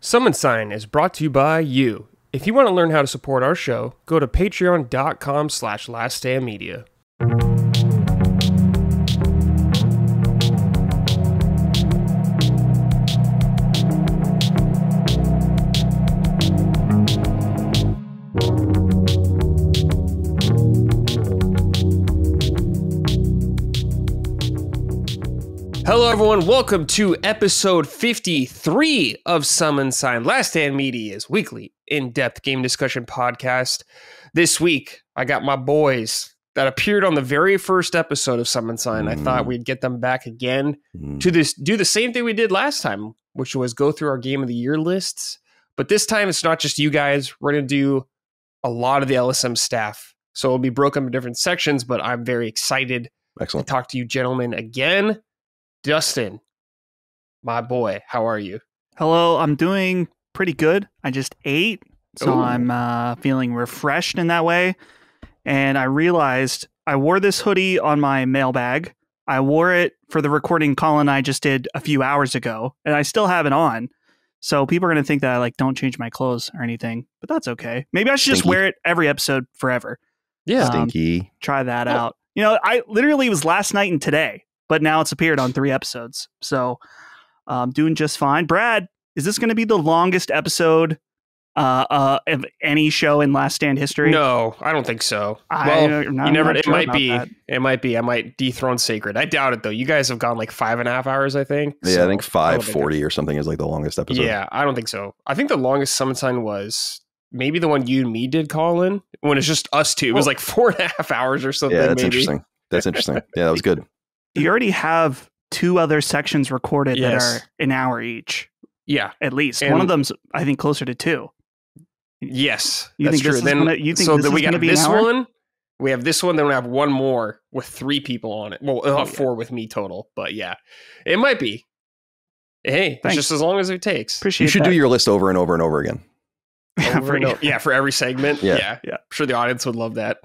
Summon Sign is brought to you by you. If you want to learn how to support our show, go to patreon.com/laststandmedia. Hello everyone, welcome to episode 53 of Summon Sign, Last Stand Media's weekly in-depth game discussion podcast. This week, I got my boys that appeared on the very first episode of Summon Sign. I thought we'd get them back again to do the same thing we did last time, which was go through our Game of the Year lists. But this time, it's not just you guys. We're going to do a lot of the LSM staff. So it'll be broken into different sections, but I'm very excited to talk to you gentlemen again. Dustin, my boy, how are you? Hello, I'm doing pretty good. I just ate, so Ooh. I'm feeling refreshed in that way. And I realized I wore this hoodie on my mailbag. I wore it for the recording Colin and I just did a few hours ago, and I still have it on. So people are going to think that I don't change my clothes or anything, but that's okay. Maybe I should just wear it every episode forever. Yeah. Stinky. Try that out. You know, I literally was last night and today. But now it's appeared on 3 episodes. So I'm doing just fine. Brad, is this going to be the longest episode of any show in Last Stand history? No, I don't think so. It might be. That. It might be. I might dethrone Sacred. I doubt it, though. You guys have gone like 5.5 hours, I think. Yeah, so I think 5:40 or something is like the longest episode. Yeah, I don't think so. I think the longest Summon Sign was maybe the one you and me did, Colin, when it's just us two. It was like 4.5 hours or something. Yeah, that's interesting. That's interesting. Yeah, that was good. You already have 2 other sections recorded that are an hour each. Yeah. At least. And one of them's, I think, closer to 2. Yes. You think true. Then we got this one. We have this one, then we have one more with 3 people on it. Well, 4 with me total. But yeah, it might be. Hey, it's just as long as it takes. Appreciate You should do your list over and over and over again. For every segment. Yeah. I'm sure the audience would love that.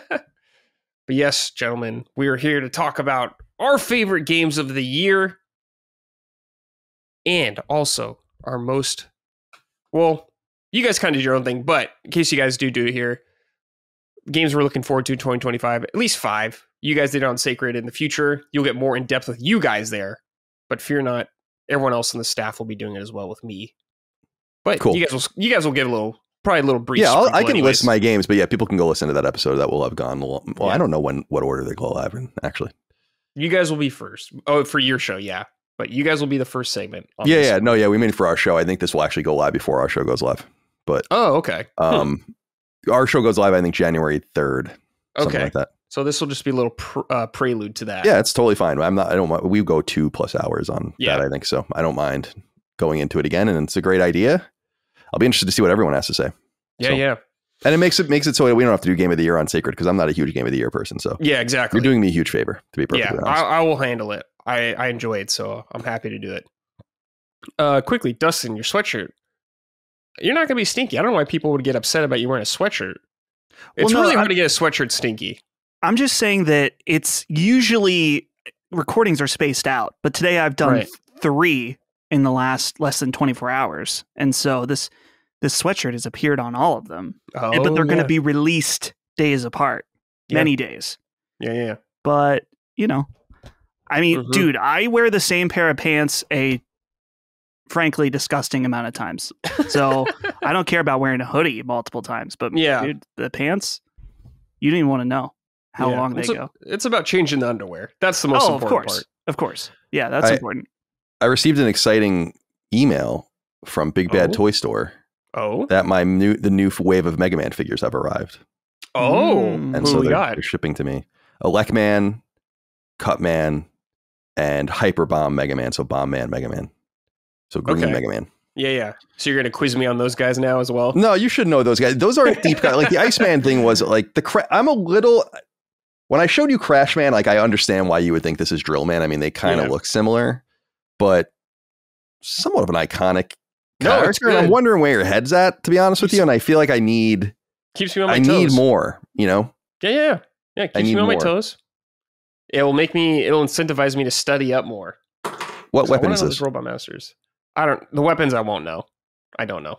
But yes, gentlemen, we are here to talk about our favorite games of the year and also our most, well, you guys kind of did your own thing, but in case you guys do it here, games we're looking forward to in 2025, at least 5. You guys did it on Sacred. In the future, you'll get more in depth with you guys there, but fear not, everyone else on the staff will be doing it as well with me. But cool. you guys will get probably a little brief. Yeah, I can list my games, but yeah, people can go listen to that episode. That will have gone. Well, I don't know what order they go live in, actually. You guys will be first. Oh, for your show, yeah. But you guys will be the first segment. We mean for our show. I think this will actually go live before our show goes live. But okay. Our show goes live, I think, January 3rd. Something like that. So this will just be a little prelude to that. Yeah, it's totally fine. We go 2+ hours on that, I think. So I don't mind going into it again, and it's a great idea. I'll be interested to see what everyone has to say. Yeah. And it makes it so we don't have to do Game of the Year on Sacred because I'm not a huge Game of the Year person. So yeah, exactly. You're doing me a huge favor, to be perfectly honest. I will handle it. I enjoy it, so I'm happy to do it. Quickly, Dustin, your sweatshirt. You're not going to be stinky. I don't know why people would get upset about you wearing a sweatshirt. It's really hard to get a sweatshirt stinky. I'm just saying that it's usually recordings are spaced out, but today I've done 3 in the last less than 24 hours. And so this sweatshirt has appeared on all of them. But they're going to be released days apart. Many days. Yeah. But, I mean, dude, I wear the same pair of pants a frankly disgusting amount of times. So I don't care about wearing a hoodie multiple times. But, dude, the pants, you don't even want to know how long they go. It's about changing the underwear. That's the most important part. Of course. Yeah, that's important. I received an exciting email from Big Bad Toy Store. That the new wave of Mega Man figures have arrived. And so they're shipping to me Elec Man, Cutman, and Hyper Bomb Mega Man. So Bomb Man Mega Man. So Green Mega Man. Yeah. So you're gonna quiz me on those guys now as well? No, you should know those guys. Those aren't deep guys. Like the Iceman thing was like I'm a little. When I showed you Crash Man, like I understand why you would think this is Drill Man. I mean, they kind of look similar, but somewhat of an iconic character. I'm wondering where your head's at, to be honest with you. And I feel like I need keeps me on my toes. I need more, Yeah. Keeps me on my toes. It'll incentivize me to study up more. What weapon is this? Robot Masters. The weapons I won't know. I don't know.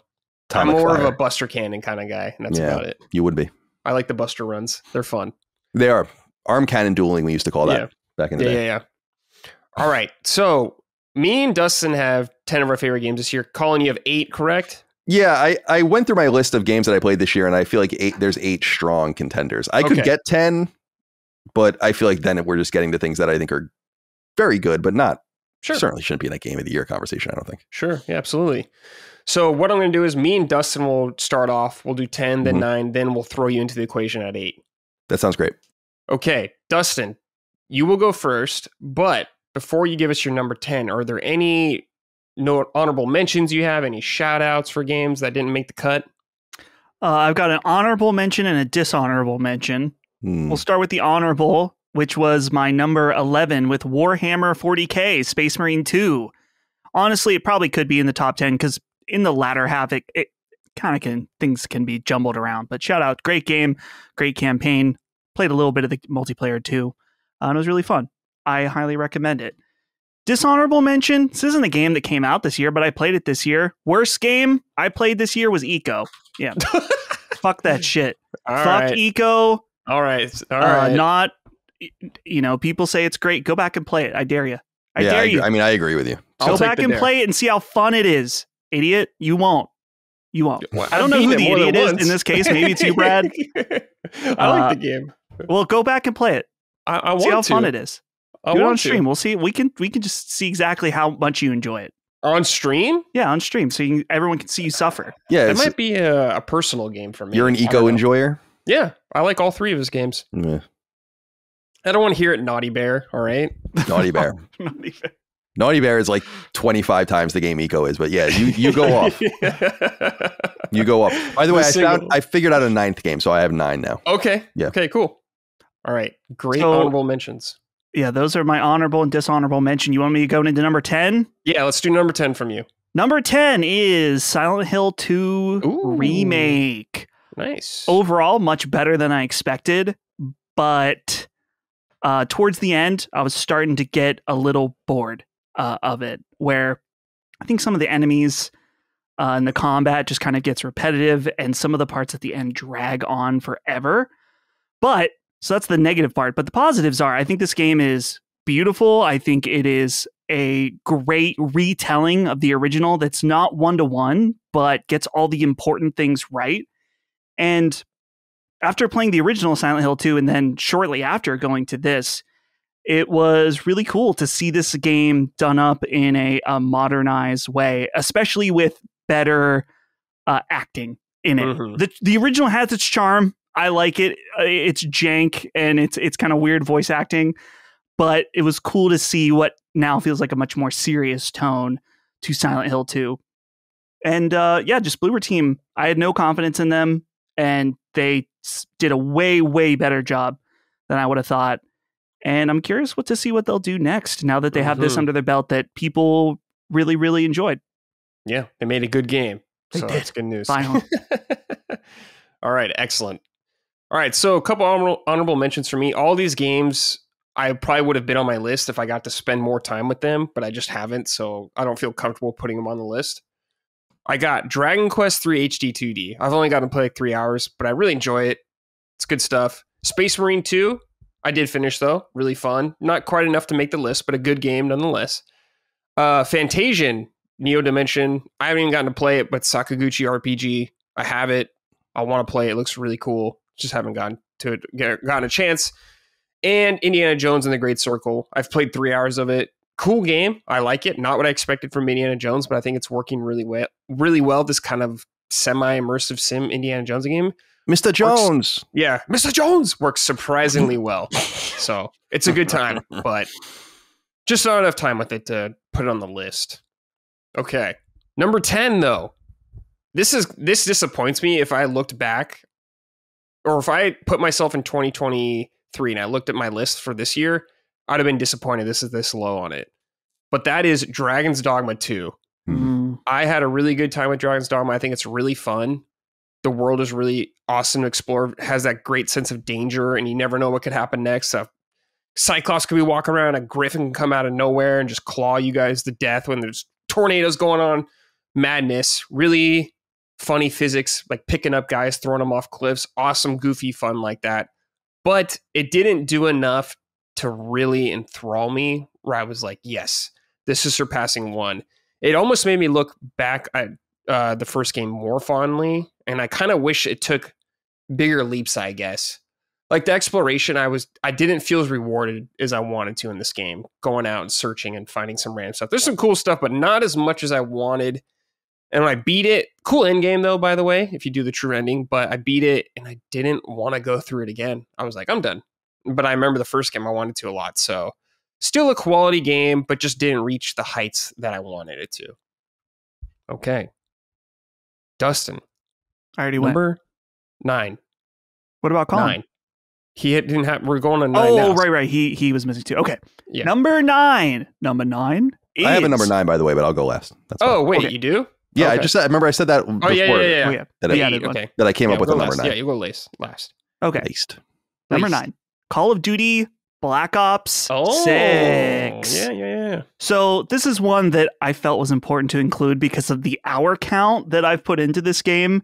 Atomic I'm more Fire. of a Buster Cannon kind of guy, and that's about it. You would be. I like the Buster runs. They're fun. They are. Arm cannon dueling, we used to call that back in the day. Yeah. All right. So me and Dustin have 10 of our favorite games this year. Colin, you have 8, correct? Yeah, I went through my list of games that I played this year, and I feel like there's 8 strong contenders. I could get 10, but I feel like then we're just getting to things that I think are very good, but not certainly shouldn't be in that game of the year conversation, I don't think. Sure. Yeah, absolutely. So what I'm going to do is me and Dustin will start off. We'll do 10, then 9, then we'll throw you into the equation at 8. That sounds great. Okay, Dustin, you will go first, but before you give us your number 10, are there any honorable mentions you have? Any shout outs for games that didn't make the cut? I've got an honorable mention and a dishonorable mention. We'll start with the honorable, which was my number 11 with Warhammer 40K Space Marine 2. Honestly, it probably could be in the top 10 because in the latter half, it kind of things can be jumbled around. But shout out, great game, great campaign. Played a little bit of the multiplayer too. And it was really fun. I highly recommend it. Dishonorable mention. This isn't a game that came out this year, but I played it this year. Worst game I played this year was Eco. Yeah. Fuck that shit. Fuck Eco. All right. Not, people say it's great. Go back and play it. I dare you. I dare you. I mean, I agree with you. Go back and play it and see how fun it is. Idiot. You won't. Well, I don't know who the idiot is in this case. Maybe it's you, Brad. I like the game. Well, go back and play it. I want see how to. fun it is. Do it on stream. We'll see. We can just see exactly how much you enjoy it. On stream? Yeah, on stream. So everyone can see you suffer. Yeah. It might be a personal game for me. You're an Eco enjoyer? Yeah. I like all 3 of his games. Yeah. I don't want to hear it, Naughty Bear. All right. Naughty Bear. Naughty Bear is like 25 times the game Eco is, but yeah, you go off. You go off. By the way, I figured out a 9th game, so I have 9 now. Okay. Yeah. Okay, cool. All right. Great honorable mentions. Yeah, those are my honorable and dishonorable mention. You want me to go into number 10? Yeah, let's do number 10 from you. Number 10 is Silent Hill 2 Remake. Nice. Overall, much better than I expected, but towards the end, I was starting to get a little bored of it, where I think some of the enemies and the combat just kind of gets repetitive, and some of the parts at the end drag on forever. So that's the negative part. But the positives are, I think this game is beautiful. I think it is a great retelling of the original that's not 1-to-1, but gets all the important things right. And after playing the original Silent Hill 2 and then shortly after going to this, it was really cool to see this game done up in a modernized way, especially with better acting in it. Mm-hmm. The original has its charm. I like it. It's jank and it's kind of weird voice acting, but it was cool to see what now feels like a much more serious tone to Silent Hill 2. And just Bloober Team, I had no confidence in them, and they did a way, way better job than I would have thought. And I'm curious to see what they'll do next now that they have this under their belt that people really, really enjoyed. Yeah, they made a good game. So that's good news. Finally. All right, excellent. All right, so a couple honorable mentions for me. All these games, I probably would have been on my list if I got to spend more time with them, but I just haven't, so I don't feel comfortable putting them on the list. I got Dragon Quest III HD 2D. I've only gotten to play like 3 hours, but I really enjoy it. It's good stuff. Space Marine 2, I did finish, though. Really fun. Not quite enough to make the list, but a good game nonetheless. Fantasian, Neo Dimension. I haven't even gotten to play it, but Sakaguchi RPG. I have it. I want to play it. It looks really cool. Just haven't gotten a chance. And Indiana Jones and the Great Circle. I've played 3 hours of it. Cool game. I like it. Not what I expected from Indiana Jones, but I think it's working really well. This kind of semi-immersive sim Indiana Jones game. Mr. Jones. Mr. Jones works surprisingly well. So it's a good time, but just not enough time with it to put it on the list. Okay. Number 10, though. This disappoints me if I looked back, or if I put myself in 2023 and I looked at my list for this year, I'd have been disappointed this is this low on it. But that is Dragon's Dogma 2. Mm-hmm. I had a really good time with Dragon's Dogma. I think it's really fun. The world is really awesome to explore. It has that great sense of danger, and you never know what could happen next. Cyclops could be walking around, a griffin can come out of nowhere and just claw you guys to death when there's tornadoes going on. madness, really funny physics, like picking up guys, throwing them off cliffs, awesome, goofy fun like that. But it didn't do enough to really enthrall me where I was like, yes, this is surpassing 1. It almost made me look back at the first game more fondly, and I kind of wish it took bigger leaps, I guess. Like the exploration, I didn't feel as rewarded as I wanted to in this game, going out and searching and finding some random stuff. There's some cool stuff, but not as much as I wanted. And when I beat it, cool end game though, by the way, if you do the true ending, but I beat it and I didn't want to go through it again. I was like, I'm done. But I remember the first game I wanted to a lot. So still a quality game, but just didn't reach the heights that I wanted it to. Okay. Dustin. I already Number went. 9. What about Colin? 9. He didn't have. We're going on 9 now. Oh, right. He was missing 2. Okay. Yeah. Number 9. Number 9 is... I have a number 9, by the way, but I'll go last. That's fine. Wait, you do? Yeah, okay. I remember I said that before. Yeah. That I came up with a number 9. Yeah, you go last. Okay. Laced. Number 9. Call of Duty Black Ops 6. Yeah. So this is one that I felt was important to include because of the hour count that I've put into this game.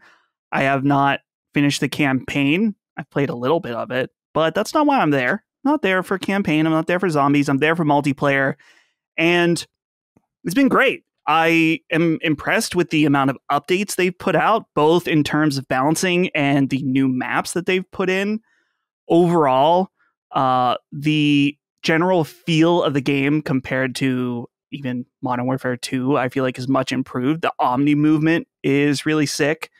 I have not finished the campaign. I've played a little bit of it, but that's not why I'm there. I'm not there for campaign. I'm not there for zombies. I'm there for multiplayer. And it's been great. I am impressed with the amount of updates they've put out, both in terms of balancing and the new maps that they've put in. Overall, the general feel of the game compared to even Modern Warfare 2, I feel like is much improved. The Omni movement is really sick.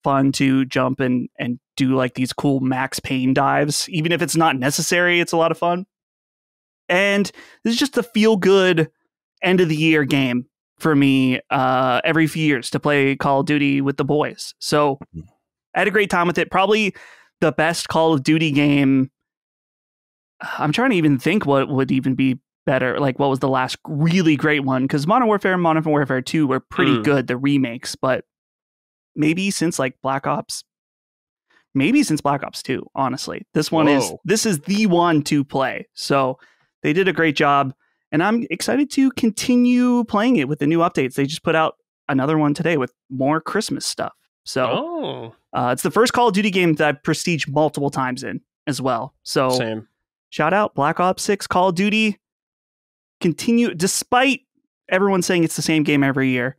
Fun to jump and do like these cool max pain dives. Even if it's not necessary, it's a lot of fun. And this is just a feel good end of the year game for me every few years to play Call of Duty with the boys. So I had a great time with it. Probably the best Call of Duty game. I'm trying to even think what would even be better. Like what was the last really great one? Because Modern Warfare and Modern Warfare 2 were pretty good, the remakes, but maybe since like Black Ops 2, honestly. This is the one to play. So they did a great job. And I'm excited to continue playing it with the new updates. They just put out another one today with more Christmas stuff. So it's the first Call of Duty game that I've prestiged multiple times in as well. So same. Shout out Black Ops 6, Call of Duty. Continue, despite everyone saying it's the same game every year.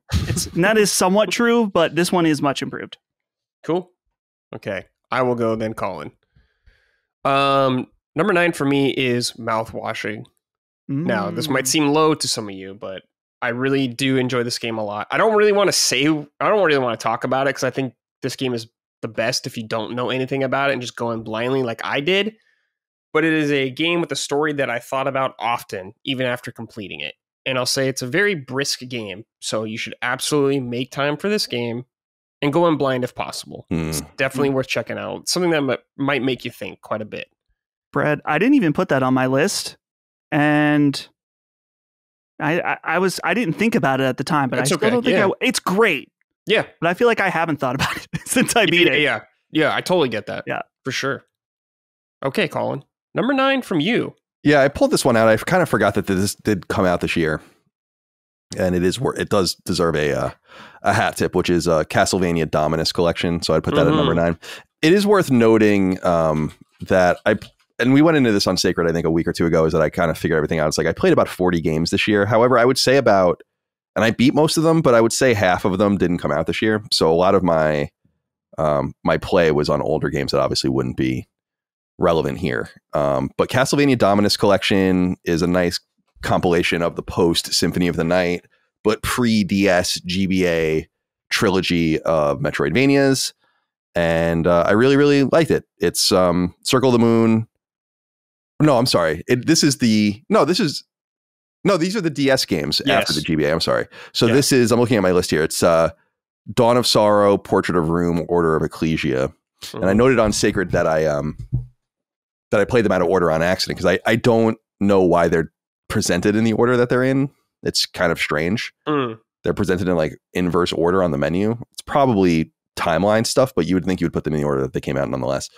That is somewhat true, but this one is much improved. Cool. Okay. I will go then, Colin. Number 9 for me is mouthwashing. Now, this might seem low to some of you, but I really do enjoy this game a lot. I don't really want to talk about it because I think this game is the best if you don't know anything about it and just go in blindly like I did. But it is a game with a story that I thought about often, even after completing it. And I'll say it's a very brisk game, so you should absolutely make time for this game and go in blind if possible. It's definitely worth checking out. Something that might make you think quite a bit. Brad, I didn't even put that on my list. And I didn't think about it at the time, but I still don't think it's great. Yeah. But I feel like I haven't thought about it since I beat it. Yeah. Yeah, I totally get that. Yeah. For sure. Okay, Colin. Number 9 from you. Yeah, I pulled this one out. I kind of forgot that this did come out this year. And it does deserve a hat tip, which is Castlevania Dominus Collection. So I'd put that at number 9. It is worth noting that and we went into this on Sacred, I think a week or two ago, is that I kind of figured everything out. It's like I played about 40 games this year. However, I would say and I beat most of them, but I would say half of them didn't come out this year. So a lot of my play was on older games that obviously wouldn't be relevant here. But Castlevania Dominus Collection is a nice compilation of the post Symphony of the Night, but pre-DS GBA trilogy of Metroidvanias. And I really, really liked it. It's Circle of the Moon. No, I'm sorry. These are the DS games after the GBA. I'm sorry. So this is, I'm looking at my list here. It's Dawn of Sorrow, Portrait of Room, Order of Ecclesia. And I noted on Sacred that I played them out of order on accident because I don't know why they're presented in the order that they're in. It's kind of strange. They're presented in like inverse order on the menu. It's probably timeline stuff, but you would think you would put them in the order that they came out nonetheless.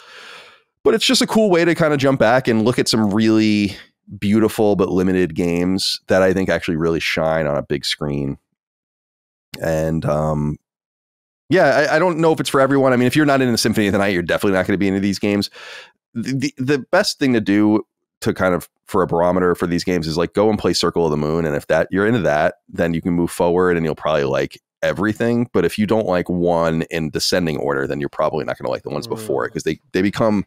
But it's just a cool way to kind of jump back and look at some really beautiful but limited games that I think actually really shine on a big screen. And yeah, I don't know if it's for everyone. I mean, if you're not into Symphony of the Night, you're definitely not going to be into these games. The best thing to do to kind of for a barometer for these games is like go and play Circle of the Moon. And if that you're into that, then you can move forward and you'll probably like everything. But if you don't like one in descending order, then you're probably not going to like the ones before it, because they become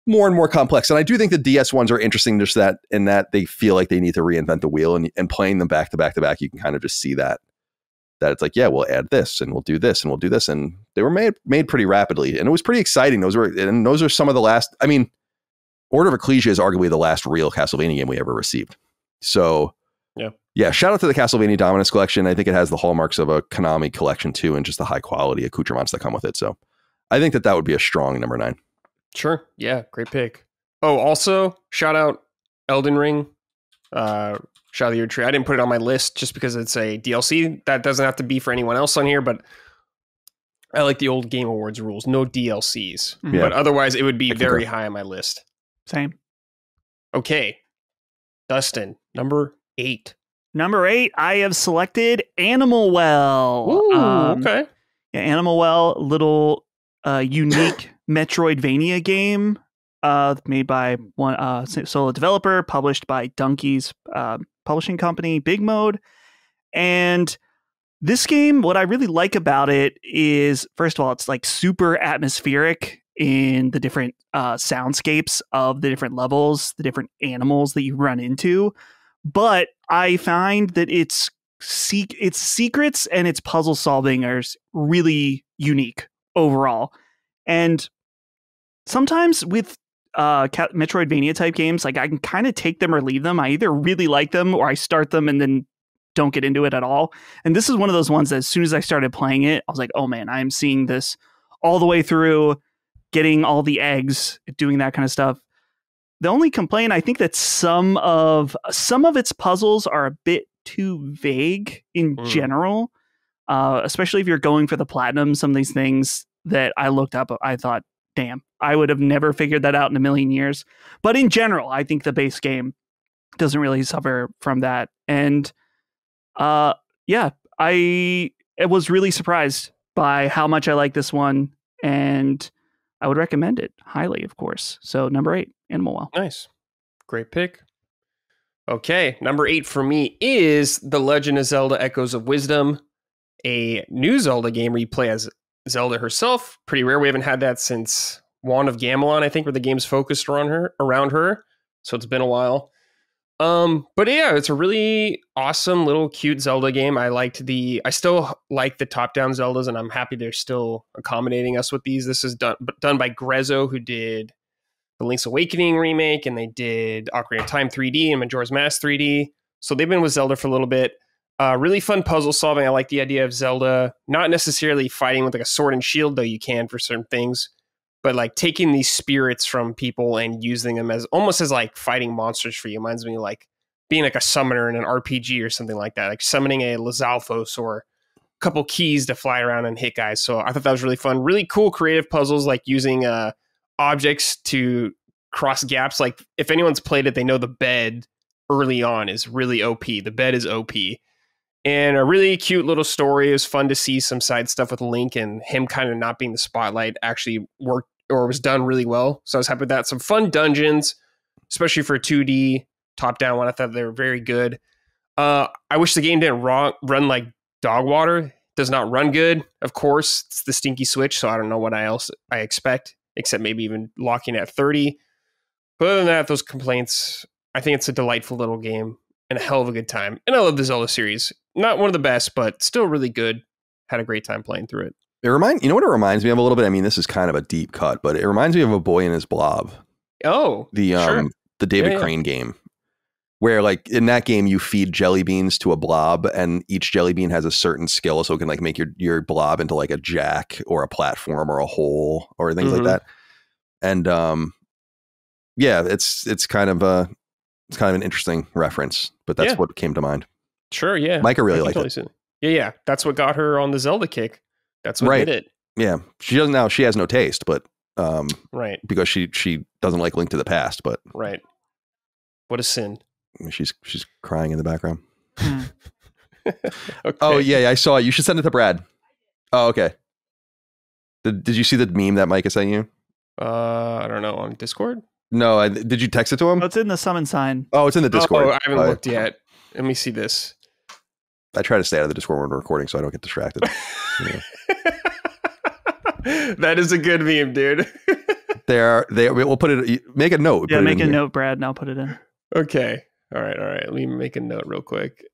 more and more complex. And I do think the DS ones are interesting just that in that they feel like they need to reinvent the wheel, and playing them back to back to back, you can kind of just see that it's like, yeah, we'll add this and we'll do this and we'll do this. And they were made pretty rapidly. And it was pretty exciting. Those are some of the last, I mean, Order of Ecclesia is arguably the last real Castlevania game we ever received. So yeah, shout out to the Castlevania Dominus collection. I think it has the hallmarks of a Konami collection too, and just the high quality accoutrements that come with it. So I think that would be a strong number 9. Sure. Yeah. Great pick. Oh, also shout out Elden Ring. Shout out the Year Tree. I didn't put it on my list just because it's a DLC. That doesn't have to be for anyone else on here, but I like the old Game Awards rules. No DLCs. Yeah. But otherwise it would be very high on my list. Same. Okay. Dustin, number 8. Number 8, I have selected Animal Well. Ooh, okay. Yeah, Animal Well, little unique Metroidvania game made by one solo developer, published by Donkey's publishing company, Big Mode. And this game, what I really like about it is, first of all, it's like super atmospheric in the different soundscapes of the different levels, the different animals that you run into. But I find that its secrets and its puzzle solving are really unique overall. And sometimes with Metroidvania type games, like I can kind of take them or leave them. I either really like them or I start them and then don't get into it at all. And this is one of those ones that as soon as I started playing it, I was like, oh man, I'm seeing this all the way through, getting all the eggs, doing that kind of stuff. The only complaint, I think that some of its puzzles are a bit too vague in general, especially if you're going for the platinum. Some of these things that I looked up, I thought, damn, I would have never figured that out in a million years. But in general, I think the base game doesn't really suffer from that. And yeah, I was really surprised by how much I like this one, and I would recommend it highly, of course. So number 8, Animal Well. Nice. Great pick. Okay, number 8 for me is The Legend of Zelda Echoes of Wisdom, a new Zelda game where you play as Zelda herself. Pretty rare. We haven't had that since Wand of Gamelon, I think, where the game's focused around her. So it's been a while. But yeah, it's a really awesome little cute Zelda game. I still like the top-down Zeldas, and I'm happy they're still accommodating us with these. This is done by Grezzo, who did the Link's Awakening remake, and they did Ocarina of Time 3D and Majora's Mask 3D. So they've been with Zelda for a little bit. Really fun puzzle solving. I like the idea of Zelda not necessarily fighting with like a sword and shield, though you can for certain things, but like taking these spirits from people and using them as almost as like fighting monsters for you. Reminds me of like being like a summoner in an RPG or something like that, like summoning a Lizalfos or a couple keys to fly around and hit guys. So I thought that was really fun. Really cool creative puzzles, like using objects to cross gaps. Like if anyone's played it, they know the bed early on is really OP. The bed is OP. And a really cute little story. It was fun to see some side stuff with Link and him kind of not being the spotlight actually worked or was done really well. So I was happy with that. Some fun dungeons, especially for a 2D top-down one. I thought they were very good. I wish the game didn't run like dog water. It does not run good. Of course, it's the stinky Switch, so I don't know what else I expect, except maybe even locking at 30. But other than that, those complaints, I think it's a delightful little game and a hell of a good time. And I love the Zelda series. Not one of the best, but still really good. Had a great time playing through it. You know what it reminds me of a little bit? I mean, this is kind of a deep cut, but it reminds me of A Boy and His Blob. Oh, the David Crane game, where like in that game you feed jelly beans to a blob, and each jelly bean has a certain skill, so it can like make your blob into like a jack or a platform or a hole or things like that. And yeah, it's kind of an interesting reference, but that's what came to mind. Sure, yeah. Micah really liked it. Yeah. That's what got her on the Zelda kick. That's what did it. Yeah, she doesn't now. She has no taste, but right, because she doesn't like Link to the Past. But right, what a sin. She's crying in the background. Okay. Oh, yeah, I saw it. You should send it to Brad. Oh, okay. Did you see the meme that Micah sent you? I don't know, on Discord? No, did you text it to him? Oh, it's in the summon sign. Oh, it's in the Discord. Oh, I haven't looked yet. Let me see this. I try to stay out of the Discord when we're recording so I don't get distracted. That is a good meme, dude. We'll put it, make a note. Yeah, make a note, Brad, and I'll put it in. Okay. All right. Let me make a note real quick.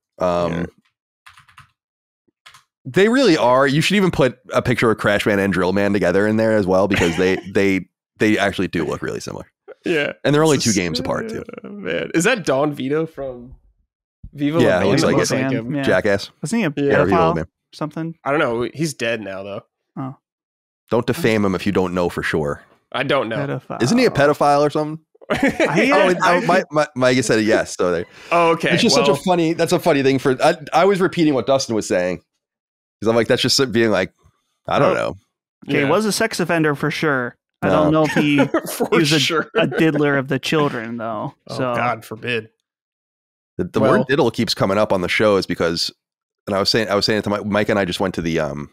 They really are. You should even put a picture of Crashman and Drillman together in there as well, because they actually do look really similar. Yeah. And they're only 2 games apart, too. Man. Is that Don Vito from Viva? Yeah, it looks like him. Yeah. Jackass. Wasn't he a pedophile or something? I don't know. He's dead now, though. Oh. Don't defame him if you don't know for sure. I don't know. Pedophile. Isn't he a pedophile or something? Micah said yes. So there. Oh, okay. It's just that's a funny thing for. I was repeating what Dustin was saying, because I'm like, that's just being like, I don't know. Okay, he was a sex offender for sure. I don't know if he was a diddler of the children, though. Oh, so God forbid. The word diddle keeps coming up on the show is because, and I was saying it to Mike, and I just went to the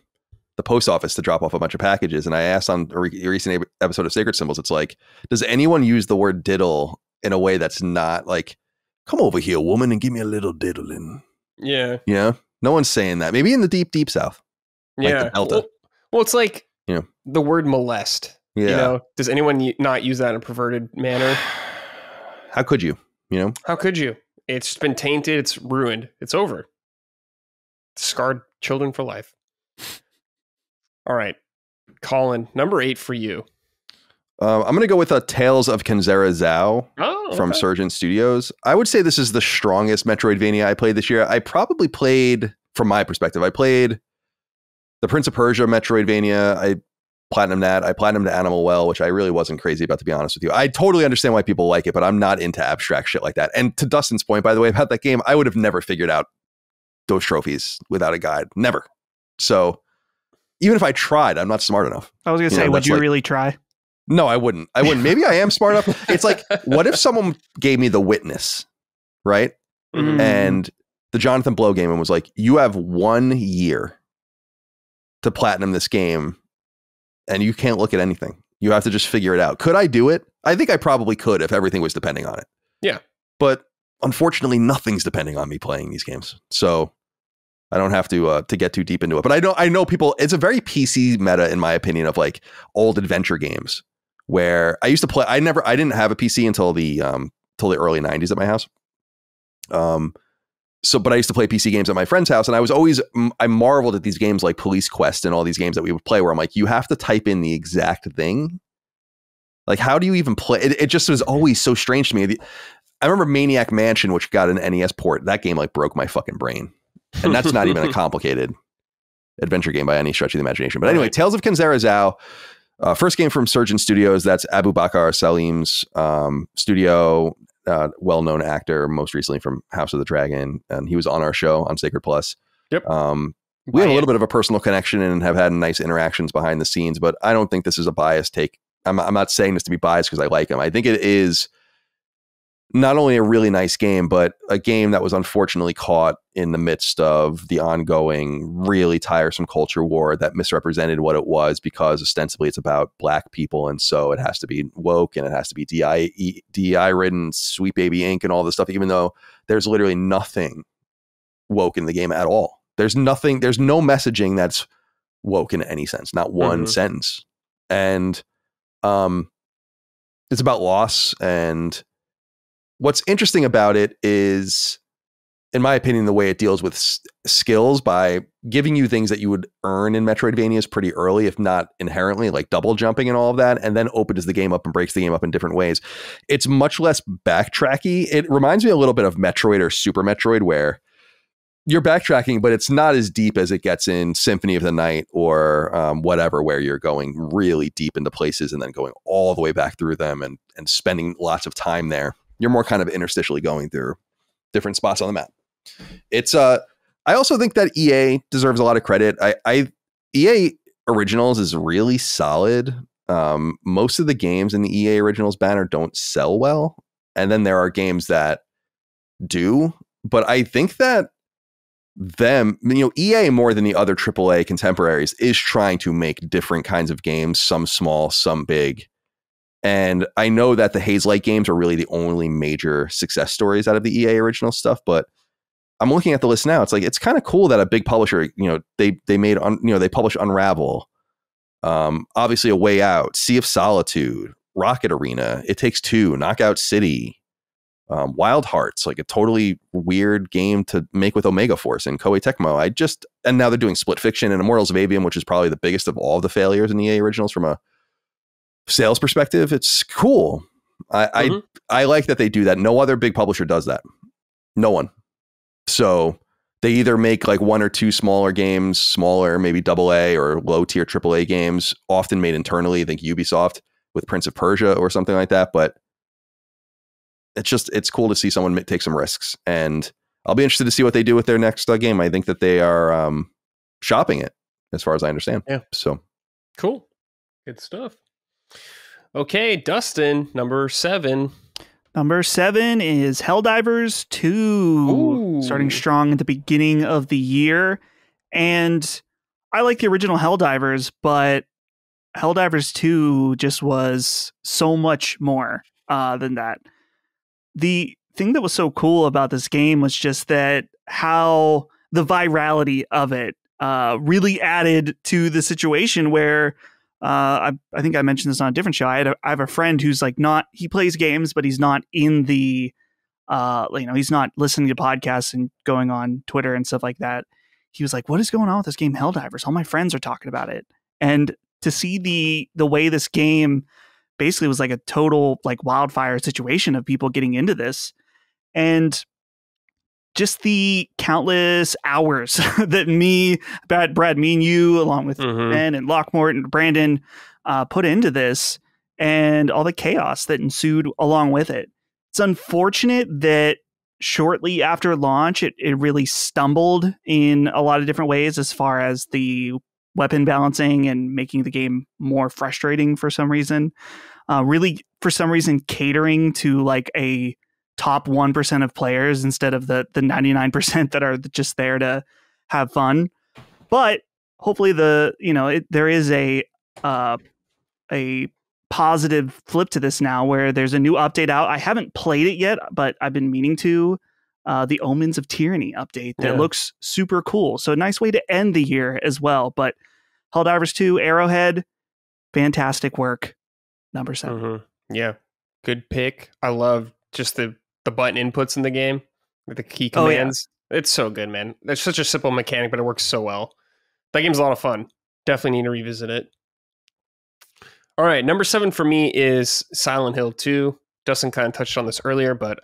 post office to drop off a bunch of packages, and I asked on a recent episode of Sacred Symbols, it's like, does anyone use the word diddle in a way that's not like, come over here, woman, and give me a little diddling? Yeah. Yeah. No one's saying that. Maybe in the deep South. Like the Delta. Well, it's like the word molest. Yeah. Does anyone not use that in a perverted manner? How could you? How could you? It's been tainted. It's ruined. It's over. It's scarred children for life. All right. Colin, number 8 for you. I'm going to go with Tales of Kenzera Zhao from Surgeon Studios. I would say this is the strongest Metroidvania I played this year. I probably played, from my perspective, I played the Prince of Persia Metroidvania. I platinumed that. I platinumed Animal Well, which I really wasn't crazy about, to be honest with you. I totally understand why people like it, but I'm not into abstract shit like that. And to Dustin's point, by the way, about that game, I would have never figured out those trophies without a guide. Never. So even if I tried, I'm not smart enough. I was going to say, would you really try? No, I wouldn't. Maybe I am smart enough. It's like, what if someone gave me The Witness, right? Mm-hmm. And the Jonathan Blow game and was like, you have 1 year to platinum this game, and you can't look at anything. You have to just figure it out. Could I do it? I think I probably could if everything was depending on it. Yeah. But unfortunately, nothing's depending on me playing these games. So I don't have to get too deep into it. But I know people, it's a very PC meta, in my opinion, of like old adventure games where I used to play. I didn't have a PC until the early 90s at my house. But I used to play PC games at my friend's house, and I marveled at these games like Police Quest and all these games that we would play where I'm like, you have to type in the exact thing. Like, how do you even play? It just was always so strange to me. I remember Maniac Mansion, which got an NES port. That game like broke my fucking brain. And that's not even a complicated adventure game by any stretch of the imagination. But anyway, Tales of Kenzera Zhao, first game from Surgeon Studios. That's Abu Bakr Salim's studio, well-known actor, most recently from House of the Dragon. And he was on our show on Sacred Plus. Yep. We have a little bit of a personal connection and have had nice interactions behind the scenes, but I don't think this is a biased take. I'm not saying this to be biased because I like him. I think it is not only a really nice game, but a game that was unfortunately caught in the midst of the ongoing, really tiresome culture war that misrepresented what it was, because ostensibly it's about Black people. And so it has to be woke and it has to be DI ridden, Sweet Baby Inc. and all this stuff, even though there's literally nothing woke in the game at all. There's no messaging that's woke in any sense, not one sentence. And it's about loss. And what's interesting about it is, in my opinion, the way it deals with skills by giving you things that you would earn in Metroidvanias pretty early, if not inherently, like double jumping and all of that, and then opens the game up and breaks the game up in different ways. It's much less backtracky. It reminds me a little bit of Metroid or Super Metroid, where you're backtracking, but it's not as deep as it gets in Symphony of the Night or whatever, where you're going really deep into places and then going all the way back through them and spending lots of time there. You're more kind of interstitially going through different spots on the map. It's I also think that EA deserves a lot of credit. EA Originals is really solid. Most of the games in the EA Originals banner don't sell well, and then there are games that do. But I think that them, EA more than the other AAA contemporaries is trying to make different kinds of games, some small, some big. And I know that the Haze Light games are really the only major success stories out of the EA original stuff, but I'm looking at the list now. It's like, it's kind of cool that a big publisher, they publish Unravel, obviously A Way Out, Sea of Solitude, Rocket Arena, It Takes Two, Knockout City, Wild Hearts, like a totally weird game to make with Omega Force and Koei Tecmo. And now they're doing Split Fiction and Immortals of Avium, which is probably the biggest of all the failures in the EA originals from a sales perspective. It's cool. I like that they do that. No other big publisher does that. No one. So they either make like one or two smaller games, smaller, maybe AA or low tier AAA games, often made internally. I think Ubisoft with Prince of Persia or something like that. But it's cool to see someone take some risks, and I'll be interested to see what they do with their next game. I think that they are shopping it, as far as I understand. Yeah. So cool. Good stuff. Okay, Dustin, number 7. Number 7 is Helldivers 2. Ooh. Starting strong at the beginning of the year. And I like the original Helldivers, but Helldivers 2 just was so much more than that. The thing that was so cool about this game was just that how the virality of it really added to the situation where I think I mentioned this on a different show. I have a friend who's like he plays games, but he's not in the, he's not listening to podcasts and going on Twitter and stuff like that. He was like, what is going on with this game Helldivers? All my friends are talking about it. And to see the way this game basically was like a total like wildfire situation of people getting into this, and just the countless hours that Brad, me and you, along with Ben and Lockmort and Brandon, put into this, and all the chaos that ensued along with it. It's unfortunate that shortly after launch, it really stumbled in a lot of different ways as far as the weapon balancing and making the game more frustrating for some reason. Really, for some reason, catering to like a top 1% of players instead of the 99% that are just there to have fun. But hopefully there is a positive flip to this now, where there's a new update out. I haven't played it yet, but I've been meaning to. The Omens of Tyranny update that looks super cool. So a nice way to end the year as well. But Helldivers 2, Arrowhead, fantastic work. Number 7. Yeah, good pick. I love just the button inputs in the game with the key commands. Oh, yeah. It's so good, man. It's such a simple mechanic, but it works so well. That game's a lot of fun. Definitely need to revisit it. All right, number 7 for me is Silent Hill 2. Dustin kind of touched on this earlier, but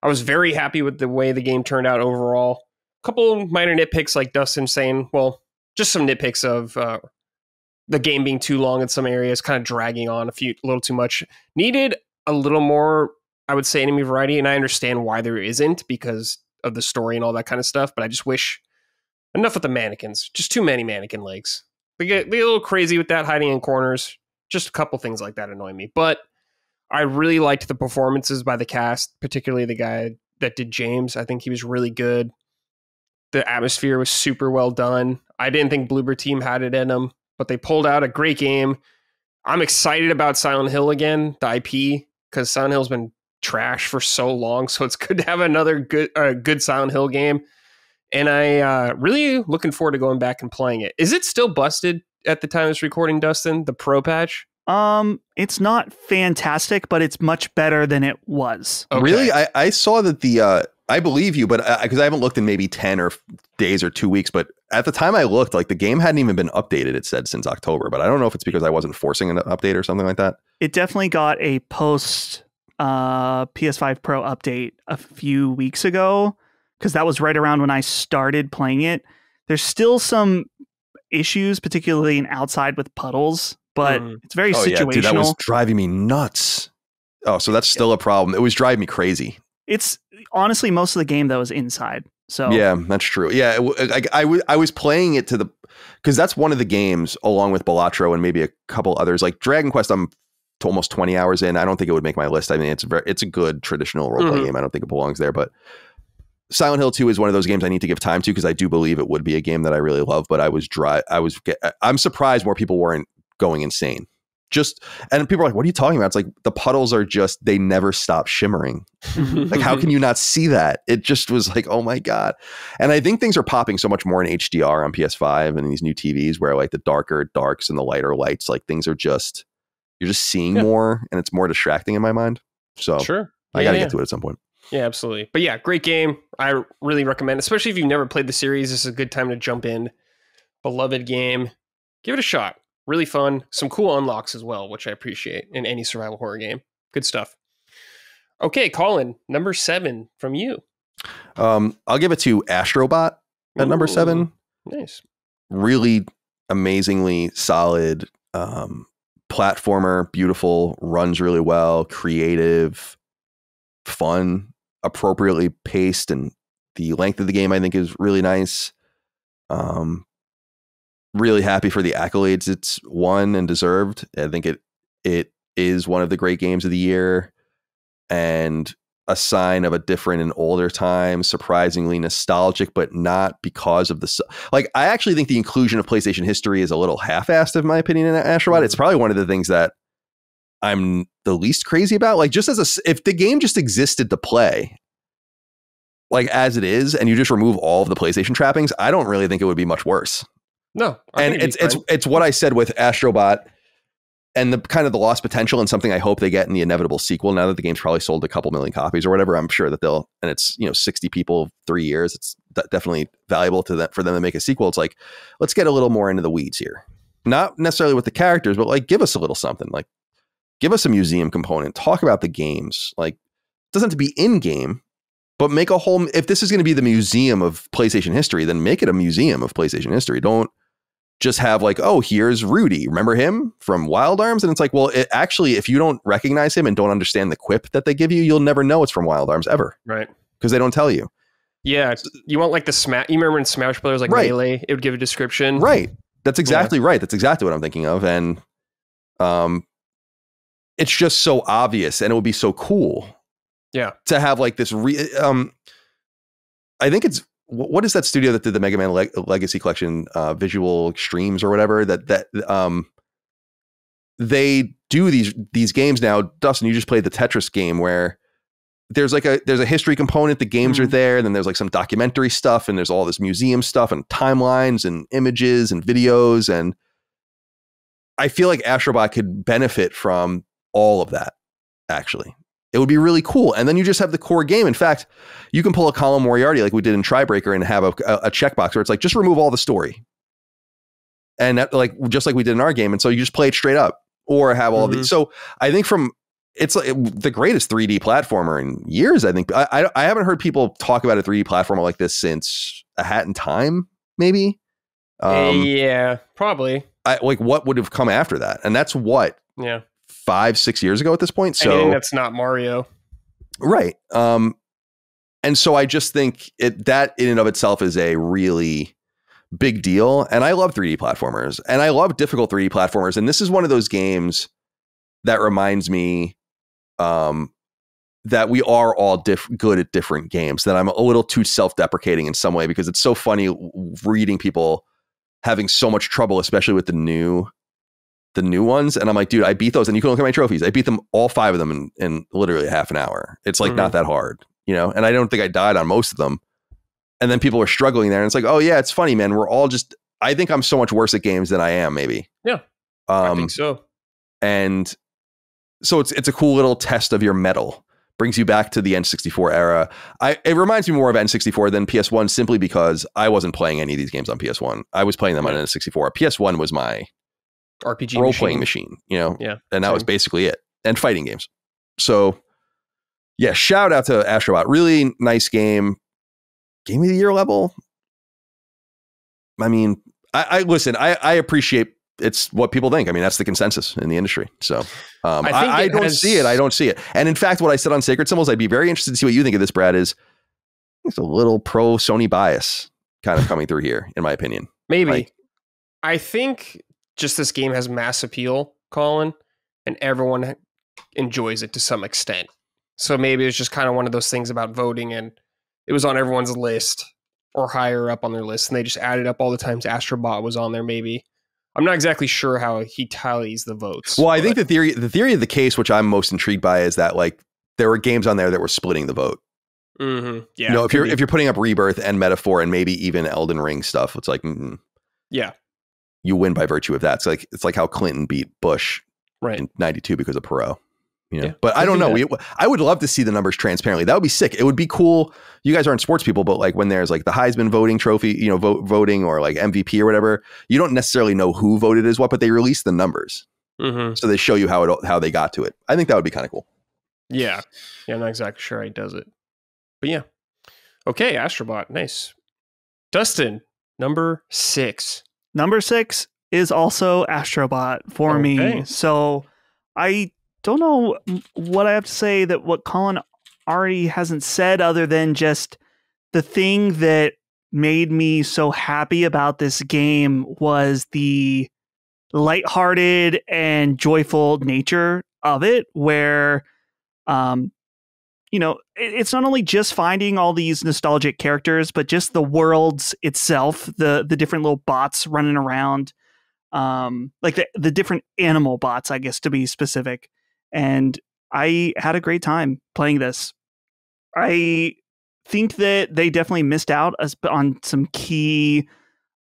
I was very happy with the way the game turned out overall. A couple minor nitpicks, like Dustin saying, well, just some nitpicks of the game being too long in some areas, kind of dragging on a little too much. Needed a little more, I would say, enemy variety, and I understand why there isn't because of the story and all that kind of stuff, but I just wish enough with the mannequins. Just too many mannequin legs. They get a little crazy with that, hiding in corners. Just a couple things like that annoy me. But I really liked the performances by the cast, particularly the guy that did James. I think he was really good. The atmosphere was super well done. I didn't think Bloober Team had it in them, but they pulled out a great game. I'm excited about Silent Hill again, the IP, because Silent Hill's been trash for so long, so it's good to have another good Silent Hill game. And I really looking forward to going back and playing it. Is it still busted at the time of this recording, Dustin, the Pro patch? It's not fantastic, but it's much better than it was. Okay. Really? I saw that I believe you, but because I haven't looked in maybe 10 or days or 2 weeks, but at the time I looked, like the game hadn't even been updated, it said, since October, but I don't know if it's because I wasn't forcing an update or something like that. It definitely got a post PS5 Pro update a few weeks ago, because that was right around when I started playing it. There's still some issues, particularly in outside with puddles, but it's very situational. Yeah, dude, that was driving me nuts. Oh, so that's still a problem. It was driving me crazy. It's honestly most of the game that was inside. So yeah, that's true. Yeah, I was playing it because that's one of the games, along with Balatro and maybe a couple others. Like Dragon Quest, I'm to almost 20 hours in. I don't think it would make my list. I mean, it's a good traditional role play game. I don't think it belongs there, but Silent Hill 2 is one of those games I need to give time to because I do believe it would be a game that I really love, but I'm surprised more people weren't going insane. And people are like, what are you talking about? It's like the puddles are just, they never stop shimmering. Like, how can you not see that? It just was like, oh my God. And I think things are popping so much more in HDR on PS5 and these new TVs where like the darker darks and the lighter lights, like things are just, you're just seeing more and it's more distracting in my mind. So sure. I got to get to it at some point. Yeah, absolutely. But yeah, great game. I really recommend, especially if you've never played the series, this is a good time to jump in. Beloved game. Give it a shot. Really fun. Some cool unlocks as well, which I appreciate in any survival horror game. Good stuff. Okay, Colin, number 7 from you. I'll give it to Astrobot at number 7. Nice. Really amazingly solid platformer, beautiful, runs really well, creative, fun, appropriately paced, and the length of the game I think is really nice. Really happy for the accolades it's won and deserved. I think it is one of the great games of the year and a sign of a different and older time, surprisingly nostalgic, but not because of I actually think the inclusion of PlayStation history is a little half-assed, in my opinion, in Astrobot. It's probably one of the things that I'm the least crazy about. Like, just if the game just existed to play, like as it is, and you just remove all of the PlayStation trappings, I don't really think it would be much worse. No, and it's what I said with Astrobot and the kind of the lost potential and something I hope they get in the inevitable sequel. Now that the game's probably sold a couple million copies or whatever, I'm sure that and it's 60 people, 3 years. It's definitely valuable to them for them to make a sequel. It's like, let's get a little more into the weeds here, not necessarily with the characters, but like give us a little something. Like, give us a museum component. Talk about the games. Like, it doesn't have to be in game, but make a whole. If this is going to be the museum of PlayStation history, then make it a museum of PlayStation history. Don't just have like, oh, here's Rudy. Remember him from Wild Arms? And it's like, well, actually, if you don't recognize him and don't understand the quip that they give you, you'll never know it's from Wild Arms ever. Right. Because they don't tell you. Yeah. You want like the Smash. You remember in Smash Brothers, like Melee, it would give a description. Right. That's exactly right. That's exactly what I'm thinking of. And it's just so obvious and it would be so cool. Yeah. To have like this. I think it's. What is that studio that did the Mega Man Legacy Collection, Visual Extremes or whatever? That they do these games now. Dustin, you just played the Tetris game where there's a history component. The games are there, and then there's like some documentary stuff, and there's all this museum stuff and timelines and images and videos. And I feel like Astrobot could benefit from all of that. Actually. It would be really cool. And then you just have the core game. In fact, you can pull a Colin Moriarty like we did in Tribreaker and have a checkbox where it's like, just remove all the story. And that, like, just like we did in our game. And so you just play it straight up or have all these. So I think it's like the greatest 3D platformer in years. I think I haven't heard people talk about a 3D platformer like this since A Hat in Time, maybe. Yeah, probably. Like what would have come after that? And that's what? Yeah. 5-6 years ago at this point. So anything that's not Mario. Right. And so I just think that in and of itself is a really big deal. And I love 3D platformers and I love difficult 3D platformers. And this is one of those games that reminds me that we are all good at different games, that I'm a little too self-deprecating in some way, because it's so funny reading people having so much trouble, especially with the new ones. And I'm like, dude, I beat those, and you can look at my trophies. I beat them, all 5 of them in literally half an hour. It's like not that hard, and I don't think I died on most of them. And then people are struggling there, and it's like, oh yeah, it's funny, man. We're all I think I'm so much worse at games than I am, maybe. Yeah, I think so. And so it's a cool little test of your mettle. Brings you back to the N64 era. It reminds me more of N64 than PS1, simply because I wasn't playing any of these games on PS1. I was playing them on N64. PS1 was my RPG role-playing machine, Yeah. And that was basically it. And fighting games. So, yeah, shout out to Astrobot. Really nice game. Game of the year level. I mean, I listen, I appreciate it's what people think. I mean, that's the consensus in the industry. So I don't see it. I don't see it. And in fact, what I said on Sacred Symbols, I'd be very interested to see what you think of this, Brad, is it's a little pro Sony bias kind of coming through here, in my opinion. Maybe. I think just this game has mass appeal, Colin, and everyone enjoys it to some extent. So maybe it's just kind of one of those things about voting and it was on everyone's list or higher up on their list, and they just added up all the times Astrobot was on there. Maybe I'm not exactly sure how he tallies the votes. Well, I think the theory of the case, which I'm most intrigued by, is that like there were games on there that were splitting the vote. Mm-hmm. Yeah, you know, if you're putting up Rebirth and Metaphor and maybe even Elden Ring stuff, it's like, yeah, you win by virtue of that. It's like how Clinton beat Bush in '92 because of Perot. You know, but I don't know. I would love to see the numbers transparently. That would be sick. It would be cool. You guys aren't sports people, but like when there's like the Heisman voting trophy, you know, voting or like MVP or whatever, you don't necessarily know who voted as what, but they release the numbers. Mm-hmm. So they show you how they got to it. I think that would be kind of cool. Yeah. Yeah. I'm not exactly sure how he does it, but yeah. Okay. Astrobot. Nice. Dustin, number 6. Number 6 is also Astrobot for me. So I don't know what I have to say that what Colin already hasn't said, other than just the thing that made me so happy about this game was the lighthearted and joyful nature of it, where, you know, it's not only just finding all these nostalgic characters, but just the worlds itself, the different little bots running around, like the different animal bots, I guess, to be specific. And I had a great time playing this. I think that they definitely missed out on some key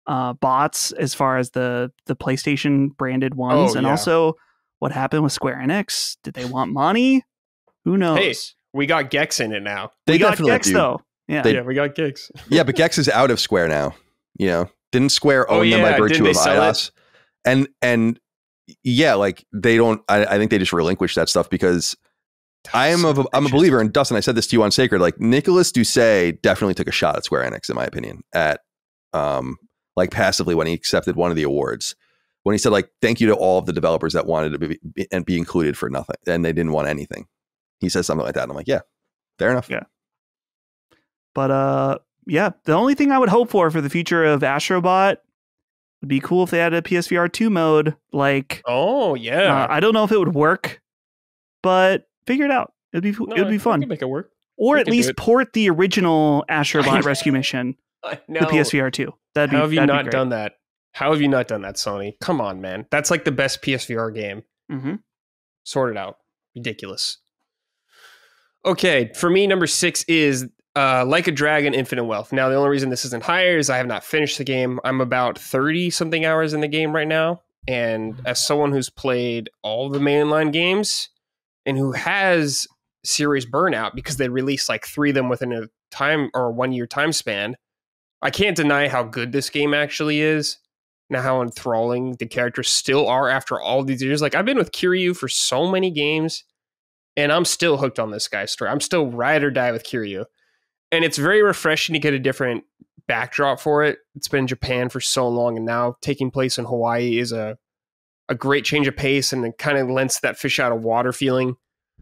bots as far as the PlayStation branded ones. And also what happened with Square Enix. Did they want money? Who knows? Hey, we got Gex in it now. We got Gex though. Yeah. We got Gex. Yeah, but Gex is out of Square now. You know, didn't Square own them by virtue of iOS? And yeah, like they don't. I think they just relinquished that stuff because I'm a believer. And Dustin, I said this to you on Sacred. Like Nicolas Doucet definitely took a shot at Square Enix, in my opinion, at like passively when he accepted one of the awards, when he said like thank you to all of the developers that wanted to be included for nothing, and they didn't want anything. He says something like that, and I'm like, yeah, fair enough. Yeah. But yeah, the only thing I would hope for the future of Astrobot would be cool if they had a PSVR 2 mode. Like, I don't know if it would work, but figure it out. It'd be fun. I can make it work. Or at least port the original Astrobot Rescue Mission to PSVR 2. How have you not done that? How have you not done that, Sony? Come on, man. That's like the best PSVR game. Mm-hmm. Sort it out. Ridiculous. Okay, for me, number 6 is Like a Dragon, Infinite Wealth. Now, the only reason this isn't higher is I have not finished the game. I'm about 30-something hours in the game right now. And as someone who's played all the mainline games and who has serious burnout because they released like 3 of them within a time or 1 year time span, I can't deny how good this game actually is. Now, how enthralling the characters still are after all these years. Like, I've been with Kiryu for so many games, and I'm still hooked on this guy's story. I'm still ride or die with Kiryu. And it's very refreshing to get a different backdrop for it. It's been in Japan for so long, and now taking place in Hawaii is a great change of pace, and it kind of lends that fish out of water feeling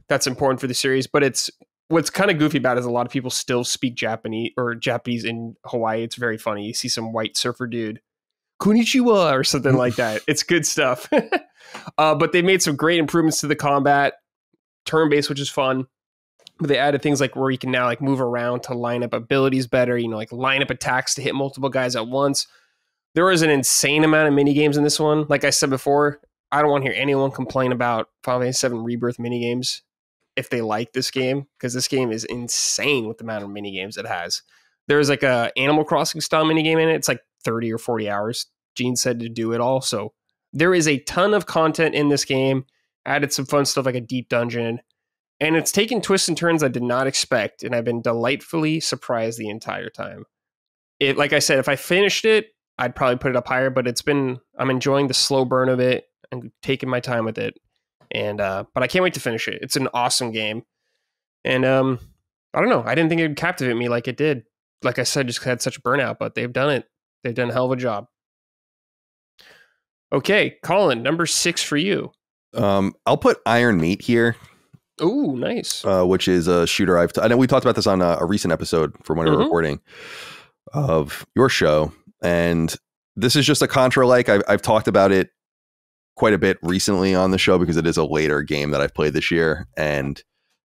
that's important for the series. But what's kind of goofy about it is a lot of people still speak Japanese in Hawaii. It's very funny. You see some white surfer dude, konnichiwa, or something like that. It's good stuff. But they made some great improvements to the combat, turn-based, which is fun. But they added things like where you can now like move around to line up abilities better, you know, like line up attacks to hit multiple guys at once. There is an insane amount of mini games in this one. Like I said before, I don't want to hear anyone complain about Final Fantasy VII Rebirth mini games if they like this game, because this game is insane with the amount of mini games it has. There's like a Animal Crossing style mini game in it. It's like 30 or 40 hours. Gene said to do it all. So there is a ton of content in this game. Added some fun stuff like a deep dungeon. And it's taken twists and turns I did not expect, and I've been delightfully surprised the entire time. Like I said, if I finished it, I'd probably put it up higher, but I'm enjoying the slow burn of it and taking my time with it. And but I can't wait to finish it. It's an awesome game. And I don't know. I didn't think it would captivate me like it did. Like I said, just had such burnout, but they've done it. They've done a hell of a job. Okay, Colin, number 6 for you. I'll put Iron Meat here. Ooh, nice. Which is a shooter I know we talked about this on a recent episode from when we were recording of your show. And this is just a Contra-like. I've talked about it quite a bit recently on the show because it is a later game that I've played this year. And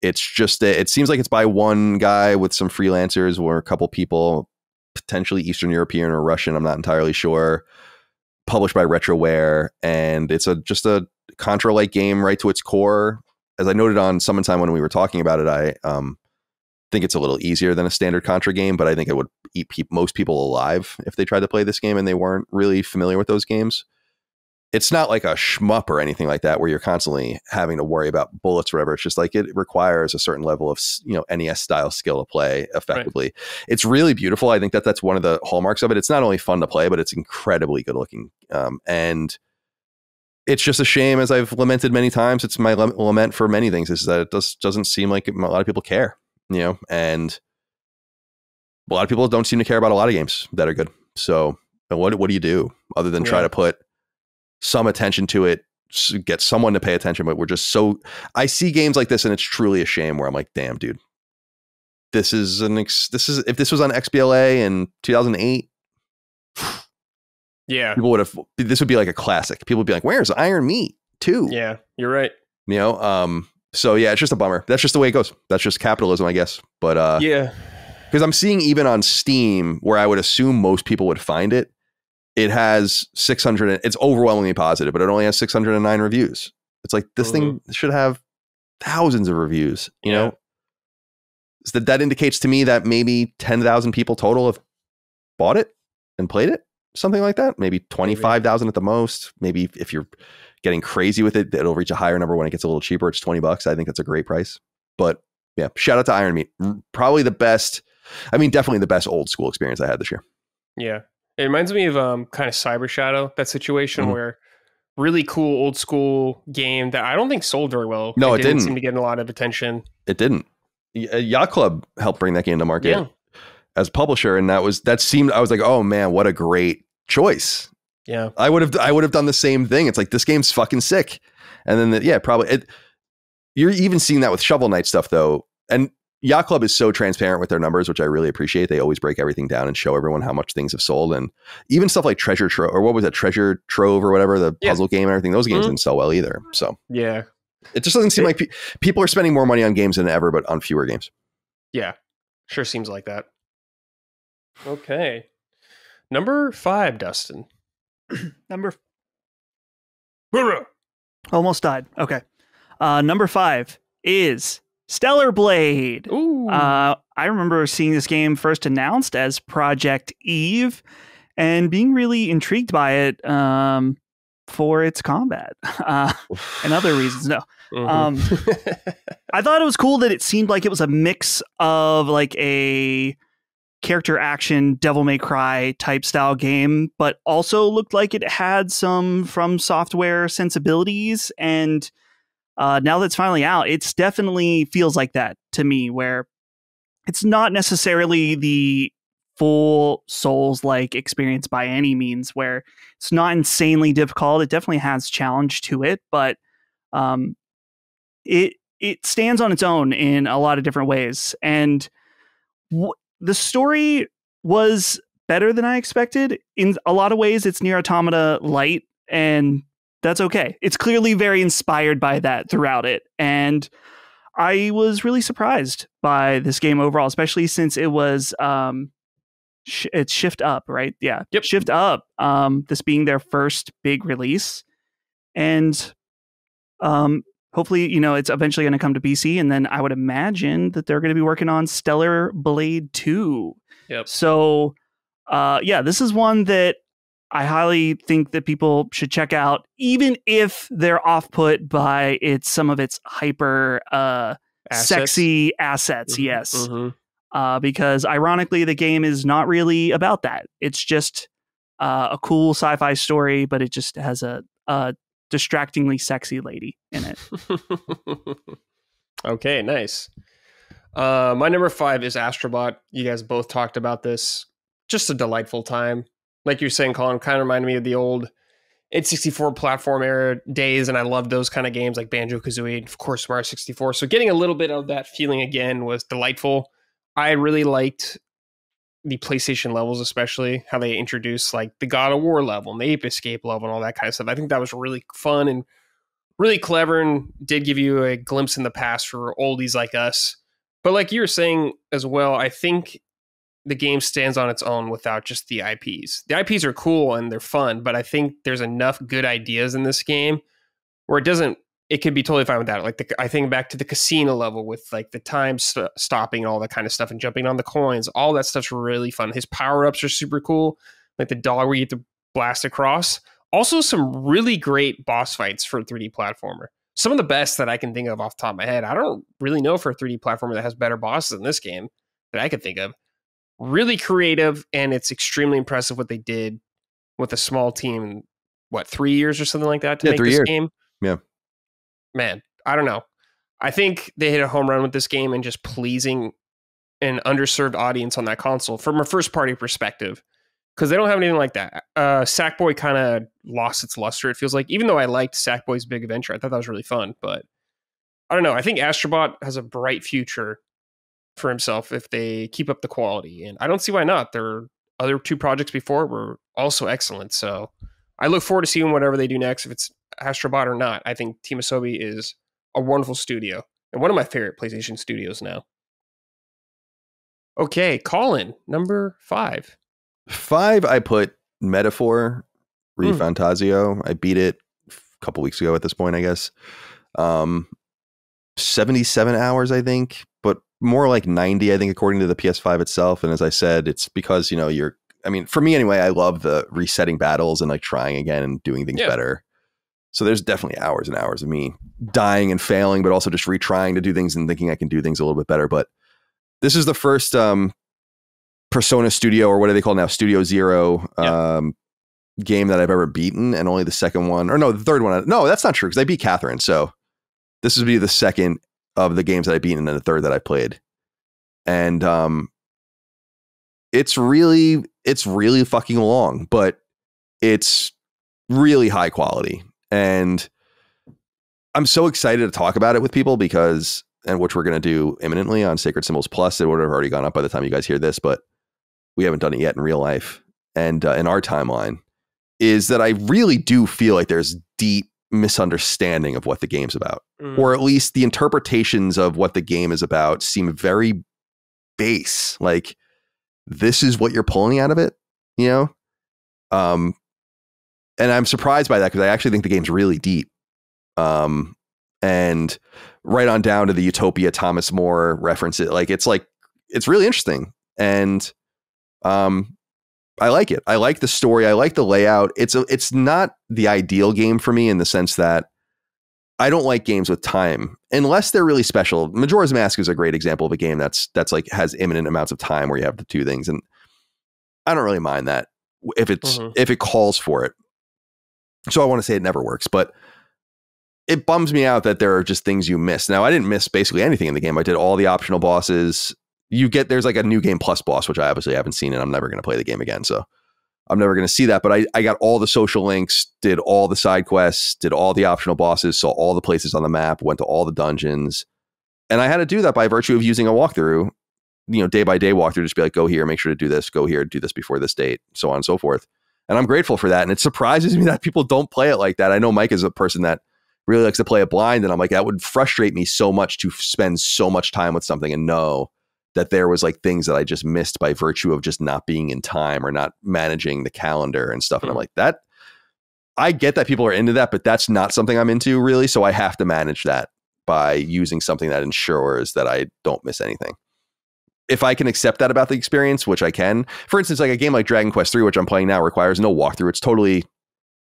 It's just it seems like it's by one guy with some freelancers or a couple people, potentially Eastern European or Russian. I'm not entirely sure. Published by Retroware, and it's just a Contra-like game right to its core. As I noted on Summon Time when we were talking about it, I think it's a little easier than a standard Contra game, but I think it would eat most people alive if they tried to play this game and they weren't really familiar with those games. It's not like a shmup or anything like that where you're constantly having to worry about bullets or whatever. It's just like it requires a certain level of NES style skill to play effectively. Right. It's really beautiful. I think that's one of the hallmarks of it. It's not only fun to play, but it's incredibly good looking. And it's just a shame, as I've lamented many times. It's my lament for many things is that it doesn't seem like a lot of people care, and a lot of people don't seem to care about a lot of games that are good. So what do you do other than try to put some attention to it, get someone to pay attention? But we're just I see games like this and it's truly a shame where I'm like, damn, dude, this is if this was on XBLA in 2008, yeah, this would be like a classic. People would be like, where's Iron Meat 2? Yeah, you're right. So yeah, it's just a bummer. That's just the way it goes. That's just capitalism, I guess. But yeah, because I'm seeing even on Steam, where I would assume most people would find it, it has 600. It's overwhelmingly positive, but it only has 609 reviews. It's like this thing should have thousands of reviews. You know, so that indicates to me that maybe 10,000 people total have bought it and played it, something like that. Maybe 25,000 at the most. Maybe if you're getting crazy with it, it'll reach a higher number when it gets a little cheaper. It's $20. I think that's a great price. But yeah, shout out to Iron Meat. Probably the best. I mean, definitely the best old school experience I had this year. Yeah. It reminds me of kind of Cyber Shadow, that situation where really cool old school game that I don't think sold very well. No, it didn't seem to get a lot of attention. It didn't. Yacht Club helped bring that game to market as publisher, and I was like, oh man, what a great choice. Yeah, I would have done the same thing. It's like, this game's fucking sick. And then probably you're even seeing that with Shovel Knight stuff though, and Yacht Club is so transparent with their numbers, which I really appreciate. They always break everything down and show everyone how much things have sold. And even stuff like Treasure Trove, or what was it, Treasure Trove or whatever, the puzzle game and everything, those games didn't sell well either. So yeah, it just doesn't seem like people are spending more money on games than ever, but on fewer games. Yeah, sure seems like that. Okay. Number 5, Dustin. Almost died. Okay. Number 5 is Stellar Blade. Ooh. I remember seeing this game first announced as Project Eve and being really intrigued by it for its combat and other reasons. No. I thought it was cool that it seemed like it was a mix of like a character action Devil May Cry type style game, but also looked like it had some From Software sensibilities. And now that it's finally out, it's definitely feels like that to me, where it's not necessarily the full Souls-like experience by any means, where it's not insanely difficult. It definitely has challenge to it, but it stands on its own in a lot of different ways. And the story was better than I expected. In a lot of ways, it's Nier Automata light, and that's okay. It's clearly very inspired by that throughout it. And I was really surprised by this game overall, especially since it was it's Shift Up, right? Yeah. Yep. Shift Up. This being their first big release. And hopefully, it's eventually going to come to PC. And then I would imagine that they're going to be working on Stellar Blade 2. Yep. So this is one that I highly think that people should check out, even if they're off-put by some of its hyper sexy assets. Mm-hmm. Yes. Mm-hmm. Because ironically, the game is not really about that. It's just a cool sci-fi story, but it just has a distractingly sexy lady in it. Okay, nice. My number 5 is Astrobot. You guys both talked about this. Just a delightful time. Like you're saying, Colin, kind of reminded me of the old N64 platform era days, and I loved those kind of games like Banjo-Kazooie, and of course Mario 64. So getting a little bit of that feeling again was delightful. I really liked the PlayStation levels, especially how they introduced like the God of War level and the Ape Escape level and all that kind of stuff. I think that was really fun and really clever and did give you a glimpse in the past for oldies like us. But like you were saying as well, I think the game stands on its own without just the IPs. The IPs are cool and they're fun, but I think there's enough good ideas in this game where it could be totally fine with that. Like I think back to the casino level with like the time stopping and all that kind of stuff and jumping on the coins. All that stuff's really fun. His power-ups are super cool. Like the dog where you get to blast across. Also some really great boss fights for a 3D platformer. Some of the best that I can think of off the top of my head. I don't really know for a 3D platformer that has better bosses in this game that I could think of. Really creative, and it's extremely impressive what they did with a small team. What, 3 years or something like that to make this game? Yeah. Man, I don't know. I think they hit a home run with this game and just pleasing an underserved audience on that console from a first party perspective, because they don't have anything like that. Sackboy kind of lost its luster, it feels like, even though I liked Sackboy's Big Adventure. I thought that was really fun, but I don't know. I think Astrobot has a bright future for himself if they keep up the quality, and I don't see why not. Their other two projects before were also excellent, so I look forward to seeing whatever they do next, if it's Astrobot or not. I think Team Asobi is a wonderful studio and one of my favorite PlayStation studios now. Okay, Colin, number 5. 5, I put Metaphor ReFantazio. I beat it a couple weeks ago at this point, I guess. 77 hours, I think, but more like 90, I think, according to the PS5 itself. And as I said, it's because, for me anyway, I love the resetting battles and like trying again and doing things better. So there's definitely hours and hours of me dying and failing, but also just retrying to do things and thinking I can do things a little bit better. But this is the first Persona Studio, or what do they call now, Studio Zero game that I've ever beaten, and only the second one, or no, the third one. No, that's not true, because I beat Catherine. So this would be the second of the games that I've beaten and the third that I played. And it's really fucking long, but it's really high quality. And I'm so excited to talk about it with people because, and which we're going to do imminently on Sacred Symbols Plus. It would have already gone up by the time you guys hear this, but we haven't done it yet in real life. And in our timeline, is that I really do feel like there's deep misunderstanding of what the game's about, or at least the interpretations of what the game is about seem very base. Like, this is what you're pulling out of it, and I'm surprised by that, because I actually think the game's really deep. And right on down to the Utopia Thomas More reference. It's really interesting. And I like it. I like the story. I like the layout. It's not the ideal game for me, in the sense that I don't like games with time unless they're really special. Majora's Mask is a great example of a game that's like has imminent amounts of time where you have the two things. And I don't really mind that if it calls for it. So I want to say it never works, but it bums me out that there are just things you miss. Now, I didn't miss basically anything in the game. I did all the optional bosses. There's like a new game plus boss, which I obviously haven't seen, and I'm never going to play the game again. So I'm never going to see that. But I got all the social links, did all the side quests, did all the optional bosses, saw all the places on the map, went to all the dungeons. And I had to do that by virtue of using a walkthrough, day by day walkthrough, just be like, go here, make sure to do this, go here, do this before this date, so on and so forth. And I'm grateful for that. And it surprises me that people don't play it like that. I know Mike is a person that really likes to play it blind. And I'm like, that would frustrate me so much to spend so much time with something and know that there was like things that I just missed by virtue of just not being in time or not managing the calendar and stuff. And I'm like, that, I get that people are into that, but that's not something I'm into really. So I have to manage that by using something that ensures that I don't miss anything. If I can accept that about the experience, which I can, for instance, like a game like Dragon Quest 3, which I'm playing now, requires no walkthrough. It's totally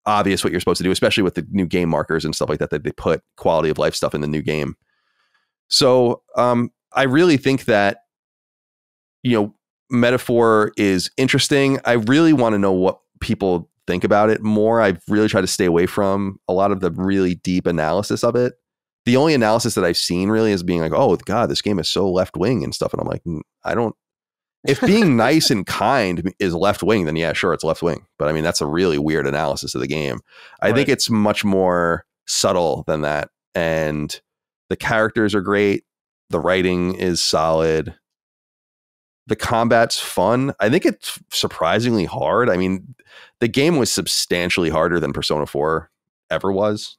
obvious what you're supposed to do, especially with the new game markers and stuff like that they put quality of life stuff in the new game. So I really think that, Metaphor is interesting. I really want to know what people think about it more. I've really tried to stay away from a lot of the really deep analysis of it. The only analysis that I've seen really is being like, oh God, this game is so left wing and stuff. And I'm like, if being nice and kind is left wing, then yeah, sure, it's left wing. But I mean, that's a really weird analysis of the game. I think it's much more subtle than that. And the characters are great. The writing is solid. The combat's fun. I think it's surprisingly hard. I mean, the game was substantially harder than Persona 4 ever was.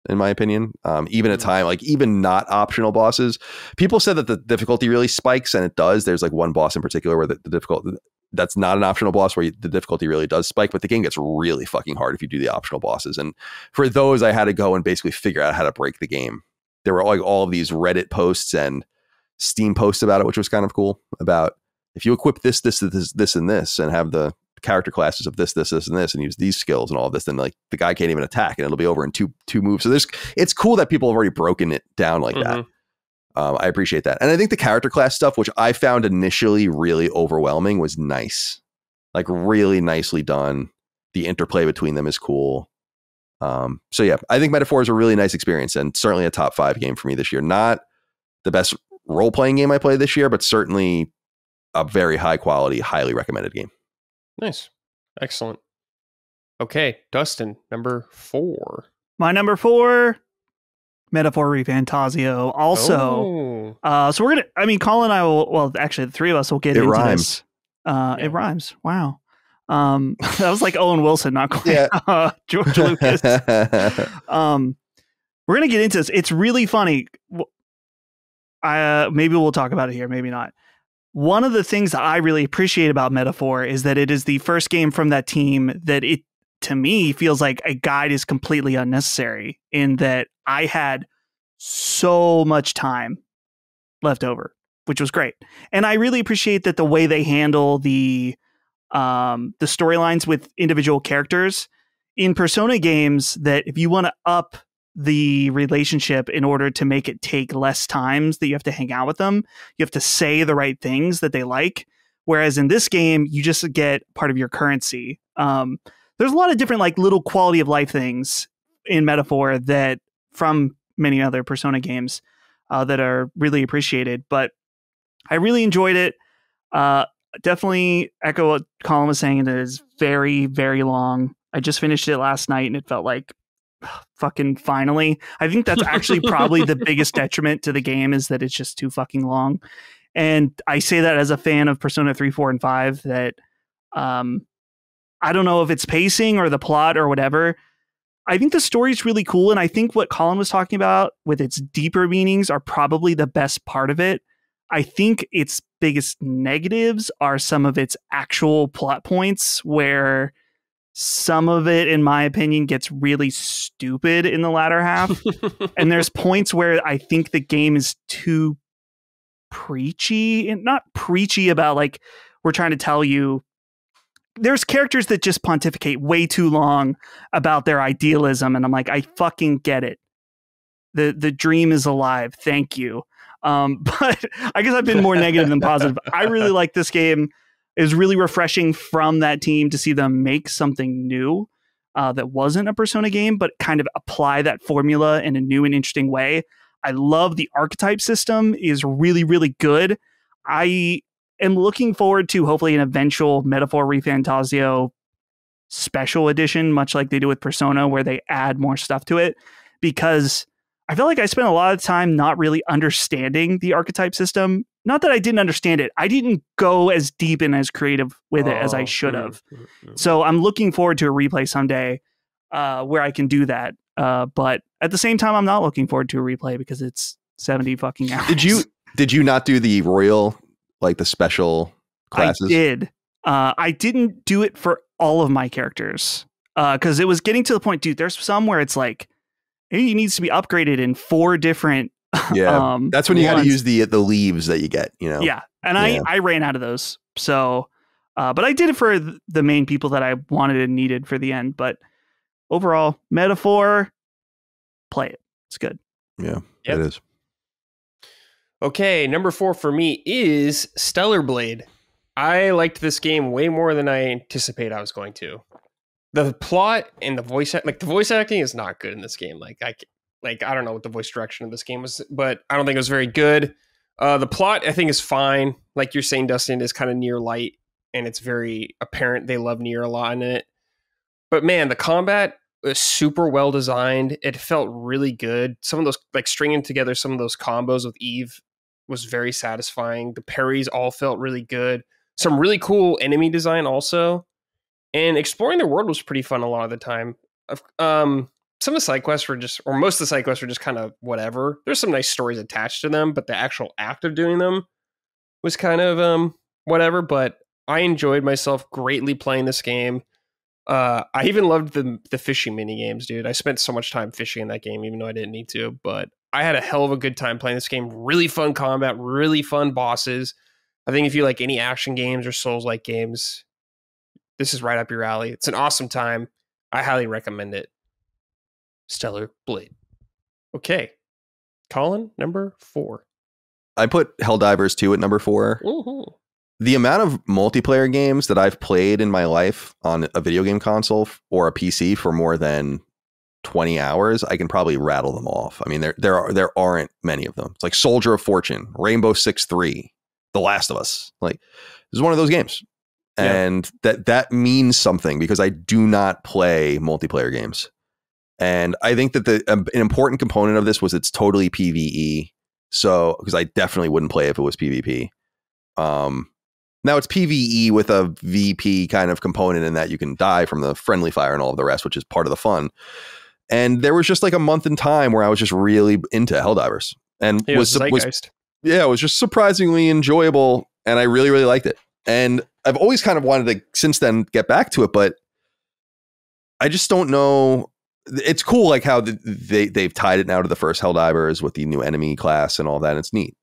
in my opinion. Even at time, like even not optional bosses, people said that the difficulty really spikes, and it does. There's like one boss in particular where the difficulty, that's not an optional boss, where the difficulty really does spike, but the game gets really fucking hard if you do the optional bosses. And for those, I had to go and basically figure out how to break the game. There were like all of these Reddit posts and Steam posts about it, which was kind of cool, about if you equip this, and this, and have the character classes of this, and this, and use these skills and all of this, then like the guy can't even attack, and it'll be over in two moves. So it's cool that people have already broken it down like that. I appreciate that. And I think the character class stuff, which I found initially really overwhelming, was nice. Like really nicely done. The interplay between them is cool. So yeah, I think Metaphor is a really nice experience, and certainly a top 5 game for me this year. Not the best role-playing game I played this year, but certainly a very high quality, highly recommended game. Nice. Excellent. Okay, Dustin, number 4. My number 4, Metaphor ReFantazio. Also, so we're gonna. Colin and I will. Well, actually, the three of us will get into this. It rhymes. Wow. That was like Owen Wilson, not quite George Lucas. We're gonna get into this. It's really funny. Maybe we'll talk about it here. Maybe not. One of the things that I really appreciate about Metaphor is that it is the first game from that team that it, to me, feels like a guide is completely unnecessary, in that I had so much time left over, which was great. And I really appreciate that the way they handle the storylines with individual characters in Persona games, that if you want to up the relationship in order to make it take less times that you have to hang out with them, you have to say the right things that they like. Whereas in this game, you just get part of your currency. There's a lot of different like little quality of life things in Metaphor that from many other Persona games that are really appreciated, but I really enjoyed it. Definitely echo what Colin was saying. It is very, very long. I just finished it last night and it felt like fucking finally. I think that's actually probably the biggest detriment to the game, is that it's just too fucking long. And I say that as a fan of Persona 3, 4, and 5, that I don't know if it's pacing or the plot or whatever. I think the story's really cool. And I think what Colin was talking about with its deeper meanings are probably the best part of it. I think its biggest negatives are some of its actual plot points, where some of it, in my opinion, gets really stupid in the latter half. And there's points where I think the game is too preachy, and not preachy about like, we're trying to tell you. There's characters that just pontificate way too long about their idealism. And I'm like, I fucking get it. The dream is alive. Thank you. But I guess I've been more negative than positive. I really like this game. It was really refreshing from that team to see them make something new that wasn't a Persona game, but kind of apply that formula in a new and interesting way. I love the archetype system, is really, really good. I am looking forward to hopefully an eventual Metaphor ReFantazio special edition, much like they do with Persona, where they add more stuff to it, because I feel like I spent a lot of time not really understanding the archetype system. Not that I didn't understand it. I didn't go as deep and as creative with it as I should have. So I'm looking forward to a replay someday where I can do that. But at the same time, I'm not looking forward to a replay because it's 70 fucking hours. Did you not do the Royal, like the special classes? I did. I didn't do it for all of my characters because it was getting to the point, dude, there's some where it's like, he needs to be upgraded in 4 different. Yeah, that's when you got to use the leaves that you get, you know? Yeah. And I ran out of those. So, but I did it for the main people that I wanted and needed for the end. But overall, Metaphor, play it. It's good. Yeah, it is. Okay, number 4 for me is Stellar Blade. I liked this game way more than I anticipated I was going to. The plot and the voice acting is not good in this game. I don't know what the voice direction of this game was, but I don't think it was very good. The plot, I think, is fine. Like you're saying, Dustin, is kind of Nier light, and it's very apparent they love Nier a lot in it. But man, the combat was super well designed. It felt really good. Some of those, like stringing together some of those combos with Eve, was very satisfying. The parries all felt really good. Some really cool enemy design also. And exploring the world was pretty fun a lot of the time. some of the side quests were just, or most of the side quests were just kind of whatever. There's some nice stories attached to them, but the actual act of doing them was kind of whatever. But I enjoyed myself greatly playing this game. I even loved the fishing mini games, dude. I spent so much time fishing in that game, even though I didn't need to. But I had a hell of a good time playing this game. Really fun combat, really fun bosses. I think if you like any action games or Souls-like games, this is right up your alley. It's an awesome time. I highly recommend it. Stellar Blade. Okay. Colin, number 4. I put Helldivers 2 at number 4. Mm-hmm. The amount of multiplayer games that I've played in my life on a video game console or a PC for more than 20 hours, I can probably rattle them off. I mean, there aren't many of them. It's like Soldier of Fortune, Rainbow Six 3, The Last of Us. Like, this is one of those games. Yeah. And that means something because I do not play multiplayer games. And I think that an important component of this was it's totally PvE. So, because I definitely wouldn't play if it was PvP. Now it's PvE with a VP kind of component in that you can die from the friendly fire and all of the rest, which is part of the fun. And there was just like a month in time where I was just really into Helldivers and it was just surprisingly enjoyable. And I really, really liked it. And I've always kind of wanted to since then get back to it, but I just don't know. It's cool, like how they've tied it now to the first Helldivers with the new enemy class and all that. It's neat.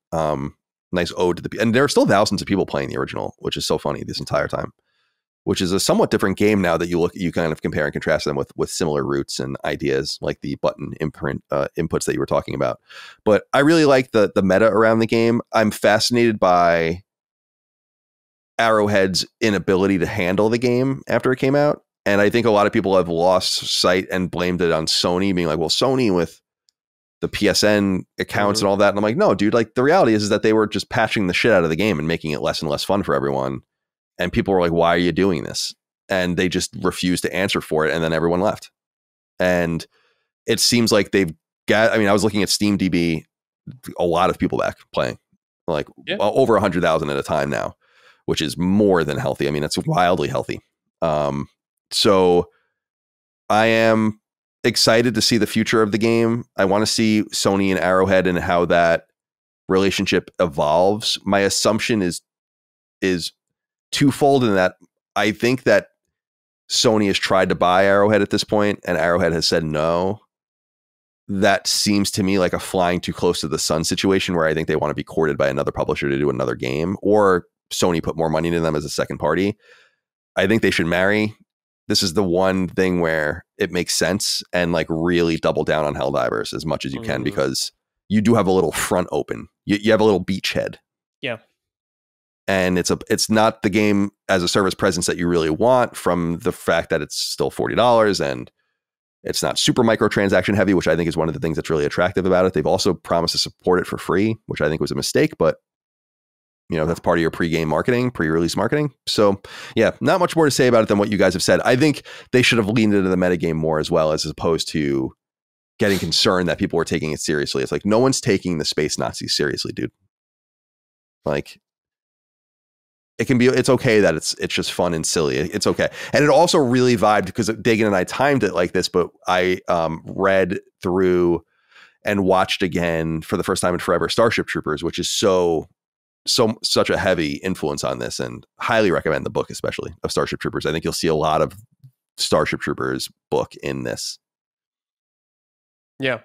Nice ode to and there are still thousands of people playing the original, which is so funny this entire time. Which is a somewhat different game now that you kind of compare and contrast them with similar roots and ideas like the button imprint inputs that you were talking about. But I really like the meta around the game. I'm fascinated by Arrowhead's inability to handle the game after it came out. And I think a lot of people have lost sight and blamed it on Sony being like, well, Sony with the PSN accounts and all that. And I'm like, no, dude, like the reality is that they were just patching the shit out of the game and making it less and less fun for everyone. And people were like, why are you doing this? And they just refused to answer for it. And then everyone left. And it seems like they've got, I mean, I was looking at SteamDB, a lot of people back playing like over 100,000 at a time now, which is more than healthy. I mean, it's wildly healthy. So I am excited to see the future of the game. I want to see Sony and Arrowhead and how that relationship evolves. My assumption is twofold in that I think that Sony has tried to buy Arrowhead at this point and Arrowhead has said no. That seems to me like a flying too close to the sun situation where I think they want to be courted by another publisher to do another game, or Sony put more money into them as a second party. I think they should marry. This is the one thing where it makes sense and like really double down on Helldivers as much as you can, because you do have a little front open. You have a little beachhead. Yeah. And it's not the game as a service presence that you really want, from the fact that it's still $40 and it's not super microtransaction heavy, which I think is one of the things that's really attractive about it. They've also promised to support it for free, which I think was a mistake, but you know, that's part of your pre-game marketing, pre-release marketing. So yeah, not much more to say about it than what you guys have said. I think they should have leaned into the metagame more as well, as opposed to getting concerned that people were taking it seriously. It's like, no one's taking the space Nazis seriously, dude. Like, it's okay that it's just fun and silly. It's okay. And it also really vibed because Dagan and I timed it like this, but I read through and watched again for the first time in forever Starship Troopers, which is such a heavy influence on this, and highly recommend the book, especially of Starship Troopers. I think you'll see a lot of Starship Troopers book in this. Yeah.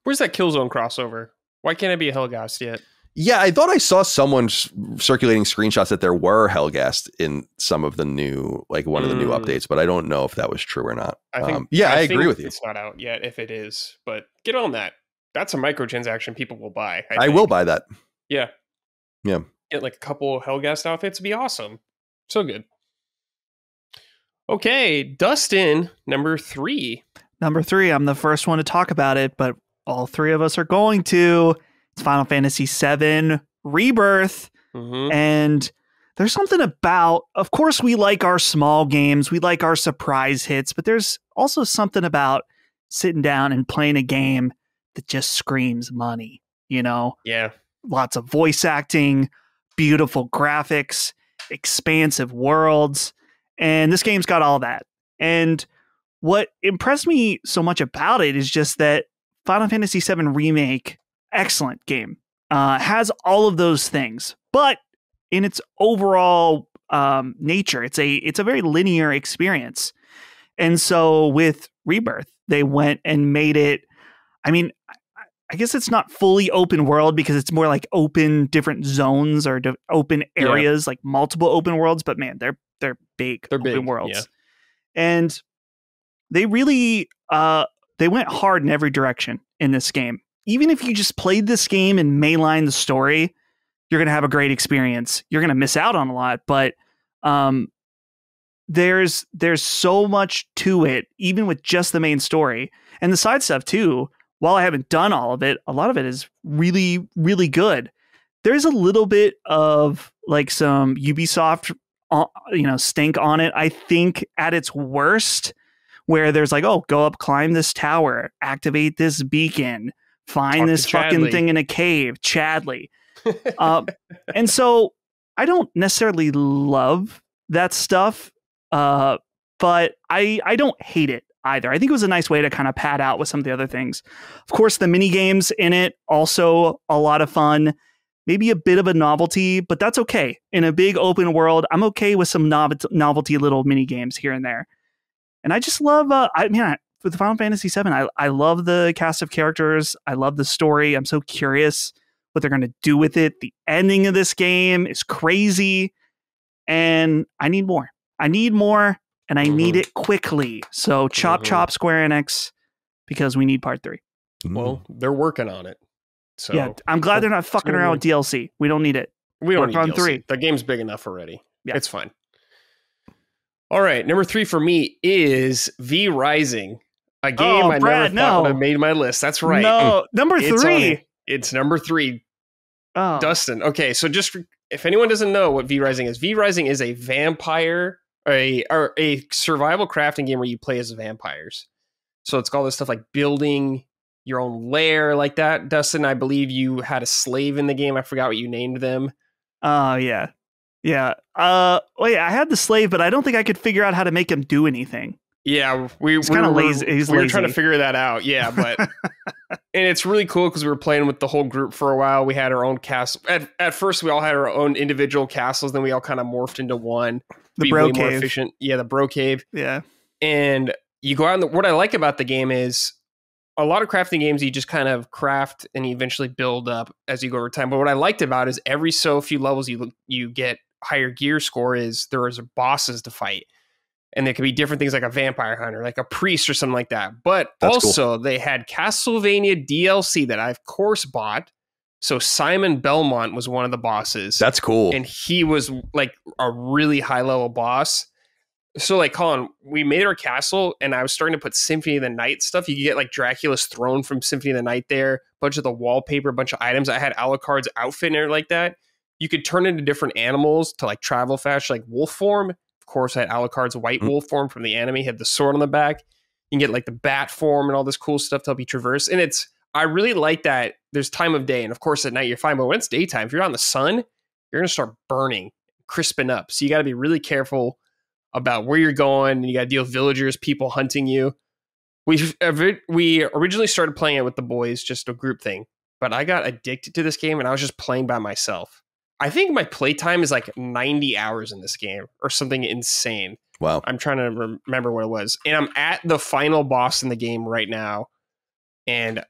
Where's that Killzone crossover? Why can't it be a Hellgast yet? Yeah, I thought I saw someone circulating screenshots that there were Hellgast in some of the new, like one of the new updates, but I don't know if that was true or not. I think, I agree with you. It's not out yet if it is, but get on that. That's a microtransaction people will buy. I will buy that. Yeah. Yeah. Get like a couple Hellgast outfits. It'd be awesome. So good. Okay. Dustin, number 3. Number 3. I'm the first one to talk about it, but all 3 of us are going to. It's Final Fantasy VII Rebirth. And there's something about, of course, we like our small games. We like our surprise hits, but there's also something about sitting down and playing a game that just screams money, you know? Yeah. Lots of voice acting, beautiful graphics, expansive worlds. And this game's got all that. And what impressed me so much about it is just that Final Fantasy VII Remake, excellent game, has all of those things, but in its overall nature, it's a very linear experience. And so with Rebirth, they went and made it, I mean, I guess it's not fully open world because it's more like open different zones or open areas, like multiple open worlds, but man, they're big. They're open worlds. Yeah. And they really they went hard in every direction in this game. Even if you just played this game and mainline the story, you're going to have a great experience. You're going to miss out on a lot, but there's so much to it, even with just the main story and the side stuff too. While I haven't done all of it, a lot of it is really, really good. There's a little bit of like some Ubisoft, stink on it. I think at its worst, where there's like, oh, go up, climb this tower, activate this beacon, find this fucking thing in a cave, Chadley. And so I don't necessarily love that stuff, but I don't hate it either. I think it was a nice way to kind of pad out with some of the other things. Of course, the mini games in it, also a lot of fun, maybe a bit of a novelty, but that's okay. In a big open world, I'm okay with some novelty little mini games here and there. And I just love, with Final Fantasy VII, I love the cast of characters. I love the story. I'm so curious what they're going to do with it. The ending of this game is crazy, and I need more. And I need it quickly. So chop Square Enix, because we need part 3. Well, they're working on it. So yeah, I'm glad they're not fucking around with DLC. We don't need it. We don't need DLC. 3. The game's big enough already. Yeah. It's fine. All right, number 3 for me is V Rising, a game I never thought would have made my list. That's right. No, number 3. It's number 3. Oh. Dustin. Okay, so just if anyone doesn't know what V Rising is a vampire, a survival crafting game where you play as vampires. So it's got all this stuff like building your own lair like that. Dustin, I believe you had a slave in the game. I forgot what you named them. Oh, yeah. Yeah. I had the slave, but I don't think I could figure out how to make him do anything. Yeah, he's kind of lazy. We were trying to figure that out. Yeah, but and it's really cool because we were playing with the whole group for a while. We had our own castle. At first, we all had our own individual castles. Then we all kind of morphed into one. The bro cave. More efficient. Yeah, the bro cave. Yeah. And you go out. What I like about the game is a lot of crafting games, you just kind of craft and you eventually build up as you go over time. But what I liked about it is every so few levels you get higher gear score is there is bosses to fight. And there could be different things like a vampire hunter, like a priest or something like that. But that's also cool. They had Castlevania DLC that I, of course, bought. So Simon Belmont was one of the bosses. That's cool. And he was like a really high level boss. So like, Colin, we made our castle and I was starting to put Symphony of the Night stuff. You could get like Dracula's throne from Symphony of the Night there, a bunch of the wallpaper, a bunch of items. I had Alucard's outfit and everything like that. You could turn into different animals to like travel fast, like wolf form. Of course, I had Alucard's white wolf form from the anime. He had the sword on the back. You can get like the bat form and all this cool stuff to help you traverse. And I really like that there's time of day. And of course, at night you're fine. But when it's daytime, if you're on the sun, you're going to start burning, crisping up. So you got to be really careful about where you're going. And you got to deal with villagers, people hunting you. We originally started playing it with the boys, just a group thing. But I got addicted to this game and I was just playing by myself. I think my playtime is like 90 hours in this game or something insane. Wow. I'm trying to remember what it was. And I'm at the final boss in the game right now. And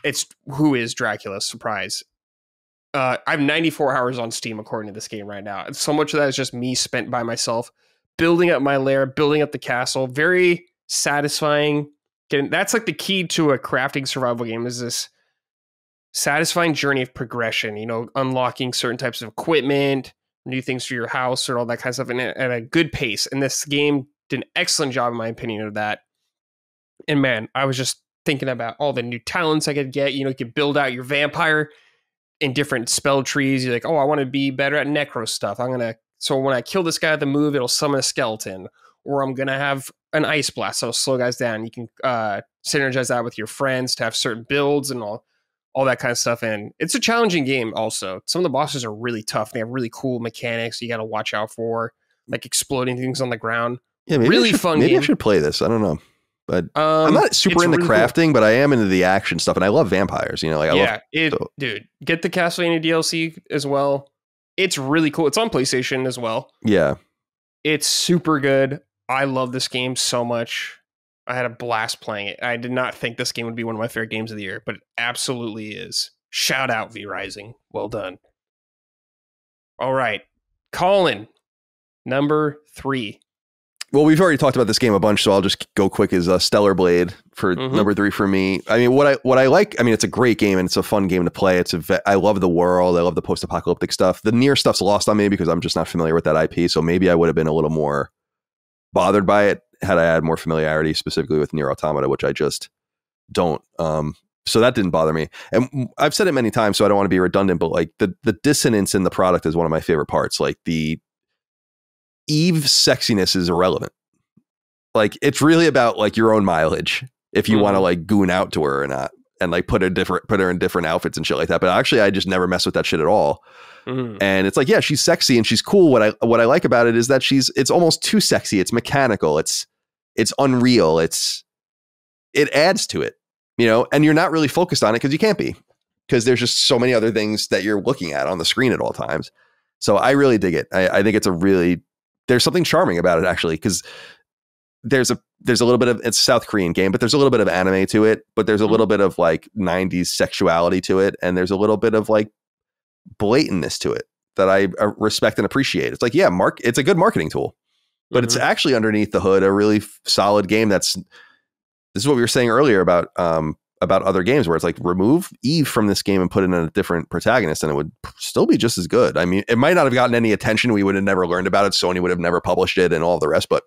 it's who is Dracula? Surprise. I have 94 hours on Steam according to this game right now. And so much of that is just me spent by myself, building up my lair, building up the castle. Very satisfying. That's like the key to a crafting survival game is this satisfying journey of progression, unlocking certain types of equipment, new things for your house or all that kind of stuff at a good pace. And this game did an excellent job, in my opinion, of that. And man, I was just thinking about all the new talents I could get. You could build out your vampire in different spell trees. You're like, oh, I want to be better at necro stuff. So when I kill this guy with the move, it'll summon a skeleton. Or I'm going to have an ice blast that'll slow guys down. You can synergize that with your friends to have certain builds and all that kind of stuff. And it's a challenging game also. Some of the bosses are really tough. They have really cool mechanics you got to watch out for, like exploding things on the ground. Yeah, maybe really fun game. Maybe I should play this. I don't know. But I'm not super into really crafting, cool. but I am into the action stuff, and I love vampires. Dude, get the Castlevania DLC as well. It's really cool. It's on PlayStation as well. Yeah, it's super good. I love this game so much. I had a blast playing it. I did not think this game would be one of my favorite games of the year, but it absolutely is. Shout out V Rising. Well done. All right, Colin, number 3. Well, we've already talked about this game a bunch, so I'll just go quick. Is Stellar Blade for number 3 for me. I mean, what I like. I mean, it's a great game and it's a fun game to play. I love the world. I love the post-apocalyptic stuff. The Nier stuff's lost on me because I'm just not familiar with that IP. So maybe I would have been a little more bothered by it had I had more familiarity, specifically with Nier Automata, which I just don't. So that didn't bother me. And I've said it many times, so I don't want to be redundant. But like the dissonance in the product is one of my favorite parts. Like the Eve sexiness is irrelevant. Like it's really about like your own mileage if you want to like goon out to her or not, and like put her in different outfits and shit like that. But actually, I just never mess with that shit at all. And it's like, yeah, she's sexy and she's cool. What I like about it is that it's almost too sexy. It's mechanical. It's unreal. It adds to it, and you're not really focused on it because you can't be, because there's just so many other things that you're looking at on the screen at all times. So I really dig it. I think there's something charming about it actually, because there's a little bit of, it's a South Korean game, but there's a little bit of anime to it, but there's a little bit of like 90s sexuality to it. And there's a little bit of like blatantness to it that I respect and appreciate. It's like, yeah, it's a good marketing tool, but it's actually underneath the hood, a really solid game. This is what we were saying earlier about other games where it's like, remove Eve from this game and put in a different protagonist and it would still be just as good. I mean, it might not have gotten any attention. We would have never learned about it. Sony would have never published it and all the rest, but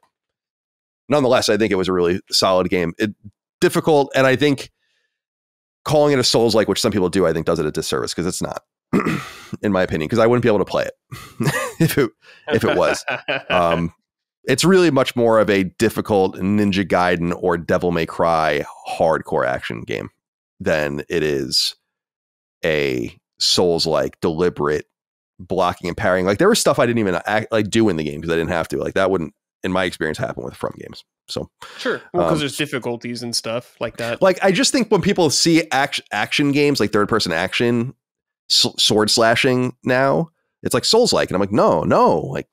nonetheless, I think it was a really solid game. Difficult, and I think calling it a Souls-like, which some people do, I think does it a disservice, because it's not, in my opinion, because I wouldn't be able to play it if it was. It's really much more of a difficult Ninja Gaiden or Devil May Cry hardcore action game than it is a Souls-like deliberate blocking and parrying. Like there was stuff I didn't even do in the game because I didn't have to. Like that wouldn't, in my experience, happen with From games. So sure, because there's difficulties and stuff like that. Like I just think when people see action games like third-person action, sword slashing now, it's like Souls-like, and I'm like, no, like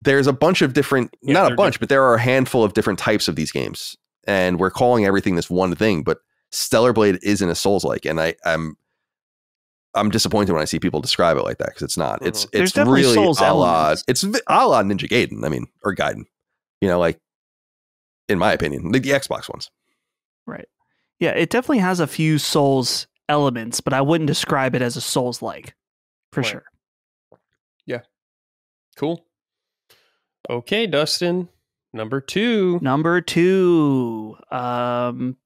there's a bunch of different, not a bunch, but there are a handful of different types of these games, and we're calling everything this one thing. But Stellar Blade isn't a Souls-like, and I'm disappointed when I see people describe it like that, because it's not. It's really Souls a la Ninja Gaiden. I mean, or Gaiden. Like in my opinion, the Xbox ones. Right. Yeah, it definitely has a few Souls elements, but I wouldn't describe it as a Souls-like for sure. Yeah. Cool. Okay, Dustin. Number 2.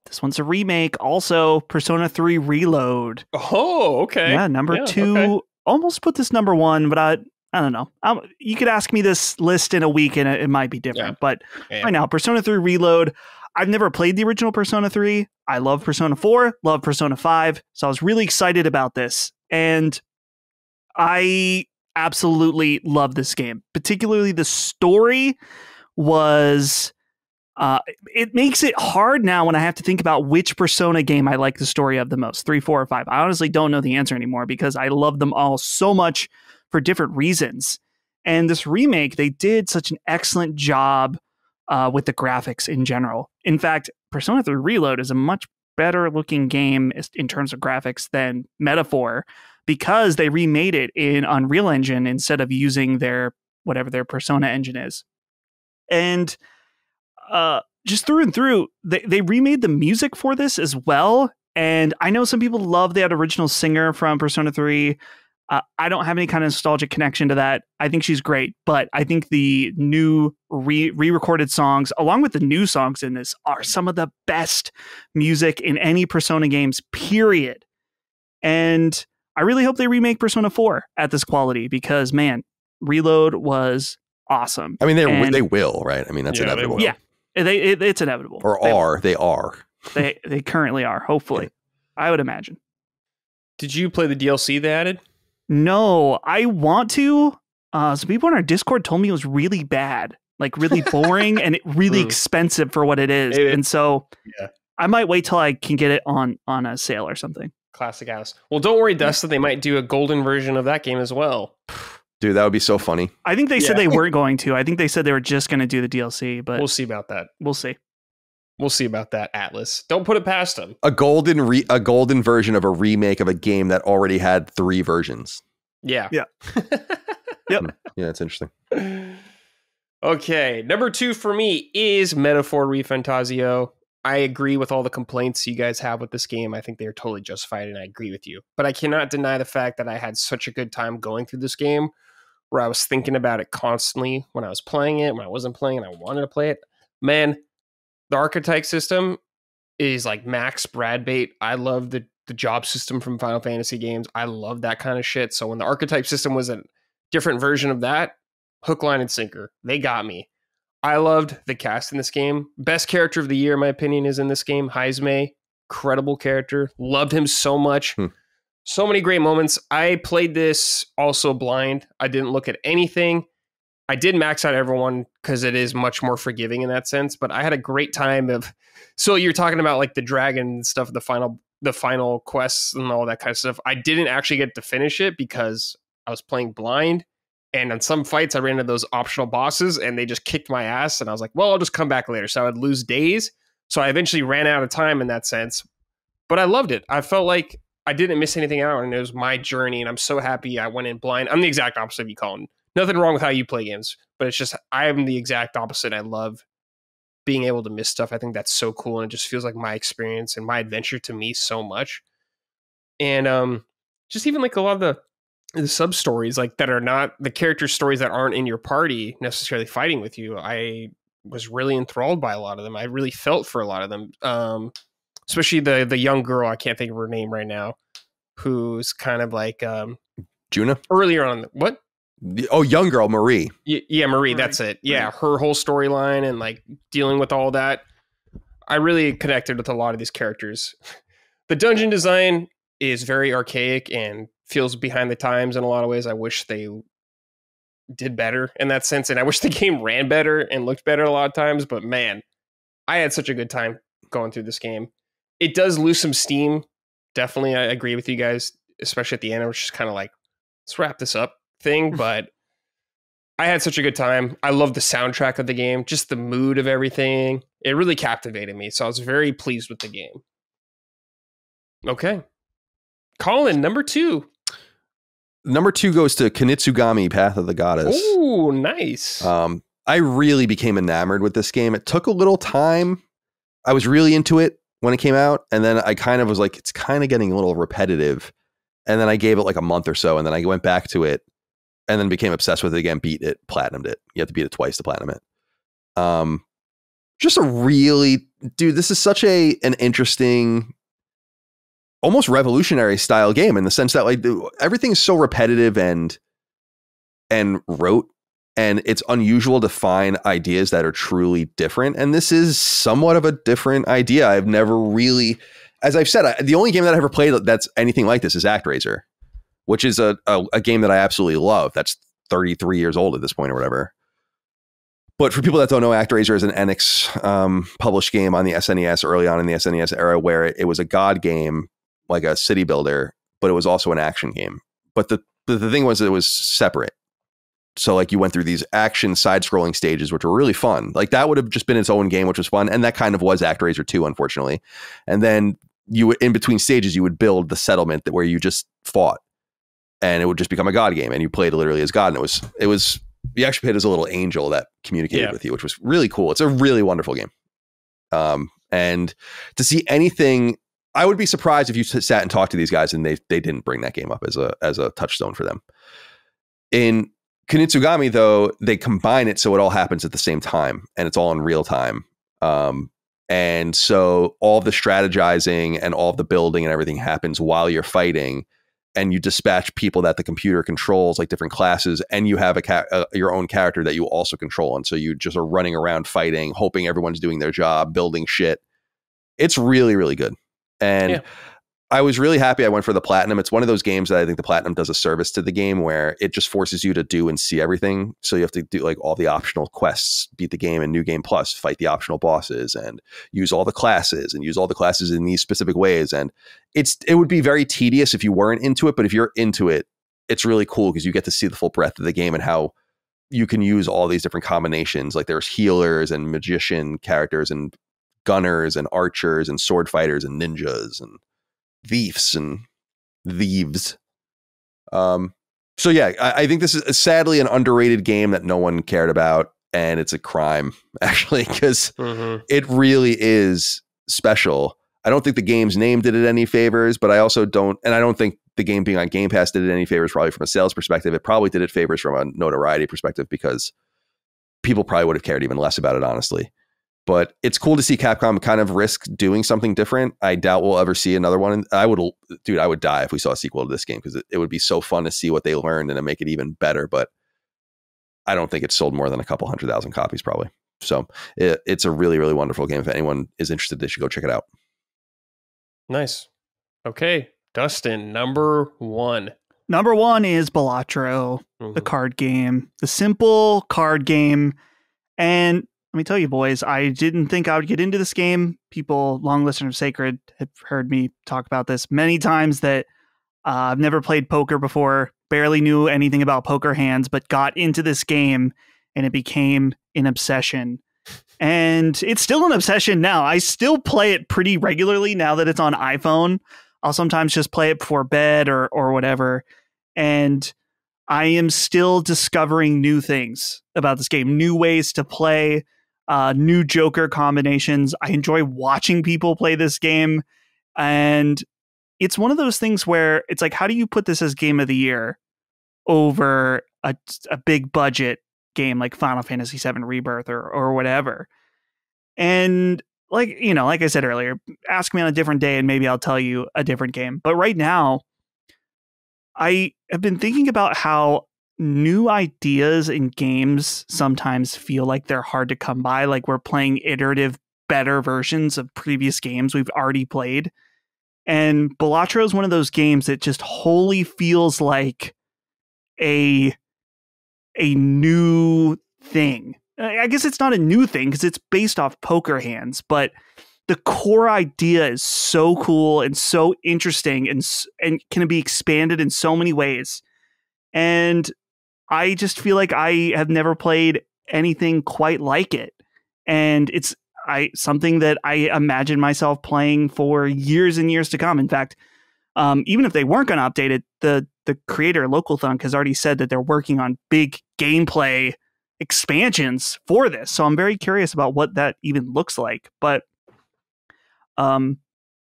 This one's a remake. Also, Persona 3 Reload. Oh, okay. Yeah, number 2. Okay. Almost put this number 1, but I don't know. You could ask me this list in a week and it might be different. Yeah. But right now, Persona 3 Reload. I've never played the original Persona 3. I love Persona 4, love Persona 5. So I was really excited about this. And I absolutely love this game. Particularly the story was... it makes it hard now when I have to think about which Persona game I like the story of the most, 3, 4, or 5. I honestly don't know the answer anymore because I love them all so much for different reasons. And this remake, they did such an excellent job with the graphics in general. In fact, Persona 3 Reload is a much better looking game in terms of graphics than Metaphor, because they remade it in Unreal Engine instead of using whatever their Persona engine is. And just through and through, they remade the music for this as well. And I know some people love that original singer from Persona 3. I don't have any kind of nostalgic connection to that. I think she's great, but I think the new re-recorded songs, along with the new songs in this, are some of the best music in any Persona games, period. And I really hope they remake Persona 4 at this quality, because, man, Reload was awesome. I mean, they will, right? I mean, that's inevitable. Yeah, it's inevitable. They are. They currently are, hopefully. I would imagine. Did you play the DLC they added? No, I want to. Some people on our Discord told me it was really bad. like really boring and really expensive for what it is. And so I might wait till I can get it on a sale or something. Classic house. Well, don't worry, Dustin. They might do a golden version of that game as well. Dude, that would be so funny. I think they said they weren't going to. I think they said they were just going to do the DLC, but we'll see about that. We'll see. We'll see about that, Atlas. Don't put it past them. A golden version of a remake of a game that already had 3 versions. Yeah. Yeah. Yep. Yeah, that's interesting. Okay. Number 2 for me is Metaphor ReFantazio. I agree with all the complaints you guys have with this game. I think they're totally justified, and I agree with you. But I cannot deny the fact that I had such a good time going through this game where I was thinking about it constantly when I was playing it, when I wasn't playing it, I wanted to play it. Man, the archetype system is like max Brad bait. I love the job system from Final Fantasy games. I love that kind of shit. So when the archetype system was a different version of that, hook, line, and sinker, they got me. I loved the cast in this game. Best character of the year, in my opinion, is in this game. Heisme, incredible character. Loved him so much. So many great moments. I played this also blind. I didn't look at anything. I did max out everyone because it is much more forgiving in that sense. But I had a great time of. So you're talking about like the dragon stuff, the final quests and all that kind of stuff. I didn't actually get to finish it because I was playing blind. And on some fights, I ran into those optional bosses and they just kicked my ass. And I was like, well, I'll just come back later. So I would lose days. So I eventually ran out of time in that sense. But I loved it. I felt like I didn't miss anything out. And it was my journey. And I'm so happy I went in blind. I'm the exact opposite of you, Colin. Nothing wrong with how you play games. But it's just, I'm the exact opposite. I love being able to miss stuff. I think that's so cool. And it just feels like my experience and my adventure to me so much. And just even like a lot of the sub stories, like that are not the character stories that aren't in your party necessarily fighting with you. I was really enthralled by a lot of them. I really felt for a lot of them. Especially the young girl. I can't think of her name right now, who's kind of like, Juna earlier on. What? Young girl, Marie. Yeah. Marie. That's it. Yeah. Her whole storyline and like dealing with all that. I really connected with a lot of these characters. The dungeon design is very archaic and feels behind the times in a lot of ways. I wish they did better in that sense. And I wish the game ran better and looked better a lot of times. But man, I had such a good time going through this game. It does lose some steam. Definitely, I agree with you guys, especially at the end. I was just kind of like, let's wrap this up thing. But I had such a good time. I love the soundtrack of the game, just the mood of everything. It really captivated me. So I was very pleased with the game. Okay. Colin, number 2. Number 2 goes to Kunitsugami, Path of the Goddess. Ooh, nice. I really became enamored with this game. It took a little time. I was really into it when it came out. And then I kind of was like, it's kind of getting a little repetitive. And then I gave it like a month or so. And then I went back to it and then became obsessed with it again, beat it, platinumed it. You have to beat it twice to platinum it. Just a really, dude, this is such an interesting, almost revolutionary style game in the sense that like everything's so repetitive and rote, and it's unusual to find ideas that are truly different. And this is somewhat of a different idea. I've never really, as I've said, the only game that I ever played that's anything like this is ActRaiser, which is a game that I absolutely love. That's 33 years old at this point or whatever. But for people that don't know, ActRaiser is an Enix published game on the SNES early on in the SNES era, where it was a god game, like a city builder, but it was also an action game. But the thing was, it was separate. So like you went through these action side-scrolling stages, which were really fun. Like that would have just been its own game, which was fun. And that kind of was ActRaiser 2, unfortunately. And then you, in between stages, you would build the settlement where you just fought, and it would just become a god game, and you played literally as god. And it was you actually played as a little angel that communicated with you, which was really cool. It's a really wonderful game. And to see anything, I would be surprised if you sat and talked to these guys and they didn't bring that game up as a touchstone for them. In Kunitsugami, though, they combine it so it all happens at the same time, and it's all in real time. And so all of the strategizing and all of the building and everything happens while you're fighting, and you dispatch people that the computer controls, like different classes, and you have your own character that you also control. And so you just are running around fighting, hoping everyone's doing their job, building shit. It's really, really good. And I was really happy I went for the platinum. It's one of those games that I think the platinum does a service to the game where it just forces you to do and see everything. So you have to do like all the optional quests, beat the game in New Game Plus, fight the optional bosses, and use all the classes in these specific ways. And it would be very tedious if you weren't into it, but if you're into it, it's really cool because you get to see the full breadth of the game and how you can use all these different combinations. Like there's healers and magician characters and gunners and archers and sword fighters and ninjas and thieves. So yeah, I think this is sadly an underrated game that no one cared about, and it's a crime actually because it really is special. I don't think the game's name did it any favors, but I also don't think the game being on Game Pass did it any favors. Probably from a sales perspective, it probably did it favors from a notoriety perspective because people probably would have cared even less about it, honestly. But it's cool to see Capcom kind of risk doing something different. I doubt we'll ever see another one. I would die if we saw a sequel to this game because it would be so fun to see what they learned and to make it even better. But I don't think it's sold more than a couple 100,000 copies probably. So it's a really, really wonderful game. If anyone is interested, they should go check it out. Nice. Okay. Dustin, number one. Number one is Balatro, the card game, the simple card game. And let me tell you, boys, I didn't think I would get into this game. People, long listeners of Sacred, have heard me talk about this many times that I've never played poker before, barely knew anything about poker hands, but got into this game and it became an obsession. And it's still an obsession now. I still play it pretty regularly now that it's on iPhone. I'll sometimes just play it before bed or whatever. And I am still discovering new things about this game, new ways to play, new Joker combinations. I enjoy watching people play this game. And it's one of those things where it's like, how do you put this as game of the year over a big budget game like Final Fantasy VII Rebirth or whatever? And like I said earlier, ask me on a different day and maybe I'll tell you a different game. But right now, I have been thinking about how new ideas in games sometimes feel like they're hard to come by, like we're playing iterative, better versions of previous games we've already played. And Balatro is one of those games that just wholly feels like a new thing. I guess it's not a new thing because it's based off poker hands, but the core idea is so cool and so interesting and can be expanded in so many ways. And I just feel like I have never played anything quite like it. And it's something that I imagine myself playing for years and years to come. In fact, even if they weren't going to update it, the creator, Local Thunk, has already said that they're working on big gameplay expansions for this. So I'm very curious about what that even looks like. But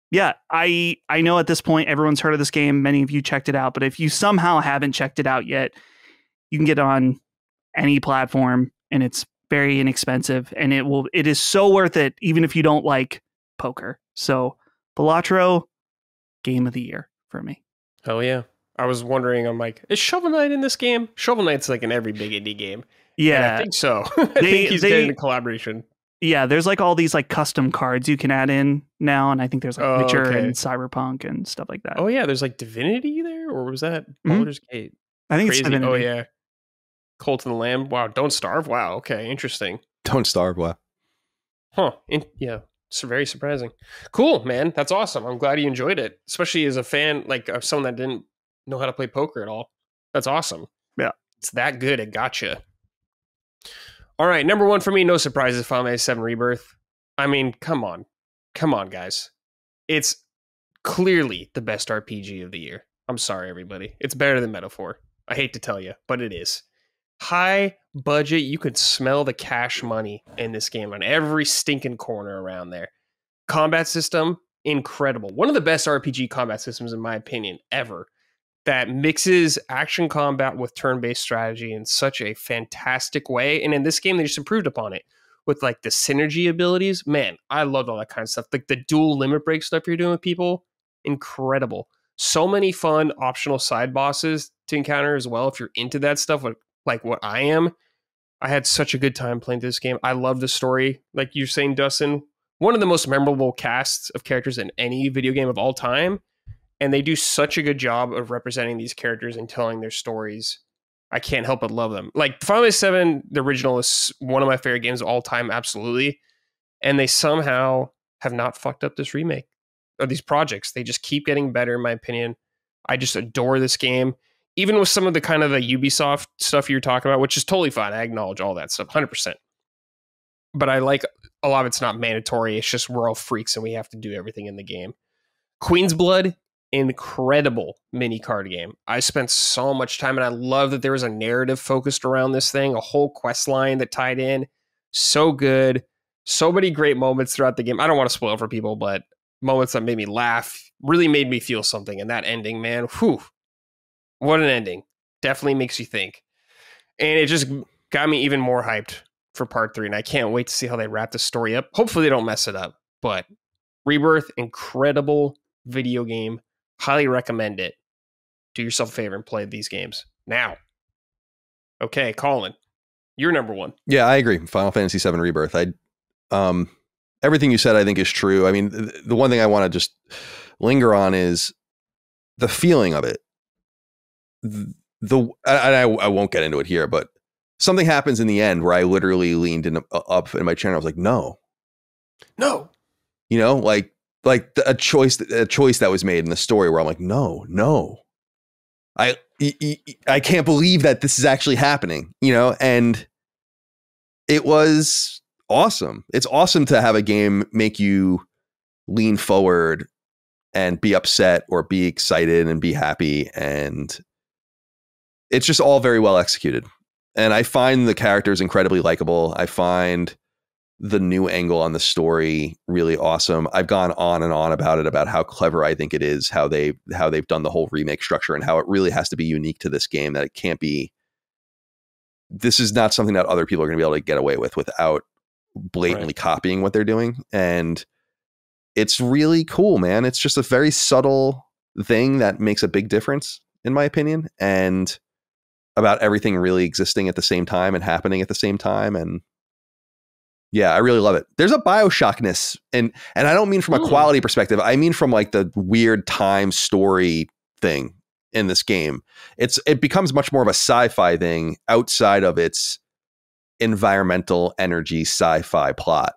yeah, I know at this point everyone's heard of this game. Many of you checked it out, but if you somehow haven't checked it out yet, you can get it on any platform and it's very inexpensive and it is so worth it even if you don't like poker. So Balatro, game of the year for me. Hell yeah. I was wondering, I'm like, is Shovel Knight in this game? Shovel Knight's like in every big indie game. Yeah. And I think so. I think he's getting a collaboration. Yeah, there's like all these like custom cards you can add in now, and I think there's like Witcher and Cyberpunk and stuff like that. Oh yeah, there's like Divinity there, or was that Baldur's Gate? I think it's Divinity. Oh yeah, Cult of the Lamb. Wow, Don't Starve. Wow, okay, interesting. Don't Starve. Wow. Huh. Yeah, it's very surprising. Cool, man. That's awesome. I'm glad you enjoyed it, especially as a fan, like of someone that didn't know how to play poker at all. That's awesome. Yeah, it's that good. It gotcha. All right, number one for me, no surprises, Final Fantasy VII Rebirth. I mean, come on, guys. It's clearly the best RPG of the year. I'm sorry, everybody. It's better than Metaphor. I hate to tell you, but it is. High budget, you could smell the cash money in this game on every stinking corner around there. Combat system, incredible. One of the best RPG combat systems, in my opinion, ever. That mixes action combat with turn-based strategy in such a fantastic way. And in this game, they just improved upon it with like the synergy abilities. Man, I loved all that kind of stuff. Like the dual limit break stuff you're doing with people. Incredible. So many fun optional side bosses to encounter as well. If you're into that stuff, like what I am, I had such a good time playing this game. I love the story. Like you're saying, Dustin, one of the most memorable casts of characters in any video game of all time. And they do such a good job of representing these characters and telling their stories. I can't help but love them. Like Final Fantasy VII, the original, is one of my favorite games of all time, absolutely. And they somehow have not fucked up this remake or these projects. They just keep getting better, in my opinion. I just adore this game. Even with some of the kind of the Ubisoft stuff you're talking about, which is totally fine. I acknowledge all that stuff, 100%. But I like a lot of it's not mandatory. It's just we're all freaks and we have to do everything in the game. Queen's Blood, incredible mini card game. I spent so much time, and I love that there was a narrative focused around this thing, a whole quest line that tied in. So good. So many great moments throughout the game. I don't want to spoil for people, but moments that made me laugh, really made me feel something. And that ending, man, whew, what an ending. Definitely makes you think. And it just got me even more hyped for part 3. And I can't wait to see how they wrap the story up. Hopefully they don't mess it up. But Rebirth, incredible video game. Highly recommend it. Do yourself a favor and play these games now. Okay, Colin, you're number 1. Yeah, I agree. Final Fantasy VII Rebirth. Everything you said, I think, is true. I mean, the one thing I want to just linger on is the feeling of it. I won't get into it here, but something happens in the end where I literally leaned up in my chair and I was like, no. You know, like a choice that was made in the story where I'm like, no. I can't believe that this is actually happening, you know, and it was awesome. It's awesome to have a game make you lean forward and be upset or be excited and be happy. And it's just all very well executed. And I find the characters incredibly likable. I find the new angle on the story really awesome. I've gone on and on about it, about how clever I think it is, how they've done the whole remake structure and how it really has to be unique to this game, that it can't be, this is not something that other people are going to be able to get away with without blatantly copying what they're doing. And it's really cool, man. It's just a very subtle thing that makes a big difference, in my opinion, and about everything really existing at the same time and happening at the same time. And yeah, I really love it. There's a BioShockness, and I don't mean from a quality perspective. I mean from like the weird time story thing in this game. It becomes much more of a sci-fi thing outside of its environmental energy sci-fi plot.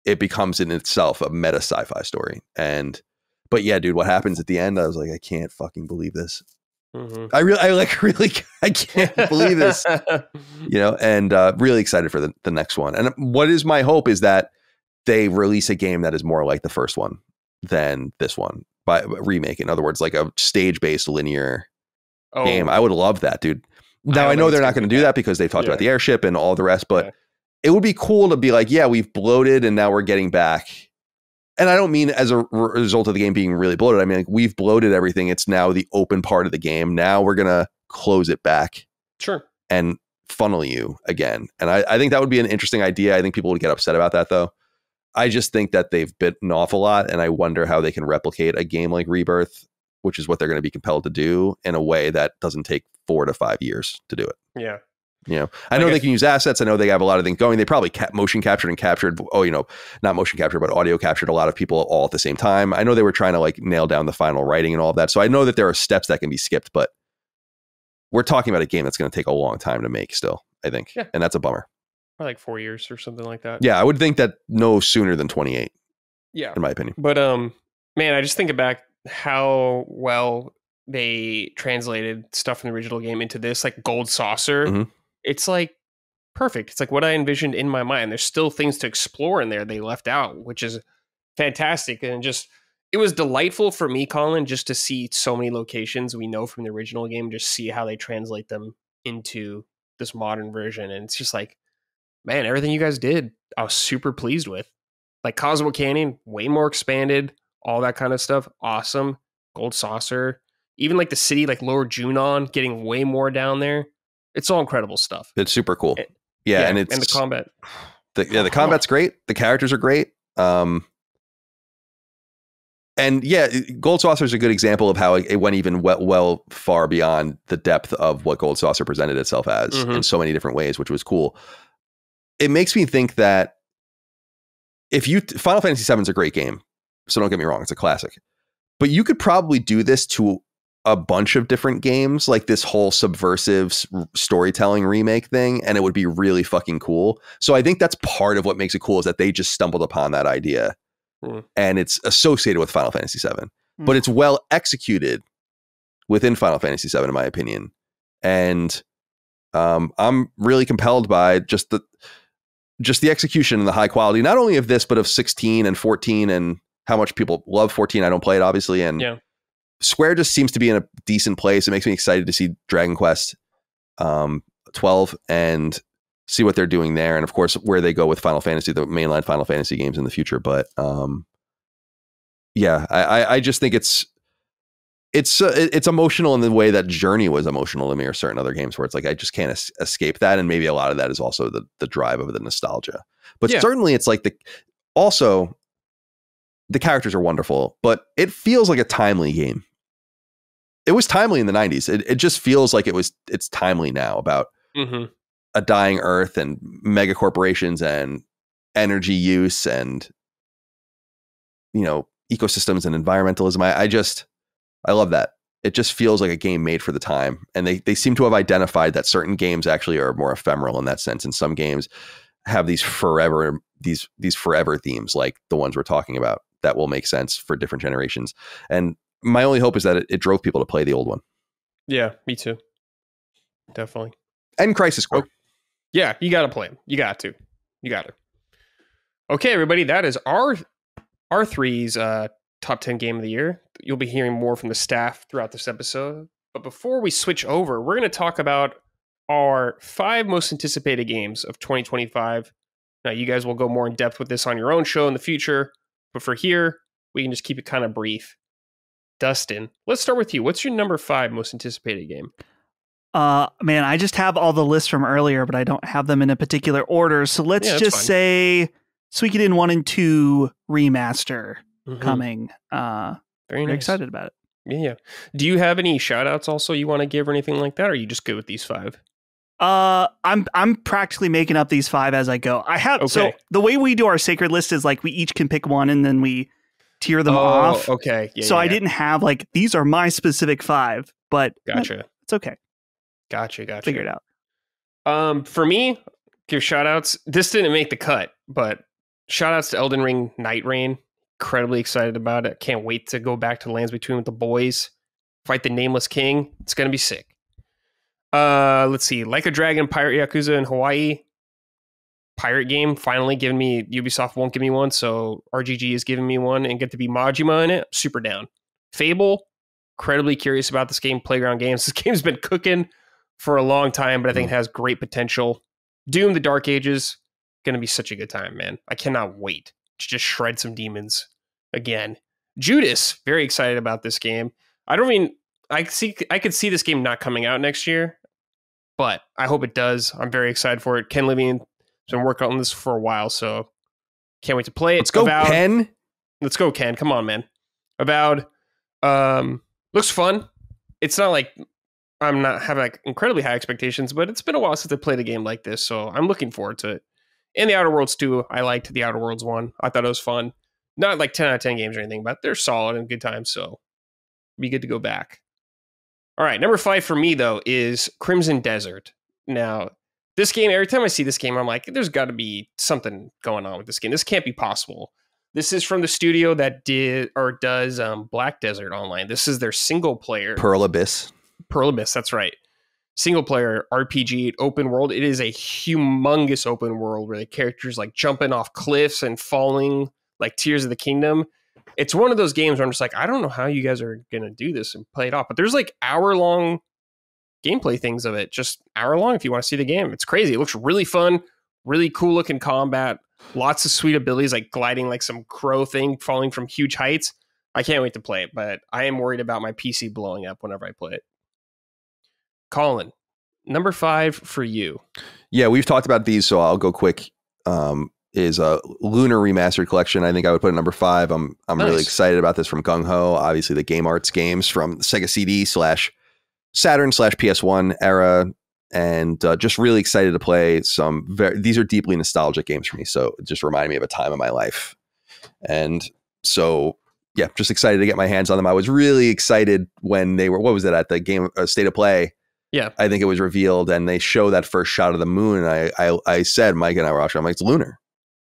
It becomes in itself a meta sci-fi story. But yeah, dude, what happens at the end? I was like, I can't fucking believe this. Mm-hmm. I can't believe this, you know, and really excited for the next one. And what is my hope is that they release a game that is more like the first one than this one, by remake. In other words, like a stage-based linear game. I would love that, dude. Now I know they're not going to do that because they've talked about the airship and all the rest, but it would be cool to be like, yeah, we've bloated and now we're getting back. And I don't mean as a result of the game being really bloated. I mean, like, we've bloated everything. It's now the open part of the game. Now we're going to close it back. Sure. And funnel you again. And I think that would be an interesting idea. I think people would get upset about that, though. I just think that they've bitten off a lot. And I wonder how they can replicate a game like Rebirth, which is what they're going to be compelled to do, in a way that doesn't take 4 to 5 years to do it. Yeah. You know, I know they can use assets. I know they have a lot of things going. They probably motion captured and captured. Oh, you know, not motion captured, but audio captured a lot of people all at the same time. I know they were trying to like nail down the final writing and all of that. So I know that there are steps that can be skipped, but we're talking about a game that's going to take a long time to make still, I think. Yeah. And that's a bummer. Or like 4 years or something like that. Yeah, I would think that no sooner than 28. Yeah. In my opinion. But man, I just think back how well they translated stuff from the original game into this, like Gold Saucer. Mm-hmm. It's like perfect. It's like what I envisioned in my mind. There's still things to explore in there they left out, which is fantastic. And just, it was delightful for me, Colin, just to see so many locations we know from the original game, just see how they translate them into this modern version. And it's just like, man, everything you guys did, I was super pleased with. Like Cosmo Canyon, way more expanded, all that kind of stuff. Awesome. Gold Saucer, even like the city, like Lower Junon, getting way more down there. It's all incredible stuff. It's super cool. And the combat. The combat's great. The characters are great. And yeah, Gold Saucer is a good example of how it went even well far beyond the depth of what Gold Saucer presented itself as in so many different ways, which was cool. It makes me think that Final Fantasy VII is a great game, so don't get me wrong, it's a classic. But you could probably do this to a bunch of different games, like this whole subversive storytelling remake thing, and it would be really fucking cool. So I think that's part of what makes it cool, is that they just stumbled upon that idea, and it's associated with Final Fantasy VII, but it's well executed within Final Fantasy VII, in my opinion. And I'm really compelled by just the execution and the high quality, not only of this, but of 16 and 14, and how much people love 14. I don't play it, obviously, and Square just seems to be in a decent place. It makes me excited to see Dragon Quest 12 and see what they're doing there, and of course where they go with Final Fantasy, the mainline Final Fantasy games in the future. But I just think it's emotional in the way that Journey was emotional to me, or certain other games where it's like I just can't escape that, and maybe a lot of that is also the drive of the nostalgia. But certainly it's like also the characters are wonderful, but it feels like a timely game. It was timely in the 90s. It just feels like it's timely now, about a dying Earth and mega corporations and energy use and, ecosystems and environmentalism. I love that. It just feels like a game made for the time. And they seem to have identified that certain games actually are more ephemeral in that sense. And some games have these forever themes, like the ones we're talking about, that will make sense for different generations. And my only hope is that it drove people to play the old one. Yeah, me too. Definitely. And Crisis Core. Yeah, you got to play them. You got to. Okay, everybody, that is our three's top 10 game of the year. You'll be hearing more from the staff throughout this episode. But before we switch over, we're going to talk about our 5 most anticipated games of 2025. Now, you guys will go more in depth with this on your own show in the future. But for here, we can just keep it kind of brief. Dustin, let's start with you. What's your number 5 most anticipated game? Man, I just have all the lists from earlier, but I don't have them in a particular order. So let's just say Suikoden 1 and 2 remaster coming. Very nice. Excited about it. Yeah. Do you have any shout outs also you want to give or anything like that? Or are you just good with these 5? I'm practically making up these 5 as I go. So the way we do our sacred list is like we each can pick one and then we tier them off. Okay. Yeah, I didn't have like these are my specific 5, but gotcha. It's okay. Gotcha. Figure it out. For me, give shout outs. This didn't make the cut, but shout outs to Elden Ring Night Rain. Incredibly excited about it. Can't wait to go back to Lands Between with the boys. Fight the Nameless King. It's going to be sick. Let's see. Like a Dragon, Pirate Yakuza in Hawaii. Pirate game. Finally giving me, Ubisoft won't give me one, so RGG is giving me one and get to be Majima in it. Super down. Fable. Incredibly curious about this game. Playground Games. This game's been cooking for a long time, but I think it has great potential. Doom, the Dark Ages. Going to be such a good time, man. I cannot wait to just shred some demons again. Judas. Very excited about this game. I could see this game not coming out next year, but I hope it does. I'm very excited for it. Ken Levine has been working on this for a while, so can't wait to play it. Let's go, Ken. Let's go, Ken. Come on, man. Avowed. Looks fun. It's not like I'm not having like incredibly high expectations, but it's been a while since I played a game like this, so I'm looking forward to it. And the Outer Worlds 2, I liked the Outer Worlds 1. I thought it was fun. Not like 10 out of 10 games or anything, but they're solid and good times, so be good to go back. All right, number 5 for me, though, is Crimson Desert. Now, this game, every time I see this game, I'm like, there's got to be something going on with this game. This can't be possible. This is from the studio that does Black Desert Online. This is their single player. Pearl Abyss, that's right. Single player RPG, open world. It is a humongous open world where the characters like jumping off cliffs and falling like Tears of the Kingdom. It's one of those games where I'm just like, I don't know how you guys are going to do this and play it off. But there's like hour-long gameplay things of it. Just hour-long if you want to see the game. It's crazy. It looks really fun. Really cool-looking combat. Lots of sweet abilities like gliding like some crow thing, falling from huge heights. I can't wait to play it, but I am worried about my PC blowing up whenever I play it. Colin, number 5 for you. Yeah, we've talked about these, so I'll go quick. Is a Lunar Remastered Collection. I think I would put it number 5. I'm nice. Really excited about this from Gung Ho. Obviously, the Game Arts games from Sega CD / Saturn / PS1 era, and just really excited to play some. These are deeply nostalgic games for me, so it just reminded me of a time in my life. And so yeah, just excited to get my hands on them. I was really excited when they were, what was it, at the game State of Play? Yeah. I think it was revealed, and they show that first shot of the moon. And I said, Mike and I were watching, I'm like, it's lunar.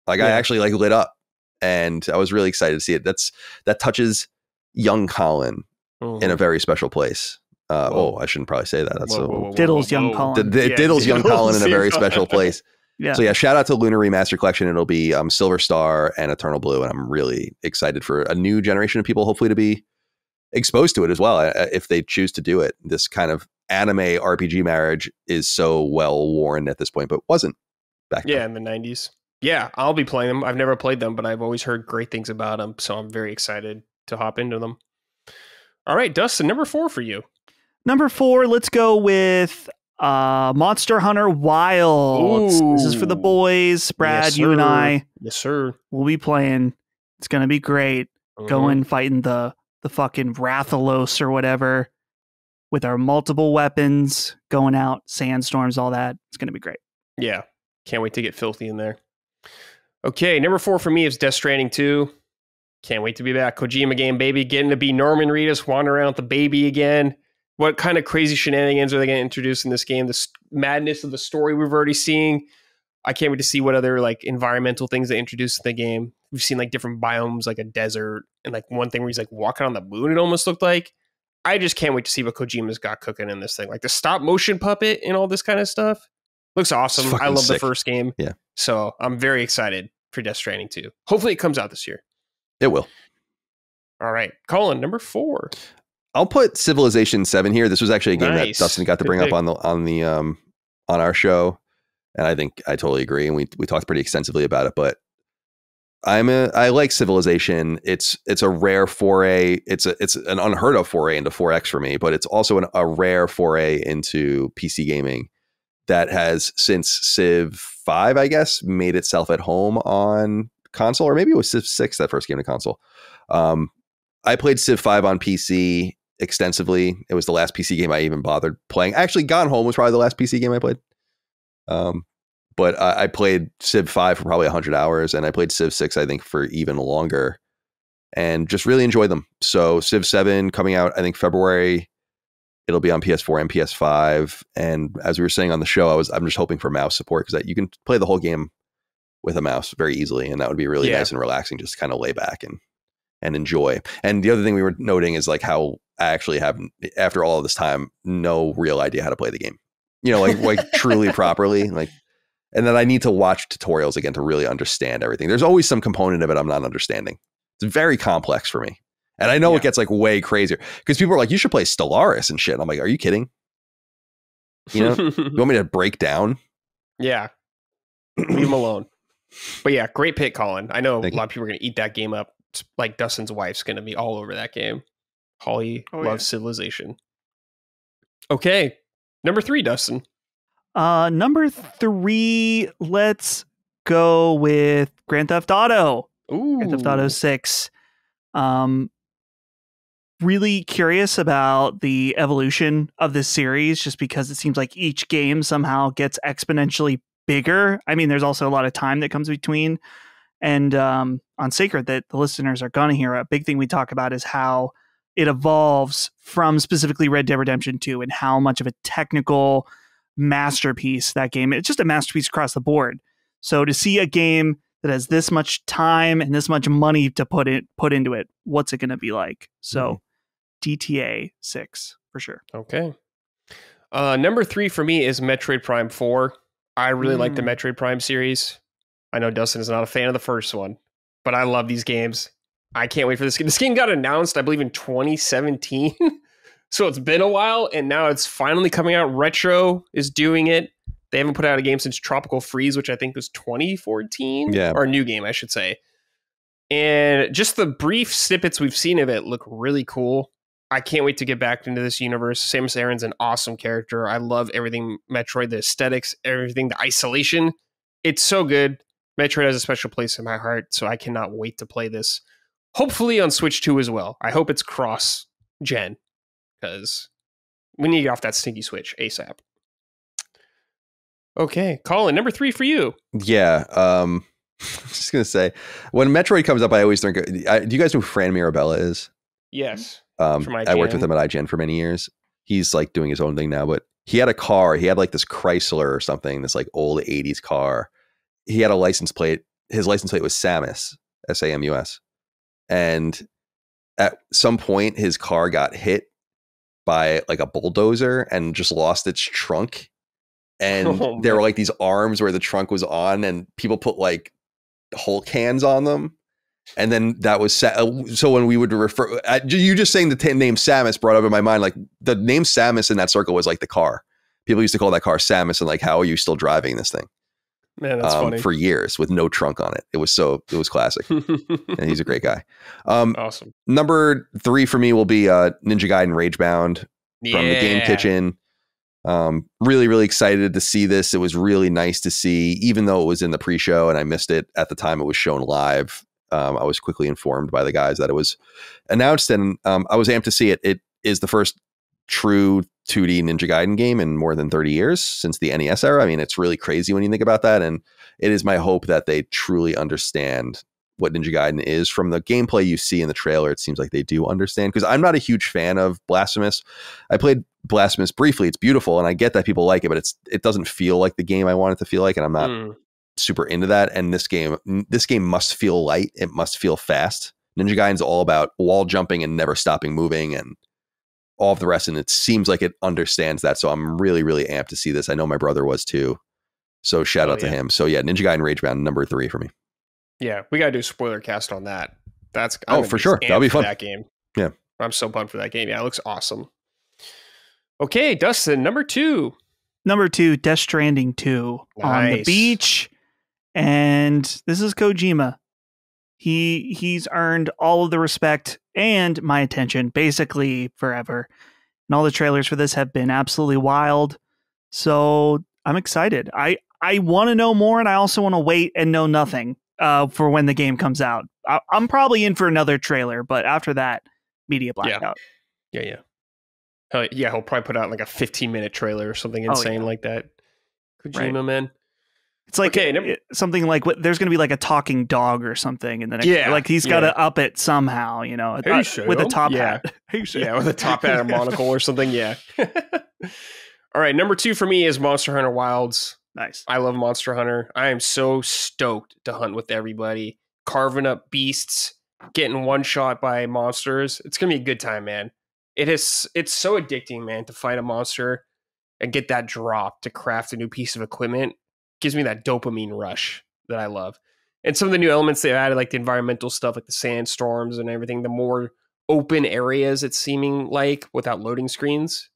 Like, I actually like lit up, and I was really excited to see it. That touches young Colin in a very special place. I shouldn't probably say that. That's Diddles young Colin. Diddles young Colin in a very special place. Yeah. So yeah, shout out to Lunar Remaster Collection. It'll be Silver Star and Eternal Blue, and I'm really excited for a new generation of people, hopefully, to be exposed to it as well, if they choose to do it. This kind of anime RPG marriage is so well worn at this point, but wasn't back then. Yeah, in the 90s. Yeah, I'll be playing them. I've never played them, but I've always heard great things about them, so I'm very excited to hop into them. All right, Dustin, number 4 for you. Number 4, let's go with Monster Hunter Wilds. Ooh. This is for the boys. Brad, yes, you and I. Yes, sir. We'll be playing. It's going to be great. Going fighting the fucking Rathalos or whatever with our multiple weapons, going out, sandstorms, all that. It's going to be great. Yeah. Can't wait to get filthy in there. Okay, number 4 for me is Death Stranding 2. Can't wait to be back. Kojima game, baby. Getting to be Norman Reedus, wandering around with the baby again. What kind of crazy shenanigans are they going to introduce in this game? The madness of the story we've already seen. I can't wait to see what other like environmental things they introduce in the game. We've seen like different biomes, like a desert, and like one thing where he's like walking on the moon, it almost looked like. I just can't wait to see what Kojima's got cooking in this thing. Like the stop motion puppet and all this kind of stuff. Looks awesome. I love the first game. Yeah. So I'm very excited for Death Stranding 2. Hopefully it comes out this year. It will. All right. Colin, number 4. I'll put Civilization 7 here. This was actually a game that Dustin got to bring up on our show, and I think I totally agree. And we talked pretty extensively about it. But I like Civilization. It's a rare foray. It's an unheard of foray into 4X for me, but it's also a rare foray into PC gaming that has, since Civ 5, I guess, made itself at home on console, or maybe it was Civ 6 that first came to console. I played Civ 5 on PC extensively. It was the last PC game I even bothered playing. Actually, Gone Home was probably the last PC game I played. But I played Civ 5 for probably 100 hours, and I played Civ 6, I think, for even longer, and just really enjoyed them. So Civ 7 coming out, I think, February. It'll be on PS4 and PS5. And as we were saying on the show, I'm just hoping for mouse support, because you can play the whole game with a mouse very easily, and that would be really nice and relaxing, just kind of lay back and enjoy. And the other thing we were noting is like how I actually have, after all of this time, no real idea how to play the game, like truly properly, like, and then I need to watch tutorials again to really understand everything. There's always some component of it I'm not understanding. It's very complex for me. And I know it gets like way crazier, because people are like, you should play Stellaris and shit. And I'm like, are you kidding? You want me to break down? Yeah. Leave them alone. But yeah, great pick, Colin. I know a lot of people are going to eat that game up. Like Dustin's wife's going to be all over that game. Holly loves Civilization. Okay. Number 3, Dustin. Number 3, let's go with Grand Theft Auto. Ooh. Grand Theft Auto 6. Really curious about the evolution of this series, just because it seems like each game somehow gets exponentially bigger. I mean, there's also a lot of time that comes between. And on Sacred, that the listeners are going to hear, a big thing we talk about is how it evolves from specifically Red Dead Redemption 2, and how much of a technical masterpiece that game. It's just a masterpiece across the board. So to see a game that has this much time and this much money to put into it, what's it going to be like? So GTA 6 for sure. Okay. Number 3 for me is Metroid Prime 4. I really like the Metroid Prime series. I know Dustin is not a fan of the first one, but I love these games. I can't wait for this game. This game got announced, I believe, in 2017. So it's been a while, and now it's finally coming out. Retro is doing it. They haven't put out a game since Tropical Freeze, which I think was 2014. Yeah. Or a new game, I should say. And just the brief snippets we've seen of it look really cool. I can't wait to get back into this universe. Samus Aran's an awesome character. I love everything Metroid, the aesthetics, everything, the isolation. It's so good. Metroid has a special place in my heart, so I cannot wait to play this. Hopefully on Switch 2 as well. I hope it's cross-gen, because we need to get off that stinky Switch ASAP. Okay, Colin, number 3 for you. Yeah, just gonna say, when Metroid comes up, I always think. Do you guys know who Fran Mirabella is? Yes. I worked with him at IGN for many years. He's like doing his own thing now, but he had a car. He had like this Chrysler or something, this like old 80s car. He had a license plate. His license plate was Samus, Samus. And at some point, his car got hit by like a bulldozer and just lost its trunk. And there were like these arms where the trunk was on, and people put like Hulk hands on them. And then that was so when we would refer, you just saying the name Samus brought up in my mind, like the name Samus in that circle was like the car. People used to call that car Samus, and like, how are you still driving this thing? Man, that's funny. For years with no trunk on it. It was classic. And he's a great guy. Awesome. Number 3 for me will be Ninja Gaiden Ragebound from the Game Kitchen. Really, really excited to see this. It was really nice to see, even though it was in the pre-show and I missed it at the time it was shown live. I was quickly informed by the guys that it was announced, and I was amped to see it. It is the first true 2D Ninja Gaiden game in more than 30 years since the NES era. I mean, it's really crazy when you think about that, and it is my hope that they truly understand what Ninja Gaiden is. From the gameplay you see in the trailer, it seems like they do understand, because I'm not a huge fan of Blasphemous. I played Blasphemous briefly. It's beautiful, and I get that people like it, but it doesn't feel like the game I want it to feel like, and I'm not super into that. And this game must feel light. It must feel fast. Ninja Gaiden's all about wall jumping and never stopping moving and all of the rest, and it seems like it understands that. So I'm really, really amped to see this. I know my brother was too, so shout out to him. So yeah, Ninja Gaiden Ragebound, number 3 for me. Yeah, we gotta do a spoiler cast on that. For sure, that'll be fun. That game. Yeah, I'm so pumped for that game. Yeah, it looks awesome. Okay, Dustin, number 2. Number 2, Death Stranding 2 on the beach. And this is Kojima. He's earned all of the respect and my attention basically forever. And all the trailers for this have been absolutely wild. So I'm excited. I want to know more, and I also want to wait and know nothing for when the game comes out. I'm probably in for another trailer, but after that, media blackout. Yeah. Hell yeah, he'll probably put out like a 15-minute trailer or something insane like that. Kojima, man. It's like something like there's going to be like a talking dog or something, and then like he's got to up it somehow, with a top hat. With a top hat and monocle or something. Yeah. All right, number 2 for me is Monster Hunter Wilds. Nice. I love Monster Hunter. I am so stoked to hunt with everybody, carving up beasts, getting one shot by monsters. It's gonna be a good time, man. It's so addicting, man, to fight a monster and get that drop to craft a new piece of equipment. Gives me that dopamine rush that I love. And some of the new elements they've added, like the environmental stuff, like the sandstorms and everything, the more open areas it's seeming like without loading screens,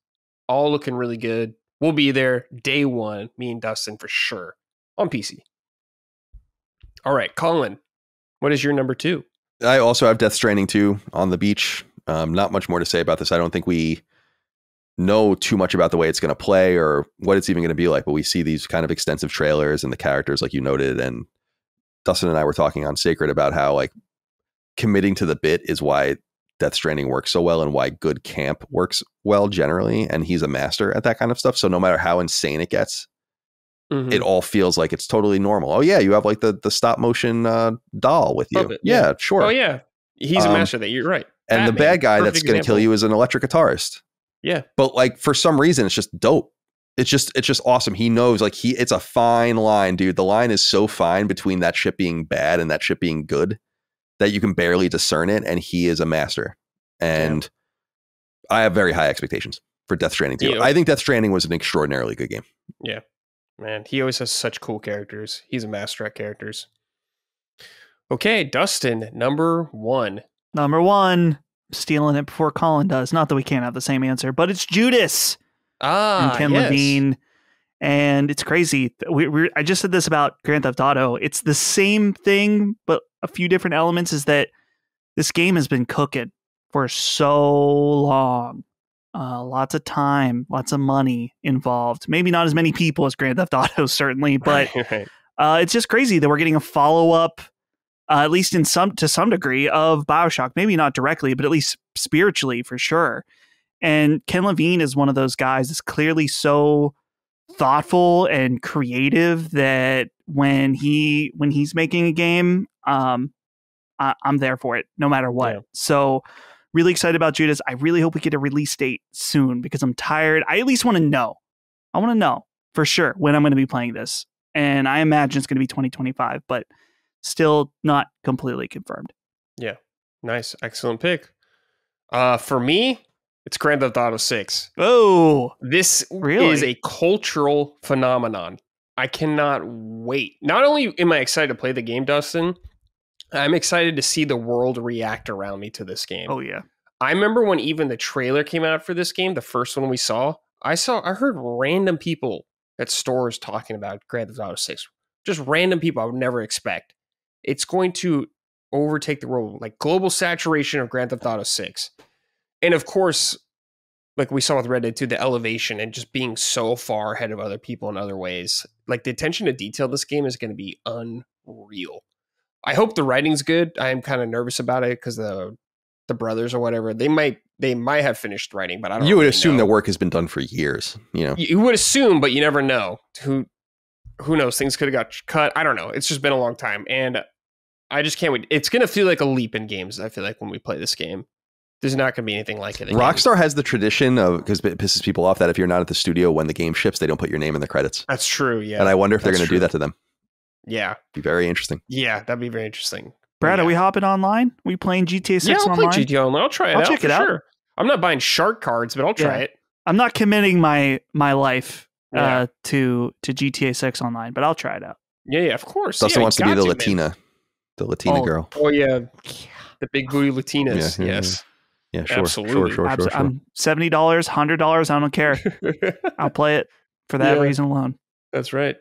all looking really good. We'll be there day 1, me and Dustin for sure, on PC. All right, Colin, what is your number 2? I also have Death Stranding 2 on the beach. Not much more to say about this. I don't think we know too much about the way it's going to play or what it's even going to be like, but we see these kind of extensive trailers and the characters like you noted, and Dustin and I were talking on Sacred about how like committing to the bit is why Death Stranding works so well and why good camp works well generally, and he's a master at that kind of stuff. So no matter how insane it gets, it all feels like it's totally normal. Oh yeah, you have like the stop motion doll with you. Yeah, sure. Oh yeah, he's a master. That you're right. And Batman, the bad guy that's going to kill you is an electric guitarist. Yeah. But like for some reason it's just dope. It's just awesome. He knows like it's a fine line, dude. The line is so fine between that shit being bad and that shit being good that you can barely discern it, and he is a master. And I have very high expectations for Death Stranding 2. I think Death Stranding was an extraordinarily good game. Yeah. Man, he always has such cool characters. He's a master at characters. Okay, Dustin, number 1. Number 1. Stealing it before Colin does. Not that we can't have the same answer, but it's Judas. And Ken Levine. And it's crazy. I just said this about Grand Theft Auto. It's the same thing, but a few different elements is that this game has been cooking for so long. Lots of time, lots of money involved. Maybe not as many people as Grand Theft Auto, certainly, but it's just crazy that we're getting a follow-up, at least to some degree, of BioShock. Maybe not directly, but at least spiritually for sure. And Ken Levine is one of those guys that's clearly so thoughtful and creative that when he's making a game, I'm there for it no matter what. Yeah. So really excited about Judas. I really hope we get a release date soon because I'm tired. I at least want to know. I want to know for sure when I'm going to be playing this. And I imagine it's going to be 2025, but still not completely confirmed. Yeah. Nice. Excellent pick. For me, it's Grand Theft Auto 6. Oh, this is a cultural phenomenon. I cannot wait. Not only am I excited to play the game, Dustin, I'm excited to see the world react around me to this game. Oh, yeah. I remember when even the trailer came out for this game, the first one we saw, I heard random people at stores talking about Grand Theft Auto 6. Just random people I would never expect. It's going to overtake the world, like global saturation of Grand Theft Auto 6. And of course, like we saw with Red Dead 2, the elevation and just being so far ahead of other people in other ways. Like the attention to detail this game is going to be unreal. I hope the writing's good. I am kind of nervous about it because the brothers or whatever, they might have finished writing, but I don't know. You would assume the work has been done for years, you know. You would assume, but you never know. Who knows? Things could have got cut. I don't know. It's just been a long time. And I just can't wait. It's going to feel like a leap in games, I feel like, when we play this game. There's not going to be anything like it. Rockstar has the tradition of, because it pisses people off, that if you're not at the studio when the game ships, they don't put your name in the credits. That's true, yeah. And I wonder if they're going to do that to them. Yeah. Be very interesting. Yeah, that'd be very interesting. Brad, are we hopping online? Are we playing GTA 6 online? Yeah, I'll play GTA online. I'll try it out. I'll check it out. Sure. I'm not buying shark cards, but I'll try it. I'm not committing my life to GTA 6 online, but I'll try it out. Yeah, of course. Dustin wants to be the Latina girl. Oh, yeah. The big booty Latinas. Yeah, yes. Yeah, sure. Absolutely. Sure. I'm $70, $100. I don't care. I'll play it for that reason alone. That's right.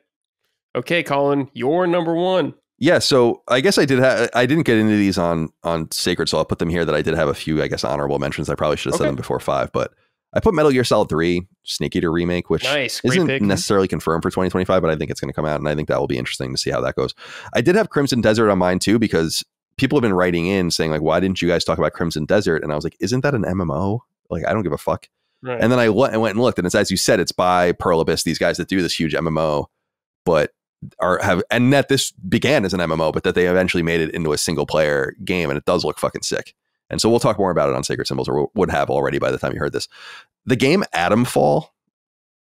Okay, Colin, you're number one. Yeah, so I guess I didn't get into these on Sacred, so I'll put them here that I did have a few, I guess, honorable mentions. I probably should have said them before 5, but I put Metal Gear Solid 3 Snake Eater Remake, which isn't necessarily confirmed for 2025, but I think it's going to come out, and I think that will be interesting to see how that goes. I did have Crimson Desert on mine too, because people have been writing in saying, like, why didn't you guys talk about Crimson Desert? And I was like, isn't that an MMO? Like, I don't give a fuck. Right. And then I went and looked, and it's, as you said, it's by Pearl Abyss, these guys that do this huge MMO, but and that this began as an MMO, but that they eventually made it into a single player game, and it does look fucking sick. And so we'll talk more about it on Sacred Symbols, or would have already by the time you heard this. The game Atomfall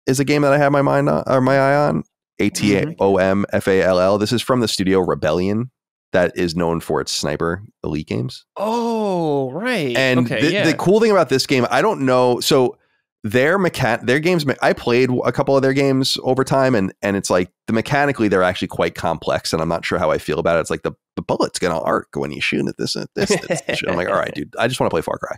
is a game that I have my mind on, or my eye on. ATOMFALL. This is from the studio Rebellion, that is known for its sniper elite games. Oh, right. And the cool thing about this game, I don't know. So their games, I played a couple of their games over time, and it's like mechanically they're actually quite complex, and I'm not sure how I feel about it. It's like the bullet's gonna arc when you shoot at this. I'm like, all right, dude, I just want to play Far Cry.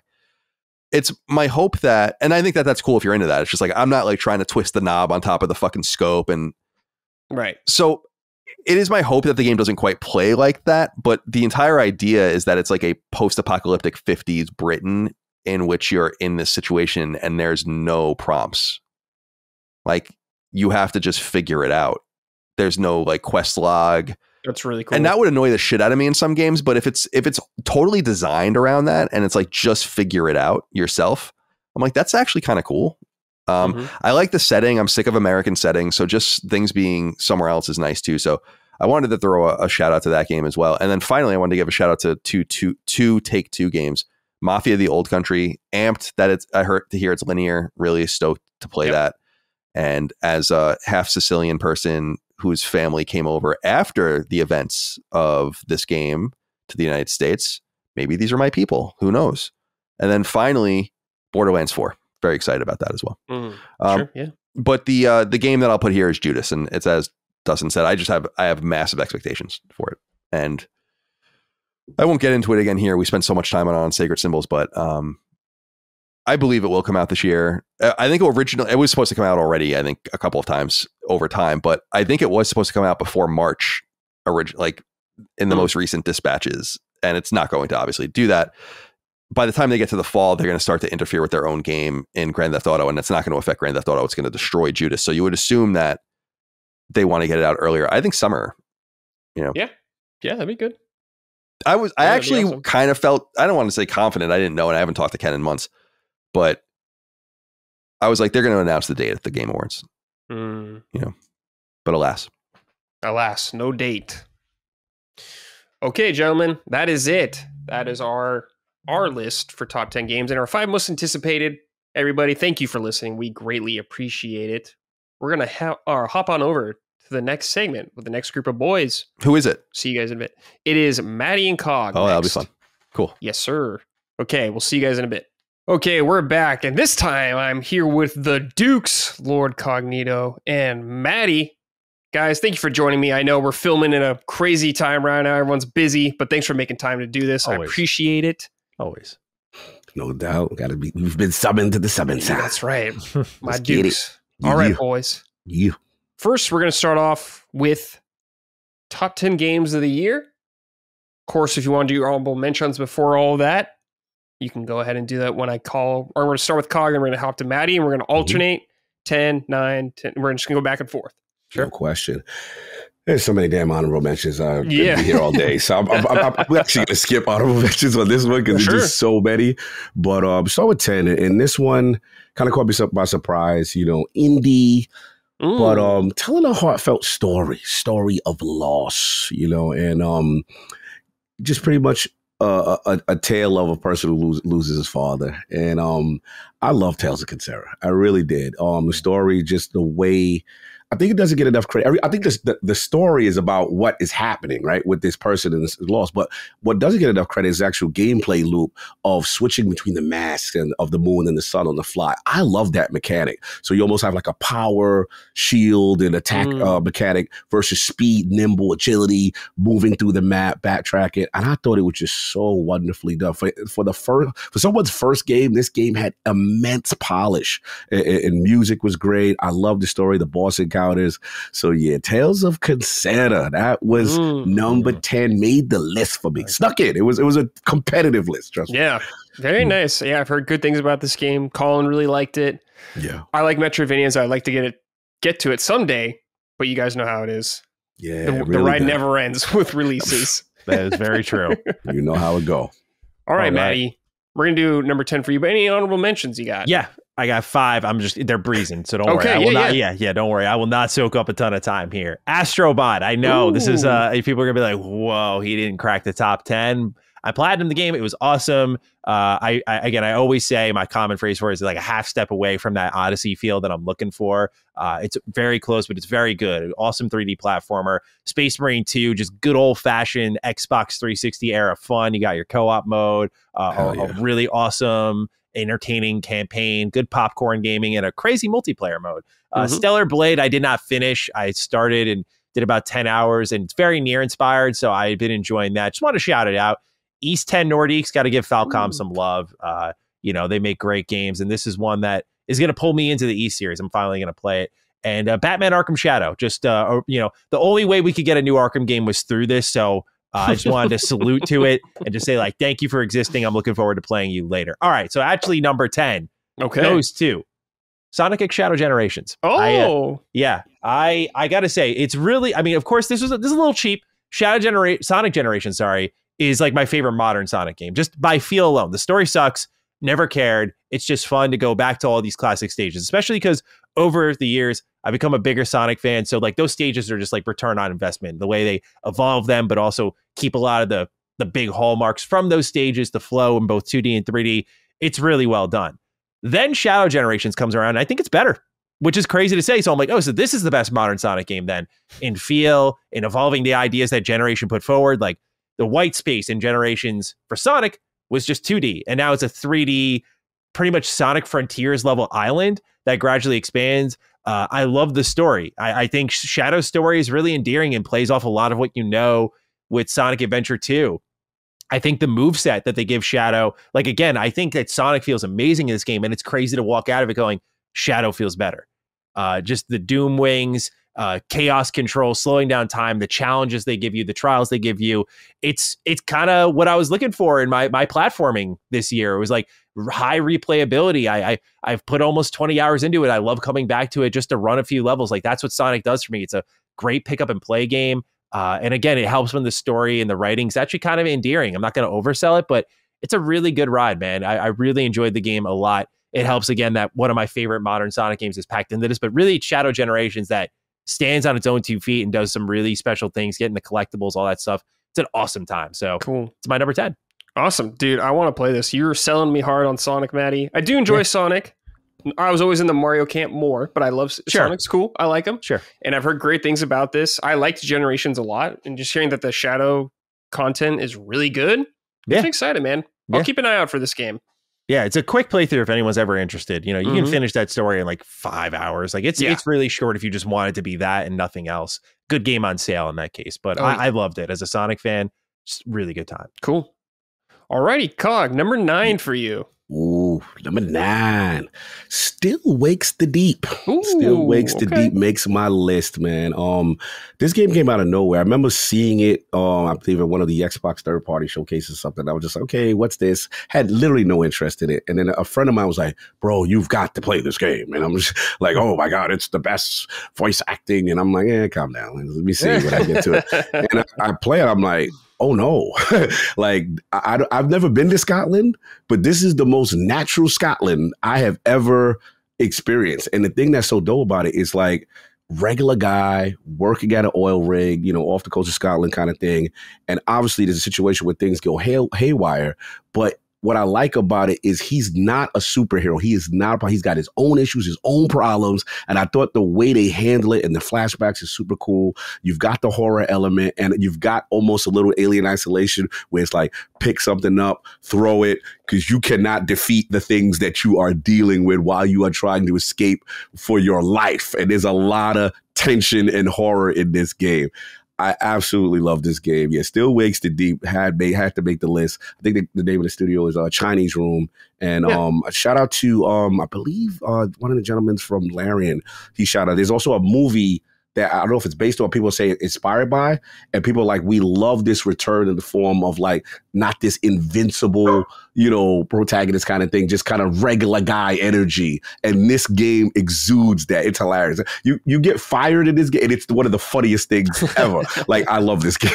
It's my hope that, and I think that's cool if you're into that. It's just like, I'm not like trying to twist the knob on top of the fucking scope, and right. So it is my hope that the game doesn't quite play like that, but the entire idea is that it's like a post-apocalyptic 50s Britain in which you're in this situation and there's no prompts. Like, you have to just figure it out. There's no like quest log. That's really cool. And that would annoy the shit out of me in some games, but if it's totally designed around that and it's like, just figure it out yourself, I'm like, that's actually kind of cool. I like the setting. I'm sick of American settings, so just things being somewhere else is nice too. So I wanted to throw a shout out to that game as well. And then finally, I wanted to give a shout out to two Take-Two games. Mafia: The Old Country, amped that I heard to hear it's linear, really stoked to play that. And as a half Sicilian person whose family came over after the events of this game to the United States, maybe these are my people, who knows? And then finally, Borderlands 4. Very excited about that as well. Sure, yeah. But the game that I'll put here is Judas, and it's, as Dustin said, I have massive expectations for it, and I won't get into it again here. We spent so much time on Sacred Symbols, but I believe it will come out this year. I think originally it was supposed to come out already, I think a couple of times over time, but I think it was supposed to come out before March, like in the most recent dispatches, and it's not going to obviously do that. By the time they get to the fall, they're going to start to interfere with their own game in Grand Theft Auto, and it's not going to affect Grand Theft Auto. It's going to destroy Judas. So you would assume that they want to get it out earlier. I think summer, Yeah, that'd be good. I actually awesome. Kind of felt, I don't want to say confident. I didn't know, and I haven't talked to Ken in months, but I was like, they're going to announce the date at the Game Awards, but alas. Alas, no date. Okay, gentlemen, that is it. That is our list for top 10 games and our 5 most anticipated. Everybody, thank you for listening. We greatly appreciate it. We're going to hop on over to the next segment with the next group of boys. Who is it? See you guys in a bit. It is Matty and Cog. Oh, that'll be fun. Cool. Yes, sir. Okay, we'll see you guys in a bit. Okay, we're back, and this time I'm here with the Dukes, Lord Cognito, and Matty. Guys, thank you for joining me. I know we're filming in a crazy time right now. Everyone's busy, but thanks for making time to do this. Always. I appreciate it. Always. No doubt. We've been summoned to the summon side. That's right. My Dukes. All right, boys. Yeah. First, we're going to start off with top 10 games of the year. Of course, if you want to do your honorable mentions before all of that, you can go ahead and do that when I call. Or we're going to start with Cog, and we're going to hop to Matty, and we're going to alternate 10, 9, 10. We're just going to go back and forth. Sure. No question. There's so many damn honorable mentions. I've been here all day. So I'm actually going to skip honorable mentions on this one because there's just so many. But start with 10. And this one kind of caught me by surprise. Indie. But telling a heartfelt story of loss, and just pretty much a tale of a person who loses his father. And I love Tales of Kinsera. I really did. The story, just the way, I think it doesn't get enough credit. I think the story is about what is happening, right, with this person and this loss. But what doesn't get enough credit is the actual gameplay loop of switching between the masks and of the moon and the sun on the fly. I love that mechanic. So you almost have like a power, shield, and attack mechanic versus speed, nimble, agility, moving through the map, backtracking. And I thought it was just so wonderfully done. For someone's first game, this game had immense polish, and music was great. I love the story, the boss encounters. So yeah, Tales of Kinsera, that was number 10, made the list for me. Snuck in. It was a competitive list, trust me. Yeah, very nice. Yeah, I've heard good things about this game. Colin really liked it. Yeah. I like Metroidvanias. I'd like to get to it someday, but you guys know how it is. Yeah. The ride never ends with releases. That is very true. You know how it go. All right, Matty. We're going to do number 10 for you, but any honorable mentions you got? Yeah, I got 5. They're breezing, so don't worry. I will not, don't worry. I will not soak up a ton of time here. Astrobot, I know this is, people are going to be like, whoa, he didn't crack the top 10. I platinumed the game. It was awesome. I always say my common phrase for it is like a half step away from that Odyssey feel that I'm looking for. It's very close, but it's very good. Awesome 3D platformer. Space Marine 2, just good old fashioned Xbox 360 era fun. You got your co-op mode, a really awesome, entertaining campaign, good popcorn gaming, and a crazy multiplayer mode. Stellar Blade, I did not finish. I started and did about 10 hours, and it's very near inspired, so I've been enjoying that. Just want to shout it out. East 10 Nordiques, got to give Falcom some love. They make great games, and this is one that is going to pull me into the East series. I'm finally going to play it. And Batman Arkham Shadow, just, the only way we could get a new Arkham game was through this, so I just wanted to salute to it and just say, like, thank you for existing. I'm looking forward to playing you later. All right, so actually number 10, those two. Sonic X Shadow Generations. Oh! I got to say, it's really, of course, this is a little cheap. Sonic Generations, is like my favorite modern Sonic game, just by feel alone. The story sucks, never cared. It's just fun to go back to all these classic stages, especially because over the years, I've become a bigger Sonic fan. So like those stages are just like return on investment, the way they evolve them, but also keep a lot of the big hallmarks from those stages, the flow in both 2D and 3D. It's really well done. Then Shadow Generations comes around, and I think it's better, which is crazy to say. So I'm like, so this is the best modern Sonic game then, in feel, in evolving the ideas that Generation put forward. Like, the white space in Generations for Sonic was just 2D, and now it's a 3D, pretty much Sonic Frontiers level island that gradually expands. I love the story. I think Shadow's story is really endearing and plays off a lot of what you know with Sonic Adventure 2. I think the moveset that they give Shadow, like, again, I think that Sonic feels amazing in this game, and it's crazy to walk out of it going, Shadow feels better. Just the Doom Wings, chaos control, slowing down time, the challenges they give you, the trials they give you. It's kind of what I was looking for in my platforming this year. It was like high replayability. I've put almost 20 hours into it. I love coming back to it just to run a few levels. Like, that's what Sonic does for me. It's a great pick up and play game. And again, it helps when the story and the writing's actually kind of endearing. I'm not going to oversell it, but it's a really good ride, man. I really enjoyed the game a lot. It helps, again, that one of my favorite modern Sonic games is packed into this, but really Shadow Generations that stands on its own 2 feet and does some really special things, getting the collectibles, all that stuff. It's an awesome time. So cool. It's my number 10. Awesome, dude. I want to play this. You're selling me hard on Sonic, Matty. I do enjoy Sonic. I was always in the Mario camp more, but I love Sonic's cool. I like him. Sure. And I've heard great things about this. I liked Generations a lot, and just hearing that the Shadow content is really good. Yeah. I'm excited, man. I'll keep an eye out for this game. Yeah, it's a quick playthrough if anyone's ever interested. You can finish that story in like 5 hours. Like it's really short if you just want it to be that and nothing else. Good game on sale in that case. But I loved it as a Sonic fan. Just really good time. Cool. Alrighty, Cog, number 9 for you. Ooh, number 9. Still Wakes the Deep. Still Wakes the Deep makes my list, man. This game came out of nowhere. I remember seeing it, I believe at one of the Xbox third-party showcases or something. I was just like, okay, what's this? Had literally no interest in it. And then a friend of mine was like, bro, you've got to play this game. And I'm just like, oh my God, it's the best voice acting. And I'm like, calm down. Let me see when I get to it. And I play it, I'm like, oh no, like I've never been to Scotland, but this is the most natural Scotland I have ever experienced. And the thing that's so dope about it is like regular guy working at an oil rig, off the coast of Scotland kind of thing. And obviously there's a situation where things go haywire, but what I like about it is he's not a superhero. He's got his own issues, his own problems. And I thought the way they handle it and the flashbacks is super cool. You've got the horror element and you've got almost a little Alien Isolation where it's like pick something up, throw it, because you cannot defeat the things that you are dealing with while you are trying to escape for your life. And there's a lot of tension and horror in this game. I absolutely love this game. Yeah, Still Wakes the Deep had to make the list. I think the name of the studio is Chinese Room. And a shout out to, I believe, one of the gentlemen from Larian. He shout out. There's also a movie that I don't know if it's based on people say inspired by, and people are like, we love this return in the form of like not this invincible, protagonist kind of thing, just kind of regular guy energy. And this game exudes that. It's hilarious. You get fired in this game, and it's one of the funniest things ever. Like, I love this game.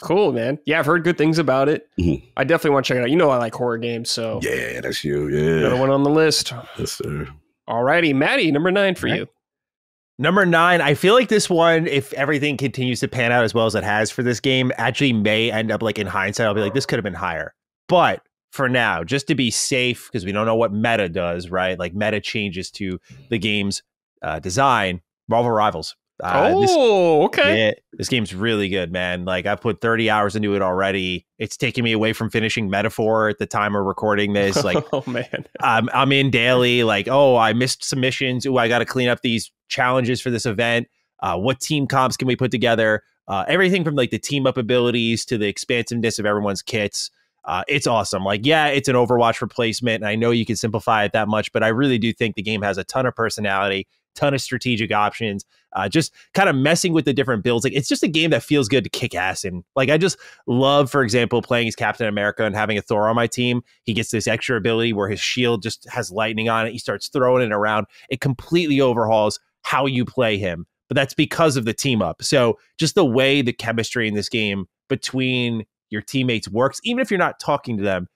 Cool, man. Yeah, I've heard good things about it. Mm-hmm. I definitely want to check it out. I like horror games, so yeah, that's you. Yeah, another one on the list. Yes, sir. Alrighty, Matty, number 9 for you. Number 9, I feel like this one, if everything continues to pan out as well as it has for this game, actually may end up like in hindsight, I'll be like, this could have been higher. But for now, just to be safe, because we don't know what meta does, right? Like meta changes to the game's design, Marvel Rivals. Okay. Yeah, this game's really good, man. Like I've put 30 hours into it already. It's taking me away from finishing Metaphor at the time of recording this. Like, oh man, I'm in daily. Like, I missed some missions. I got to clean up these challenges for this event. What team comps can we put together? Everything from like the team up abilities to the expansiveness of everyone's kits. It's awesome. Like, yeah, it's an Overwatch replacement, and I know you can simplify it that much, but I really do think the game has a ton of personality, ton of strategic options, just kind of messing with the different builds. Like, it's just a game that feels good to kick ass in. Like, I just love, for example, playing as Captain America and having a Thor on my team. He gets this extra ability where his shield just has lightning on it. He starts throwing it around. It completely overhauls how you play him, but that's because of the team up. So just the way the chemistry in this game between your teammates works, even if you're not talking to them,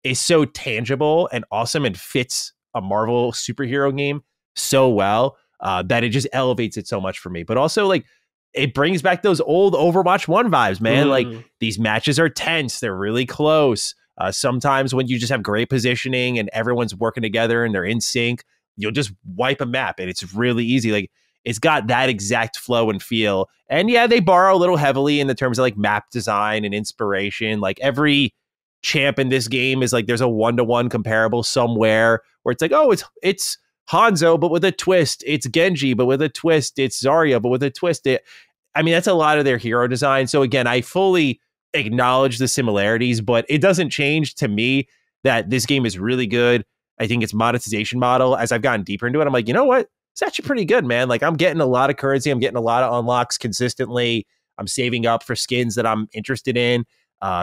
is so tangible and awesome and fits a Marvel superhero game so well that it just elevates it so much for me. But also, like, it brings back those old Overwatch 1 vibes, man. Like, these matches are tense. They're really close. Sometimes when you just have great positioning and everyone's working together and they're in sync, you'll just wipe a map and it's really easy. Like, it's got that exact flow and feel. And yeah, they borrow a little heavily in the terms of like map design and inspiration. Like, every champ in this game is like, there's a 1-to-1 comparable somewhere where it's like, oh, it's Hanzo, but with a twist. It's Genji, but with a twist. It's Zarya, but with a twist. That's a lot of their hero design. So again, I fully acknowledge the similarities, but it doesn't change to me that this game is really good. I think its monetization model, as I've gotten deeper into it, I'm like, you know what? It's actually pretty good, man. Like, I'm getting a lot of currency. I'm getting a lot of unlocks consistently. I'm saving up for skins that I'm interested in.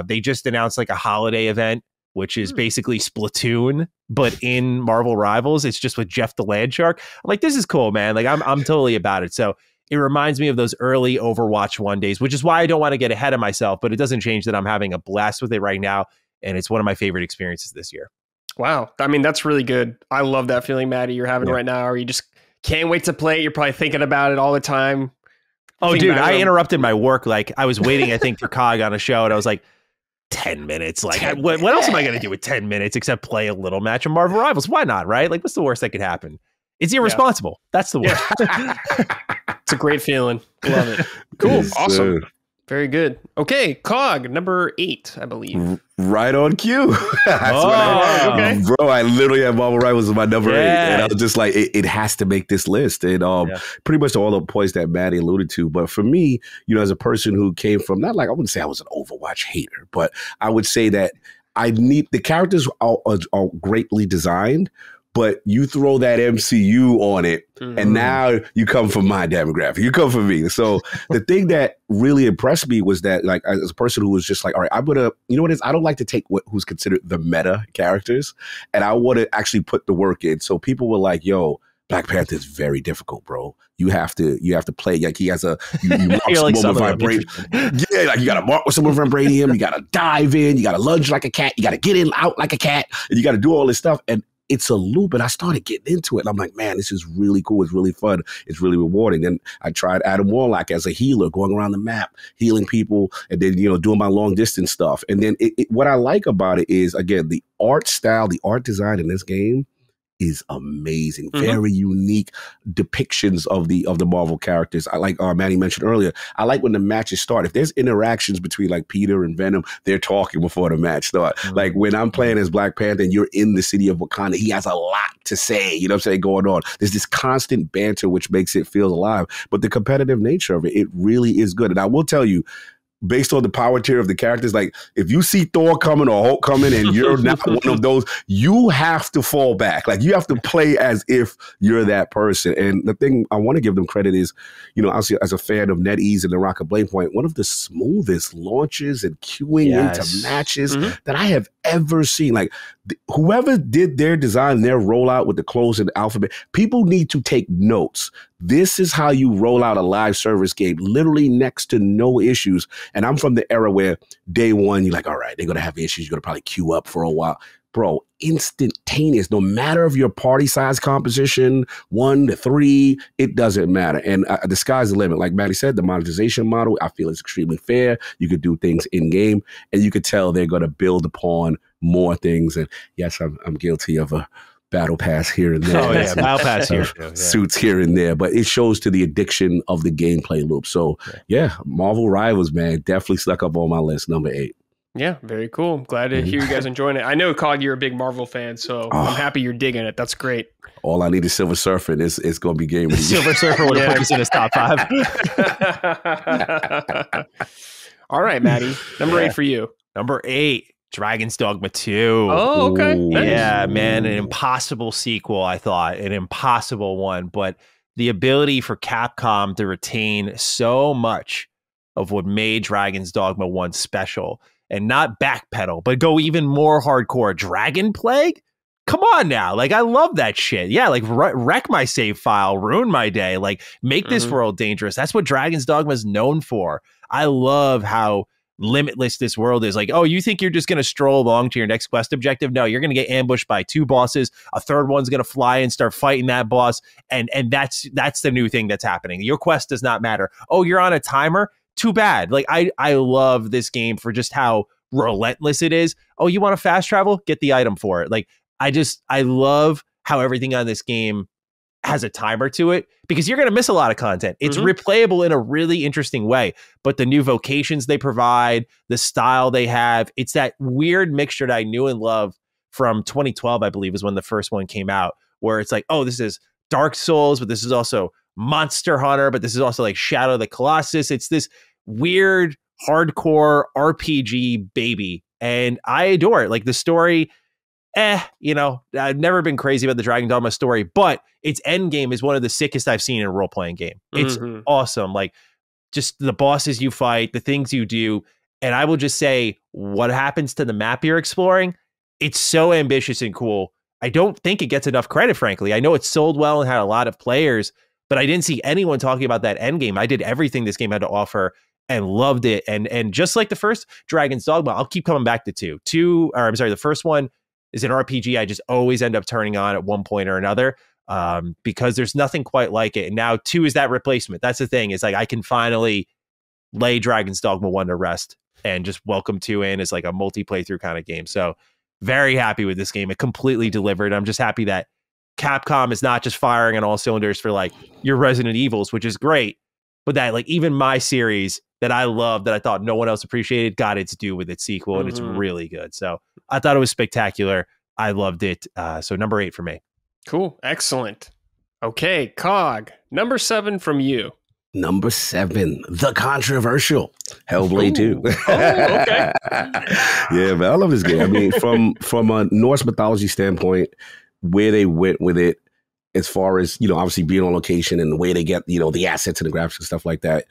They just announced like a holiday event, which is basically Splatoon, but in Marvel Rivals. It's just with Jeff the Land Shark. I'm like, this is cool, man. Like, I'm totally about it. So it reminds me of those early Overwatch 1 days, which is why I don't want to get ahead of myself, but it doesn't change that I'm having a blast with it right now. And it's one of my favorite experiences this year. Wow. That's really good. I love that feeling, Matty, you're having right now. Are you just Can't wait to play it. You're probably thinking about it all the time. Oh, dude, I interrupted my work. Like, I was waiting, I think, for Cog on a show, and I was like, 10 minutes. Like, what else am I going to do with 10 minutes except play a little match of Marvel Rivals? Why not, right? Like, what's the worst that could happen? It's irresponsible. That's the worst. It's a great feeling. Love it. Cool. Yes, awesome. Very good. Okay, Cog, number 8, I believe. Right on cue. Okay. Bro, I literally have Marvel Rivals as my number 8. And I was just like, it has to make this list. And pretty much all the points that Matty alluded to. But for me, as a person who came from, not like, I wouldn't say I was an Overwatch hater, but I would say that the characters are greatly designed, but you throw that MCU on it, and now you come from my demographic. You come from me. So the thing that really impressed me was that, like, as a person who was just like, all right, I'm going to, you know what it is? I don't like to take who's considered the meta characters, and I want to actually put the work in. So people were like, yo, Black Panther is very difficult, bro. You have to play like he has you mark like someone vibranium. Yeah, like you got to mark with someone vibranium. You got to dive in. You got to lunge like a cat. You got to get in out like a cat, and you got to do all this stuff. And it's a loop, and I started getting into it. And I'm like, man, this is really cool. It's really fun. It's really rewarding. Then I tried Adam Warlock as a healer, going around the map, healing people, and then, doing my long distance stuff. And then what I like about it is, again, the art style, the art design in this game is amazing. Very unique depictions of the Marvel characters. I like Matty mentioned earlier, I like when the matches start. If there's interactions between like Peter and Venom, they're talking before the match starts. Like when I'm playing as Black Panther and you're in the city of Wakanda, he has a lot to say, you know what I'm saying, going on. There's this constant banter which makes it feel alive. But the competitive nature of it really is good. And I will tell you, based on the power tier of the characters, like if you see Thor coming or Hulk coming and you're not one of those, you have to fall back. Like you have to play as if you're that person. And the thing I want to give them credit is, as a fan of NetEase and the Rocket Blade Point, one of the smoothest launches and queuing into matches that I have ever seen. Like whoever did their design, their rollout with the close and alphabet, people need to take notes. This is how you roll out a live service game, literally next to no issues. And I'm from the era where day one, you're like, all right, they're going to have issues. You're going to probably queue up for a while. Bro, instantaneous, no matter of your party size composition, 1 to 3, it doesn't matter. And the sky's the limit. Like Matty said, the monetization model, I feel is extremely fair. You could do things in game, and you could tell they're going to build upon more things. And yes, I'm guilty of a battle pass here and there. Oh yeah, battle pass here. Suits here and there, but it shows to the addiction of the gameplay loop. So yeah, Marvel Rivals, man, definitely stuck up on my list, number 8. Yeah, very cool. I'm glad to hear you guys enjoying it. I know, Cog, you're a big Marvel fan, so I'm happy you're digging it. That's great. All I need is Silver Surfer, and it's going to be game. Silver Surfer would have put us in his top 5. All right, Matty, number 8 for you. Number 8. Dragon's Dogma 2. Oh, okay. Yeah, man, an impossible sequel, I thought. An impossible one. But the ability for Capcom to retain so much of what made Dragon's Dogma 1 special and not backpedal, but go even more hardcore. Dragon Plague? Come on now. Like, I love that shit. Yeah, like, wreck my save file, ruin my day. Like, make this world dangerous. That's what Dragon's Dogma is known for. I love how limitless this world is. Like, oh, you think you're just going to stroll along to your next quest objective? No, you're going to get ambushed by 2 bosses. A third one's going to fly and start fighting that boss. And that's the new thing that's happening. Your quest does not matter. Oh, you're on a timer? Too bad. Like, I love this game for just how relentless it is. Oh, you want to fast travel? Get the item for it. Like, I love how everything on this game has a timer to it, because you're going to miss a lot of content. It's replayable in a really interesting way, but the new vocations they provide, the style they have, it's that weird mixture that I knew and loved from 2012, I believe, is when the first one came out, where it's like, oh, this is Dark Souls, but this is also Monster Hunter, but this is also like Shadow of the Colossus. It's this weird hardcore RPG baby, and I adore it. Like, the story, I've never been crazy about the Dragon Dogma story, but its end game is one of the sickest I've seen in a role-playing game. It's awesome. Like, just the bosses you fight, the things you do. And I will just say, what happens to the map you're exploring? It's so ambitious and cool. I don't think it gets enough credit, frankly. I know it sold well and had a lot of players, but I didn't see anyone talking about that end game. I did everything this game had to offer and loved it. And just like the first Dragon's Dogma, I'll keep coming back to 2. The first one is an RPG I just always end up turning on at one point or another. because there's nothing quite like it. And now 2 is that replacement. That's the thing. It's like I can finally lay Dragon's Dogma 1 to rest and just welcome 2 in as like a multi-playthrough kind of game. So very happy with this game. It completely delivered. I'm just happy that Capcom is not just firing on all cylinders for like your Resident Evils, which is great, but that like even my series that I love, that I thought no one else appreciated, got its due with its sequel, and it's really good. So I thought it was spectacular. I loved it. So number 8 for me. Cool. Excellent. Okay, Cog, number 7 from you. Number 7, the controversial Hellblade 2. Okay. Yeah, man, I love this game. I mean, from a Norse mythology standpoint, where they went with it, as far as, obviously being on location and the way they get, the assets and the graphics and stuff like that,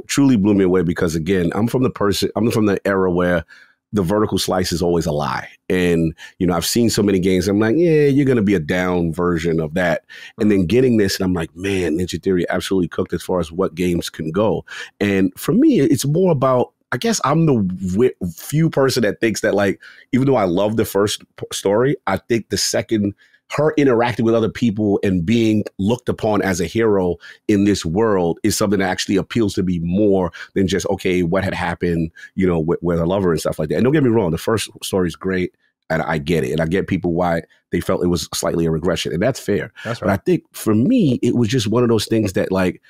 truly blew me away because, again, I'm from the era where the vertical slice is always a lie. And, I've seen so many games. I'm like, yeah, you're going to be a down version of that. And then getting this, and I'm like, man, Ninja Theory absolutely cooked as far as what games can go. And for me, it's more about, I guess I'm the few person that thinks that, like, even though I love the first story, I think the second, her interacting with other people and being looked upon as a hero in this world is something that actually appeals to me more than just, okay, what had happened, with her lover and stuff like that. And don't get me wrong, the first story is great, and I get it. And I get people why they felt it was slightly a regression, and that's fair. That's right. But I think for me, it was just one of those things that, like,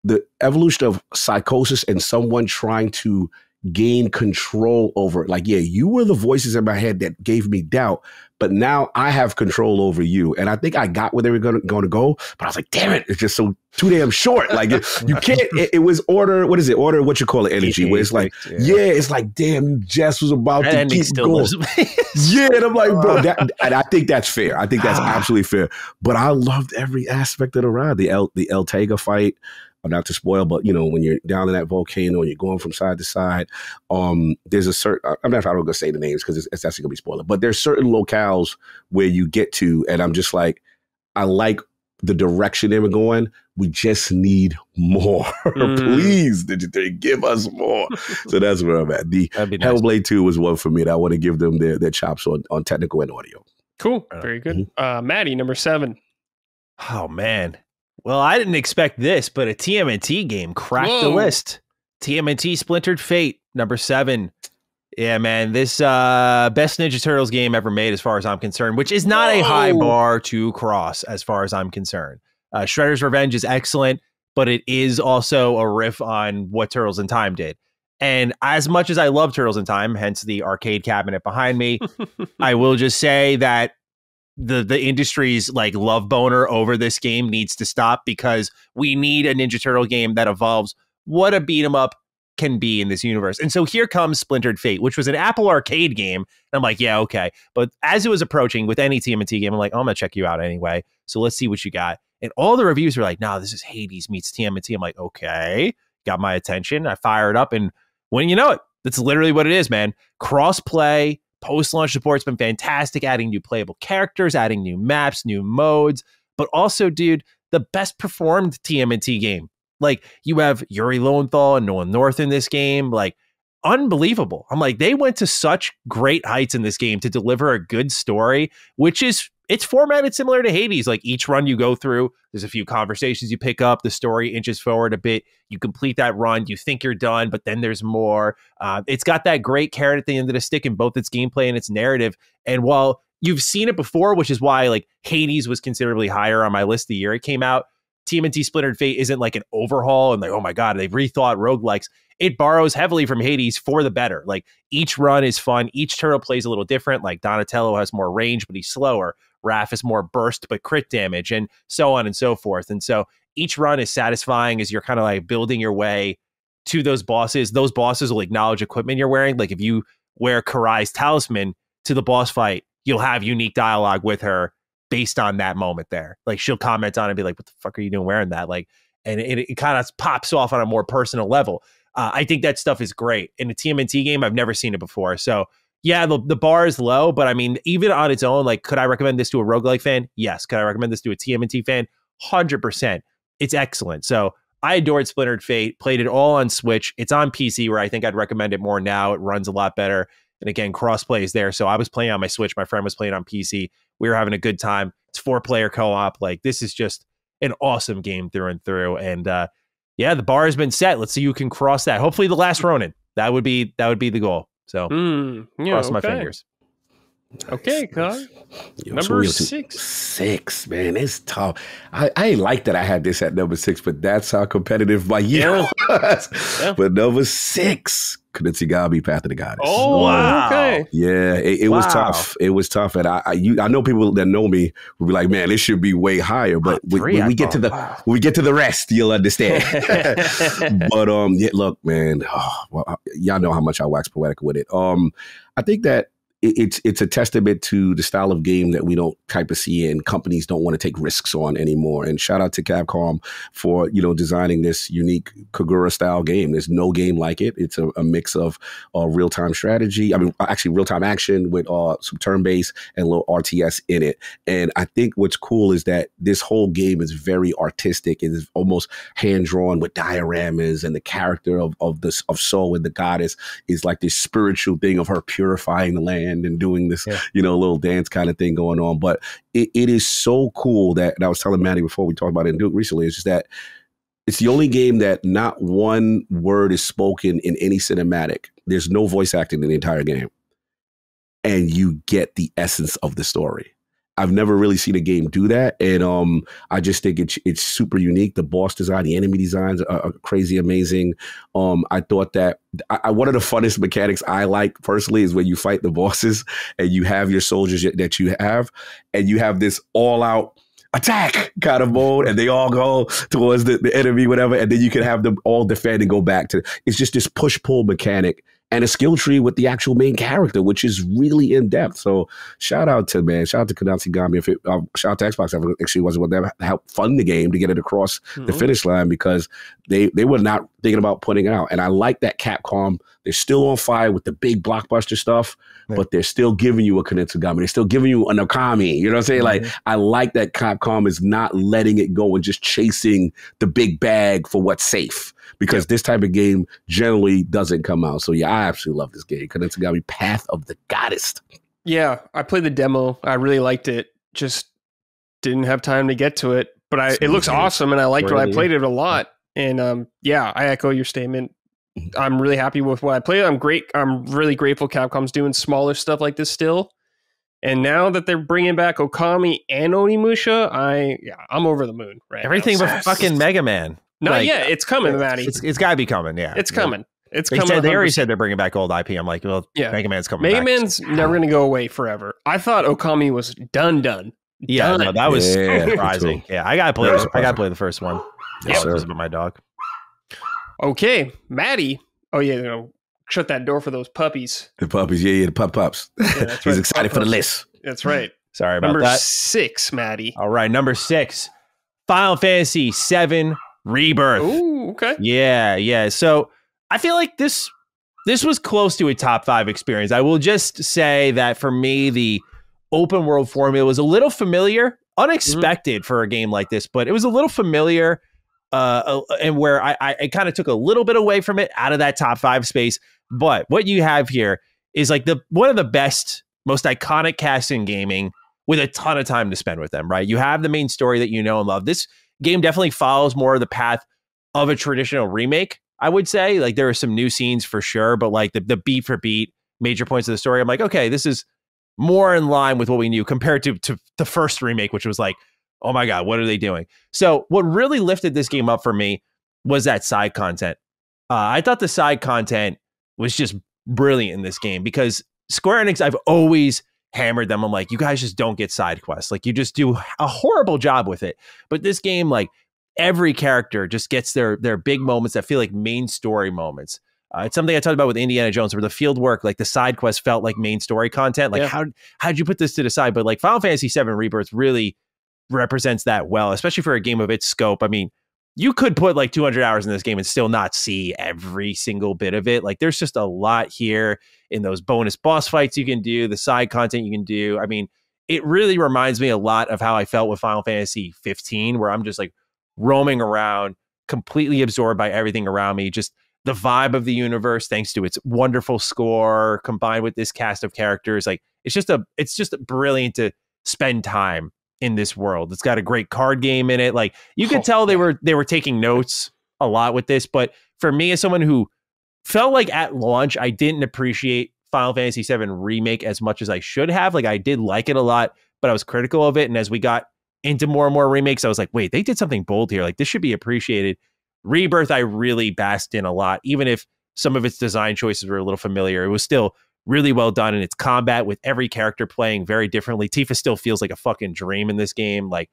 the evolution of psychosis and someone trying to gain control over it. Like, yeah, you were the voices in my head that gave me doubt, but now I have control over you. And I think I got where they were going to go, but I was like, damn it, it's just so too damn short. Like, you can't, it was order, what is it? Order, what you call it, energy, where it's like, yeah, it's like, damn, Jess was about to keep going. Yeah, and I'm like, bro, and I think that's fair. I think that's absolutely fair. But I loved every aspect of the ride. The Eltega fight, not to spoil, but when you're down in that volcano and you're going from side to side, there's a certain, I'm not going to say the names because it's actually going to be spoiler, but there's certain locales where you get to, and I'm just like, I like the direction they were going. We just need more. Please, give us more. So that's where I'm at. The Hellblade 2 was one for me, and I want to give them their chops on technical and audio. Cool. Very good. Matty, number 7. Oh, man. Well, I didn't expect this, but a TMNT game cracked the list. TMNT Splintered Fate, number 7. Yeah, man, this best Ninja Turtles game ever made as far as I'm concerned, which is not a high bar to cross as far as I'm concerned. Shredder's Revenge is excellent, but it is also a riff on what Turtles in Time did. And as much as I love Turtles in Time, hence the arcade cabinet behind me, I will just say that the industry's like love boner over this game needs to stop, because we need a Ninja Turtle game that evolves what a beat 'em up can be in this universe. And so here comes Splintered Fate, which was an Apple Arcade game. And I'm like, yeah, okay. But as it was approaching with any TMNT game, I'm like, oh, I'm gonna check you out anyway. So let's see what you got. And all the reviews were like, no, this is Hades meets TMNT. I'm like, okay, got my attention. I fire it up, and when you know it, that's literally what it is, man. Cross-play, post-launch support's been fantastic, adding new playable characters, adding new maps, new modes, but also, dude, the best performed TMNT game. Like, you have Yuri Lowenthal and Nolan North in this game, like, unbelievable. I'm like, they went to such great heights in this game to deliver a good story, which is, it's formatted similar to Hades. Like, each run you go through, there's a few conversations you pick up, the story inches forward a bit, you complete that run, you think you're done, but then there's more. It's got that great carrot at the end of the stick in both its gameplay and its narrative. And while you've seen it before, which is why like Hades was considerably higher on my list the year it came out, TMNT Splintered Fate isn't like an overhaul and like, oh my God, they've rethought roguelikes. It borrows heavily from Hades for the better. Like, each run is fun. Each turtle plays a little different. Like, Donatello has more range, but he's slower. Raph is more burst, but crit damage, and so on and so forth. And so each run is satisfying as you're kind of like building your way to those bosses. Those bosses will acknowledge equipment you're wearing. Like, if you wear Karai's talisman to the boss fight, you'll have unique dialogue with her based on that moment there. Like, she'll comment on it and be like, what the fuck are you doing wearing that? Like, and it kind of pops off on a more personal level. I think that stuff is great. In a TMNT game, I've never seen it before. So yeah, the bar is low, but I mean, even on its own, like, could I recommend this to a roguelike fan? Yes. Could I recommend this to a TMNT fan? 100%. It's excellent. So I adored Splintered Fate, played it all on Switch. It's on PC, where I think I'd recommend it more now. It runs a lot better. And again, crossplay is there. So I was playing on my Switch. My friend was playing on PC. We were having a good time. It's 4-player co-op. Like, this is just an awesome game through and through. And the bar has been set. Let's see who can cross that. Hopefully the last Ronin. That would be the goal. So cross my fingers. Okay, Cog. Number 6. 6, man, it's tough. I ain't like that I had this at number 6, but that's how competitive my year was. Yeah. But number 6, Kunitsugabi, Path of the Goddess. Oh, wow. Okay. Yeah, it was tough. It was tough, and I know people that know me will be like, man, this should be way higher. But when we get to the rest, you'll understand. But look, man, y'all know how much I wax poetic with it. I think that it's a testament to the style of game that we don't type of see and companies don't want to take risks on anymore. And shout out to Capcom for, designing this unique Kagura style game. There's no game like it. It's a mix of real-time strategy. I mean, actually real-time action with some turn-based and a little RTS in it. And I think what's cool is that this whole game is very artistic. It is almost hand-drawn with dioramas, and the character of Soul and the goddess is like this spiritual thing of her purifying the land and doing this, little dance kind of thing going on. But it is so cool that, and I was telling Matty before we talked about it in Duke recently, it's just that it's the only game that not one word is spoken in any cinematic. There's no voice acting in the entire game. And you get the essence of the story. I've never really seen a game do that. And I just think it's super unique. The boss design, the enemy designs are crazy amazing. I thought that one of the funnest mechanics I like personally is when you fight the bosses and you have your soldiers that you have, and you have this all out attack kind of mode, and they all go towards the enemy, whatever. And then you can have them all defend and go back to, it's just this push pull mechanic. And a skill tree with the actual main character, which is really in depth. So shout out to Kunitsugabi. Shout out to Xbox. I actually wasn't one that helped fund the game to get it across the finish line, because they were not thinking about putting it out. And I like that Capcom, they're still on fire with the big blockbuster stuff, but they're still giving you a Kunitsugabi. They're still giving you an Okami. You know what I'm saying? Like, I like that Capcom is not letting it go and just chasing the big bag for what's safe. Because this type of game generally doesn't come out. So yeah, I absolutely love this game. Kunitsugabi, Path of the Goddess. Yeah, I played the demo. I really liked it. Just didn't have time to get to it. But it looks awesome, and I liked what I played it a lot. And I echo your statement. I'm really happy with what I played. I'm really grateful Capcom's doing smaller stuff like this still. And now that they're bringing back Okami and Onimusha, I'm over the moon. Right? Everything but fucking Mega Man. Not yet. It's coming, Matty. It's got to be coming. Yeah, it's coming. It's coming. They already said they're bringing back old IP. I'm like, well, Mega Man's coming. Mega Man's never going to go away forever. I thought Okami was done. Yeah, no, that was surprising. Yeah, I gotta play. I gotta play the first one. Yes, sir. About my dog. Okay, Matty. Oh yeah, shut that door for those puppies. The puppies, the pups. Yeah, He's excited for the list. That's right. Sorry about that. Number 6, Matty. All right, number 6, Final Fantasy VII Rebirth. Ooh, okay. Yeah. So I feel like this was close to a top 5 experience. I will just say that for me, the open world formula was a little familiar, unexpected for a game like this, but it was a little familiar, and where I kind of took a little bit away from it out of that top 5 space. But what you have here is like one of the best, most iconic casts in gaming with a ton of time to spend with them, right? You have the main story that you know and love. This game definitely follows more of the path of a traditional remake, I would say. Like, there are some new scenes for sure, but like the beat for beat major points of the story, I'm like, okay, this is more in line with what we knew compared to the first remake, which was like, oh my God, what are they doing? So what really lifted this game up for me was that side content. I thought the side content was just brilliant in this game, because Square Enix, I've always hammered them. I'm like, you guys just don't get side quests. Like, you just do a horrible job with it. But this game, like, every character just gets their big moments that feel like main story moments. It's something I talked about with Indiana Jones, where the field work, like the side quest, felt like main story content. Like, how'd you put this to the side? But like Final Fantasy VII Rebirth really represents that well, especially for a game of its scope. I mean, you could put like 200 hours in this game and still not see every single bit of it. Like, there's just a lot here in those bonus boss fights you can do, the side content you can do. I mean, it really reminds me a lot of how I felt with Final Fantasy 15, where I'm just like roaming around, completely absorbed by everything around me. Just the vibe of the universe, thanks to its wonderful score, combined with this cast of characters. Like, it's just brilliant to spend time in this world. It's got a great card game in it. Like you could tell they were taking notes a lot with this. But for me, as someone who felt like at launch, I didn't appreciate Final Fantasy VII Remake as much as I should have. Like I did like it a lot, but I was critical of it. And as we got into more and more remakes, I was like, wait, they did something bold here. Like this should be appreciated. Rebirth, I really basked in a lot, even if some of its design choices were a little familiar. It was still really well done in its combat, with every character playing very differently. Tifa still feels like a fucking dream in this game. Like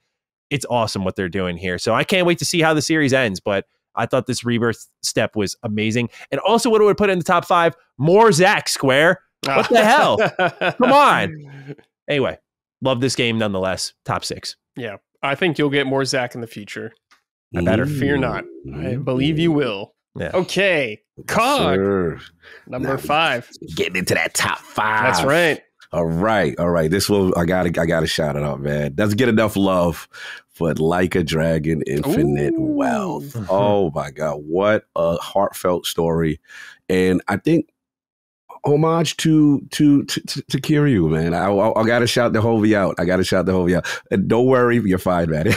it's awesome what they're doing here. So I can't wait to see how the series ends, but I thought this Rebirth step was amazing. And also what it would put in the top 5, more Zack, Square. What the hell? Come on. Anyway, love this game nonetheless. Top 6. Yeah, I think you'll get more Zack in the future. I better fear not. I believe you will. Yeah. Okay, Cog, number 5. Getting into that top 5. That's right. All right. This one I gotta shout it out, man. Doesn't get enough love, but Like a Dragon, Infinite Wealth. Oh my God, what a heartfelt story, and I think homage to Kiryu, man. I gotta shout the Hovey out. And don't worry, you're fine, man.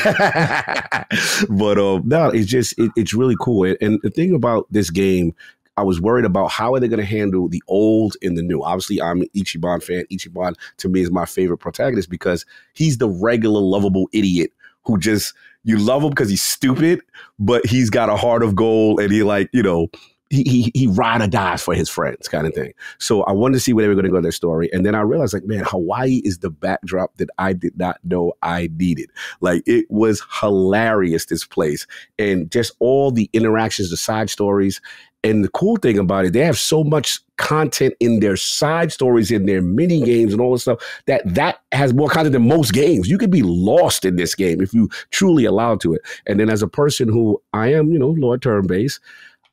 But no, it's really cool. And the thing about this game, I was worried about how are they going to handle the old and the new. Obviously, I'm an Ichiban fan. Ichiban, to me, is my favorite protagonist because he's the regular, lovable idiot who just, you love him because he's stupid, but he's got a heart of gold and he he ride or dies for his friends kind of thing. So I wanted to see where they were going to go in their story. And then I realized, like, man, Hawaii is the backdrop that I did not know I needed. Like, it was hilarious, this place. And just all the interactions, the side stories. And the cool thing about it, they have so much content in their side stories, in their mini games and all this stuff, that has more content than most games. You could be lost in this game if you truly allow to it. And then as a person who I am, Lord turn-based,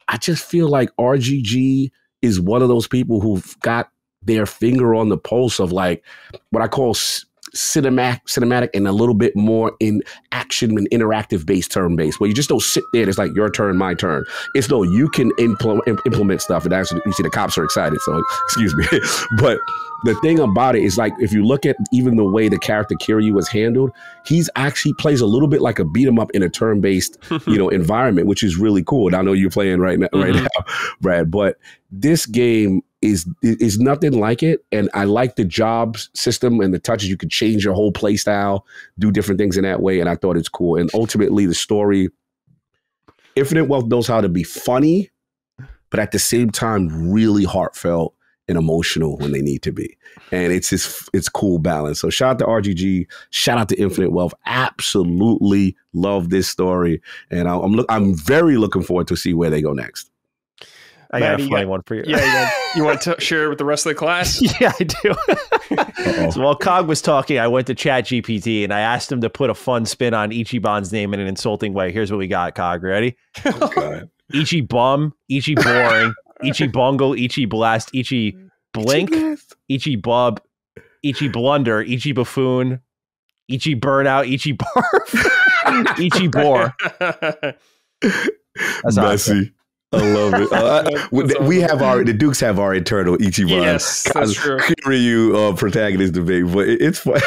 I just feel like RGG is one of those people who've got their finger on the pulse of like what I call cinematic and a little bit more in action and interactive based turn-based, where you just don't sit there and it's like your turn, my turn. It's no, you can implement stuff. And actually, you see the cops are excited, so excuse me. But the thing about it is, like, if you look at even the way the character Kiryu was handled, he's actually plays a little bit like a beat 'em up in a turn-based, environment, which is really cool. And I know you're playing right now, Brad, but this game is nothing like it. And I like the job system and the touches. You could change your whole play style, do different things in that way. And I thought it's cool. And ultimately the story, Infinite Wealth knows how to be funny, but at the same time, really heartfelt and emotional when they need to be. And it's cool balance. So shout out to RGG, shout out to Infinite Wealth. Absolutely love this story. And I'm very looking forward to see where they go next. I got a funny one for you. Yeah, you want to share it with the rest of the class? Yeah, I do. So while Cog was talking, I went to ChatGPT and I asked him to put a fun spin on Ichiban's name in an insulting way. Here's what we got, Cog. Ready? Okay. Ichi Bum, Ichi Boring, Ichi Bungle, Ichi Blast, Ichi Blink, Ichi Bub, Ichi Blunder, Ichi Buffoon, Ichi Burnout, Ichi Barf, Ichi Bore. That's messy. I love it. We have the Dukes have our internal Ichiban. Yes, that's true. Kiryu protagonist debate, but it's fun.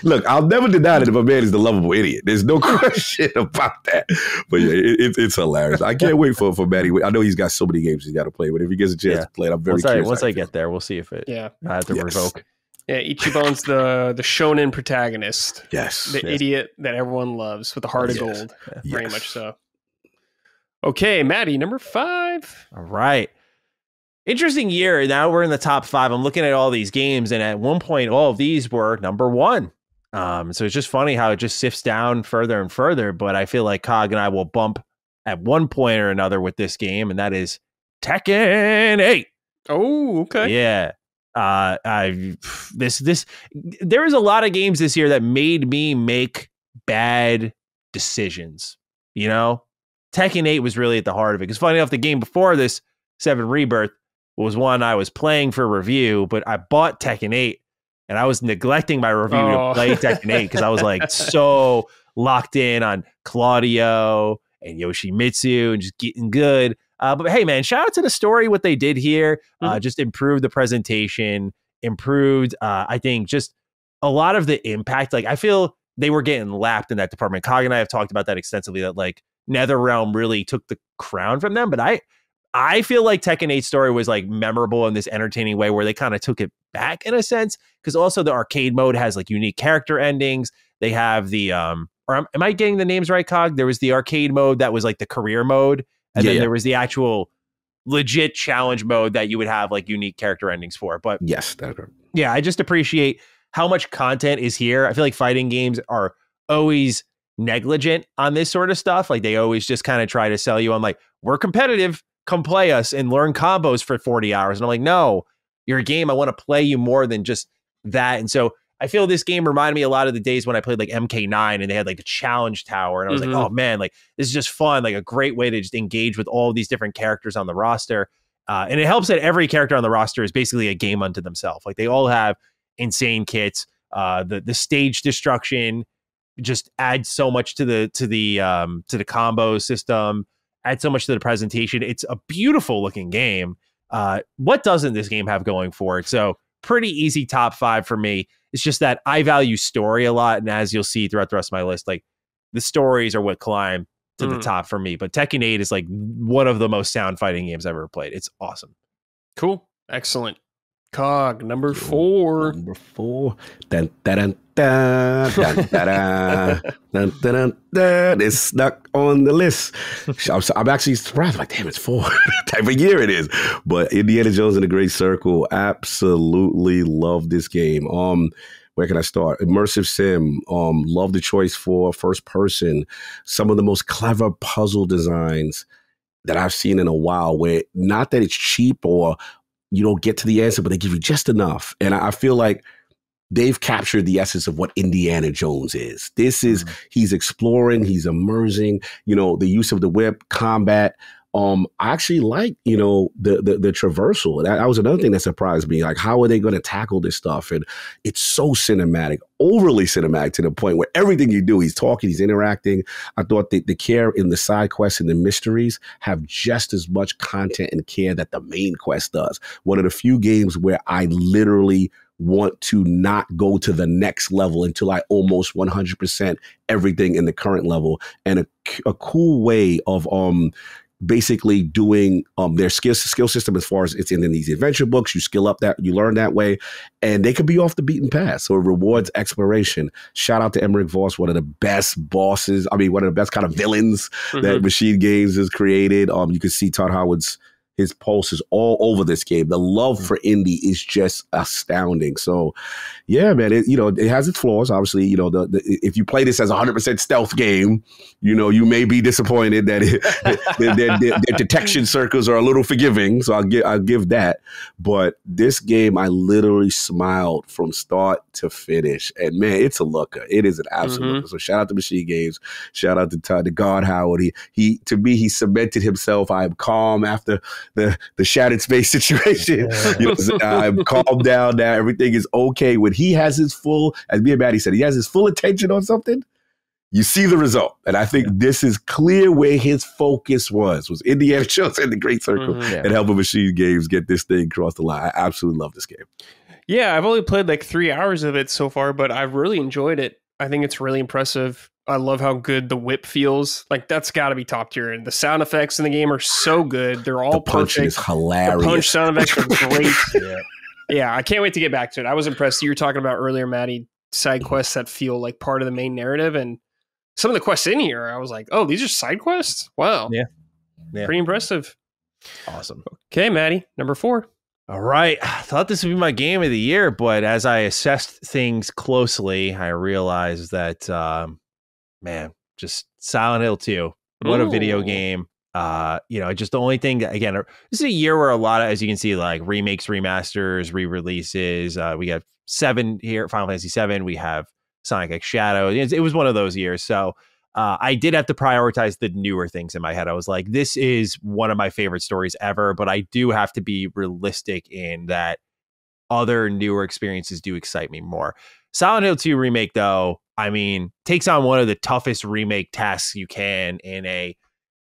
Look, I'll never deny that my man is the lovable idiot. There's no question about that. But yeah, it's hilarious. I can't wait for Matty. I know he's got so many games he's got to play, but if he gets a chance to play it, I'm very curious. Once I get there, we'll see if it. Yeah, I have to revoke. Yeah, Ichiban's the shonen protagonist. Yes, the idiot that everyone loves with the heart of gold. Very much so. Okay, Matty, number 5. All right. Interesting year. Now we're in the top 5. I'm looking at all these games, and at one point, all of these were number 1. So it's just funny how it just sifts down further and further, but I feel like Cog and I will bump at one point or another with this game, and that is Tekken 8. Oh, okay. Yeah. There was a lot of games this year that made me make bad decisions, Tekken 8 was really at the heart of it. Because funny enough, the game before this, 7 Rebirth, was one I was playing for review, but I bought Tekken 8 and I was neglecting my review to play Tekken 8 because I was like so locked in on Claudio and Yoshimitsu and just getting good. But hey, man, shout out to the story, what they did here. Just improved the presentation, improved, I think, just a lot of the impact. Like, I feel they were getting lapped in that department. Cog and I have talked about that extensively, that like NetherRealm really took the crown from them. But I feel like Tekken 8 story was like memorable in this entertaining way where they kind of took it back in a sense, because also the arcade mode has like unique character endings. They have the or am I getting the names right, Cog? There was the arcade mode that was like the career mode, and then there was the actual legit challenge mode that you would have like unique character endings for. But yes, that's right. Yeah, I just appreciate how much content is here. I feel like fighting games are always negligent on this sort of stuff. Like they always just kind of try to sell you on like, we're competitive, come play us and learn combos for 40 hours. And I'm like, no, you're a game. I want to play you more than just that. And so I feel this game reminded me a lot of the days when I played like MK9 and they had like the challenge tower. And I was like, oh man, like this is just fun. Like a great way to just engage with all these different characters on the roster. And it helps that every character on the roster is basically a game unto themselves. Like they all have insane kits. The stage destruction just adds so much to the combo system, adds so much to the presentation. It's a beautiful looking game. What doesn't this game have going for it? So pretty easy top 5 for me. It's just that I value story a lot. And as you'll see throughout the rest of my list, like the stories are what climb to the top for me. But Tekken 8 is like one of the most sound fighting games I've ever played. It's awesome. Cool. Excellent. Cog, number 4. Number 4. Dun, dun, dun, dun, dun, dun, dun, dun, dun. It's stuck on the list. I'm actually surprised. Like, damn, it's 4. Type of year it is. But Indiana Jones and the Great Circle, absolutely love this game. Where can I start? Immersive sim. Love the choice for first person. Some of the most clever puzzle designs that I've seen in a while, where not that it's cheap or you don't get to the answer, but they give you just enough. And I feel like they've captured the essence of what Indiana Jones is. This is, he's exploring, he's immersing, the use of the whip, combat. I actually like, the traversal. That was another thing that surprised me. Like, how are they going to tackle this stuff? And it's so cinematic, overly cinematic to the point where everything you do, he's talking, he's interacting. I thought the care in the side quests and the mysteries have just as much content and care that the main quest does. One of the few games where I literally want to not go to the next level until I almost 100% everything in the current level. And a cool way of, basically doing their skill system as far as it's in these adventure books. You skill up that, you learn that way, and they could be off the beaten path. So it rewards exploration. Shout out to Emmerich Voss, one of the best bosses. I mean, one of the best kind of villains that Machine Games has created. You can see Todd Howard's his pulse is all over this game. The love for indie is just astounding. So, yeah, man, it has its flaws. Obviously, if you play this as a 100% stealth game, you may be disappointed that their detection circles are a little forgiving. So I'll give that. But this game, I literally smiled from start to finish. And man, it's a looker. It is an absolute looker. So shout out to Machine Games. Shout out to Todd, to God Howard. He to me, he cemented himself. I am calm after the shattered space situation. I'm calmed down now. Everything is okay. When he has his full, as me and Matty said, he has his full attention on something, you see the result. And I think this is clear where his focus was Indiana Jones and the Great Circle and helping Machine Games get this thing across the line. I absolutely love this game. Yeah, I've only played like 3 hours of it so far, but I've really enjoyed it. I think it's really impressive. I love how good the whip feels. Like, that's got to be top tier. And the sound effects in the game are so good. They're all perfect. The punch is hilarious. The punch sound effects are great. Yeah, I can't wait to get back to it. I was impressed. You were talking about earlier, Matty, side quests that feel like part of the main narrative. And some of the quests in here, I was like, oh, these are side quests? Wow. Yeah. Pretty impressive. Awesome. Okay, Matty, number 4. All right. I thought this would be my game of the year, but as I assessed things closely, I realized that, just Silent Hill 2. What a video game. Just the only thing that, again, this is a year where a lot of, as you can see, like remakes, remasters, re-releases. We have 7 here, Final Fantasy 7. We have Sonic X Shadow. It was one of those years. So I did have to prioritize the newer things in my head. I was like, this is one of my favorite stories ever, but I do have to be realistic in that other newer experiences do excite me more. Silent Hill 2 remake, though, takes on one of the toughest remake tasks you can in a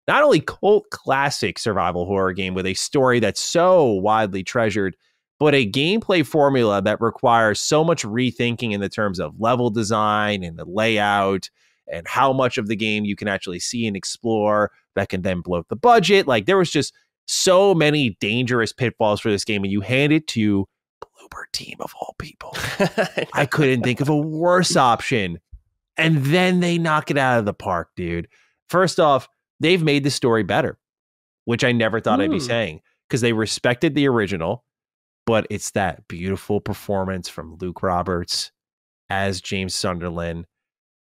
not only cult classic survival horror game with a story that's so widely treasured, but a gameplay formula that requires so much rethinking in the terms of level design and the layout and how much of the game you can actually see and explore that can then bloat the budget. Like, there was just so many dangerous pitfalls for this game, and you hand it to Bloober Team of all people. I couldn't think of a worse option. And then they knock it out of the park, dude. First off, they've made the story better, which I never thought I'd be saying, because they respected the original, but it's that beautiful performance from Luke Roberts as James Sunderland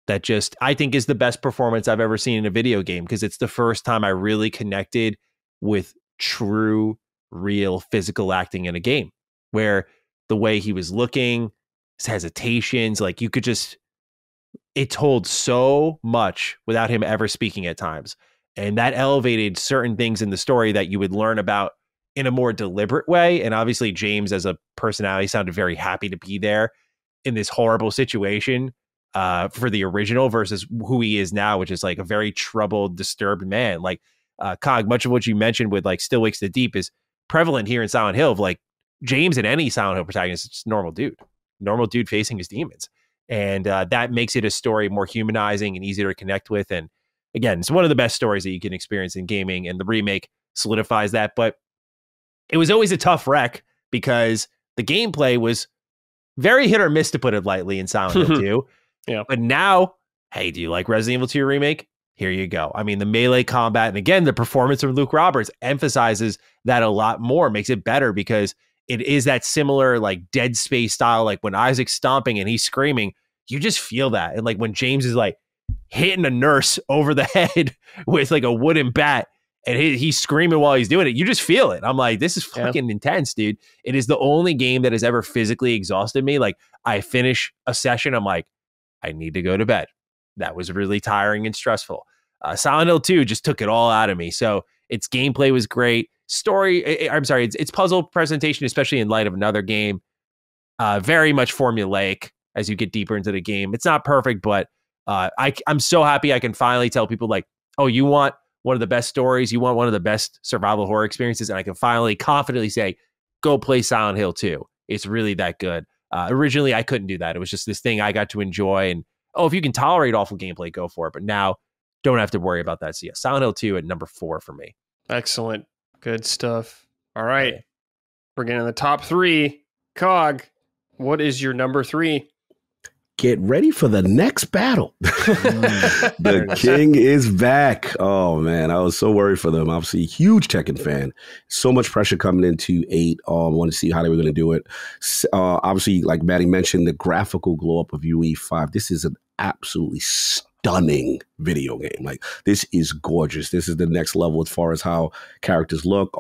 that just, I think, is the best performance I've ever seen in a video game, because it's the first time I really connected with true, real physical acting in a game, where the way he was looking, his hesitations, like, you could just, it told so much without him ever speaking at times. And that elevated certain things in the story that you would learn about in a more deliberate way. And obviously James as a personality sounded very happy to be there in this horrible situation for the original versus who he is now, which is like a very troubled, disturbed man. Like Cog, much of what you mentioned with like Still Wakes the Deep is prevalent here in Silent Hill. Of like James and any Silent Hill protagonist, it's just normal dude facing his demons. And that makes it a story more humanizing and easier to connect with. And again, it's one of the best stories that you can experience in gaming, and the remake solidifies that. But it was always a tough wreck because the gameplay was very hit or miss, to put it lightly, in Silent Hill 2. Yeah. But now, hey, do you like Resident Evil 2 Remake? Here you go. I mean, the melee combat, and again, the performance of Luke Roberts emphasizes that a lot more, makes it better, because it is that similar like Dead Space style. Like when Isaac's stomping and he's screaming, you just feel that. And like when James is like hitting a nurse over the head with like a wooden bat and he's screaming while he's doing it, you just feel it. I'm like, this is fucking intense, dude. It is the only game that has ever physically exhausted me. Like, I finish a session, I'm like, I need to go to bed. That was really tiring and stressful. Silent Hill 2 just took it all out of me. So its gameplay was great. Its puzzle presentation, especially in light of another game, very much formulaic as you get deeper into the game. It's not perfect, but I'm so happy I can finally tell people like, oh, you want one of the best stories, you want one of the best survival horror experiences, and I can finally confidently say, go play Silent Hill 2. It's really that good. Originally, I couldn't do that. It was just this thing I got to enjoy, and if you can tolerate awful gameplay, go for it. But now, don't have to worry about that. So yeah, Silent Hill 2 at number 4 for me. Excellent. Good stuff. All right. Okay. We're getting the top 3. Cog, what is your number 3? Get ready for the next battle. The king is back. Oh, man. I was so worried for them. Obviously, huge Tekken fan. So much pressure coming into 8. Want to see how they were going to do it. Obviously, like Matty mentioned, the graphical glow up of UE5. This is an absolutely stunning video game. Like, this is gorgeous. This is the next level as far as how characters look.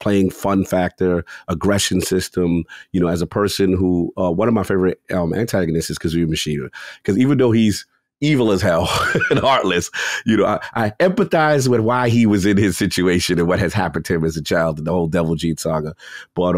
Playing fun factor, aggression system. You know, as a person who, one of my favorite antagonists is Kazuya Mishima, because even though he's evil as hell and heartless, you know, I empathize with why he was in his situation and what has happened to him as a child and the whole Devil Jeet saga. But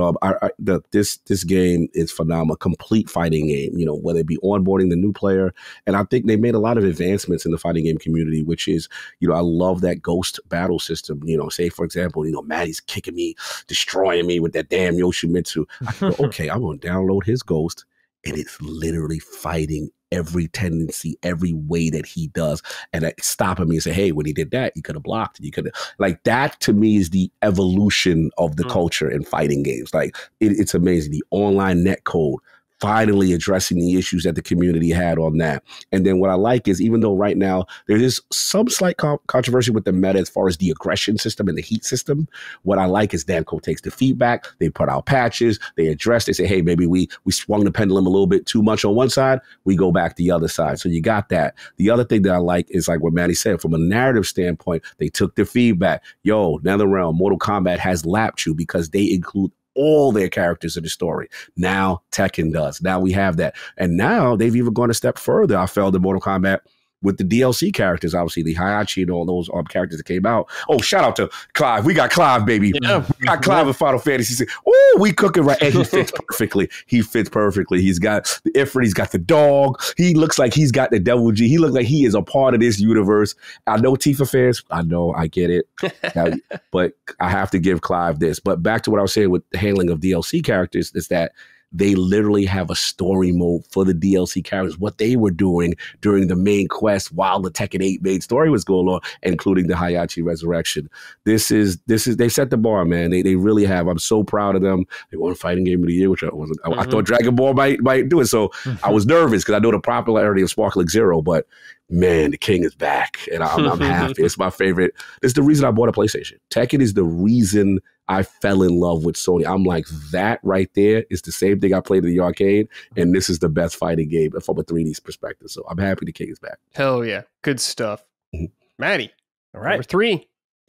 this game is phenomenal. Complete fighting game, you know, whether it be onboarding the new player. And I think they made a lot of advancements in the fighting game community, which is, you know, I love that ghost battle system. You know, say, for example, you know, Matty's kicking me, destroying me with that damn Yoshimitsu. I go, okay, I'm going to download his ghost, and it's literally fighting every tendency, every way that he does, and stopping me and say, hey, when he did that, you could have blocked. You could have, like, that to me is the evolution of the culture in fighting games. Like, it's amazing. The online net code finally addressing the issues that the community had on that. And then what I like is, even though right now there is some slight controversy with the meta as far as the aggression system and the heat system, what I like is Namco takes the feedback, they put out patches, they address, they say, hey, maybe we swung the pendulum a little bit too much on one side, we go back the other side. So you got that. The other thing that I like is, like what Matty said, from a narrative standpoint, they took the feedback. Yo, NetherRealm, Mortal Kombat has lapped you because they include all their characters in the story. Now Tekken does. Now we have that. And now they've even gone a step further. I felt in Mortal Kombat, with the DLC characters, obviously the Hayachi and all those characters that came out. Oh, shout out to Clive. We got Clive, baby. Yeah. We got Clive in Final Fantasy. Oh, we cooking right. And he fits perfectly. He's got the Ifrit. He's got the dog. He looks like he's got the Devil G. He looks like he is a part of this universe. I know Tifa fans. I know. I get it. But I have to give Clive this. But back to what I was saying with the handling of DLC characters is that they literally have a story mode for the DLC characters, what they were doing during the main quest while the Tekken 8 main story was going on, including the Hayachi resurrection. This is they set the bar, man. They really have. I'm so proud of them. They won Fighting Game of the Year, which I wasn't. I thought Dragon Ball might do it. So I was nervous because I know the popularity of Sparkling Zero, but man, the king is back, and I'm happy. It's my favorite. It's the reason I bought a PlayStation. Tekken is the reason I fell in love with Sony. I'm like, that right there is the same thing I played in the arcade, and this is the best fighting game from a 3D perspective. So I'm happy the king is back. Hell yeah. Good stuff. Maddie. All right.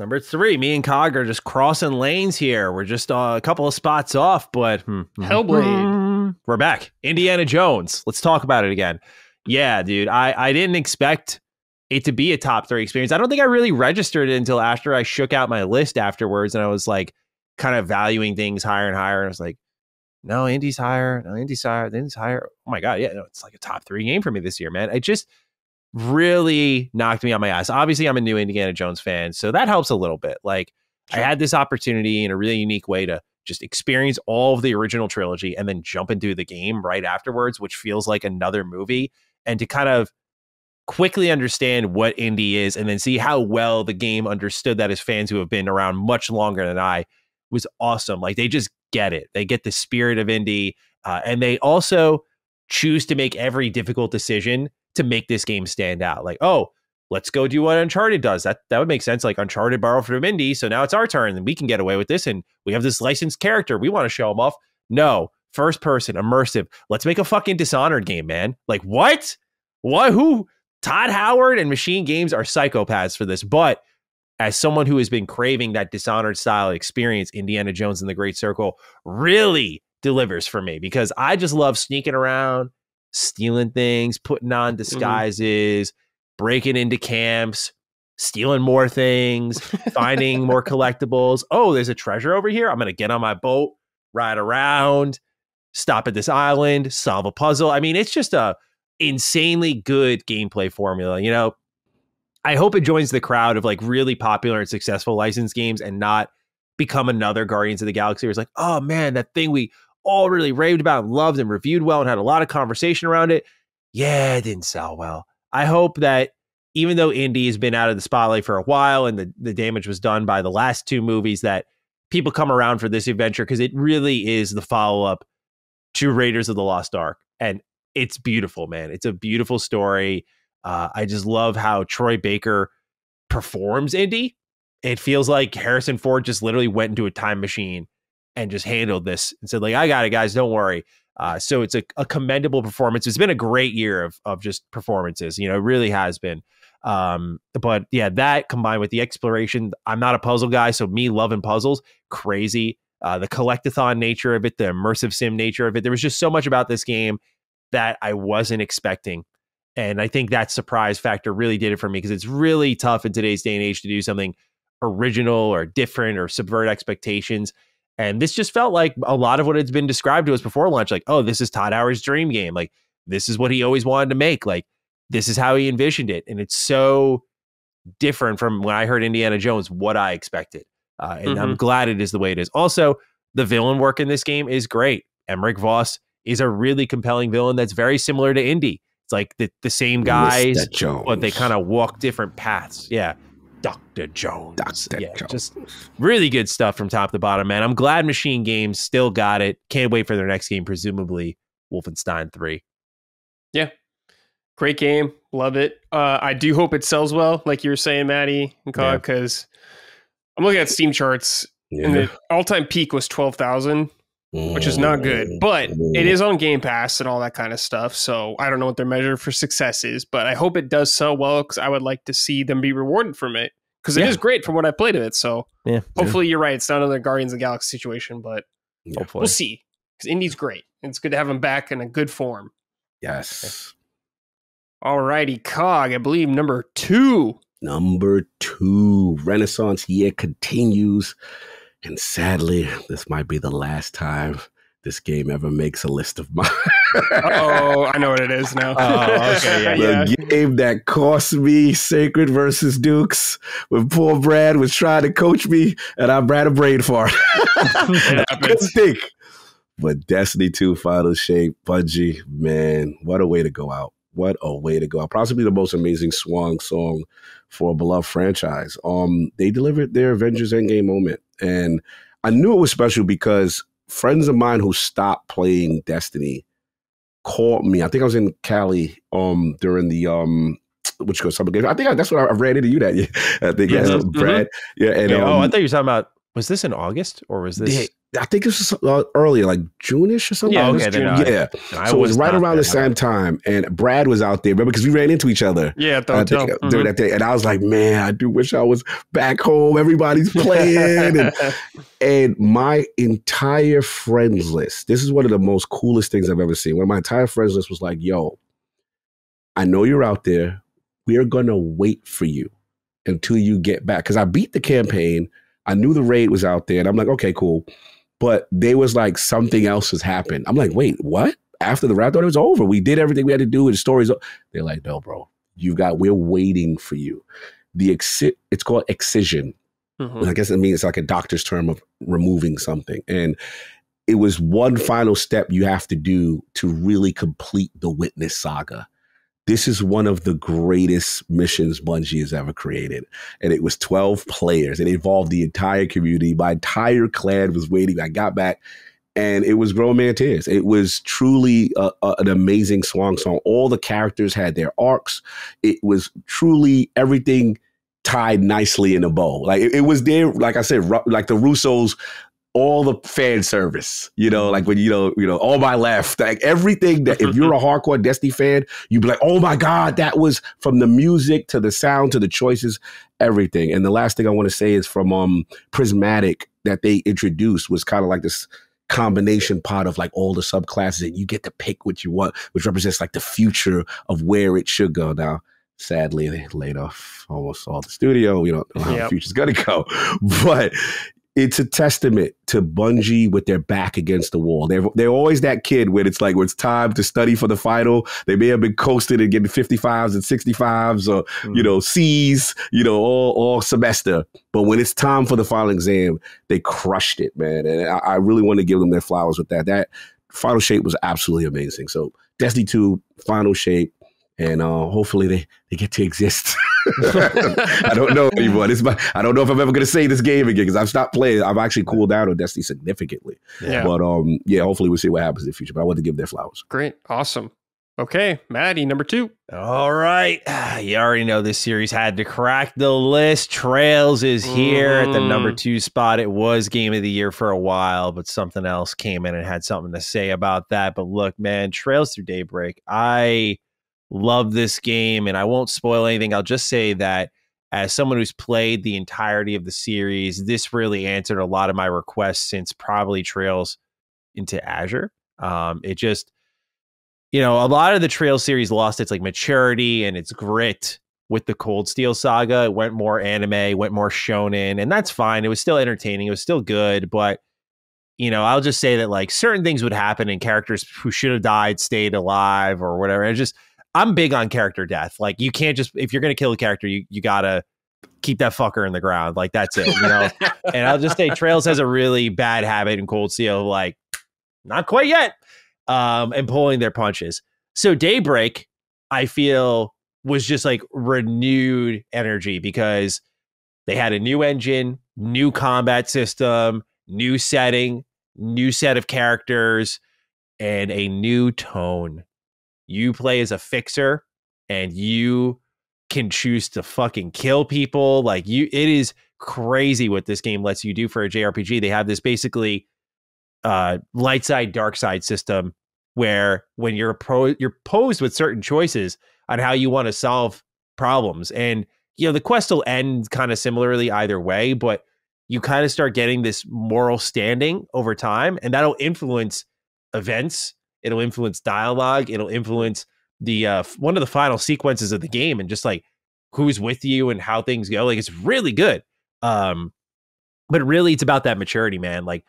Number 3. Me and Cog are just crossing lanes here. We're just a couple of spots off, but Hellblade. We're back. Indiana Jones. Let's talk about it again. Yeah, dude. I didn't expect it to be a top 3 experience. I don't think I really registered it until after I shook out my list afterwards, and I was like kind of valuing things higher and higher. And I was like, no, Indy's higher. No, Indy's higher. Indy's higher. Oh my God. Yeah, no, it's like a top 3 game for me this year, man. It just really knocked me on my ass. Obviously, I'm a new Indiana Jones fan, so that helps a little bit. Like, sure. I had this opportunity in a really unique way to just experience all of the original trilogy and then jump into the game right afterwards, which feels like another movie, and to kind of quickly understand what Indy is and then see how well the game understood that as fans who have been around much longer than I was awesome. Like, they just get it. They get the spirit of Indy, and they also choose to make every difficult decision to make this game stand out. Like, oh, let's go do what Uncharted does. That would make sense. Like, Uncharted borrowed from Indy, so now it's our turn and we can get away with this, and we have this licensed character. We want to show them off. No, first person, immersive. Let's make a fucking Dishonored game, man. Like, what? What? Who? Todd Howard and Machine Games are psychopaths for this, but as someone who has been craving that Dishonored style experience, Indiana Jones and the Great Circle really delivers for me, because I just love sneaking around, stealing things, putting on disguises, breaking into camps, stealing more things, finding more collectibles. Oh, there's a treasure over here. I'm going to get on my boat, ride around, stop at this island, solve a puzzle. I mean, it's just a insanely good gameplay formula. You know, I hope it joins the crowd of like really popular and successful licensed games and not become another Guardians of the Galaxy where it's like, oh man, that thing we all really raved about and loved and reviewed well and had a lot of conversation around it. Yeah, it didn't sell well. I hope that even though Indy has been out of the spotlight for a while and the damage was done by the last 2 movies, that people come around for this adventure, because it really is the follow-up to Raiders of the Lost Ark. And it's beautiful, man. It's a beautiful story. I just love how Troy Baker performs Indy. It feels like Harrison Ford just literally went into a time machine and just handled this and said, like, I got it, guys, don't worry. So it's a commendable performance. It's been a great year of just performances. You know, it really has been. But yeah, that combined with the exploration, I'm not a puzzle guy, so me loving puzzles, crazy. The collectathon nature of it, the immersive sim nature of it. There was just so much about this game that I wasn't expecting. And I think that surprise factor really did it for me, because it's really tough in today's day and age to do something original or different or subvert expectations. And this just felt like a lot of what had been described to us before launch. Like, oh, this is Todd Howard's dream game. Like, this is what he always wanted to make. Like, this is how he envisioned it. And it's so different from when I heard Indiana Jones, what I expected. And I'm glad it is the way it is. Also, the villain work in this game is great. Emmerich Voss is a really compelling villain that's very similar to Indy. It's like the same guys, but they kind of walk different paths. Yeah. Dr. Jones. Just really good stuff from top to bottom, man. I'm glad Machine Games still got it. Can't wait for their next game, presumably Wolfenstein 3. Yeah. Great game. Love it. I do hope it sells well, like you were saying, Matty and Cog, because I'm looking at Steam charts, and the all-time peak was 12,000. Which is not good, but it is on Game Pass and all that kind of stuff. So I don't know what their measure for success is, but I hope it does sell well, because I would like to see them be rewarded from it, because it is great from what I played of it. So hopefully you're right. It's not another Guardians of the Galaxy situation, but hopefully we'll see, because Indy's great. It's good to have him back in a good form. Yes. Alrighty, Cog, I believe number 2. Number 2, Renaissance year continues. And sadly, this might be the last time this game ever makes a list of mine. Oh, I know what it is now. Oh, okay, yeah. The game that cost me Sacred versus Dukes when poor Brad was trying to coach me and I had a brain fart. I couldn't think. But Destiny 2 Final Shape, Bungie, man, what a way to go out. What a way to go out. Possibly the most amazing swan song for a beloved franchise. They delivered their Avengers Endgame moment. And I knew it was special because friends of mine who stopped playing Destiny called me. I think I was in Cali during the summer game. I think that's what I ran into you that year. I think that's Brad. Yeah. And I thought you were talking about, was this in August or was this? I think this was earlier, like June-ish or something. Yeah, okay. So it was right around the same time. And Brad was out there, remember, because we ran into each other. Yeah, at the hotel. During that day. And I was like, man, I do wish I was back home. Everybody's playing. and my entire friends list, this is one of the most coolest things I've ever seen. One of my entire friends list was like, yo, I know you're out there. We are going to wait for you until you get back. Because I beat the campaign. I knew the raid was out there. And I'm like, okay, cool. But they was like, something else has happened. I'm like, wait, what? After the round, I thought it was over. We did everything we had to do and the story's over. They're like, no, bro, we're waiting for you. It's called excision. I guess it means it's like a doctor's term of removing something. And it was one final step you have to do to really complete the Witness saga. This is one of the greatest missions Bungie has ever created. And it was 12 players. It involved the entire community. My entire clan was waiting. I got back and it was grown man tears. It was truly an amazing swan song. All the characters had their arcs. It was truly everything tied nicely in a bow. Like it was there, like I said, like the Russos, all the fan service, like when, all my left, like everything that if you're a hardcore Destiny fan, you'd be like, oh my God, that was from the music to the sound to the choices, everything. And the last thing I want to say is from Prismatic that they introduced was kind of like this combination pot of like all the subclasses and you get to pick what you want, which represents like the future of where it should go. Now, sadly, they laid off almost all the studio. We don't know how the future's going to go, but it's a testament to Bungie with their back against the wall. They're always that kid when it's like, when it's time to study for the final, they may have been coasted and getting 55s and 65s or, C's, all semester. But when it's time for the final exam, they crushed it, man. And I really want to give them their flowers with that. That Final Shape was absolutely amazing. So Destiny 2, Final Shape, and hopefully they get to exist. I don't know anymore. I don't know if I'm ever going to say this game again because I've stopped playing. I've actually cooled down on Destiny significantly. Yeah. But hopefully we'll see what happens in the future. But I want to give their flowers. Great. Awesome. Okay, Matty, number 2. All right. You already know this series had to crack the list. Trails is here at the number 2 spot. It was game of the year for a while, but something else came in and had something to say about that. But look, man, Trails Through Daybreak. I love this game, and I won't spoil anything. I'll just say that as someone who's played the entirety of the series, this really answered a lot of my requests since probably Trails into Azure. It just, a lot of the Trails series lost its like maturity and its grit with the Cold Steel saga. It went more anime, went more shonen, and that's fine. It was still entertaining. It was still good, but I'll just say that like certain things would happen and characters who should have died stayed alive or whatever. And I'm big on character death. Like you can't just, if you're going to kill a character, you gotta keep that fucker in the ground. Like that's it, And I'll just say Trails has a really bad habit in Cold Steel, like not quite yet, and pulling their punches. So Daybreak, I feel, was just like renewed energy because they had a new engine, new combat system, new setting, new set of characters, and a new tone. You play as a fixer and you can choose to fucking kill people. It is crazy what this game lets you do for a JRPG. They have this basically light side, dark side system where when you're posed with certain choices on how you want to solve problems. And, the quest will end kind of similarly either way, but you kind of start getting this moral standing over time, and that'll influence events. It'll influence dialogue. It'll influence one of the final sequences of the game and just like who's with you and how things go. Like, it's really good. But really it's about that maturity, man. Like,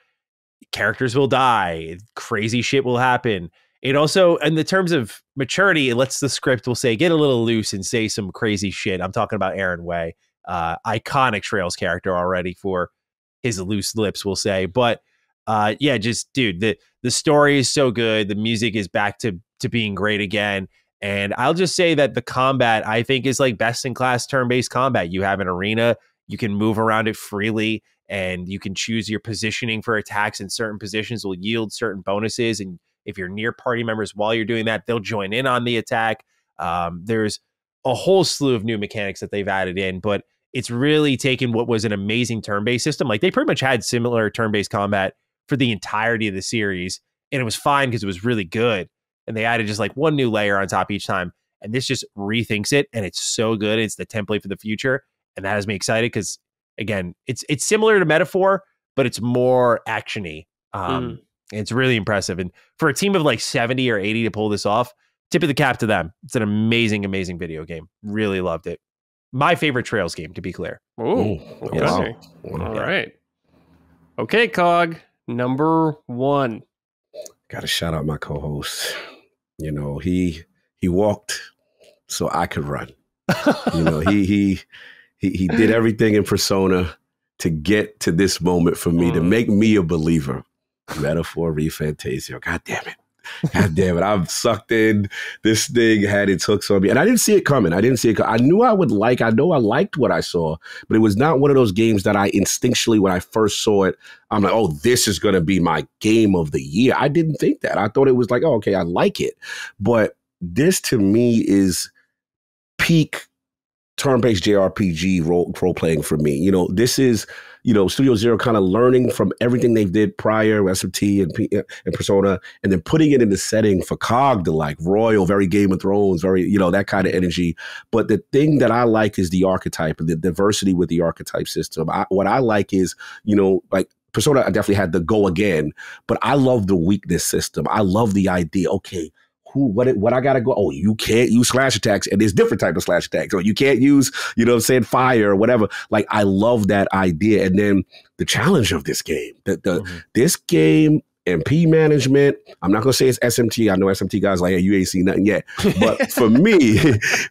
characters will die, crazy shit will happen. It also, in the terms of maturity, it lets the script will say, get a little loose and say some crazy shit. I'm talking about Aaron Way, iconic Trails character already for his loose lips, we'll say. But yeah, just dude, the story is so good. The music is back to being great again. And I'll just say that the combat, I think, is like best in class turn-based combat. You have an arena, you can move around it freely, and you can choose your positioning for attacks, and certain positions will yield certain bonuses. And if you're near party members while you're doing that, they'll join in on the attack. There's a whole slew of new mechanics that they've added in, but it's really taken what was an amazing turn-based system. Like, they pretty much had similar turn-based combat for the entirety of the series, and it was fine because it was really good. And they added just like one new layer on top each time. And this just rethinks it, and it's so good. It's the template for the future. And that has me excited because, again, it's similar to Metaphor, but it's more action-y. It's really impressive. And for a team of like 70 or 80 to pull this off, tip of the cap to them. It's an amazing, amazing video game. Really loved it. My favorite Trails game, to be clear. Oh, okay. Wow. All right. Okay, Cog, number 1. Got to shout out my co-host. You know, he walked so I could run. You know, he did everything in Persona to get to this moment for me, to make me a believer. Metaphor, ReFantazio. God damn it. God damn it. I've sucked in. This thing had its hooks on me. And I didn't see it coming. I knew I liked what I saw, but it was not one of those games that I instinctually, when I first saw it, I'm like, oh, this is going to be my game of the year. I didn't think that. I thought it was like, oh, okay, I like it. But this to me is peak turn-based JRPG role-playing for me. You know, this is, you know, Studio Zero kind of learning from everything they did prior, SMT and Persona, and then putting it in the setting for Cog to like royal, very Game of Thrones, very, you know, that kind of energy. But the thing that I like is the archetype and the diversity with the archetype system. What I like is, you know, like Persona, I definitely had the go again, but I love the weakness system. I love the idea, okay, what I gotta go? Oh, you can't use slash attacks, and there's different type of slash attacks. Or you can't use, you know what I'm saying, fire or whatever. Like, I love that idea. And then the challenge of this game, this game, MP management. I'm not gonna say it's SMT. I know SMT guys like, hey, you ain't seen nothing yet. But for me,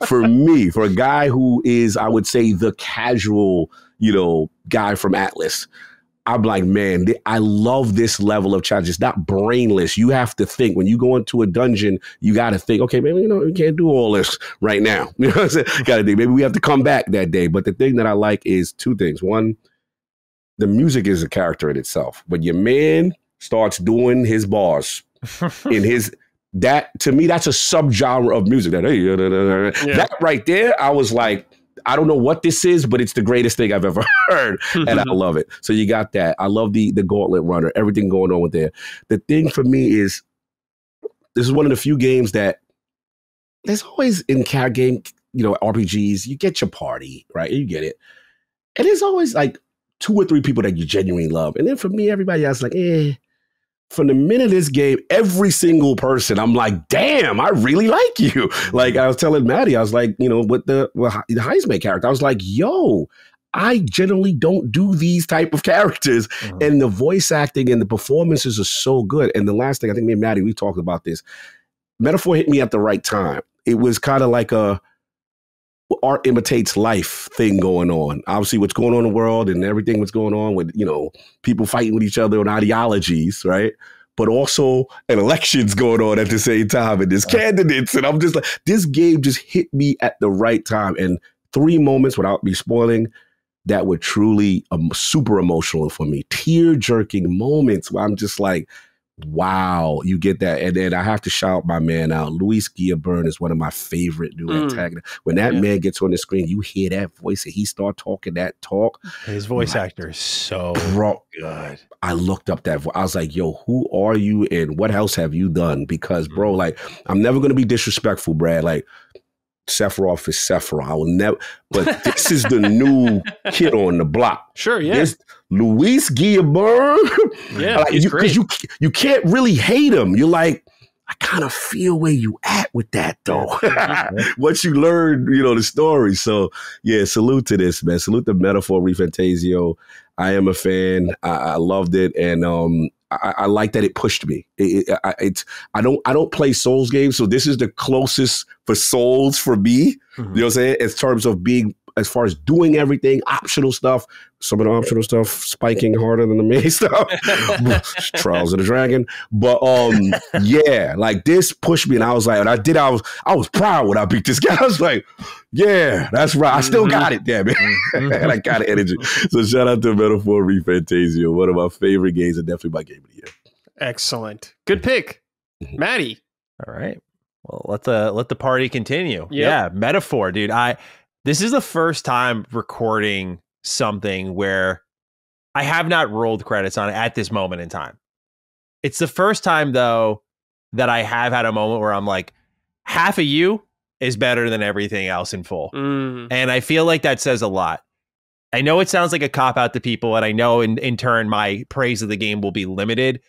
for a guy who is, I would say, the casual, you know, guy from Atlas, I'm like, man, I love this level of challenge. It's not brainless. You have to think. When you go into a dungeon, you got to think, okay, maybe, you know, we can't do all this right now. You know what I'm saying? Got to think, maybe we have to come back that day. But the thing that I like is two things. One, the music is a character in itself. When your man starts doing his bars in his, that, to me, that's a subgenre of music. That right there, I was like, I don't know what this is, but it's the greatest thing I've ever heard, and I love it. So you got that. I love the Gauntlet Runner, everything going on with there. The thing for me is, this is one of the few games that there's always in card game, you know, RPGs, you get your party, right? You get it. And there's always like 2 or 3 people that you genuinely love. And then for me, everybody else like, from the minute of this game, every single person, I'm like, damn, I really like you. Like I was telling Matty, I was like, you know, with the Heisman character, I was like, yo, I generally don't do these type of characters. And the voice acting and the performances are so good. And the last thing, I think me and Matty, we talked about this. Metaphor hit me at the right time. It was kind of like a art imitates life thing going on. Obviously, what's going on in the world and everything what's going on with, you know, people fighting with each other on ideologies, right? But also an elections going on at the same time, and there's candidates. And I'm just like, this game just hit me at the right time. And 3 moments, without me spoiling, that were truly super emotional for me. Tear-jerking moments where I'm just like, wow, you get that. And then I have to shout my man out. Luis Guillerburn is one of my favorite new antagonists. When that man gets on the screen, you hear that voice and he start talking that talk. His voice actor is so good. I looked up that voice. I was like, yo, who are you and what else have you done? Because, bro, like, I'm never going to be disrespectful, Brad. Like, Sephiroth is Sephiroth. I will never, but this is the new kid on the block. Sure, yeah. There's Luis Guillerburn. Yeah, like, he's great. Because you can't really hate him. You're like, I kind of feel where you at with that, though. Once you learn, the story. So, yeah, salute to this, man. Salute to Metaphor ReFantasio. I am a fan. I loved it. And I like that it pushed me. I don't play Souls games, so this is the closest for Souls for me. Mm-hmm. You know what I'm saying? In terms of being, as far as doing everything, optional stuff, some of the optional stuff spiking harder than the main stuff. Trials of the Dragon. But yeah, like this pushed me, and I was like, I was proud when I beat this guy. I was like, yeah, that's right. I still got it, damn it. And I got energy. So shout out to Metaphor ReFantasio, one of my favorite games and definitely my game of the year. Excellent. Good pick. Matty. All right. Well, let the party continue. Yep. Yeah, Metaphor, dude. This is the first time recording something where I have not rolled credits on it at this moment in time. It's the first time, though, that I have had a moment where I'm like, half of you is better than everything else in full. And I feel like that says a lot. I know it sounds like a cop-out to people, and I know in turn my praise of the game will be limited.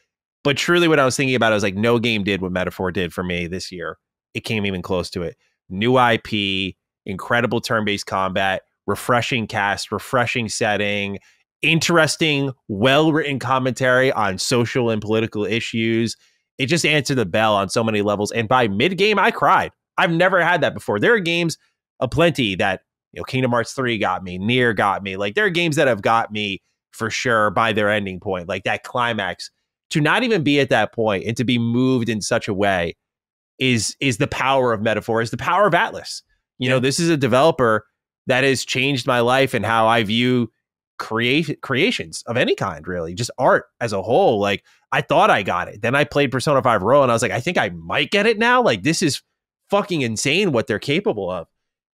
But truly what I was thinking about, I was like, no game did what Metaphor did for me this year. It came even close to it. New IP, incredible turn-based combat, refreshing cast, refreshing setting, interesting, well-written commentary on social and political issues. It just answered the bell on so many levels. And by mid-game, I cried. I've never had that before. There are games aplenty that, Kingdom Hearts 3 got me, Nier got me. Like, there are games that have got me for sure by their ending point, like that climax. To not even be at that point and to be moved in such a way is the power of Metaphor, is the power of Atlas. This is a developer that has changed my life and how I view creations of any kind, really, just art as a whole. Like, I thought I got it. Then I played Persona 5 Royal and I was like, I think I might get it now. Like, this is fucking insane what they're capable of.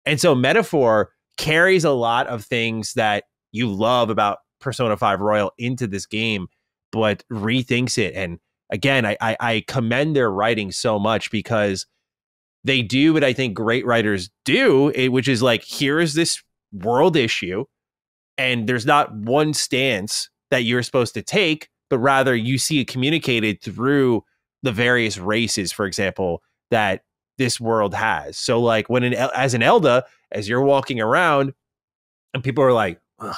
And so Metaphor carries a lot of things that you love about Persona 5 Royal into this game, but rethinks it. And again, I commend their writing so much because they do what I think great writers do, which is like, here is this world issue, and there's not one stance that you're supposed to take, but rather you see it communicated through the various races, for example, that this world has. So like as an Elda, as you're walking around and people are like, ugh,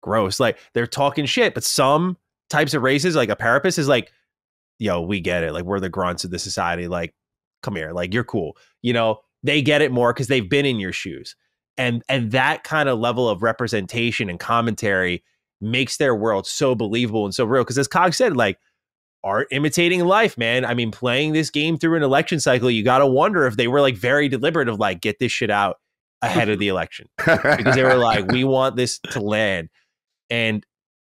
gross, like they're talking shit, but some types of races, like a Parapus is like, yo, we get it. Like, we're the grunts of the society. Like, come here, like, you're cool. They get it more because they've been in your shoes. And that kind of level of representation and commentary makes their world so believable and so real. Because as Cog said, like, art imitating life, man. I mean, playing this game through an election cycle, you got to wonder if they were like very deliberate of like, get this shit out ahead of the election. Because they were like, we want this to land. And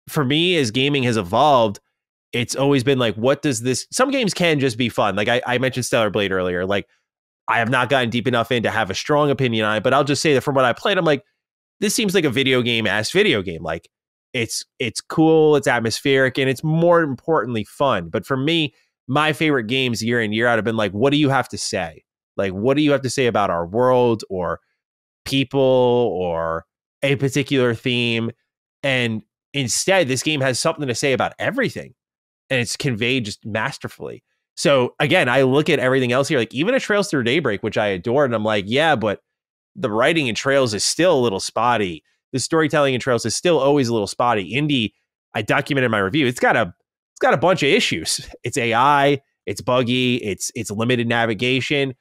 for me, as gaming has evolved, it's always been like, what does this, some games can just be fun. Like I mentioned Stellar Blade earlier. Like, I have not gotten deep enough in to have a strong opinion on it, but I'll just say that from what I played, I'm like, this seems like a video game. Like, it's cool, it's atmospheric, and it's more importantly fun. But for me, my favorite games year in, year out have been like, what do you have to say? Like, what do you have to say about our world or people or a particular theme? And instead, this game has something to say about everything, and it's conveyed just masterfully. So again, I look at everything else here, like even a Trails Through Daybreak, which I adore, and I'm like, yeah, but the writing in Trails is still a little spotty. The storytelling in Trails is still always a little spotty. Indy, I documented in my review, it's got a bunch of issues. It's AI, it's buggy, it's limited navigation.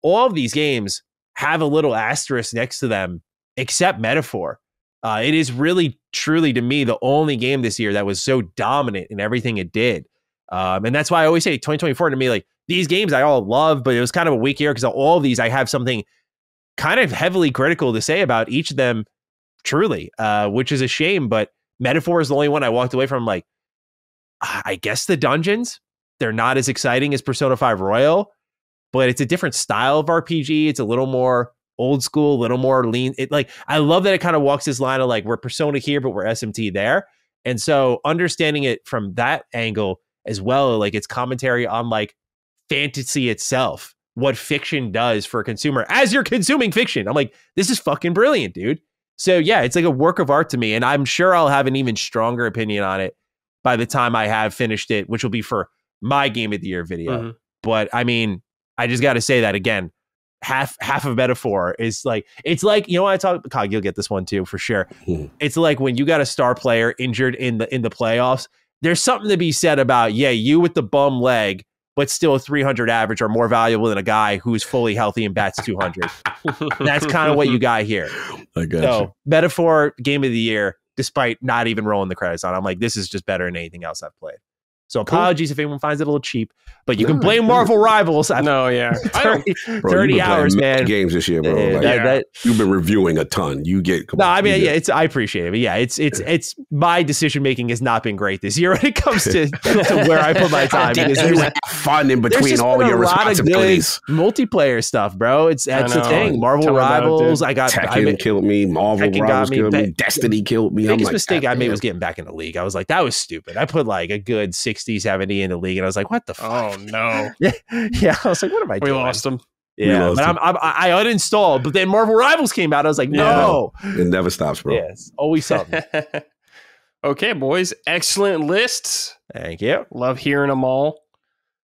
All of these games have a little asterisk next to them, except Metaphor. It is really, truly, to me, the only game this year that was so dominant in everything it did. And that's why I always say 2024 to me, like, these games I all love, but it was kind of a weak year because all of these I have something kind of heavily critical to say about each of them, truly, which is a shame. But Metaphor is the only one I walked away from like, I guess the dungeons, they're not as exciting as Persona 5 Royal, but it's a different style of RPG. It's a little more old school, a little more lean. I love that it kind of walks this line of like, we're Persona here, but we're SMT there. And so understanding it from that angle as well, like its commentary on like fantasy itself, what fiction does for a consumer as you're consuming fiction. I'm like, this is fucking brilliant, dude. So yeah, it's like a work of art to me. And I'm sure I'll have an even stronger opinion on it by the time I have finished it, which will be for my Game of the Year video. Mm-hmm. But I mean, I just got to say that again. Half of metaphor is like, it's like, you know what I talk, Cog, you'll get this one too for sure. It's like when you got a star player injured in the playoffs, there's something to be said about, you with the bum leg, but still a 300 average are more valuable than a guy who's fully healthy and bats 200. That's kind of what you got here. I got so you. Metaphor game of the year, despite not even rolling the credits on. I'm like, this is just better than anything else I've played. So apologies if anyone finds it a little cheap, but you can blame Marvel Rivals. 30 hours, man. Games this year, bro. You've been reviewing a ton. You get. I appreciate it. But yeah, it's my decision making has not been great this year when it comes to where I put my time. Because there's fun in between all your responsibilities. Multiplayer stuff, bro. That's the thing. Marvel Rivals. I got Tekken killed me. Marvel Rivals killed me. Destiny killed me. The biggest mistake I made was getting back in the league. I was like, that was stupid. I put like a good 60, 70 in the league, and I was like, what the fuck? Oh no. Yeah, I was like, what am I doing? We lost him. Yeah, but I uninstalled, but then Marvel Rivals came out. I was like, no. It never stops, bro. Yes, always something. Okay, boys. Excellent lists. Thank you. Love hearing them all.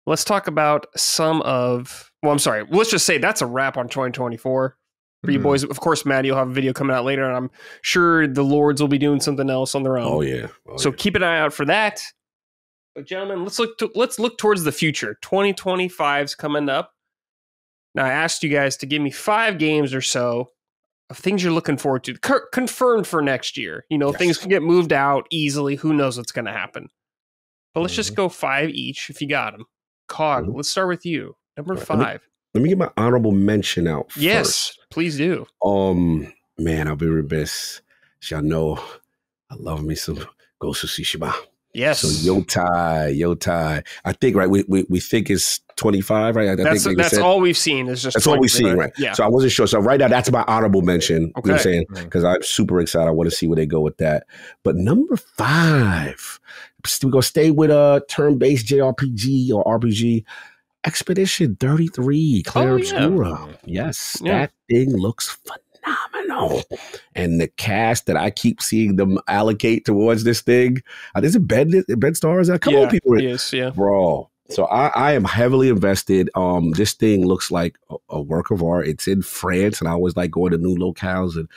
Let's talk about let's just say that's a wrap on 2024 for you boys. Of course, Matty will have a video coming out later, and I'm sure the Lords will be doing something else on their own. Oh, yeah. Keep an eye out for that. But gentlemen, let's look towards the future. 2025's coming up. Now, I asked you guys to give me 5 games or so of things you're looking forward to, confirmed for next year. Things can get moved out easily. Who knows what's going to happen? But let's just go 5 each if you got them. Cog, let's start with you. Number 5. Let me get my honorable mention out first. Yes, please do. Man, I'll be remiss. Y'all know I love me some Ghost of Tsushima. Yes. So Yotai. I think, right, we think it's 25, right? That's all we've seen is just that's all we've seen, right? Yeah. So I wasn't sure. So right now, that's my honorable mention. Okay. You know what I'm saying? Because I'm super excited. I want to see where they go with that. But number 5, we're going to stay with a turn-based JRPG or RPG. Expedition 33, Claire Obscura. Yes, that thing looks phenomenal. And the cast that I keep seeing them allocate towards this thing. Is it Ben Starr? Is that? Come on, people. Yes, yeah. Bro. So I am heavily invested. This thing looks like a work of art. It's in France, and I always like going to new locales and,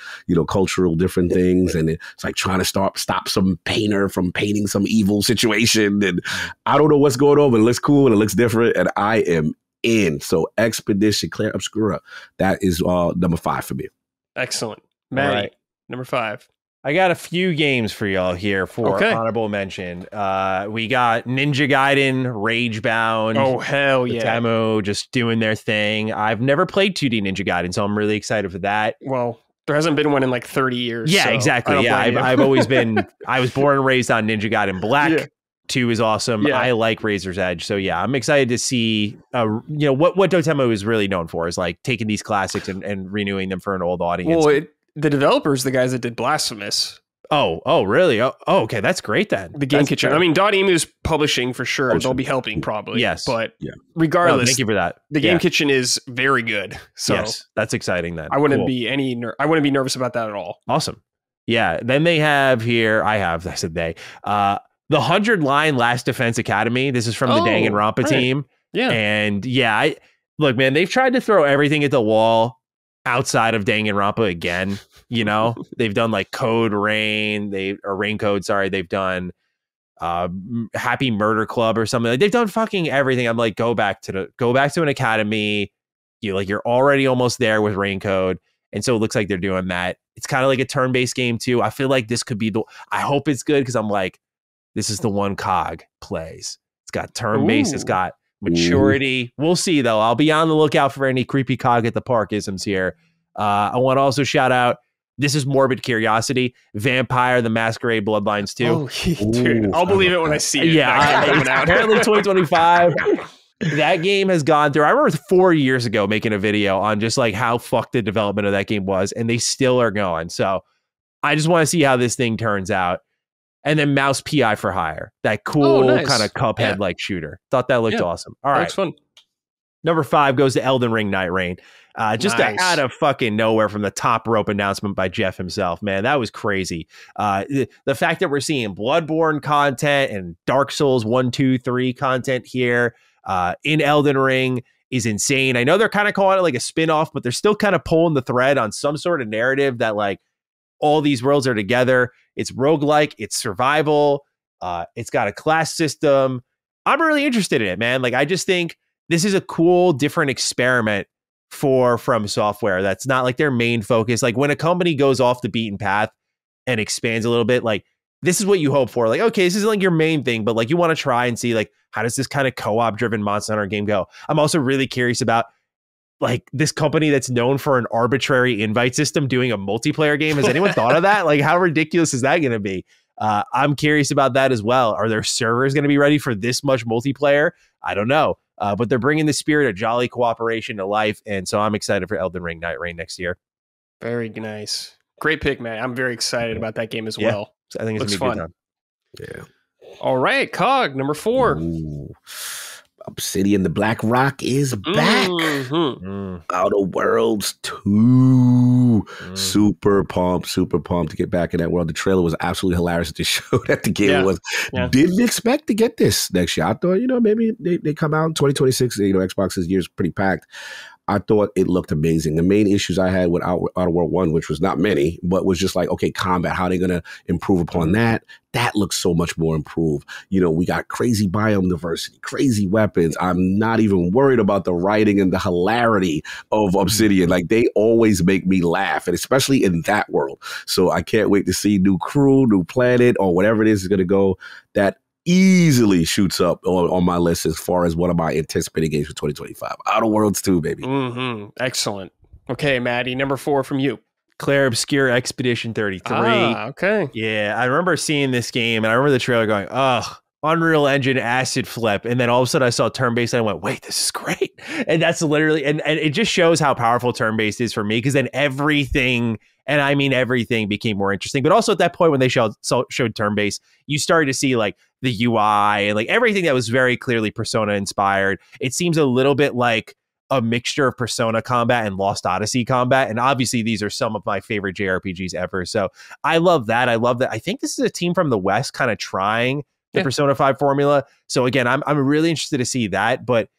cultural different things. And it's like trying to stop some painter from painting some evil situation. And I don't know what's going on, but it looks cool and it looks different. And I am in. So Expedition Claire Obscura, that is number 5 for me. Excellent. Matty, number 5. I got a few games for y'all here for honorable mention. We got Ninja Gaiden, Ragebound. Oh, hell yeah. Demo just doing their thing. I've never played 2D Ninja Gaiden, so I'm really excited for that. Well, there hasn't been one in like 30 years. Yeah, exactly. Yeah, I've always been, I was born and raised on Ninja Gaiden Black. Yeah. 2 is awesome. Yeah. I like Razor's Edge. So yeah, I'm excited to see, what Dotemu is really known for is like taking these classics and renewing them for an old audience. Well, the developers, the guys that did Blasphemous. Oh, really? Oh, okay. That's great then. The Game Kitchen. Fair. I mean, Emu's publishing for sure. They'll be helping probably. Yes. But regardless, thank you for that. The Game Kitchen is very good. So yes, that's exciting then. I wouldn't be I wouldn't be nervous about that at all. Awesome. Yeah. Then they have here, I said they, the 100-line Last Defense Academy. This is from the Danganronpa team. Yeah. And look, man, they've tried to throw everything at the wall outside of Danganronpa again. They've done like Code Rain, Rain Code, sorry. They've done Happy Murder Club or something. They've done fucking everything. I'm like, go back to an academy. You're already almost there with Rain Code. And so it looks like they're doing that. It's kind of like a turn-based game too. I feel like this could be I hope it's good because I'm like, this is the one Cog plays. It's got turn-based. It's got maturity. We'll see though. I'll be on the lookout for any creepy Cog at the park isms here. I want to also shout out, this is morbid curiosity, Vampire the Masquerade Bloodlines 2. Oh, dude, I'll believe it when I see it. Yeah, apparently 2025. That game has gone through, I remember 4 years ago making a video on just like how fucked the development of that game was, and they still are going. So I just want to see how this thing turns out. And then Mouse PI for Hire, that cool kind of Cuphead-like shooter. Thought that looked awesome. All right. Looks fun. Number 5 goes to Elden Ring Night Rain. Just out of fucking nowhere from the top rope announcement by Jeff himself, man. That was crazy. The fact that we're seeing Bloodborne content and Dark Souls 1, 2, 3 content here. in Elden Ring is insane. I know they're kind of calling it like a spin-off, but they're still kind of pulling the thread on some sort of narrative that like all these worlds are together. It's roguelike, it's survival, it's got a class system. I'm really interested in it, man. Like, I just think this is a cool, different experiment for From Software. That's not like their main focus. Like, when a company goes off the beaten path and expands a little bit, like, this is what you hope for. Like, okay, this isn't like your main thing, but like, you want to try and see like, how does this kind of co-op driven Monster Hunter game go? I'm also really curious about like this company that's known for an arbitrary invite system doing a multiplayer game. Has anyone thought of that? Like, how ridiculous is that going to be? I'm curious about that as well. Are their servers going to be ready for this much multiplayer? I don't know. But they're bringing the spirit of jolly cooperation to life. And so I'm excited for Elden Ring Night Rain next year. Very nice. Great pick, man. I'm very excited about that game as well. I think it's going to be fun. Yeah. All right. Cog, number 4. Ooh. Obsidian the Black Rock is back. Outer Worlds 2. Super pumped to get back in that world. The trailer was absolutely hilarious. It just showed that the game was. Didn't expect to get this next year. I thought, maybe they come out in 2026. Xbox's year is pretty packed. I thought it looked amazing. The main issues I had with Outer World 1, which was not many, but was just like, okay, combat, how are they going to improve upon that? That looks so much more improved. We got crazy biome diversity, crazy weapons. I'm not even worried about the writing and the hilarity of Obsidian. Like, they always make me laugh, and especially in that world. So I can't wait to see new crew, new planet, or whatever it is going to go. That easily shoots up on my list as far as one of my anticipated games for 2025. Outer Worlds 2, baby. Excellent. Okay, Matty, number 4 from you. Claire Obscure Expedition 33. Okay. Yeah, I remember seeing this game, and I remember the trailer going, Unreal Engine acid flip. And then all of a sudden I saw turn-based, and I went, wait, this is great. And that's literally, and it just shows how powerful turn-based is for me, because then everything, and I mean everything, became more interesting. But also at that point when they showed turn-based, you started to see like the UI and like everything that was very clearly Persona inspired. It seems a little bit like a mixture of Persona combat and Lost Odyssey combat. And obviously these are some of my favorite JRPGs ever. So I love that. I think this is a team from the West kind of trying the Persona 5 formula. So again, I'm really interested to see that. But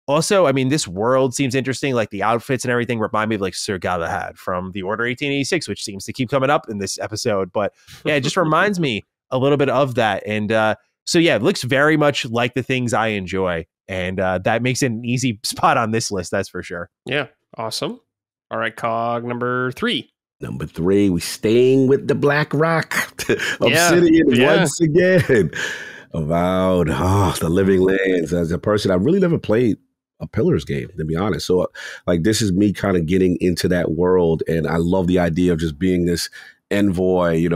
also, I mean, this world seems interesting. Like the outfits and everything remind me of like Sir Galahad from The Order 1886, which seems to keep coming up in this episode. But yeah, it just reminds me a little bit of that. And so yeah, it looks very much like the things I enjoy. And that makes it an easy spot on this list, that's for sure. Yeah, awesome. All right, Cog, number 3. Number 3, we staying with the Black Rock. Obsidian once again. About the Living Lands. As a person, I really never played a Pillars game, to be honest. So like, this is me kind of getting into that world, and I love the idea of just being this envoy, you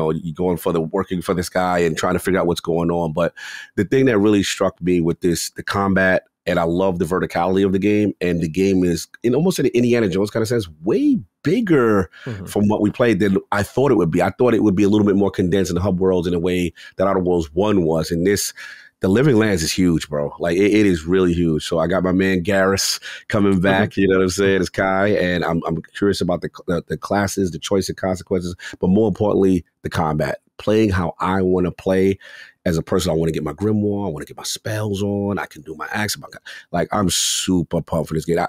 working for this guy and trying to figure out what's going on. But the thing that really struck me with this, the combat, and I love the verticality of the game, and the game is in almost an Indiana Jones kind of sense, way bigger from what we played than I thought it would be. I thought it would be a little bit more condensed in the hub worlds in a way that Outer Worlds 1 was. And this, the Living Lands is huge, bro. Like it is really huge. So I got my man Garrus coming back, you know what I'm saying, as Kai, and I'm curious about the classes, the choice and consequences, but more importantly, the combat. Playing how I want to play as a person. I want to get my grimoire, I want to get my spells on, I can do my action. Like, I'm super pumped for this game.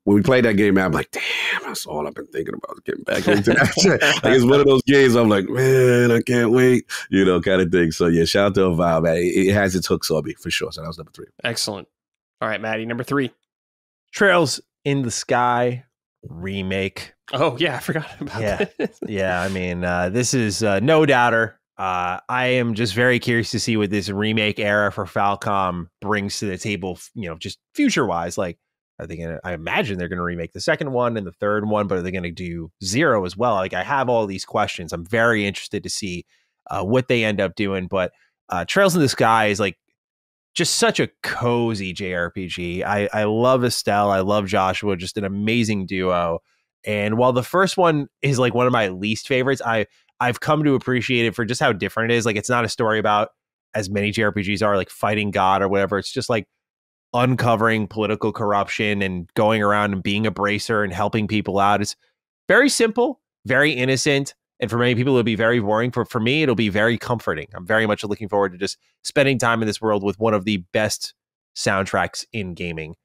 When we played that game, man, I'm like, damn, that's all I've been thinking about, getting back into that. Like, it's one of those games I'm like, man, I can't wait, kind of thing. So yeah, shout out to Avowed, man. It has its hooks on me for sure. So that was number 3. Excellent. All right, Matty, number 3. Trails in the Sky remake. Oh yeah, I forgot about that. Yeah, I mean, this is no doubter. I am just very curious to see what this remake era for Falcom brings to the table, just future-wise. Like, I imagine they're going to remake the second one and the third one, but are they going to do 0 as well? Like, I have all these questions. I'm very interested to see what they end up doing. But Trails in the Sky is like just such a cozy JRPG. I love Estelle. I love Joshua. Just an amazing duo. And while the first one is like one of my least favorites, I've come to appreciate it for just how different it is. Like, it's not a story about, as many JRPGs are, like fighting God or whatever. It's just like uncovering political corruption and going around and being a bracer and helping people out. It's very simple, very innocent. And for many people, it'll be very boring. For me, it'll be very comforting. I'm very much looking forward to just spending time in this world with one of the best soundtracks in gaming.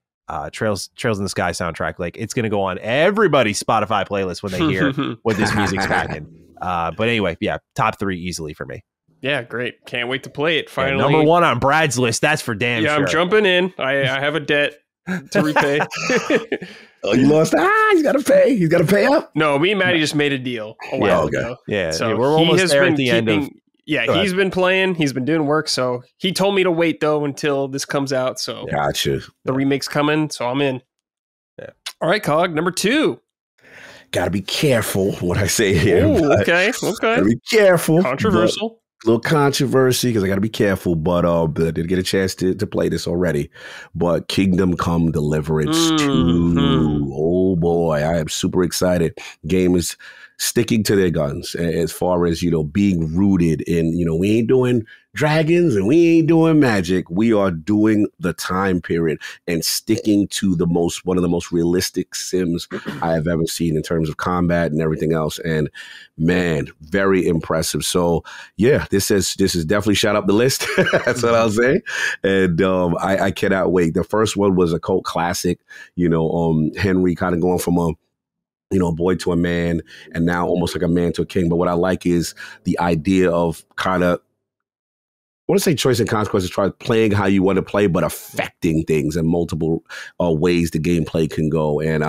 Trails in the Sky soundtrack, like it's going to go on everybody's Spotify playlist when they hear what this music's packing. But anyway, yeah, top 3 easily for me. Yeah, great. Can't wait to play it. Finally, number 1 on Brad's list. That's for damn sure. Yeah, I'm jumping in. I have a debt to repay. Oh, you lost? He's got to pay. He's got to pay up. No, me and Maddie just made a deal a while ago. Yeah, so we're almost there at the end of. Yeah, he's been playing. He's been doing work. So he told me to wait, though, until this comes out. So gotcha. The remake's coming, so I'm in. Yeah. All right, Cog, number 2. Got to be careful what I say here. Ooh, okay. Got to be careful. Controversial. A little controversy because I got to be careful, but I did get a chance to play this already. But Kingdom Come Deliverance 2. Oh, boy. I am super excited. Game is sticking to their guns as far as, being rooted in, we ain't doing dragons and we ain't doing magic. We are doing the time period and sticking to one of the most realistic sims I have ever seen in terms of combat and everything else. And man, very impressive. So yeah, this is definitely shot up the list. That's what I'll say. And I cannot wait. The first one was a cult classic, Henry kind of going from a boy to a man, and now almost like a man to a king. But what I like is the idea of kind of, I want to say choice and consequences, try playing how you want to play, but affecting things in multiple ways the gameplay can go. And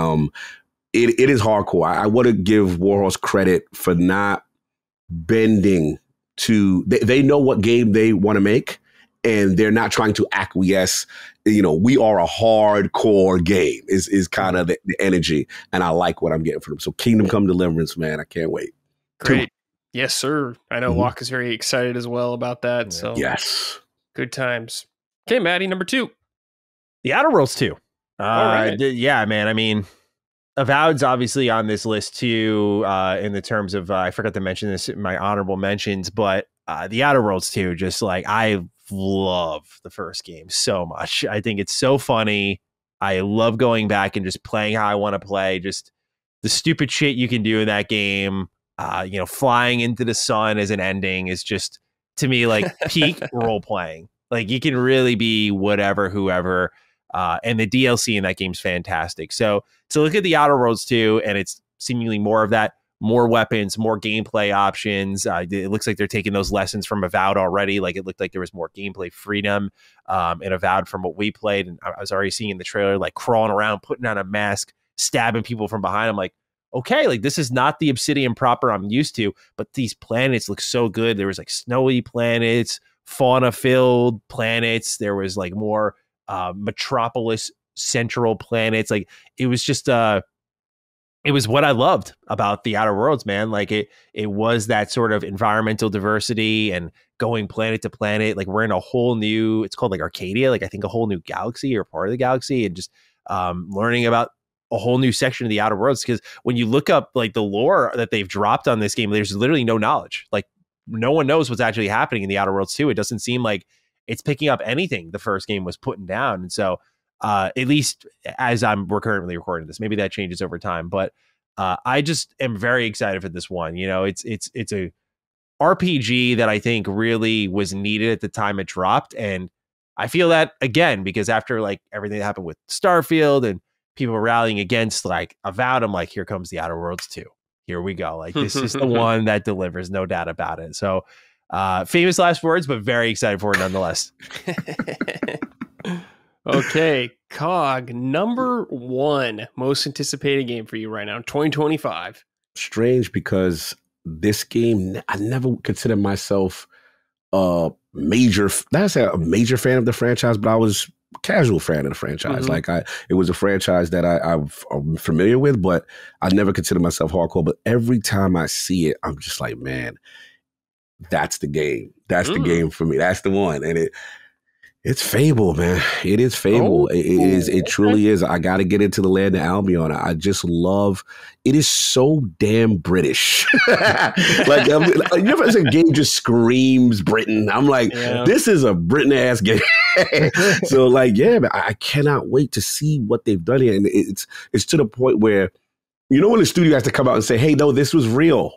it is hardcore. I want to give Warhorse credit for not bending to, they know what game they want to make, and they're not trying to acquiesce. We are a hardcore game is kind of the energy. And I like what I'm getting from them. So Kingdom Come Deliverance, man, I can't wait. Great. Yes, sir. I know Locke is very excited as well about that. So yes, good times. Okay, Maddie, number 2. The Outer Worlds 2. Right. Yeah, man. I mean, Avowed's obviously on this list too, in the terms of, I forgot to mention this in my honorable mentions, but the Outer Worlds 2, just like, I love the first game so much. I think it's so funny. I love going back and just playing how I want to play, just the stupid shit you can do in that game. Flying into the sun as an ending is just, to me, like peak role playing. Like you can really be whatever, whoever, and the DLC in that game's fantastic. So look at the Outer Worlds 2, and it's seemingly more of that, more weapons, more gameplay options. It looks like they're taking those lessons from Avowed already. Like it looked like there was more gameplay freedom in Avowed from what we played. And I was already seeing in the trailer, like crawling around, putting on a mask, stabbing people from behind. I'm like, okay, like this is not the Obsidian proper I'm used to, but these planets look so good. There was like snowy planets, fauna-filled planets. There was like more metropolis central planets. Like it was just it was what I loved about the Outer Worlds, man. Like it was that sort of environmental diversity and going planet to planet. Like we're in a whole new, it's called like Arcadia, like I think a whole new galaxy or part of the galaxy, and just learning about a whole new section of the Outer Worlds. Because when you look up like the lore that they've dropped on this game, there's literally no knowledge. Like no one knows what's actually happening in the Outer Worlds 2. It doesn't seem like it's picking up anything the first game was putting down. And so at least as we're currently recording this, maybe that changes over time, but I just am very excited for this one. It's a RPG that I think really was needed at the time it dropped. And I feel that again, because after like everything that happened with Starfield and people rallying against like Avowed, I'm like, here comes the Outer Worlds 2. Here we go. Like this is the one that delivers, no doubt about it. So famous last words, but very excited for it nonetheless. Okay, Cog, number 1 most anticipated game for you right now, 2025. Strange, because this game, I never considered myself a major fan of the franchise, but I was a casual fan of the franchise. Like it was a franchise that I'm familiar with, but I never considered myself hardcore. But every time I see it, I'm just like, man, that's the game. That's the game for me. That's the one. And it's Fable, man. It is Fable. It truly is. I got to get into the land of Albion. I just love, it is so damn British. Like, you ever see a game just screams Britain? I'm like, this is a Britain-ass game. So like, yeah, man, I cannot wait to see what they've done here. And it's to the point where, when the studio has to come out and say, hey, no, this was real.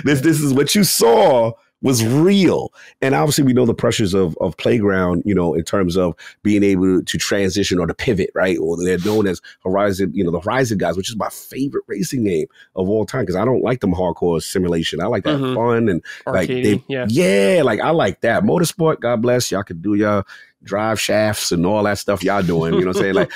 This is what you saw was real. And obviously we know the pressures of Playground, you know, in terms of being able to transition or to pivot, right? Or they're known as Horizon, you know, the Horizon guys, which is my favorite racing game of all time because I don't like them hardcore simulation. I like that fun and arcade, like like I like that. Motorsport, God bless, y'all can do y'all drive shafts and all that stuff y'all doing, you know what I'm saying? Like,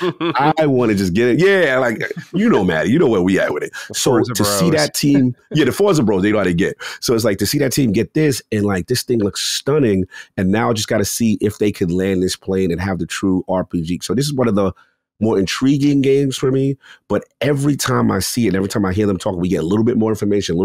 I want to just get it. Yeah, like, you know, Matty, you know where we at with it. So to see that team, the Forza Bros, they know how to get. So it's like to see that team get this and like this thing looks stunning. And now I just got to see if they could land this plane and have the true RPG. So this is one of the more intriguing games for me. But every time I see it, every time I hear them talk, we get a little bit more information,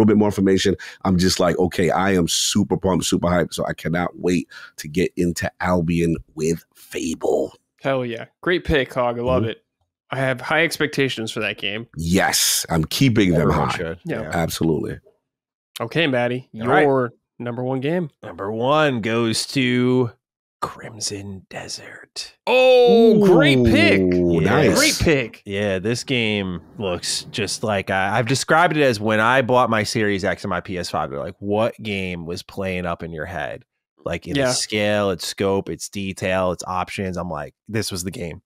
I'm just like, okay, I am super pumped, super hyped. So I cannot wait to get into Albion with Fable. Hell yeah. Great pick, Cog. I love it. I have high expectations for that game. Yes, I'm keeping them high. Yeah, absolutely. Okay, Matty, your number one game. Number one goes to Crimson Desert. Oh, great pick. Nice. Great pick. Yeah, this game looks just like I've described it as when I bought my Series X and my PS5. They're like, what game was playing up in your head? Like in its scale, its scope, its detail, its options. I'm like, this was the game.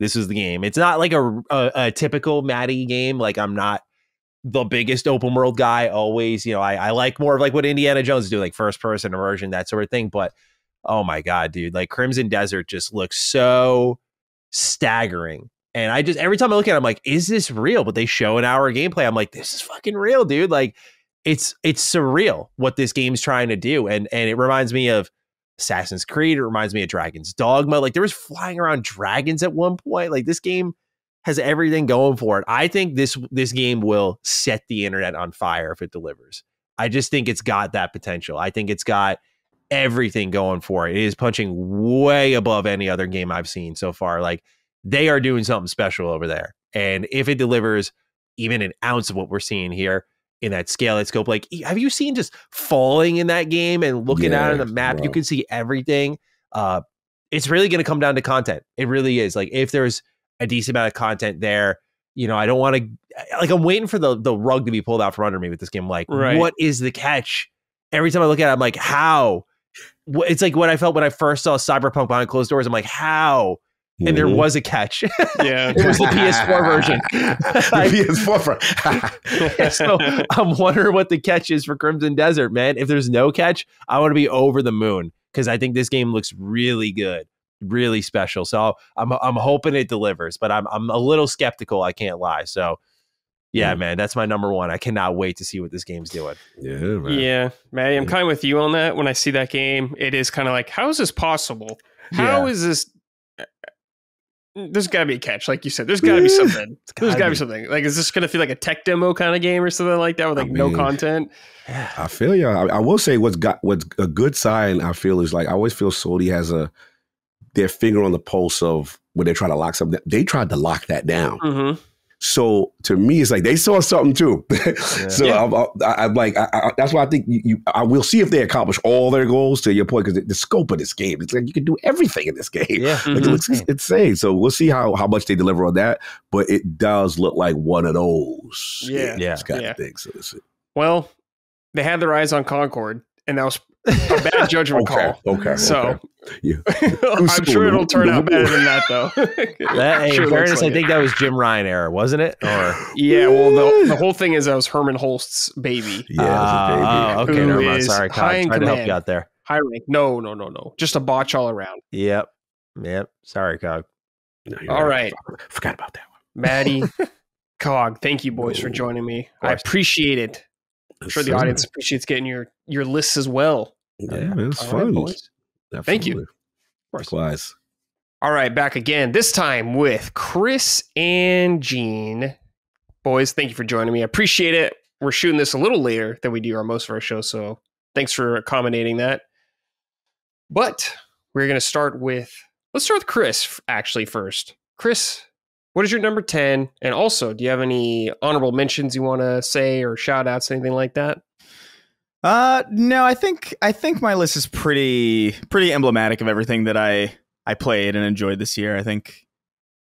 This was the game. It's not like a typical Matty game. Like I'm not the biggest open world guy always. You know, I like more of like what Indiana Jones do, like first person immersion, that sort of thing. But oh my God, dude, like Crimson Desert just looks so staggering. And I just, every time I look at it, I'm like, is this real? But they show an hour of gameplay. I'm like, this is fucking real, dude. Like it's surreal what this game's trying to do. And it reminds me of Assassin's Creed. It reminds me of Dragon's Dogma. Like there was flying around dragons at one point. Like this game has everything going for it. I think this game will set the internet on fire if it delivers. I just think it's got that potential. I think it's got everything going for it. It is punching way above any other game I've seen so far. Like they are doing something special over there. And if it delivers even an ounce of what we're seeing here in that scale, that scope, like have you seen just falling in that game and looking out on the map, bro. You can see everything. It's really going to come down to content. It really is. Like if there's a decent amount of content there, you know, I don't want to, like I'm waiting for the rug to be pulled out from under me with this game. Like, what is the catch? Every time I look at it, I'm like, how? It's like what I felt when I first saw Cyberpunk behind closed doors. I'm like, how? And there was a catch. Yeah. It was the PS4 version. PS4. So I'm wondering what the catch is for Crimson Desert, man. If there's no catch, I want to be over the moon because I think this game looks really good, really special. So I'm hoping it delivers, but I'm a little skeptical. I can't lie. So yeah, man, that's my number one. I cannot wait to see what this game's doing. Yeah, man. Yeah, Matty, I'm kind of with you on that. When I see that game, it is kind of like, how is this possible? How is this? There's got to be a catch, like you said. There's got to be something. There's got to be something. Like, is this going to feel like a tech demo kind of game or something like that with like no content? I feel you. I will say what's a good sign. I feel is like I always feel Sony has their finger on the pulse of when they try to lock something. They tried to lock that down. Mm-hmm. So to me, it's like they saw something too. So I'm like, that's why I think I will see if they accomplish all their goals. To your point, because the scope of this game, it's like you can do everything in this game. Yeah, like, it looks insane. So we'll see how much they deliver on that. But it does look like one of those. Kind of things. So well, they had their eyes on Concord, and that was a bad judgment call. Okay. So I'm sure it'll turn out better than that, though. In fairness, I think that was Jim Ryan era, wasn't it? Or well, the whole thing is that was Herman Holst's baby. Yeah, okay, never mind. Sorry, trying to help you out there. High rank. No. Just a botch all around. Yep. Sorry, Cog. No, all right. Forgot about that one. Matty, Cog, thank you, boys, for joining me. I appreciate it. I'm sure the audience appreciates getting your lists as well. Yeah, it was fun. Right, thank you. Likewise. All right, back again. This time with Chris and Gene. Boys, thank you for joining me. I appreciate it. We're shooting this a little later than we do most of our shows, so thanks for accommodating that. But we're going to start with Chris, actually, first. Chris, what is your number 10? And also, do you have any honorable mentions you want to say or shout outs, anything like that? No, I think my list is pretty emblematic of everything that I played and enjoyed this year. I think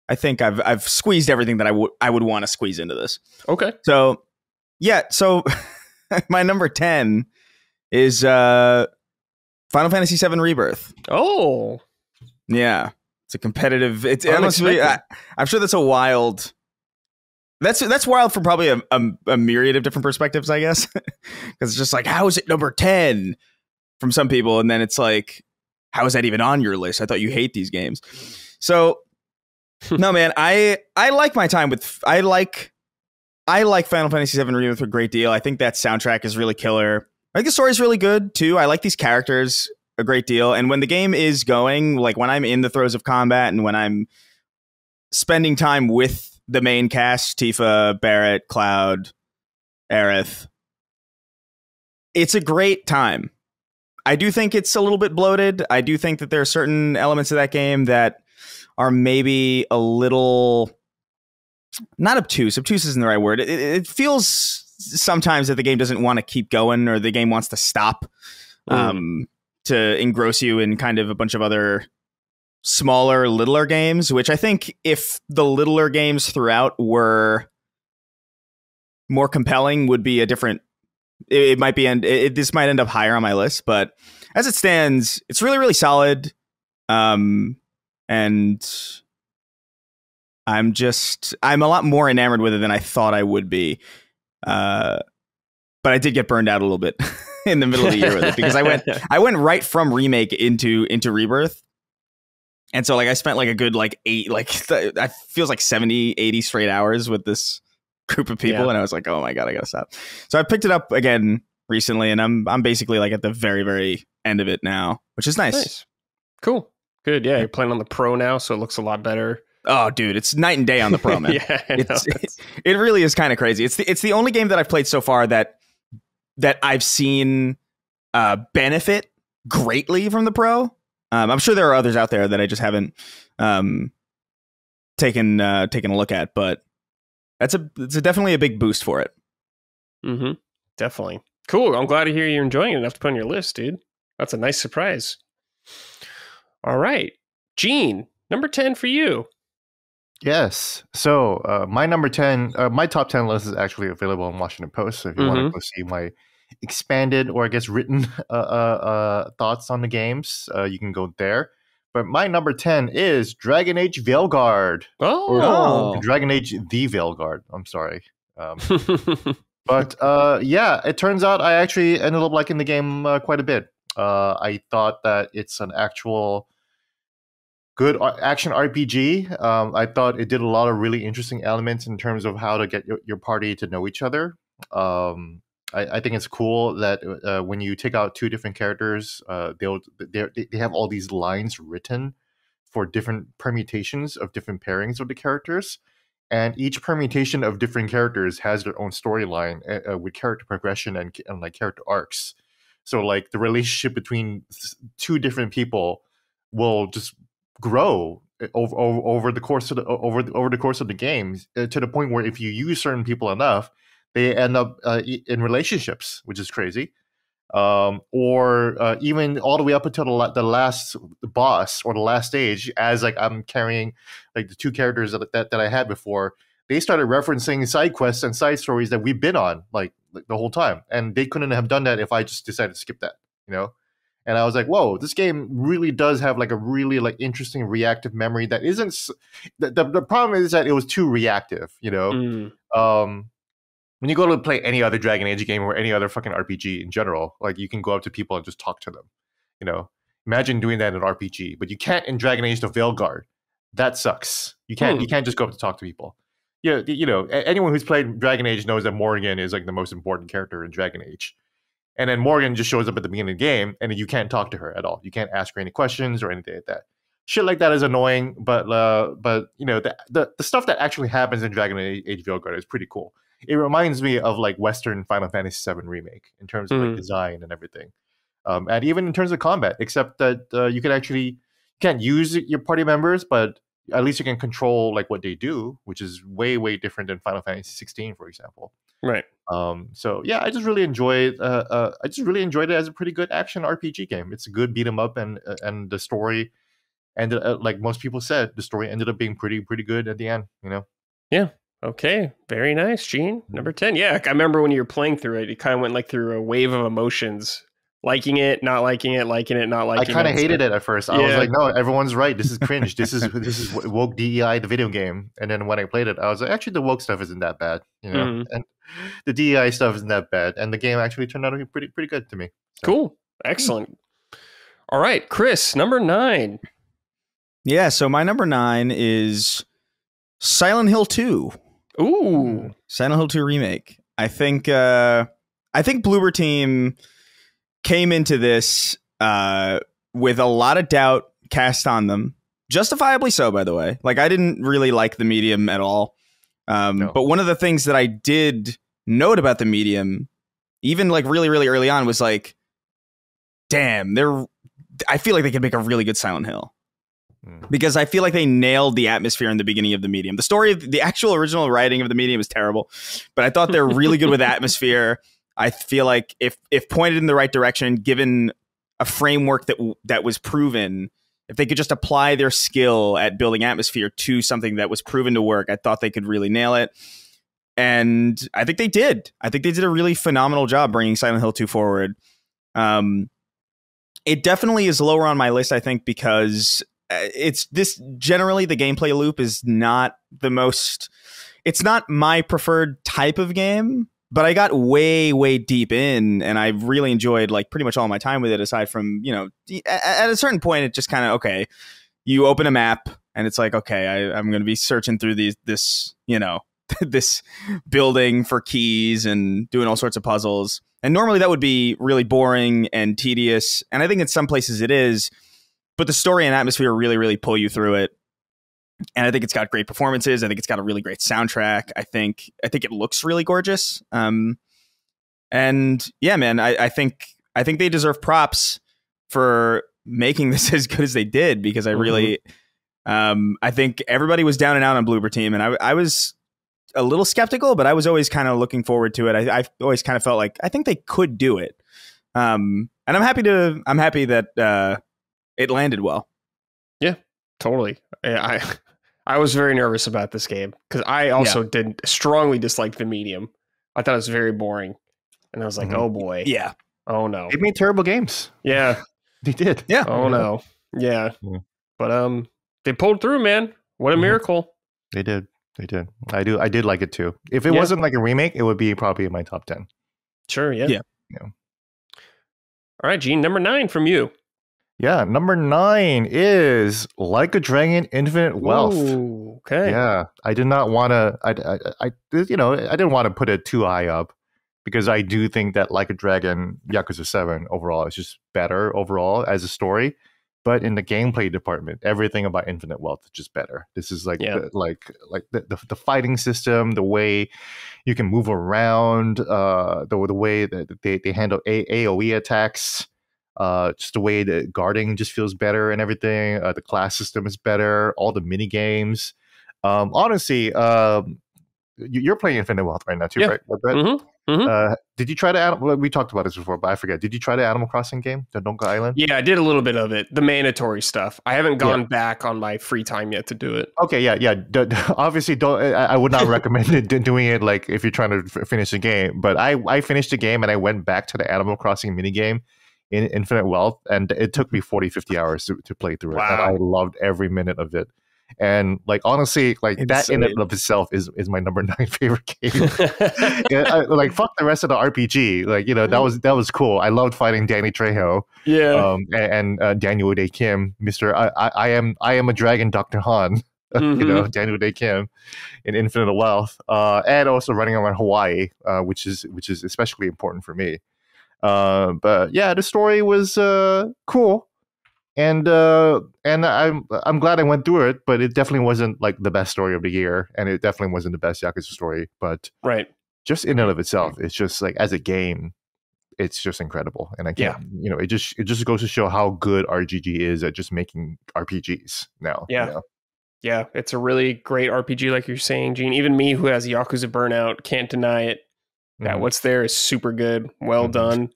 I've squeezed everything that I would want to squeeze into this. Okay. So my number 10 is Final Fantasy VII Rebirth. Oh, yeah, it's a competitive. It's honestly, I'm sure that's a wild. That's wild from probably a myriad of different perspectives, I guess, because it's just like, how is it number 10 from some people, and then it's like, how is that even on your list? I thought you hate these games. So, no, man, I like my time with I like Final Fantasy VII Rebirth a great deal. I think that soundtrack is really killer. I think the story is really good too. I like these characters a great deal, and when the game is going, like when I'm in the throes of combat and when I'm spending time with the main cast, Tifa, Barrett, Cloud, Aerith, it's a great time. I do think it's a little bit bloated. I do think that there are certain elements of that game that are maybe a little, not obtuse. Obtuse isn't the right word. It feels sometimes that the game doesn't want to keep going, or the game wants to stop to engross you in kind of a bunch of other smaller, littler games, which I think if the littler games throughout were more compelling would be a different, it might be, this might end up higher on my list, but as it stands, it's really, really solid. And I'm a lot more enamored with it than I thought I would be. But I did get burned out a little bit in the middle of the year with it, because I went right from remake into Rebirth. And so, like, I spent like a good I feels like 70, 80 straight hours with this group of people, and I was like, oh my god, I gotta stop. So I picked it up again recently, and I'm basically like at the very, very end of it now, which is nice. Cool, good. Yeah, you're playing on the Pro now, so it looks a lot better. Oh, dude, it's night and day on the Pro, man. It really is kind of crazy. It's the only game that I've played so far that I've seen benefit greatly from the Pro. I'm sure there are others out there that I just haven't taken a look at, but it's definitely a big boost for it. Mm-hmm. Definitely. Cool. I'm glad to hear you're enjoying it enough to put on your list, dude. That's a nice surprise. All right. Gene, number 10 for you. Yes. So my number 10, my top 10 list is actually available on Washington Post. So if you want to go see my expanded, or I guess written thoughts on the games, you can go there. But my number 10 is Dragon Age Veilguard. Oh. Or Dragon Age The Veilguard. I'm sorry. But yeah, it turns out I actually ended up liking the game quite a bit. I thought that it's an actual good action RPG. I thought it did a lot of really interesting elements in terms of how to get your party to know each other. I think it's cool that when you take out two different characters, they have all these lines written for different permutations of different pairings of the characters, and each permutation of different characters has their own storyline with character progression and like character arcs. So like the relationship between two different people will just grow over the course of the game, to the point where if you use certain people enough, they end up in relationships, which is crazy. Or even all the way up until the last boss or the last stage, as like I'm carrying like the two characters that I had before, they started referencing side quests and side stories that we've been on like the whole time, and they couldn't have done that if I just decided to skip that, you know. And I was like, whoa, this game really does have like a really like interesting reactive memory that isn't. The problem is that it was too reactive, you know. When you go to play any other Dragon Age game or any other fucking RPG in general, like you can go up to people and just talk to them, you know. Imagine doing that in an RPG, but you can't in Dragon Age the Veilguard. That sucks. You can't just go up to talk to people. Yeah, you know, anyone who's played Dragon Age knows that Morgan is like the most important character in Dragon Age. And then Morgan just shows up at the beginning of the game, and you can't talk to her at all. You can't ask her any questions or anything like that. Shit like that is annoying, but you know, the stuff that actually happens in Dragon Age Veilguard is pretty cool. It reminds me of like Western Final Fantasy VII Remake in terms of like design and everything, and even in terms of combat. Except that you can't use your party members, but at least you can control like what they do, which is way different than Final Fantasy 16, for example. Right. So yeah, I just really enjoyed it as a pretty good action RPG game. It's a good beat 'em up, and the story ended like most people said, the story ended up being pretty good at the end. You know. Yeah. Okay. Very nice, Gene. Number 10. Yeah, I remember when you were playing through it, you kind of went like through a wave of emotions liking it, not liking it, liking it, not liking it. I kind of hated it at first. I was like, no, everyone's right. This is cringe. This is woke DEI, the video game. And then when I played it, I was like, actually, the woke stuff isn't that bad, and the DEI stuff isn't that bad. And the game actually turned out to be pretty good to me. So. Cool. Excellent. All right, Chris, number 9. Yeah, so my number 9 is Silent Hill 2. Ooh. Silent Hill 2 remake. I think Bloober Team came into this with a lot of doubt cast on them. Justifiably so, by the way. Like, I didn't really like the medium at all. No. But one of the things that I did note about the medium, even like really, really early on, was like, damn, I feel like they could make a really good Silent Hill. Because I feel like they nailed the atmosphere in the beginning of the medium. The story, the actual original writing of the medium is terrible, but I thought they're really good with atmosphere. I feel like if pointed in the right direction, given a framework that was proven, if they could just apply their skill at building atmosphere to something that was proven to work, I thought they could really nail it. And I think they did. I think they did a really phenomenal job bringing Silent Hill 2 forward. It definitely is lower on my list, I think, because generally the gameplay loop is not it's not my preferred type of game. But I got way, way deep in, and I really enjoyed like pretty much all my time with it, aside from, at a certain point, it just kind of, okay, you open a map, and it's like, okay, I'm going to be searching through this building for keys and doing all sorts of puzzles. And normally that would be really boring and tedious, and I think in some places it is, but the story and atmosphere really, really pull you through it. And I think it's got great performances. I think it's got a really great soundtrack. I think it looks really gorgeous. And yeah, man, I think they deserve props for making this as good as they did, because I really, I think everybody was down and out on Bloober Team, and I was a little skeptical, but I was always kind of looking forward to it. I always kind of felt like I think they could do it. And I'm happy that it landed well. Yeah, totally. I was very nervous about this game because I also did strongly dislike the medium. I thought it was very boring. And I was like, oh boy. Yeah. Oh no. They made terrible games. Yeah. They did. Yeah. Oh no. Yeah. But they pulled through, man. What a miracle. They did. I did like it too. If it wasn't like a remake, it would be probably in my top 10. Sure, yeah. All right, Gene, number 9 from you. Yeah, number 9 is Like a Dragon Infinite Wealth. Ooh, okay. Yeah, I did not want to. I didn't want to put it too high up, because I do think that Like a Dragon Yakuza 7 overall is just better overall as a story. But in the gameplay department, everything about Infinite Wealth is just better. This is like the fighting system, the way you can move around, the way that they handle AoE attacks. Just the way the guarding just feels better and everything. The class system is better. All the mini games. Honestly, you're playing Infinite Wealth right now too, right? Did you try to? We talked about this before, but I forget. Did you try the Animal Crossing game, the Donka Island? Yeah, I did a little bit of it. The mandatory stuff. I haven't gone back on my free time yet to do it. Okay, yeah. Obviously, don't. I would not recommend doing it like if you're trying to finish the game. But I finished the game and I went back to the Animal Crossing mini game in Infinite Wealth, and it took me 40-50 hours to play through it. Wow. And I loved every minute of it. And like honestly, like that in and of itself is my number 9 favorite game. Like fuck the rest of the RPG. Like that was cool. I loved fighting Danny Trejo. Yeah. And Daniel Day Kim, Mr. I am a dragon, Dr. Han. Daniel Day Kim in Infinite Wealth. And also running around Hawaii, which is especially important for me. But yeah, the story was cool. And I'm glad I went through it, but it definitely wasn't like the best story of the year, and it definitely wasn't the best Yakuza story. But just in and of itself, it's just like as a game, it's just incredible. And I can't, it just goes to show how good RGG is at just making RPGs now. Yeah, yeah, it's a really great RPG, like you're saying, Gene. Even me, who has Yakuza Burnout, can't deny it. That what's there is super good, well done,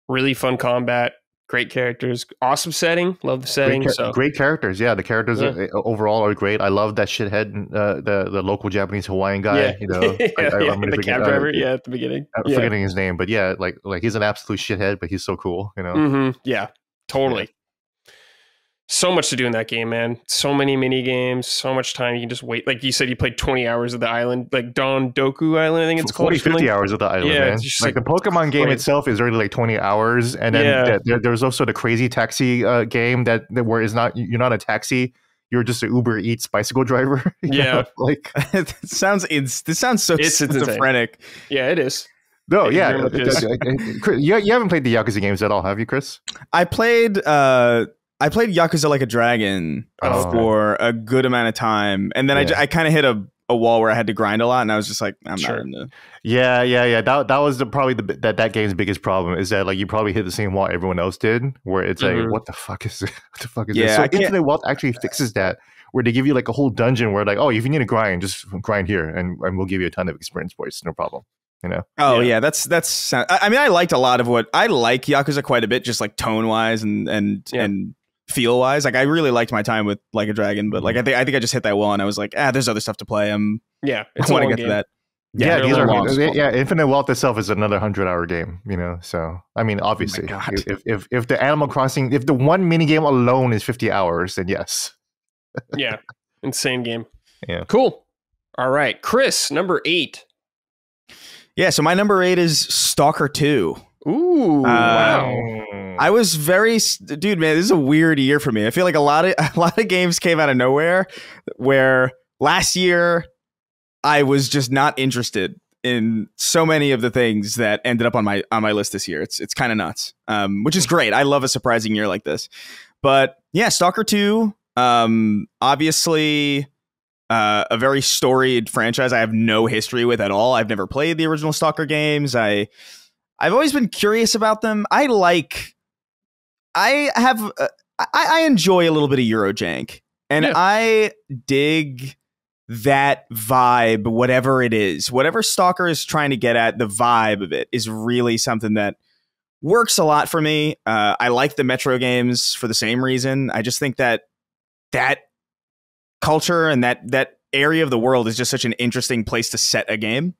really fun combat. Great characters, awesome setting. Love the setting. Great characters. Yeah, the characters overall are great. I love that shithead, the local Japanese Hawaiian guy. Yeah. You know, the cab driver. At the beginning. I'm forgetting his name, but yeah, like he's an absolute shithead, but he's so cool. You know. Mm-hmm. Yeah, totally. Yeah. So much to do in that game, man. So many mini games, so much time. You can just wait. Like you said, you played 20 hours of the island, like Don Doku Island, I think it's called. 50 hours of the island, man. Like the Pokemon game itself is already like 20 hours. And then there's also the Crazy Taxi game where it's not, you're not a taxi. You're just an Uber Eats bicycle driver. Yeah. Like this sounds so schizophrenic. Yeah, it is. No, yeah. You haven't played the Yakuza games at all, have you, Chris? I played Yakuza Like a Dragon for a good amount of time, and then I kind of hit a wall where I had to grind a lot, and I was just like, I'm not into. Yeah. That was probably that game's biggest problem is that like you probably hit the same wall everyone else did, where it's like, what the fuck is this? What the fuck is this? So Infinite Wealth actually fixes that, where they give you like a whole dungeon where like, oh, if you need to grind, just grind here, and we'll give you a ton of experience points, no problem. You know? Oh yeah, that's. I mean, I liked a lot of I like Yakuza quite a bit, just like tone wise and feel wise. Like I really liked my time with Like a Dragon, but like I think I just hit that wall and I was like, there's other stuff to play. I want to get to that. Yeah, these are long. Yeah, Infinite Wealth itself is another 100-hour game, you know. So I mean, obviously, if the Animal Crossing, if the one mini game alone is 50 hours, then yes. Yeah, insane game. Yeah, cool. All right, Chris, number 8. Yeah, so my number 8 is Stalker 2. Ooh, wow. I was dude, man, this is a weird year for me. I feel like a lot of games came out of nowhere, where last year I was just not interested in so many of the things that ended up on my list this year. It's kind of nuts, which is great. I love a surprising year like this. But yeah, Stalker 2, obviously a very storied franchise I have no history with at all. I've never played the original Stalker games. I've always been curious about them. I enjoy a little bit of Eurojank, and I dig that vibe, whatever it is. Whatever Stalker is trying to get at, the vibe of it is really something that works a lot for me. I like the Metro games for the same reason. I just think that culture and that area of the world is just such an interesting place to set a game.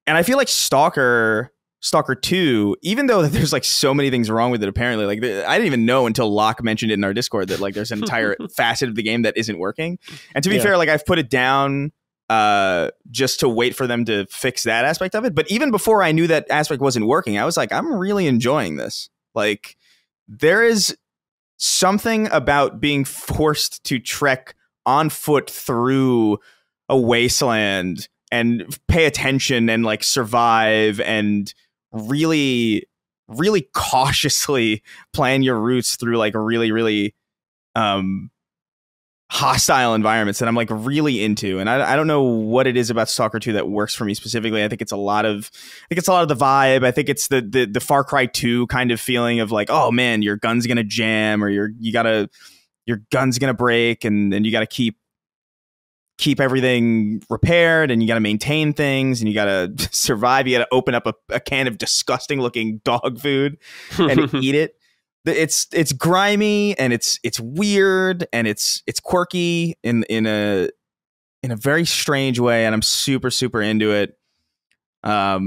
And I feel like Stalker 2, even though there's like so many things wrong with it, apparently, like I didn't even know until Locke mentioned it in our Discord that like there's an entire facet of the game that isn't working. And to be fair, like I've put it down just to wait for them to fix that aspect of it. But even before I knew that aspect wasn't working, I was like, I'm really enjoying this. Like there is something about being forced to trek on foot through a wasteland and pay attention and like survive and really, really cautiously plan your routes through like really, really hostile environments that I'm like really into. And I don't know what it is about Stalker 2 that works for me specifically. I think it's a lot of the vibe. I think it's the Far Cry 2 kind of feeling of like, oh man, your gun's gonna jam or your gun's gonna break and you gotta keep everything repaired and you gotta maintain things and you gotta survive. You gotta open up a can of disgusting looking dog food and eat it. It's grimy and it's weird and it's quirky in a very strange way, and I'm super, super into it. I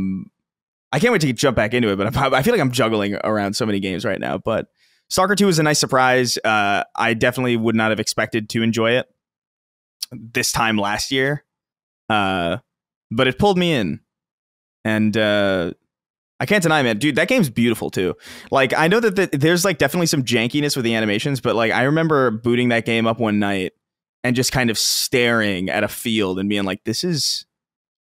can't wait to jump back into it, but I feel like I'm juggling around so many games right now. But Stalker 2 was a nice surprise. I definitely would not have expected to enjoy it this time last year, but it pulled me in, and I can't deny, man, dude, that game's beautiful too. Like I know that there's like definitely some jankiness with the animations, but like I remember booting that game up one night and just kind of staring at a field and being like, this is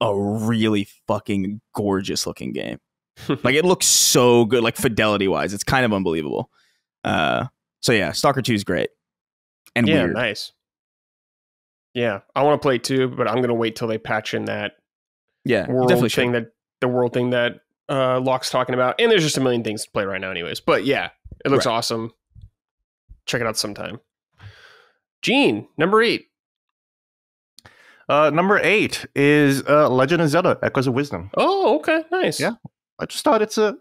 a really fucking gorgeous looking game. Like it looks so good, like fidelity wise, it's kind of unbelievable. So yeah, Stalker 2 is great and weird. Nice. Yeah, I want to play 2, but I'm gonna wait till they patch in that world thing that Locke's talking about. And there's just a million things to play right now anyways. But yeah, it looks awesome. Check it out sometime. Gene, number 8. Number 8 is Legend of Zelda: Echoes of Wisdom. Oh, okay, nice. Yeah, I just thought it's a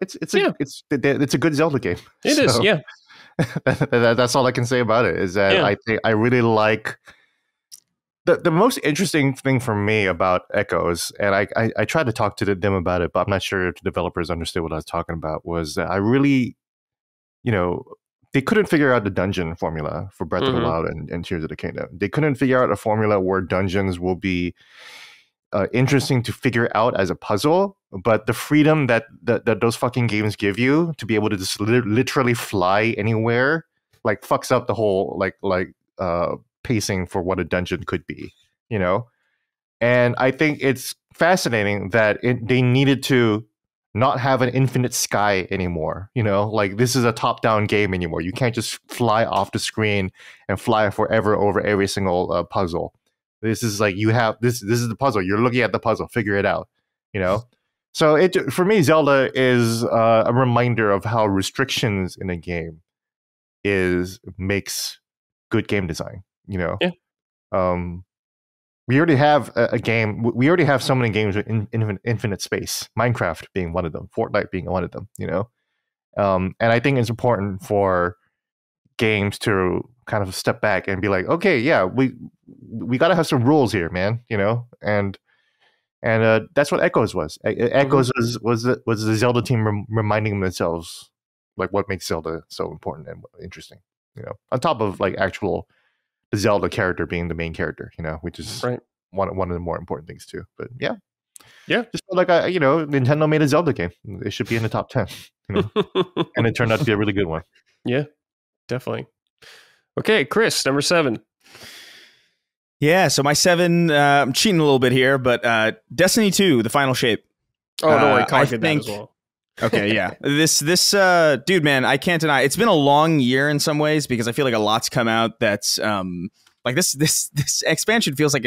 good Zelda game. It is, yeah. That's all I can say about it. Is that I really like the most interesting thing for me about Echoes, and I tried to talk to them about it, but I'm not sure if the developers understood what I was talking about. Was that I really, they couldn't figure out the dungeon formula for Breath of the Wild and Tears of the Kingdom. They couldn't figure out a formula where dungeons will be interesting to figure out as a puzzle, but the freedom that those fucking games give you to be able to just literally fly anywhere, like fucks up the whole pacing for what a dungeon could be, And I think it's fascinating that they needed to not have an infinite sky anymore, like this is a top-down game anymore. You can't just fly off the screen and fly forever over every single puzzle. This is like, you have this is the puzzle. You're looking at the puzzle, figure it out, So for me, Zelda is a reminder of how restrictions in a game makes good game design, Yeah. We already have a game. We already have so many games with infinite space. Minecraft being one of them. Fortnite being one of them. And I think it's important for games to kind of step back and be like, okay, yeah, we got to have some rules here, man. And that's what Echoes was. Echoes was the Zelda team reminding themselves like what makes Zelda so important and interesting. On top of like actual the Zelda character being the main character, which is one of the more important things too. But yeah, just felt like Nintendo made a Zelda game. It should be in the top 10, and it turned out to be a really good one. Yeah, definitely. Okay, Chris, number 7. Yeah, so my 7, I'm cheating a little bit here, but Destiny 2, The Final Shape. Oh, don't worry, Colin did that as well. Okay, yeah. This dude, man, I can't deny it's been a long year in some ways because I feel like a lot's come out that's like this expansion feels like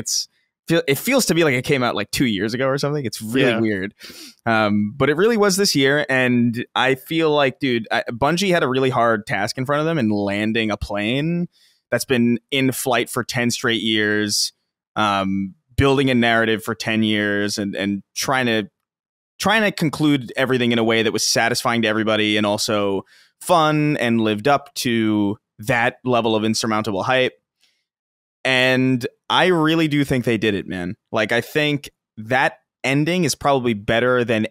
it feels to me like it came out like 2 years ago or something. It's really weird. But it really was this year, and I feel like, dude, Bungie had a really hard task in front of them in landing a plane that's been in flight for 10 straight years, building a narrative for 10 years and trying to conclude everything in a way that was satisfying to everybody and also fun and lived up to that level of insurmountable hype. And I really do think they did it, man. Like, I think that ending is probably better than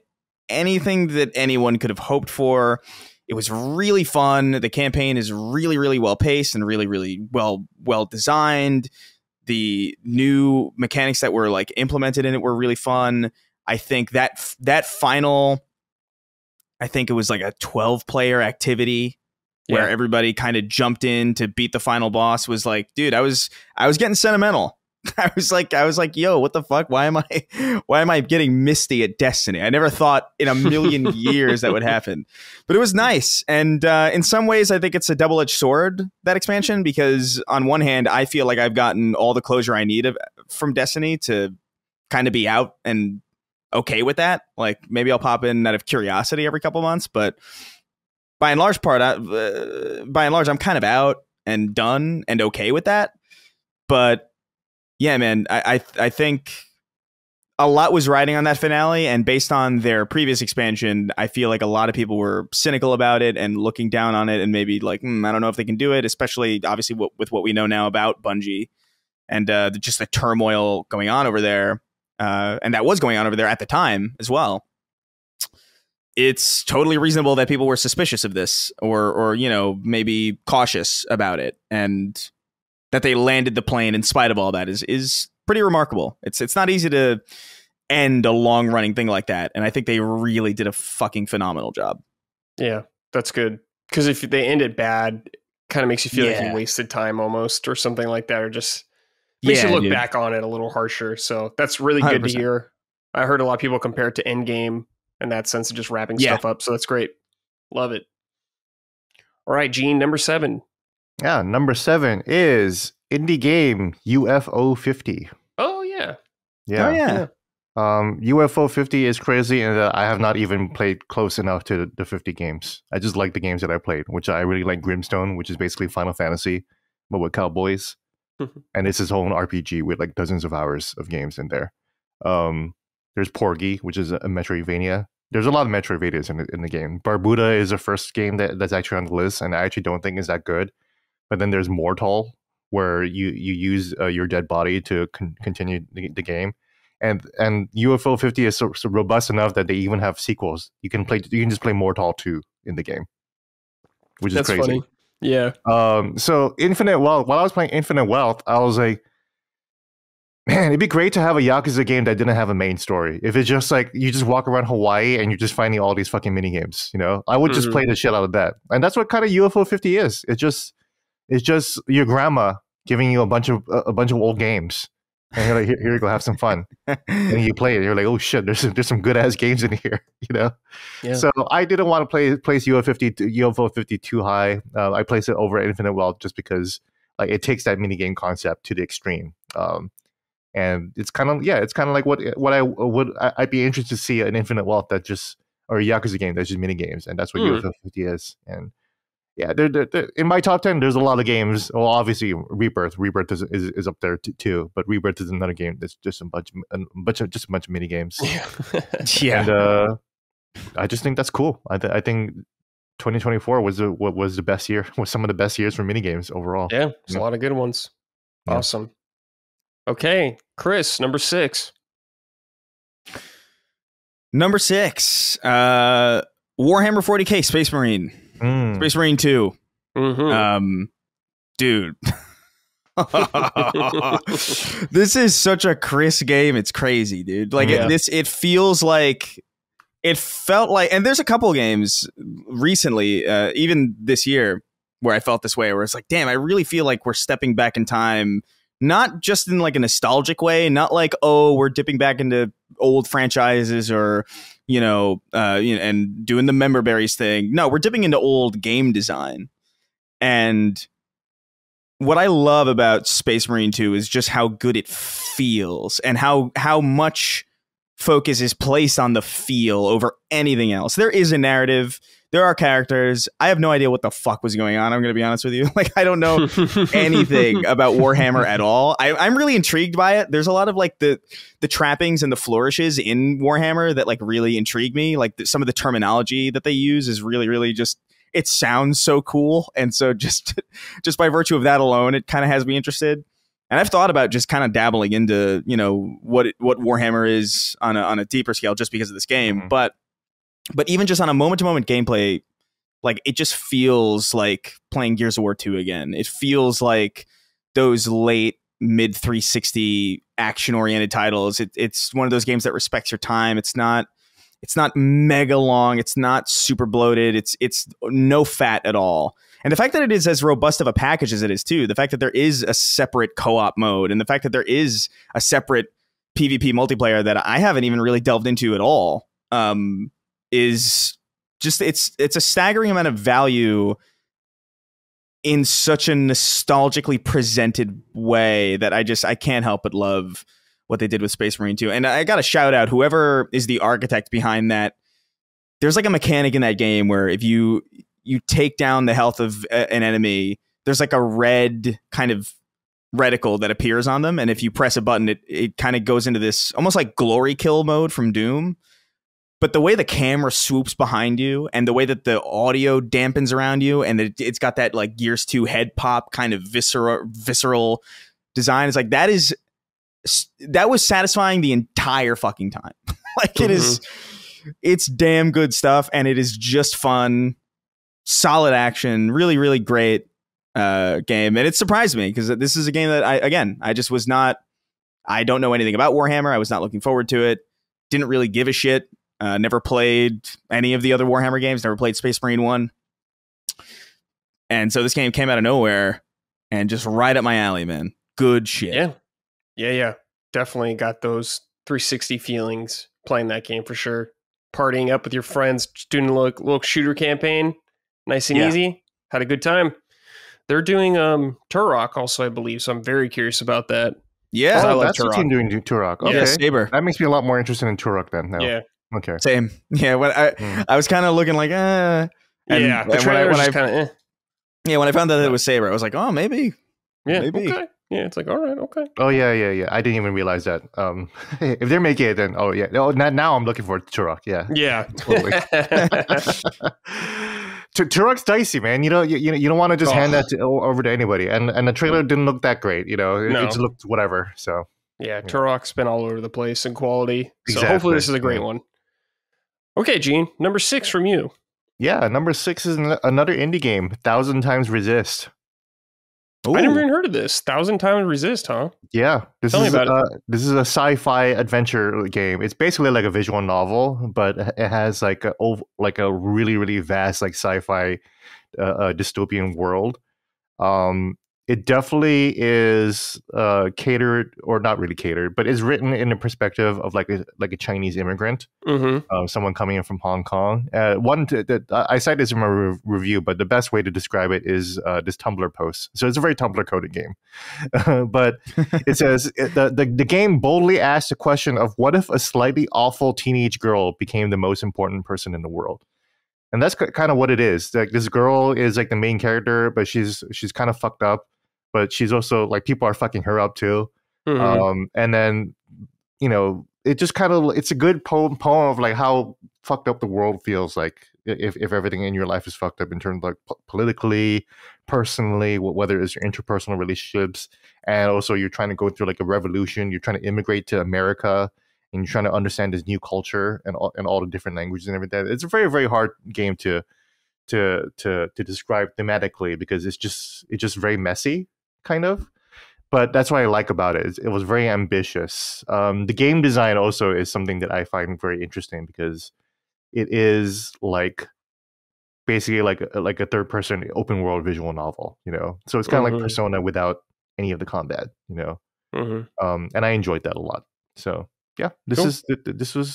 anything that anyone could have hoped for. It was really fun. The campaign is really, really well paced and really, really well designed. The new mechanics that were like implemented in it were really fun. I think that final, I think it was like a 12-player activity where everybody kind of jumped in to beat the final boss was like, dude, I was getting sentimental. I was like, yo, what the fuck? Why am I getting misty at Destiny? I never thought in a million years that would happen, but it was nice. And in some ways, I think it's a double-edged sword, that expansion, because on one hand, I feel like I've gotten all the closure I need from Destiny to kind of be out and okay with that. Like, maybe I'll pop in out of curiosity every couple months, but by and large, I'm kind of out and done and okay with that. But yeah, man, I think a lot was riding on that finale, and based on their previous expansion, I feel like a lot of people were cynical about it and looking down on it and maybe like, I don't know if they can do it, especially obviously with what we know now about Bungie and just the turmoil going on over there. And that was going on over there at the time as well. It's totally reasonable that people were suspicious of this or maybe cautious about it, and that they landed the plane in spite of all that is pretty remarkable. It's not easy to end a long running thing like that. And I think they really did a fucking phenomenal job. Yeah, that's good. Because if they end it bad, it kind of makes you feel like you wasted time almost or something like that, or just makes you look back on it a little harsher. So that's really good 100%. To hear. I heard a lot of people compare it to Endgame in that sense of just wrapping stuff up. So that's great. Love it. All right, Gene, number 7. Yeah, number 7 is indie game UFO 50. Oh, yeah. Yeah. Oh, yeah. UFO 50 is crazy in that I have not even played close enough to the 50 games. I just like the games that I played, which I really like Grimstone, which is basically Final Fantasy, but with cowboys. And it's his own RPG with like dozens of hours of games in there. There's Porgy, which is a Metroidvania there's a lot of Metroidvanias in the game. Barbuda is the first game that's actually on the list, and I actually don't think is that good. But then there's Mortal, where you use your dead body to continue the game, and UFO 50 is so robust enough that they even have sequels. You can just play Mortal 2 in the game, which is crazy. Funny. Yeah. So Infinite Wealth. While I was playing Infinite Wealth, I was like, man, it'd be great to have a Yakuza game that didn't have a main story. If it's just like you just walk around Hawaii and you're just finding all these fucking mini games, I would just play the shit out of that. And that's what kind of UFO 50 is. It's just your grandma giving you a bunch of old games, and you're like, here you go, have some fun. And you play it. You're like, oh shit, there's some good ass games in here, Yeah. So I didn't want to place UFO 50 too high. I placed it over Infinite Wealth just because like it takes that mini game concept to the extreme. And it's kind of like what I'd be interested to see an Infinite Wealth or a Yakuza game that's just mini games, and that's what UFO 50 is. And yeah, they're, in my top 10, there's a lot of games. Well, obviously Rebirth is up there too, but Rebirth is another game that's just a bunch of mini games. Yeah, and I just think that's cool. I think 2024 was the best year, was some of the best years for mini games overall. Yeah, there's a lot of good ones. Yeah. Awesome. Okay, Chris, number 6. Number 6, Warhammer 40K Space Marine. Space Marine 2. Dude. This is such a Chris game. It's crazy, dude. Like it feels like, it felt like, and there's a couple of games recently, even this year, where I felt this way, where it's like, damn, I really feel like we're stepping back in time. Not just in like a nostalgic way, not like, oh, we're dipping back into old franchises or, and doing the member berries thing. No, we're dipping into old game design. And what I love about Space Marine 2 is just how good it feels and how much focus is placed on the feel over anything else. There is a narrative. There are characters. I have no idea what the fuck was going on. I'm going to be honest with you. Like, I don't know anything about Warhammer at all. I'm really intrigued by it. There's a lot of like the trappings and the flourishes in Warhammer that like really intrigue me. Like some of the terminology that they use is really, really just, it sounds so cool. And so just by virtue of that alone, it kind of has me interested. And I've thought about just kind of dabbling into, what Warhammer is on a deeper scale just because of this game. But even just on a moment-to-moment gameplay, like it just feels like playing Gears of War 2 again. It feels like those late mid 360 action-oriented titles. It's one of those games that respects your time. It's not mega long. It's not super bloated. It's no fat at all. And the fact that it is as robust of a package as it is too, the fact that there is a separate co-op mode, and the fact that there is a separate PvP multiplayer that I haven't even really delved into at all, is just it's a staggering amount of value in such a nostalgically presented way that I can't help but love what they did with Space Marine 2. And I got to shout out whoever is the architect behind that. There's like a mechanic in that game where if you take down the health of an enemy, there's like a red kind of reticle that appears on them, and if you press a button, it kind of goes into this almost like glory kill mode from Doom. But the way the camera swoops behind you and the way that the audio dampens around you and it's got that like Gears 2 head pop kind of visceral design, is like that was satisfying the entire fucking time. Like it's damn good stuff, and it is just fun, solid action, really, really great game. And it surprised me because this is a game that I don't know anything about Warhammer. I was not looking forward to it. Didn't really give a shit. Never played any of the other Warhammer games. Never played Space Marine 1. And so this game came out of nowhere and just right up my alley, man. Good shit. Yeah. Definitely got those 360 feelings playing that game for sure. Partying up with your friends, just doing a little shooter campaign. Nice and easy. Had a good time. They're doing Turok also, I believe. So I'm very curious about that. Yeah. Oh, that's the team doing Turok. Okay. Yeah, Saber. That makes me a lot more interested in Turok then. Now. Yeah. Okay. Same. Yeah. When I was kind of looking like, the trailer was kind of Yeah, when I found out that it was Saber, I was like, oh, maybe. Yeah. Maybe. Okay. Yeah, it's like, all right, okay. Oh yeah. I didn't even realize that. If they're making it, then now I'm looking for Turok. Yeah, totally. Turok's dicey, man. You don't want to just hand that over to anybody. And the trailer didn't look that great. It just looked whatever. So yeah, Turok's been all over the place in quality. So hopefully this is a great one. Okay, Gene, number 6 from you. Yeah, number 6 is another indie game, 1,000 Times Resist. Ooh. I never even heard of this. 1,000 Times Resist, huh? Yeah, this is a sci-fi adventure game. It's basically like a visual novel, but it has like a really, really vast like sci-fi dystopian world. It definitely is catered, or not really catered, but is written in the perspective of like a Chinese immigrant, someone coming in from Hong Kong. I cite this in my review, but the best way to describe it is this Tumblr post. So it's a very Tumblr coded game, but it says the game boldly asks the question of what if a slightly awful teenage girl became the most important person in the world. And that's kind of what it is. Like, this girl is like the main character, but she's kind of fucked up. But she's also like, people are fucking her up too. And then, it just it's a good poem of like how fucked up the world feels like if everything in your life is fucked up in terms of like politically, personally, whether it's your interpersonal relationships, and also you're trying to go through like a revolution, you're trying to immigrate to America, and you're trying to understand this new culture and all the different languages and everything. It's a very, very hard game to describe thematically, because it's just very messy, kind of. But that's what I like about it. It was very ambitious. The game design also is something that I find very interesting, because it is like basically like a third person open world visual novel, So it's kind of like Persona without any of the combat, And I enjoyed that a lot. So yeah, this was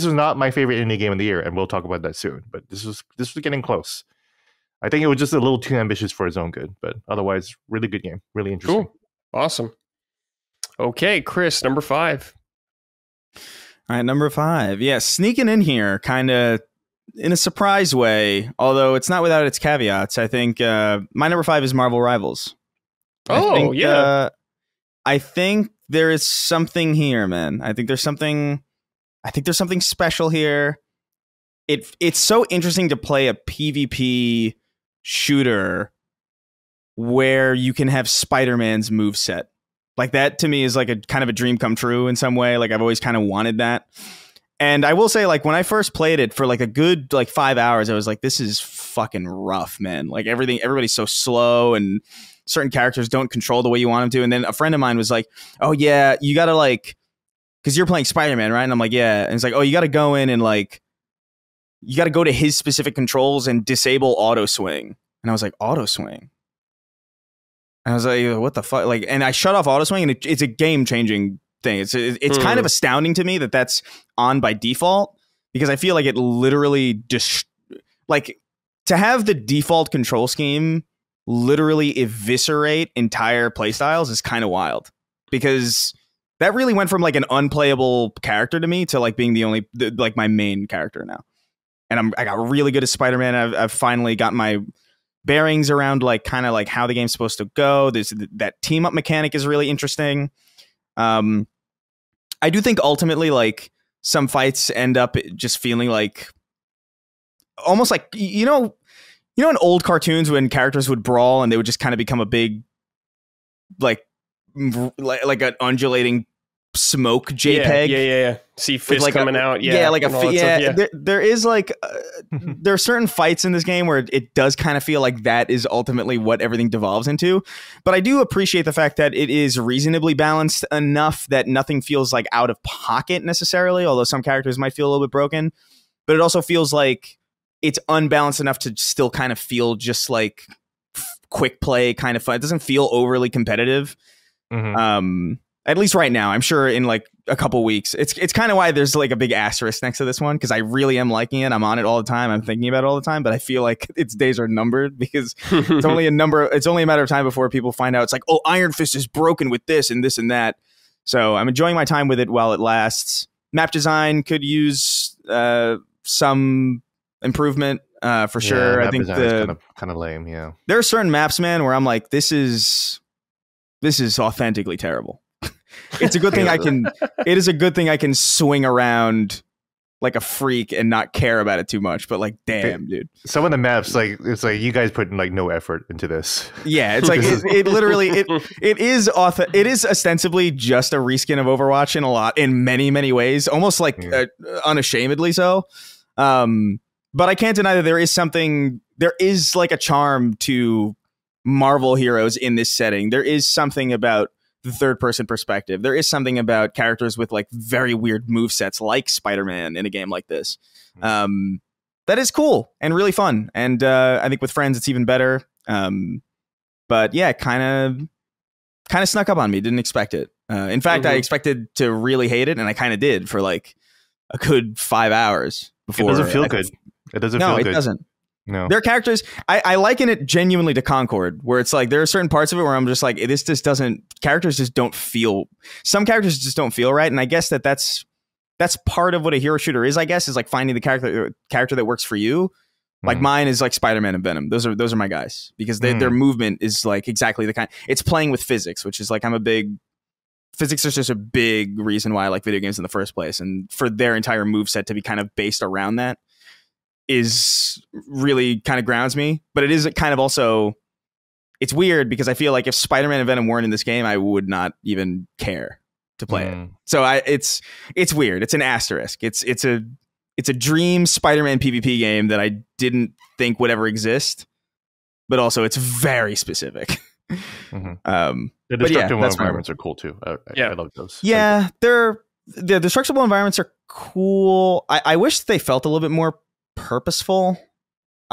not my favorite indie game of the year, and we'll talk about that soon. But this was getting close. I think it was just a little too ambitious for its own good, but otherwise, really good game, really interesting. Cool, awesome. Okay, Chris, number 5. All right, number 5. Yeah, sneaking in here, kind of in a surprise way, although it's not without its caveats. I think my number 5 is Marvel Rivals. Yeah. I think there is something here, man. I think there's something special here. It's so interesting to play a PvP shooter where you can have Spider-Man's moveset. Like, that to me is like a kind of a dream come true in some way. Like, I've always kind of wanted that. And I will say, like, when I first played it for like a good like 5 hours, I was like, this is fucking rough, man. Like, everybody's so slow, and certain characters don't control the way you want them to. And then a friend of mine was like, oh yeah, you gotta like, because you're playing Spider-Man, right? And I'm like, yeah. And it's like, oh, you gotta go in and like, you gotta go to his specific controls and disable auto swing. And I was like, auto swing? And I was like, what the fuck? Like, and I shut off auto swing, and it's a game changing thing. It's kind of astounding to me that that's on by default, because I feel like it literally like, to have the default control scheme literally eviscerate entire playstyles is kind of wild, because that really went from like an unplayable character to me to like being like my main character now. And I got really good at Spider-Man. I've finally got my bearings around like kind of like how the game's supposed to go. There's that team up mechanic is really interesting. I do think ultimately like some fights end up just feeling like almost like, in old cartoons when characters would brawl and they would just kind of become a big, like an undulating smoke JPEG. Yeah. See fists like coming out. There is like there are certain fights in this game where it does kind of feel like that is ultimately what everything devolves into. But I do appreciate the fact that it is reasonably balanced enough that nothing feels like out of pocket necessarily, although some characters might feel a little bit broken. But it also feels like it's unbalanced enough to still kind of feel just like quick play kind of fun. It doesn't feel overly competitive. At least right now. I'm sure in like a couple weeks. It's kind of why there's like a big asterisk next to this one, because I really am liking it. I'm on it all the time. I'm thinking about it all the time, but I feel like its days are numbered, because it's only a matter of time before people find out it's like, oh, Iron Fist is broken with this and this and that. So I'm enjoying my time with it while it lasts. Map design could use some improvement for sure. I think the kind of lame. Yeah, there are certain maps, man, where I'm like, this is this is authentically terrible. It's a good thing it is a good thing I can swing around like a freak and not care about it too much, but like, damn, dude. Some of the maps, like, it's like you guys put like no effort into this. Yeah, it's like it literally it is ostensibly just a reskin of Overwatch in many ways, almost like unashamedly so. But I can't deny that there is like a charm to Marvel heroes in this setting. There is something about the third person perspective. There is something about characters with like very weird movesets like Spider-Man in a game like this. That is cool and really fun. And I think with friends it's even better. But yeah, kind of snuck up on me. Didn't expect it. In fact, I expected to really hate it, and I kind of did for like a good 5 hours before. It doesn't feel good. It doesn't feel good. No, it doesn't. No. Their characters, I liken it genuinely to Concord, where it's like there are certain parts of it where I'm just like, this just doesn't, characters just don't feel, some characters just don't feel right. And I guess that's part of what a hero shooter is, I guess, is like finding the character that works for you. Like mine is like Spider-Man and Venom. Those are my guys, because their movement is like exactly the kind, it's playing with physics, which is like, physics is just a big reason why I like video games in the first place. And for their entire moveset to be kind of based around that is really kind of grounds me. But it is kind of also, it's weird because I feel like if Spider-Man and Venom weren't in this game, I would not even care to play it. So it's weird. It's an asterisk. It's a dream Spider-Man PvP game that I didn't think would ever exist, but also it's very specific. The destructible environments are cool too. I love those. Yeah, the destructible environments are cool. I wish they felt a little bit more purposeful.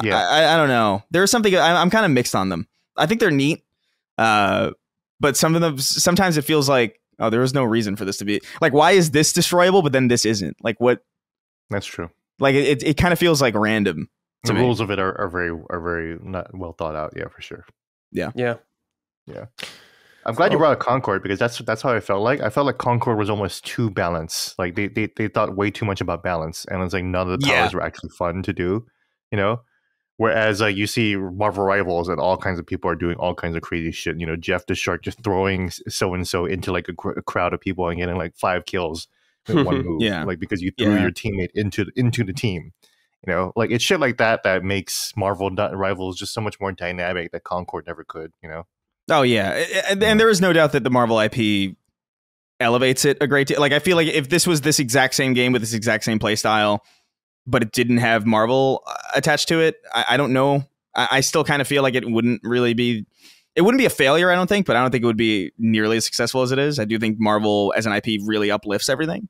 Yeah, I don't know. There's something I'm kind of mixed on them. I think they're neat, but some of them sometimes it feels like, oh, there was no reason for this to be like, why is this destroyable but then this isn't? Like, what? That's true. Like it kind of feels like random. The rules of it are very not well thought out. Yeah, for sure. Yeah. I'm glad you brought up Concord, because that's how I felt like. I felt like Concord was almost too balanced. Like they thought way too much about balance, and it's like none of the powers were actually fun to do, you know? Whereas like you see Marvel Rivals and all kinds of people are doing all kinds of crazy shit. You know, Jeff the Shark just throwing so-and-so into like a crowd of people and getting like 5 kills with one move. Like because you threw your teammate into the team. You know, like it's shit like that makes Marvel Rivals just so much more dynamic that Concord never could, you know? Oh, yeah. And there is no doubt that the Marvel IP elevates it a great deal. Like, I feel like if this was this exact same game with this exact same play style, but it didn't have Marvel attached to it, I don't know. I still kind of feel like it wouldn't be a failure, I don't think, but I don't think it would be nearly as successful as it is. I do think Marvel as an IP really uplifts everything.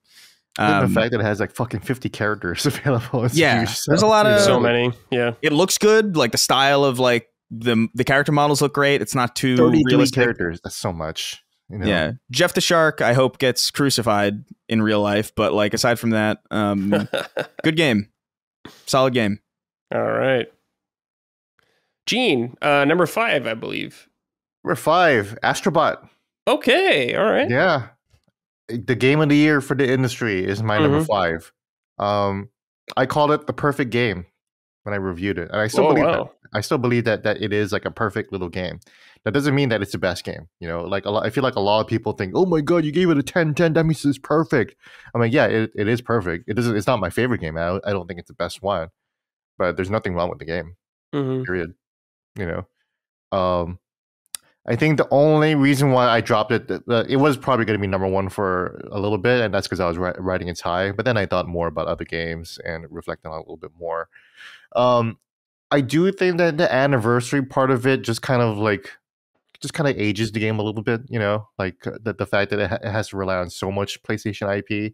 The fact that it has like fucking 50 characters available. Huge, there's a lot of so many. Yeah, it looks good. Like the style of like the character models look great. It's not too 33 realistic. Characters. That's so much. You know? Yeah, Jeff the Shark, I hope gets crucified in real life. But like aside from that, good game, solid game. All right, Gene, number 5, I believe. Number 5, Astrobot. Okay, all right. Yeah. The game of the year for the industry is my number 5. I called it the perfect game when I reviewed it, and I still believe that. I still believe that it is like a perfect little game. That doesn't mean that it's the best game. You know, like I feel like a lot of people think, "Oh my god, you gave it a 10. That means it's perfect." I'm like, yeah, it is perfect. It's not my favorite game. I don't think it's the best one, but there's nothing wrong with the game. Period. You know, I think the only reason why I dropped it, it was probably going to be number 1 for a little bit, and that's because I was riding its high. But then I thought more about other games and reflected on it a little bit more. I do think that the anniversary part of it just kind of ages the game a little bit. You know, like the fact that it has to rely on so much PlayStation IP.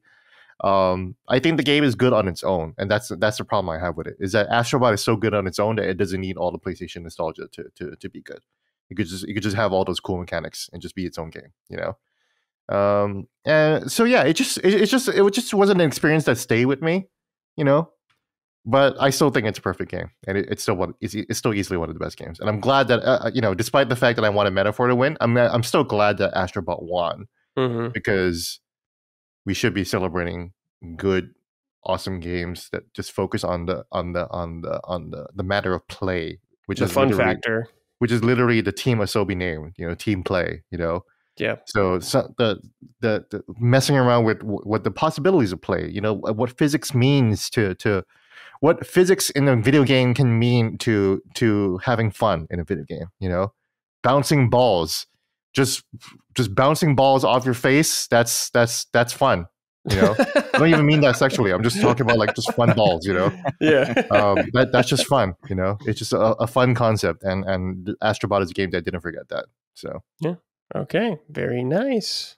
I think the game is good on its own, and that's the problem I have with it. Is that Astrobot is so good on its own that it doesn't need all the PlayStation nostalgia to be good. You could just have all those cool mechanics and just be its own game, you know. And so yeah, it just wasn't an experience that stayed with me, you know. But I still think it's a perfect game, and it's still easily one of the best games. And I'm glad that you know, despite the fact that I wanted Metaphor to win, I'm still glad that Astrobot won, because we should be celebrating good, awesome games that just focus on the matter of play, which is the fun factor. Which is literally the Team Asobi name, you know, team play, you know. Yeah. So the messing around with what the possibilities of play, what physics means to what physics in a video game can mean to having fun in a video game, bouncing balls, just bouncing balls off your face. That's fun. I don't even mean that sexually. I'm just talking about like just fun balls, Yeah. That's just fun, It's just a fun concept, and Astrobot is a game that didn't forget that. So yeah. Okay. Very nice.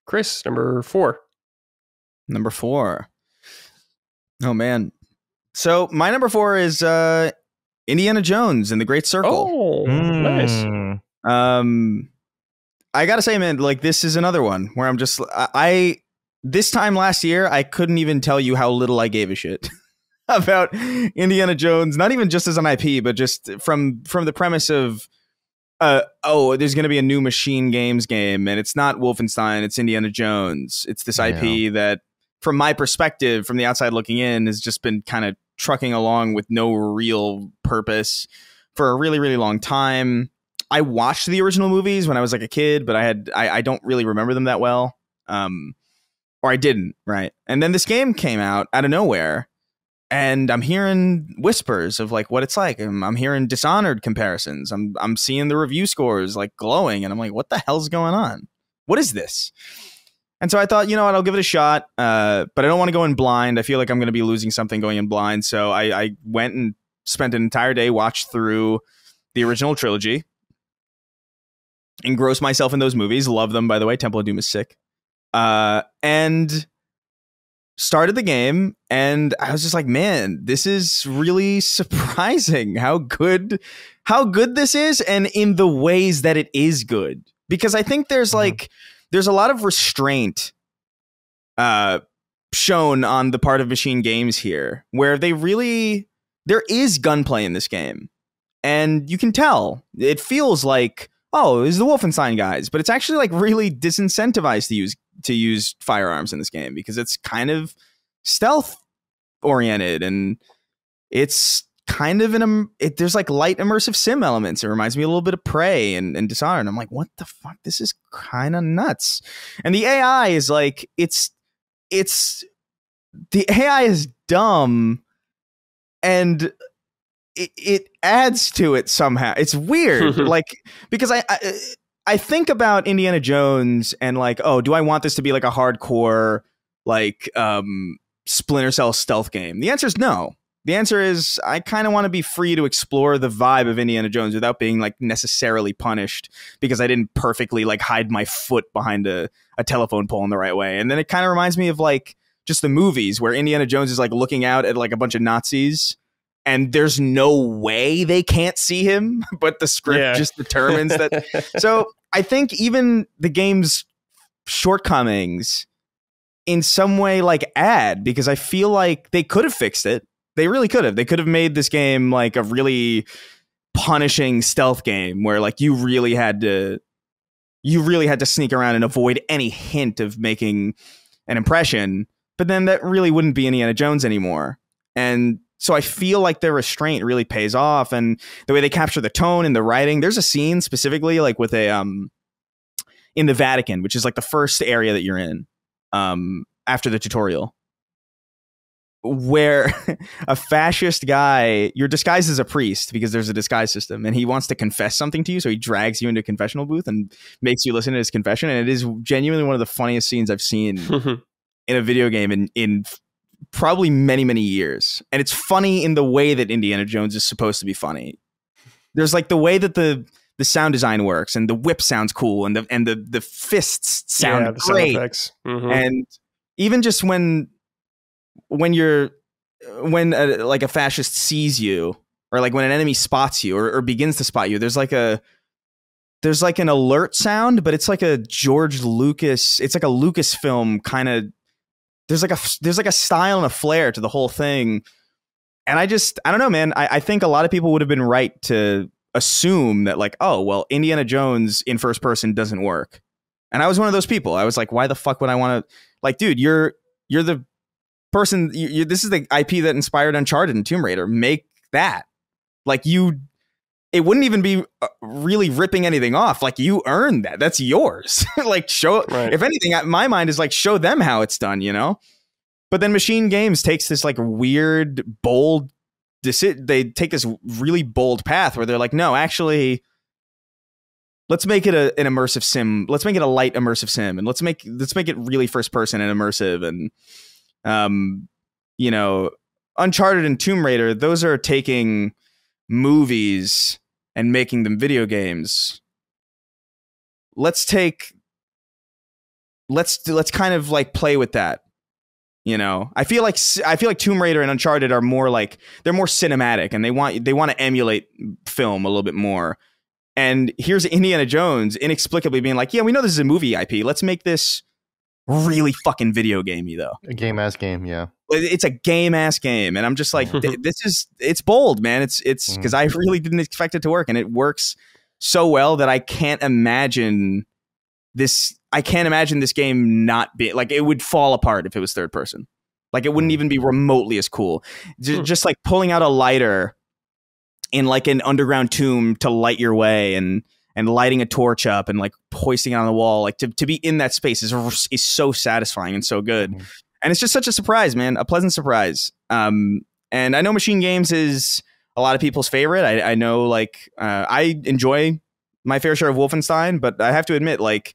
Chris, number 4. Number 4. Oh man. So my number 4 is Indiana Jones and the Great Circle. Oh, nice. I gotta say, man, like this is another one where I'm just this time last year I couldn't even tell you how little I gave a shit about Indiana Jones, not even just as an IP, but just from the premise of there's gonna be a new Machine Games game, and it's not Wolfenstein, it's Indiana Jones. It's this IP that, from my perspective, from the outside looking in, has just been kind of trucking along with no real purpose for a really, really long time. I watched the original movies when I was like a kid, but I don't really remember them that well. Or I didn't, right? And then this game came out of nowhere, and I'm hearing whispers of like what it's like. I'm hearing Dishonored comparisons. I'm seeing the review scores like glowing, and I'm like, what the hell's going on? What is this? And so I thought, you know what, I'll give it a shot, but I don't want to go in blind. I feel like I'm going to be losing something going in blind. So I went and spent an entire day, watched through the original trilogy, engrossed myself in those movies, love them, by the way. Temple of Doom is sick. And started the game, and I was just like, man, this is really surprising how good this is, and in the ways that it is good. Because I think there's there's a lot of restraint shown on the part of Machine Games here, where there is gunplay in this game, and you can tell it feels like, oh, it's the Wolfenstein guys, but it's actually like really disincentivized to use firearms in this game because it's kind of stealth oriented, and it's kind of there's like light immersive sim elements. It reminds me a little bit of Prey and Dishonored. And I'm like, what the fuck? This is kind of nuts. And the AI is like, the AI is dumb, and it adds to it somehow. It's weird. Like, because I think about Indiana Jones and like, oh, do I want this to be like a hardcore, like, Splinter Cell stealth game? The answer is no. The answer is I kind of want to be free to explore the vibe of Indiana Jones without being like necessarily punished because I didn't perfectly like hide my foot behind a telephone pole in the right way. And then it kind of reminds me of like just the movies where Indiana Jones is like looking out at like a bunch of Nazis, and there's no way they can't see him, but the script just determines that. So I think even the game's shortcomings in some way like add, because I feel like they could have fixed it. They really could have. They could have made this game like a really punishing stealth game where like you really had to sneak around and avoid any hint of making an impression. But then that really wouldn't be Indiana Jones anymore. And so I feel like their restraint really pays off, and the way they capture the tone and the writing. There's a scene specifically like with a in the Vatican, which is like the first area that you're in after the tutorial, where a fascist guy, you're disguised as a priest because there's a disguise system, and he wants to confess something to you, so he drags you into a confessional booth and makes you listen to his confession. And it is genuinely one of the funniest scenes I've seen in a video game in probably many, many years. And it's funny in the way that Indiana Jones is supposed to be funny. There's like the way that the sound design works, and the whip sounds cool, and the fists sound great. Sound effects. And even just when like a fascist sees you, or like when an enemy spots you or begins to spot you, there's like an alert sound, but it's like a George Lucas, it's like a Lucasfilm kind of, there's like a style and a flair to the whole thing. And I don't know, man. I think a lot of people would have been right to assume that like, oh, well, Indiana Jones in first person doesn't work. And I was one of those people. I was like, why the fuck would I want to, like, dude, you're the person, this is the IP that inspired Uncharted and Tomb Raider. Make that. Like, it wouldn't even be really ripping anything off. Like, you earned that. That's yours. Like, if anything, my mind is like, show them how it's done, you know? But then Machine Games takes this like weird, bold, they take this really bold path where they're like, no, actually, let's make it an immersive sim. Let's make it a light immersive sim, and let's make it really first person and immersive. And, you know, Uncharted and Tomb Raider, those are taking movies and making them video games. Let's kind of like play with that. You know, I feel like Tomb Raider and Uncharted are more like, they're more cinematic, and they want to emulate film a little bit more. And here's Indiana Jones inexplicably being like, yeah, we know this is a movie IP. Let's make this really fucking video gamey, though. A game-ass game, yeah. It's a game-ass game. And I'm just like, it's bold, man. It's because I really didn't expect it to work. And it works so well that I can't imagine this game not be like, it would fall apart if it was third person. Like, it wouldn't even be remotely as cool. Just like pulling out a lighter in like an underground tomb to light your way, and lighting a torch up and like hoisting it on the wall, like to be in that space is so satisfying and so good. And it's just such a surprise, man, a pleasant surprise. And I know Machine Games is a lot of people's favorite. I know, like, I enjoy my fair share of Wolfenstein, but I have to admit, like,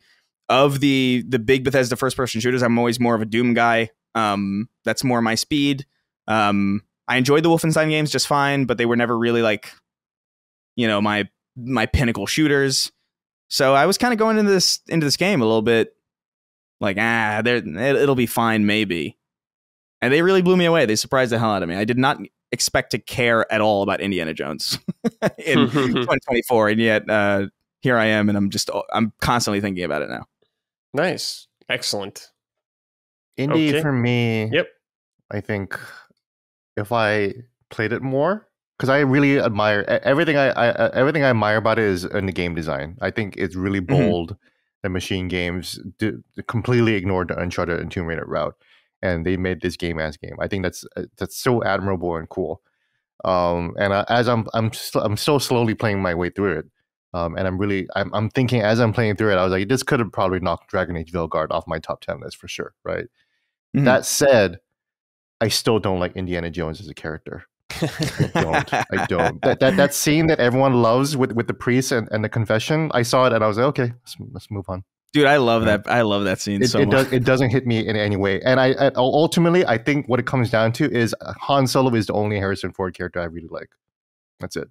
of the big Bethesda first person shooters, I'm always more of a Doom guy. That's more my speed. I enjoyed the Wolfenstein games just fine, but they were never really like, you know, my pinnacle shooters. So I was kind of going into this game a little bit like, it'll be fine maybe. And they really blew me away. They surprised the hell out of me. I did not expect to care at all about Indiana Jones in 2024, and yet here I am, and I'm constantly thinking about it now. Nice. Excellent. Indie for me. Yep. I think if I played it more, because I really admire everything I admire about it is in the game design. I think it's really bold that Machine Games completely ignored the Uncharted and Tomb Raider route, and they made this game-ass game. I think that's so admirable and cool. And as I'm still slowly playing my way through it. And I'm thinking as I'm playing through it, I was like, this could have probably knocked Dragon Age Veilguard off my top 10 list for sure, right? That said, I still don't like Indiana Jones as a character. I don't. That scene that everyone loves with the priest and the confession, I saw it and I was like, okay, let's move on. Dude, I love that. I love that scene so much. It doesn't hit me in any way. And I ultimately, I think what it comes down to is Han Solo is the only Harrison Ford character I really like. That's it.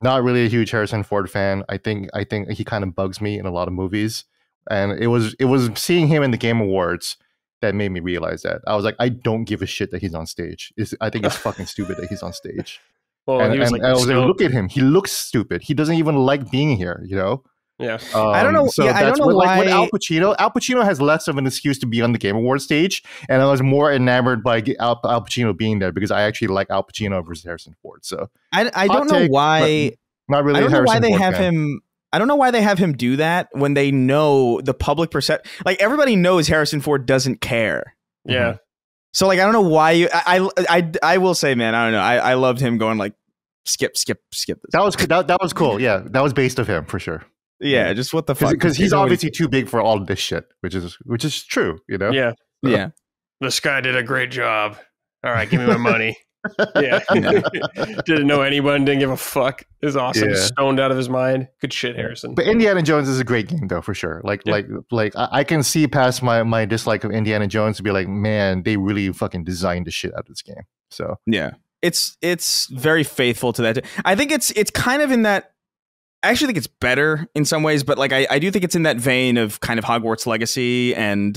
Not really a huge Harrison Ford fan. I think he kind of bugs me in a lot of movies, and it was seeing him in the Game Awards that made me realize that. I was like, I don't give a shit that he's on stage. I think it's fucking stupid that he's on stage. Well, and I was like, look at him. He looks stupid. He doesn't even like being here, you know? Yeah. I don't know. So I don't know why. Like with Al Pacino has less of an excuse to be on the Game Awards stage, and I was more enamored by Al Pacino being there because I actually like Al Pacino versus Harrison Ford. So I don't know why. Not really. I don't know why they have him. I don't know why they have him do that when they know the public perception. Like, everybody knows Harrison Ford doesn't care. Yeah. So like, I don't know why I will say, man, I don't know. I loved him going like skip this. That was cool. Yeah, that was based of him for sure. Yeah, just what the fuck? Because he's obviously too big for all of this shit, which is true, you know? Yeah. Yeah. This guy did a great job. All right, give me my money. Yeah. Didn't know anyone, didn't give a fuck. It was awesome. Yeah. Stoned out of his mind. Good shit, Harrison. But Indiana Jones is a great game though, for sure. Like I can see past my dislike of Indiana Jones to be like, man, they really fucking designed the shit out of this game. So yeah. It's very faithful to that. I think it's kind of in that. I actually think it's better in some ways, but like I do think it's in that vein of kind of Hogwarts Legacy and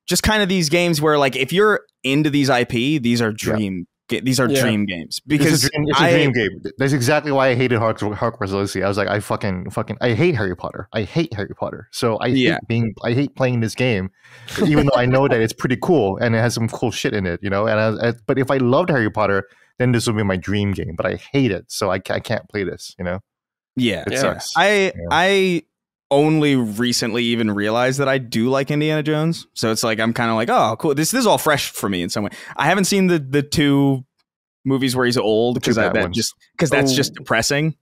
just kind of these games where like if you're into these IP, these are dream games because it's a dream game. That's exactly why I hated Hogwarts Legacy. I was like, I hate Harry Potter. I hate Harry Potter. So I hate playing this game, even though I know that it's pretty cool and it has some cool shit in it, you know. And but if I loved Harry Potter, then this would be my dream game. But I hate it, so I can't play this, you know. Yeah, it sucks. I only recently even realized that I do like Indiana Jones, so it's like I'm kind of like, oh, cool. This is all fresh for me in some way. I haven't seen the two movies where he's old because that's just depressing.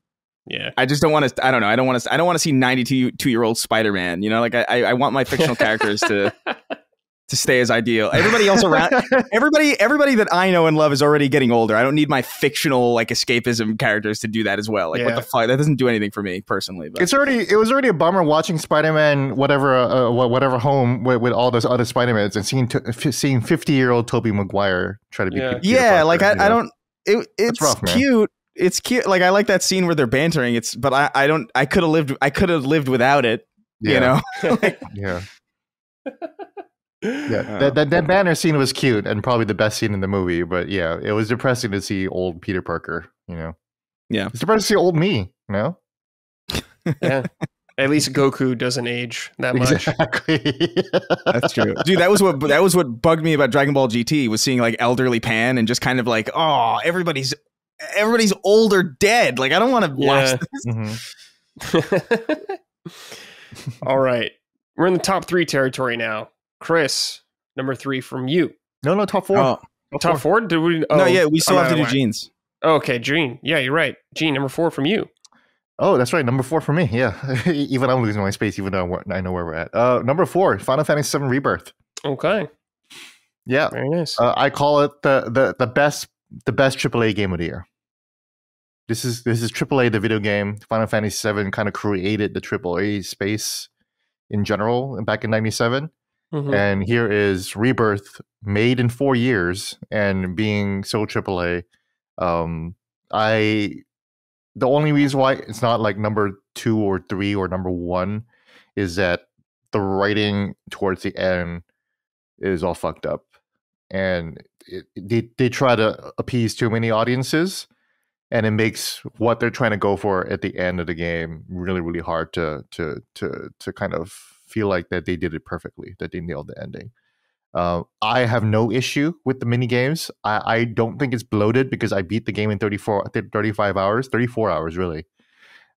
Yeah, I just don't want to. I don't know. I don't want to see 92-year-old Spider-Man. You know, like I want my fictional characters to stay as ideal. Everybody else around, everybody that I know and love is already getting older. I don't need my fictional like escapism characters to do that as well. Like what the fuck? That doesn't do anything for me personally. But. It was already a bummer watching Spider-Man whatever home with all those other Spider-Mans and seeing 50-year-old Tobey Maguire try to be Peter Parker, like I don't. It's rough, cute. Man. It's cute. Like I like that scene where they're bantering. But I don't. I could have lived without it. Yeah. You know. Yeah. Yeah, that banner scene was cute and probably the best scene in the movie. But yeah, it was depressing to see old Peter Parker. You know. Yeah, it's depressing to see old me. You know. Yeah. At least Goku doesn't age that much. Exactly. That's true, dude. That was what bugged me about Dragon Ball GT was seeing like elderly Pan and just kind of like, oh, everybody's old or dead. Like I don't want to watch this. All right, we're in the top 3 territory now. Chris, number 3 from you. No, top 4. Oh. Top 4? Did we? Oh, no, yeah, we still have to do Gene's. Okay, Gene. Yeah, you're right. Gene, number 4 from you. Oh, that's right. Number 4 for me. Yeah, even I'm losing my space, even though I know where we're at. Number 4, Final Fantasy VII Rebirth. Okay. Yeah, very nice. I call it the best AAA game of the year. This is AAA, the video game. Final Fantasy VII kind of created the AAA space in general back in '97. Mm-hmm. And here is Rebirth, made in 4 years and being so AAA. The only reason why it's not like number 2 or 3 or number 1 is that the writing towards the end is all fucked up, and they try to appease too many audiences, and it makes what they're trying to go for at the end of the game really, really hard to kind of feel like that they did it perfectly, that they nailed the ending. I have no issue with the mini games. I don't think it's bloated because I beat the game in 34 hours really.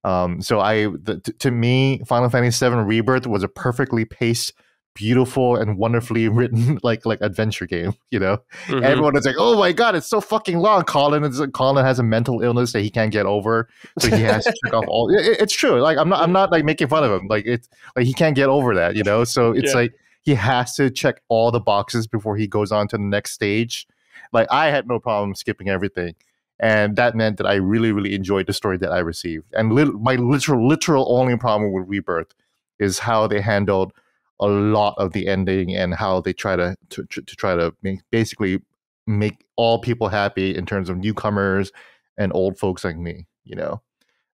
To me, Final Fantasy VII Rebirth was a perfectly paced, beautiful, and wonderfully written like adventure game. You know, everyone is like, "Oh my god, it's so fucking long." Colin has a mental illness that he can't get over, so he has to check off all. It's true. Like I'm not like making fun of him. Like it's like he can't get over that. You know, so it's like. He has to check all the boxes before he goes on to the next stage. Like I had no problem skipping everything, and that meant that I really, really enjoyed the story that I received. And my literal only problem with Rebirth is how they handled a lot of the ending and how they try to basically make all people happy in terms of newcomers and old folks like me. You know,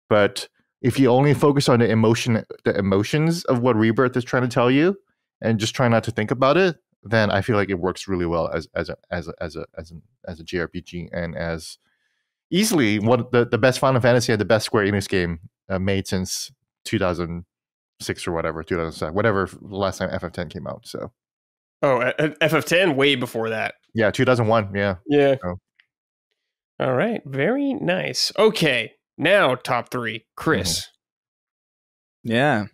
but if you only focus on the emotions of what Rebirth is trying to tell you, and just try not to think about it, then I feel like it works really well as a JRPG and as easily the best Final Fantasy and the best Square Enix game made since 2006 or whatever, 2007, whatever the last time FF10 came out. So, FF10 way before that. Yeah, 2001. Yeah. So. All right, very nice. Okay, now top 3, Chris. Mm-hmm. Yeah.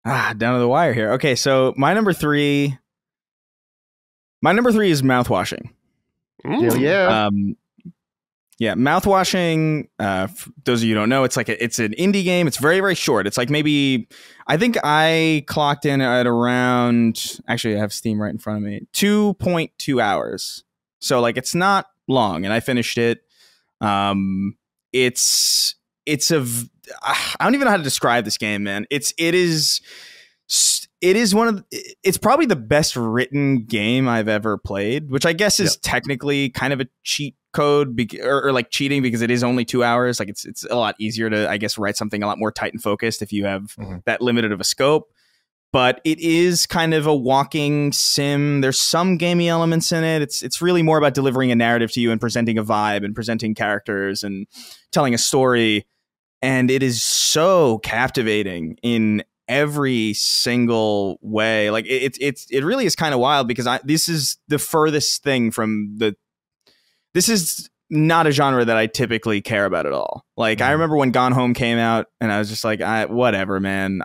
Down to the wire here. Okay, so my number 3 is mouthwashing. Yeah. Yeah, mouthwashing. For those of you who don't know, it's an indie game. It's very, very short. It's like maybe I think I clocked in at around. Actually, I have Steam right in front of me. 2.2 hours. So like it's not long, and I finished it. I don't even know how to describe this game, man. It is it's probably the best written game I've ever played, which I guess is technically kind of a cheat code or like cheating because it is only 2 hours. Like it's a lot easier to, I guess, write something a lot more tight and focused if you have that limited of a scope. But it is kind of a walking sim. There's some gamey elements in it. It's really more about delivering a narrative to you and presenting a vibe and presenting characters and telling a story. And it is so captivating in every single way. Like it really is kind of wild because this is the furthest thing from this is not a genre that I typically care about at all. Like I remember when Gone Home came out and I was just like, whatever, man.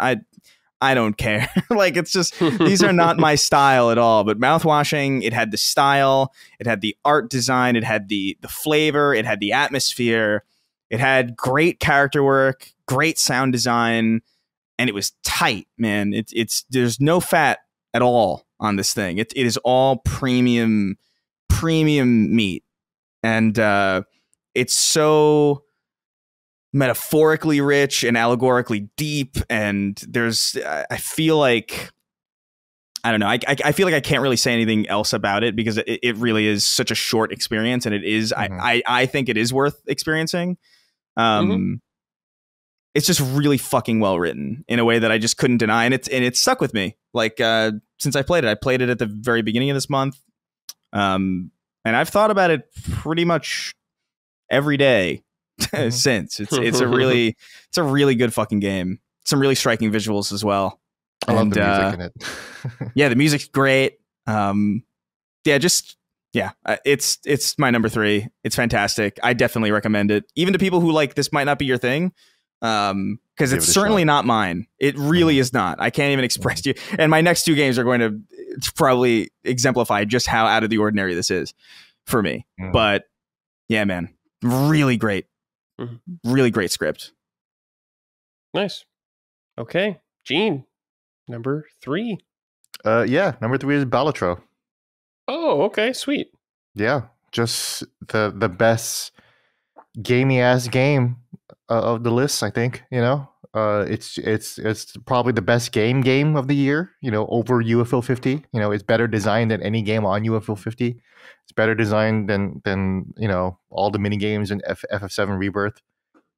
I don't care. Like, it's just, these are not my style at all. But Mouthwashing, it had the style, it had the art design, it had the flavor, it had the atmosphere, it had great character work, great sound design, and it was tight, man. It's there's no fat at all on this thing. It is all premium meat, and it's so metaphorically rich and allegorically deep. And I feel like, I don't know, I feel like I can't really say anything else about it because it really is such a short experience, and it is I think it is worth experiencing. It's just really fucking well written in a way that I just couldn't deny, and it stuck with me. Like, since I played it at the very beginning of this month, and I've thought about it pretty much every day since. It's a really good fucking game. Some really striking visuals as well. I love the music in it. Yeah, the music's great. It's my number 3. It's fantastic. I definitely recommend it, even to people who like this might not be your thing. Because it's certainly not mine. It really is not. I can't even express to you. And my next 2 games are going to probably exemplify just how out of the ordinary this is for me. But yeah, man, really great. Really great script. Nice. Okay, Gene, number 3. Number 3 is Balatro. Oh, okay, sweet. Yeah, just the best gamey ass game of the list, I think. It's probably the best game of the year, over UFO 50. It's better designed than any game on UFO 50. It's better designed than all the mini games in FF7 Rebirth.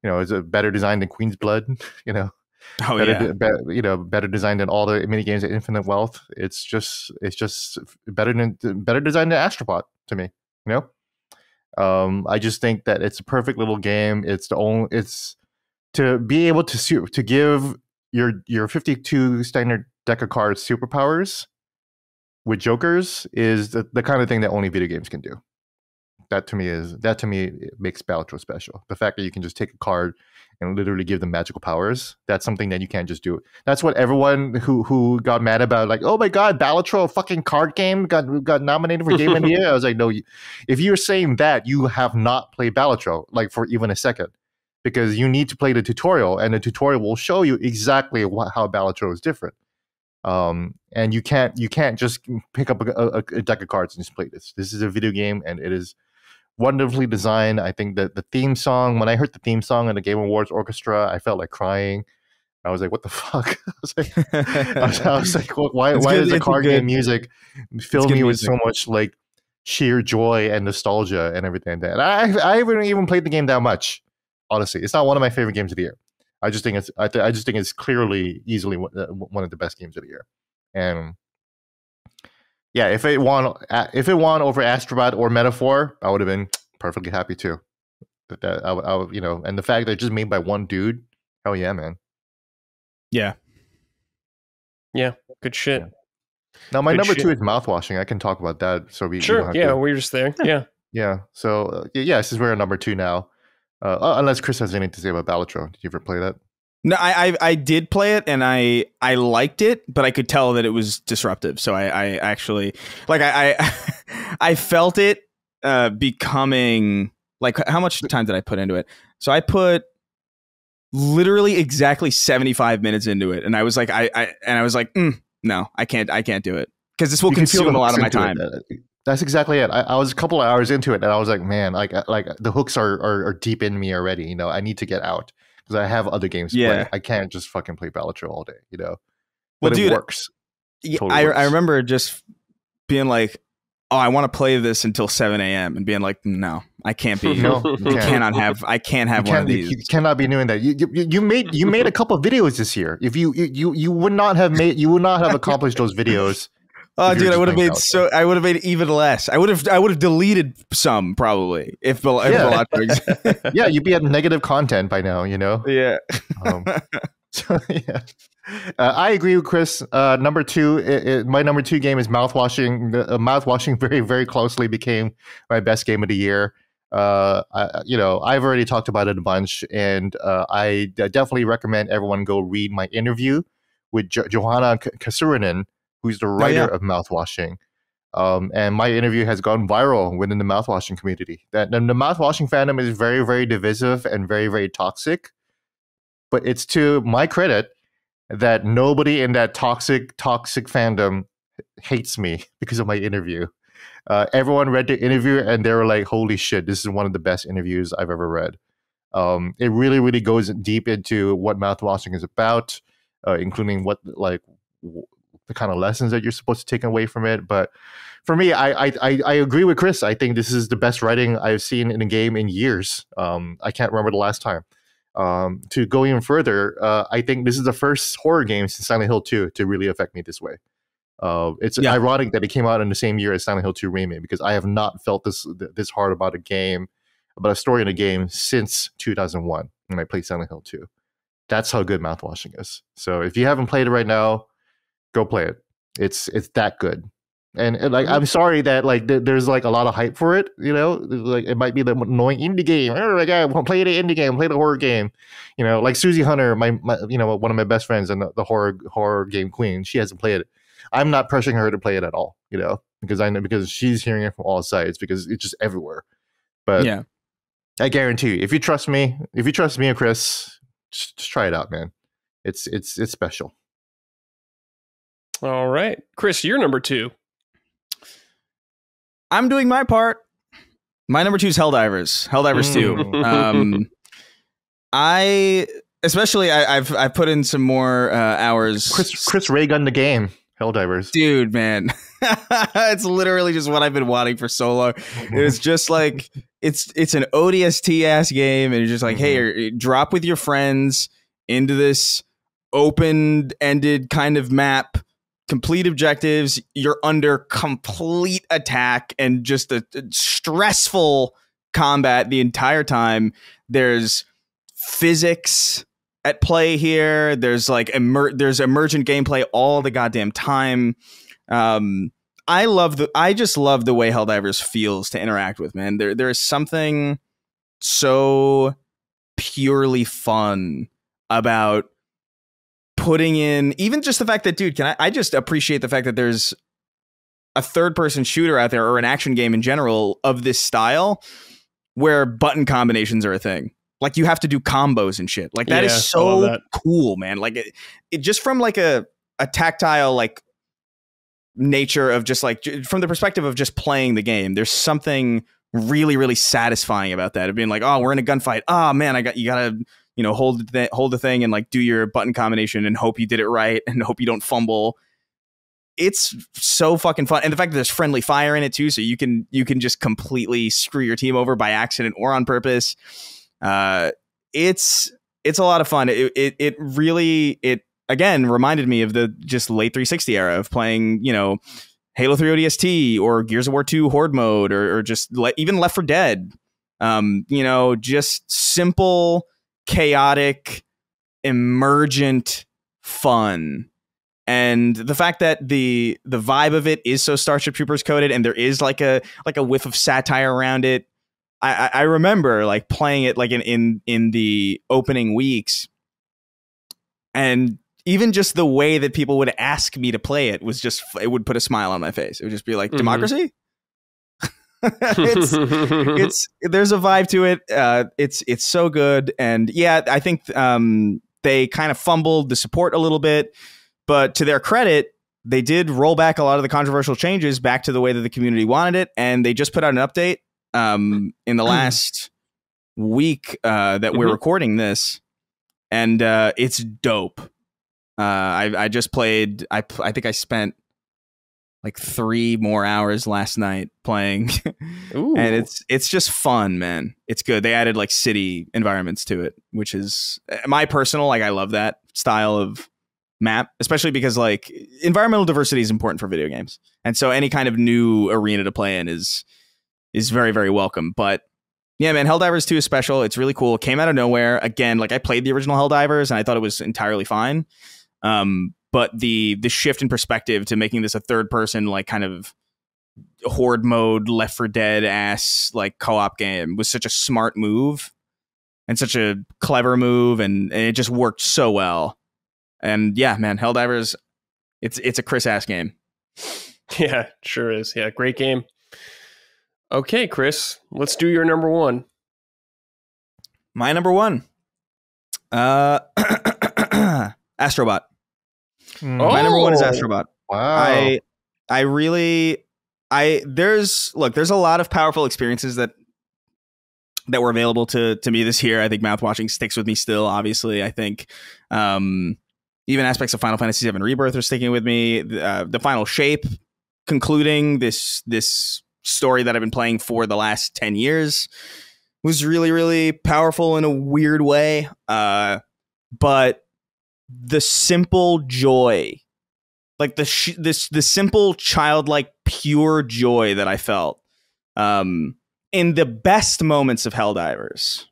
It's a better designed than Queen's Blood. Better designed than all the mini games at Infinite Wealth. It's just better designed than Astrobot to me. I just think that it's a perfect little game. It's to be able to give your 52 standard deck of cards superpowers with jokers is the kind of thing that only video games can do. That to me makes Balatro special. The fact that you can just take a card and literally give them magical powers, that's something that you can't just do. That's what everyone who got mad about, like, oh my god, Balatro, a fucking card game, got nominated for Game of the Year. I was like, no, if you're saying that, you have not played Balatro, like, for even a second, because you need to play the tutorial, and the tutorial will show you exactly how Balatro is different. And you can't just pick up a deck of cards and just play this. This is a video game, and it is wonderfully designed. I think that the theme song, when I heard the theme song in the Game Awards Orchestra, I felt like crying. I was like, what the fuck? I was like, why does the card game music fill me with so much like sheer joy and nostalgia and everything? And I haven't even played the game that much. Honestly, it's not one of my favorite games of the year. I just think it's clearly easily one of the best games of the year. And yeah, if it won over Astrobot or Metaphor, I would have been perfectly happy too. I would, and the fact that it's just made by one dude, hell yeah, man. Yeah, good shit. Yeah. Now my number 2 is Mouthwashing. I can talk about that. So we we're just there. Yeah. So since we're at number 2 now, unless Chris has anything to say about Balatro. Did you ever play that? No, I did play it, and I liked it, but I could tell that it was disruptive. So I actually, like, I felt it becoming, like, how much time did I put into it? So I put literally exactly 75 minutes into it, and I was like, no, I can't do it, because this will consume a lot of my time. That's exactly it. I was a couple of hours into it, and I was like, man, like the hooks are deep in me already. I need to get out, because I have other games to play. I can't just fucking play Balatro all day, But it works. Totally works. I remember just being like, oh, I want to play this until 7 a.m. and being like, no, I can't be. No, I can't have one of these. You cannot be doing that. You made a couple of videos this year. If you would not have accomplished those videos. Oh, dude, I would have made even less. I would have deleted some, probably, if Balatro. Yeah, you'd be at negative content by now, Yeah. So yeah, I agree with Chris. Number 2, my number 2 game is Mouthwashing. Mouthwashing very, very closely became my best game of the year. I've already talked about it a bunch, and I definitely recommend everyone go read my interview with Johanna Kasurinen, who's the writer of Mouthwashing. And my interview has gone viral within the mouthwashing community. That the mouthwashing fandom is very, very divisive and very, very toxic. But it's to my credit that nobody in that toxic fandom hates me because of my interview. Everyone read the interview and they were like, "Holy shit, this is one of the best interviews I've ever read." It really, really goes deep into what mouthwashing is about, including what the kind of lessons that you're supposed to take away from it. But for me, I agree with Chris. I think this is the best writing I've seen in a game in years. I can't remember the last time. To go even further, I think this is the first horror game since Silent Hill 2 to really affect me this way. It's ironic that it came out in the same year as Silent Hill 2 Remake, because I have not felt this hard about a story in a game since 2001 when I played Silent Hill 2. That's how good mouthwashing is. So if you haven't played it right now, go play it. It's that good. And I'm sorry that there's like a lot of hype for it. You know, like it might be the annoying indie game. Oh my god, play the indie game, play the horror game. You know, like Susie Hunter, my one of my best friends and the horror game queen. She hasn't played it. I'm not pressuring her to play it at all. You know, because she's hearing it from all sides because it's just everywhere. But yeah, I guarantee you, if you trust me and Chris, just try it out, man. It's special. All right, Chris, you're number 2. I'm doing my part. My number 2 is Helldivers 2. I've put in some more hours. Chris Raygun the game. Helldivers, dude, man. It's literally just what I've been wanting for so long. It's just like it's an ODST ass game, and you're just like, hey, drop with your friends into this open-ended kind of map. Complete objectives, you're under complete attack and just a stressful combat the entire time. There's physics at play here. There's like there's emergent gameplay all the goddamn time. I just love the way Helldivers feels to interact with, man. There is something so purely fun about putting in even just the fact that, dude, I just appreciate the fact that there's a third-person shooter out there, or an action game in general of this style, where button combinations are a thing. Like, you have to do combos and shit. Like, that is so cool, man. Like, it just from like a tactile like nature of just like from the perspective of just playing the game, there's something really, really satisfying about that. Of being like, oh, we're in a gunfight. Oh man, you gotta hold the thing and like do your button combination and hope you did it right and hope you don't fumble. It's so fucking fun. And the fact that there's friendly fire in it too, so you can just completely screw your team over by accident or on purpose. It's a lot of fun. It really again reminded me of the just late 360 era of playing, Halo 3 ODST or Gears of War 2 Horde mode or just even Left 4 Dead. Just simple, chaotic, emergent fun. And the fact that the vibe of it is so Starship Troopers coded, and there is like a whiff of satire around it. I remember like playing it like in the opening weeks, and even just the way that people would ask me to play it was just, it would put a smile on my face. It would just be like, democracy. There's a vibe to it. It's so good. And yeah, I think they kind of fumbled the support a little bit, but to their credit, they did roll back a lot of the controversial changes back to the way that the community wanted it. And they just put out an update in the last week that we're recording this. And it's dope. I just played, I think I spent like 3 more hours last night playing. And it's just fun, man. It's good. They added like city environments to it, which is my personal, like, I love that style of map, especially because like environmental diversity is important for video games. And so any kind of new arena to play in is very, very welcome. But yeah, man, Helldivers 2 is special. It's really cool. It came out of nowhere. Again, like I played the original Helldivers and I thought it was entirely fine. But the shift in perspective to making this a third person, like kind of horde mode, Left 4 Dead ass, like co-op game was such a smart move and such a clever move. And it just worked so well. And yeah, man, Helldivers, it's a Chris ass game. Yeah, sure is. Yeah, great game. Okay, Chris, let's do your number one. My number one, Astrobot. My number one is Astrobot. Wow. There's a lot of powerful experiences that were available to me this year. I think mouthwatching sticks with me still. Obviously, I think even aspects of Final Fantasy VII Rebirth are sticking with me. The final shape, concluding this story that I've been playing for the last 10 years, was really, really powerful in a weird way. But the simple joy, like the simple childlike pure joy that I felt in the best moments of Helldivers,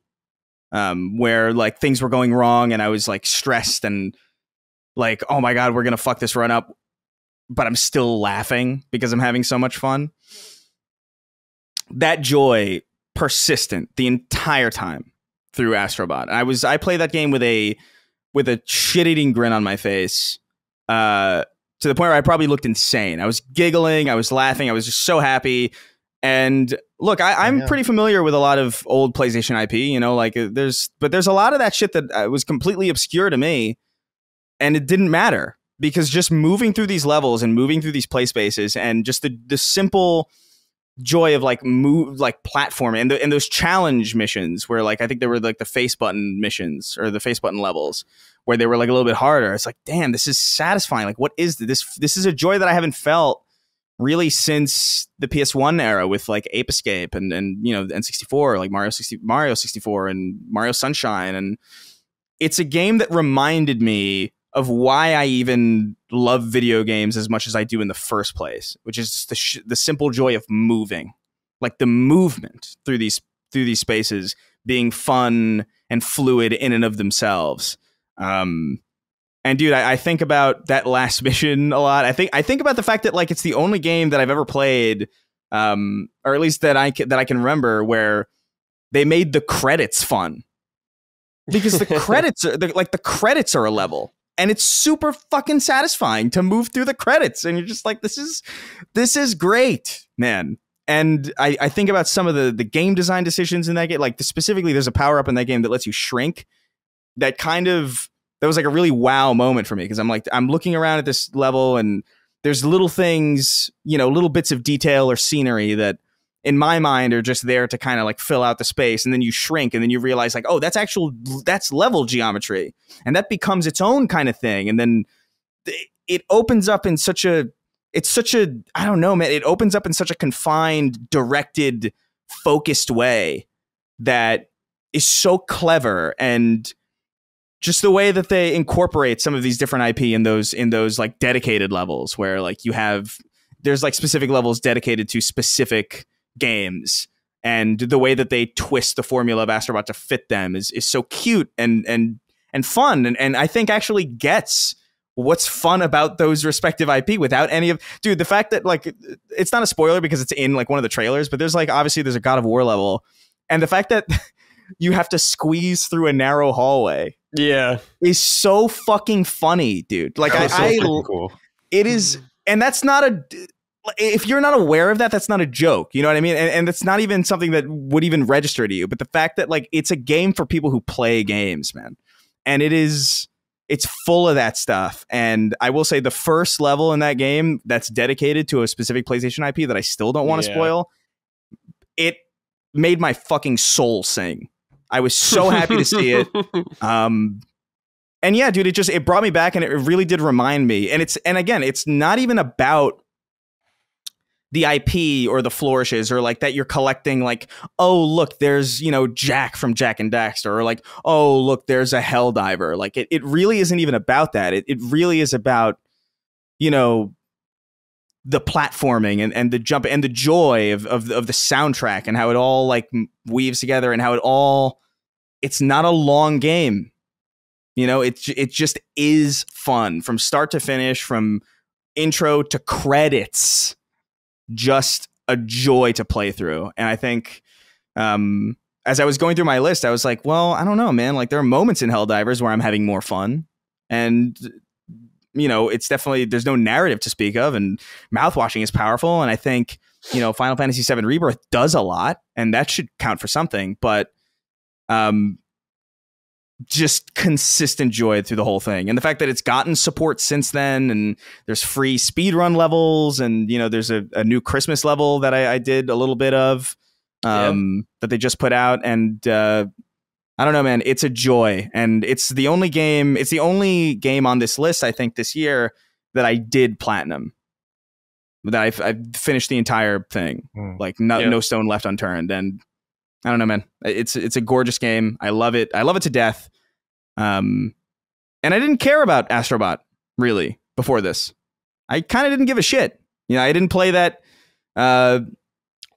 where like things were going wrong and I was like stressed and like, oh my God, we're going to fuck this run up, but I'm still laughing because I'm having so much fun. That joy persistent the entire time through Astrobot. I played that game with a shit-eating grin on my face, to the point where I probably looked insane. I was giggling, I was laughing, I was just so happy. And look, I'm pretty familiar with a lot of old PlayStation IP, you know, like there's a lot of that shit that was completely obscure to me, and it didn't matter because just moving through these levels and moving through these play spaces and just the simple joy of like platforming and those challenge missions where like I think there were like the face button missions or the face button levels where they were like a little bit harder. It's like, damn, this is satisfying. Like, what is this? This is a joy that I haven't felt really since the PS1 era with like Ape Escape and you know, N64, like Mario 64 and Mario Sunshine. And it's a game that reminded me of why I even love video games as much as I do in the first place, which is the simple joy of moving, like the movement through these spaces being fun and fluid in and of themselves. And dude, I think about that last mission a lot. I think about the fact that like it's the only game that I've ever played, or at least that I can remember, where they made the credits fun, because the credits are a level. And it's super fucking satisfying to move through the credits. And you're just like, this is great, man. And I think about some of the game design decisions in that game. Like specifically, there's a power up in that game that lets you shrink. That was like a really wow moment for me. Because I'm looking around at this level and there's little things, you know, little bits of detail or scenery that in my mind are just there to kind of like fill out the space. And then you shrink and then you realize like, oh, that's level geometry. And that becomes its own kind of thing. And then it opens up in I don't know, man, it opens up in such a confined, directed, focused way that is so clever. And just the way that they incorporate some of these different IP in those like dedicated levels where like there's like specific levels dedicated to specific games, and the way that they twist the formula of Astrobot to fit them is so cute and fun, and I think actually gets what's fun about those respective IP without any of, dude, the fact that like it's not a spoiler because it's in like one of the trailers, but there's like obviously there's a God of War level, and the fact that you have to squeeze through a narrow hallway is so fucking funny, dude. Like cool. It is, and that's not if you're not aware of that, that's not a joke. You know what I mean? And that's not even something that would even register to you. But the fact that like it's a game for people who play games, man. And it's full of that stuff. And I will say the first level in that game that's dedicated to a specific PlayStation IP that I still don't want to spoil, it made my fucking soul sing. I was so happy to see it. And yeah, dude, it brought me back, and it really did remind me. And again, it's not even about the IP or the flourishes or like that you're collecting like, oh, look, there's, you know, Jack from Jak and Daxter, or like, oh, look, there's a Helldiver. Like it really isn't even about that. It really is about, you know, the platforming and the jump and the joy of the soundtrack and how it all like weaves together and how it's not a long game. You know, it just is fun from start to finish, from intro to credits. Just a joy to play through. And I think as I was going through my list, I was like, well, I don't know, man. Like there are moments in Helldivers where I'm having more fun. And it's definitely, there's no narrative to speak of, and mouthwashing is powerful. And I think, Final Fantasy VII Rebirth does a lot, and that should count for something, but just consistent joy through the whole thing. And the fact that it's gotten support since then, and there's free speedrun levels, and, there's a new Christmas level that I did a little bit of that they just put out. And I don't know, man. It's a joy, and it's the only game on this list, I think, this year that I did platinum. That I finished the entire thing, no stone left unturned. And I don't know, man. It's a gorgeous game. I love it. I love it to death. And I didn't care about Astrobot really before this. I kind of didn't give a shit. I didn't play that. I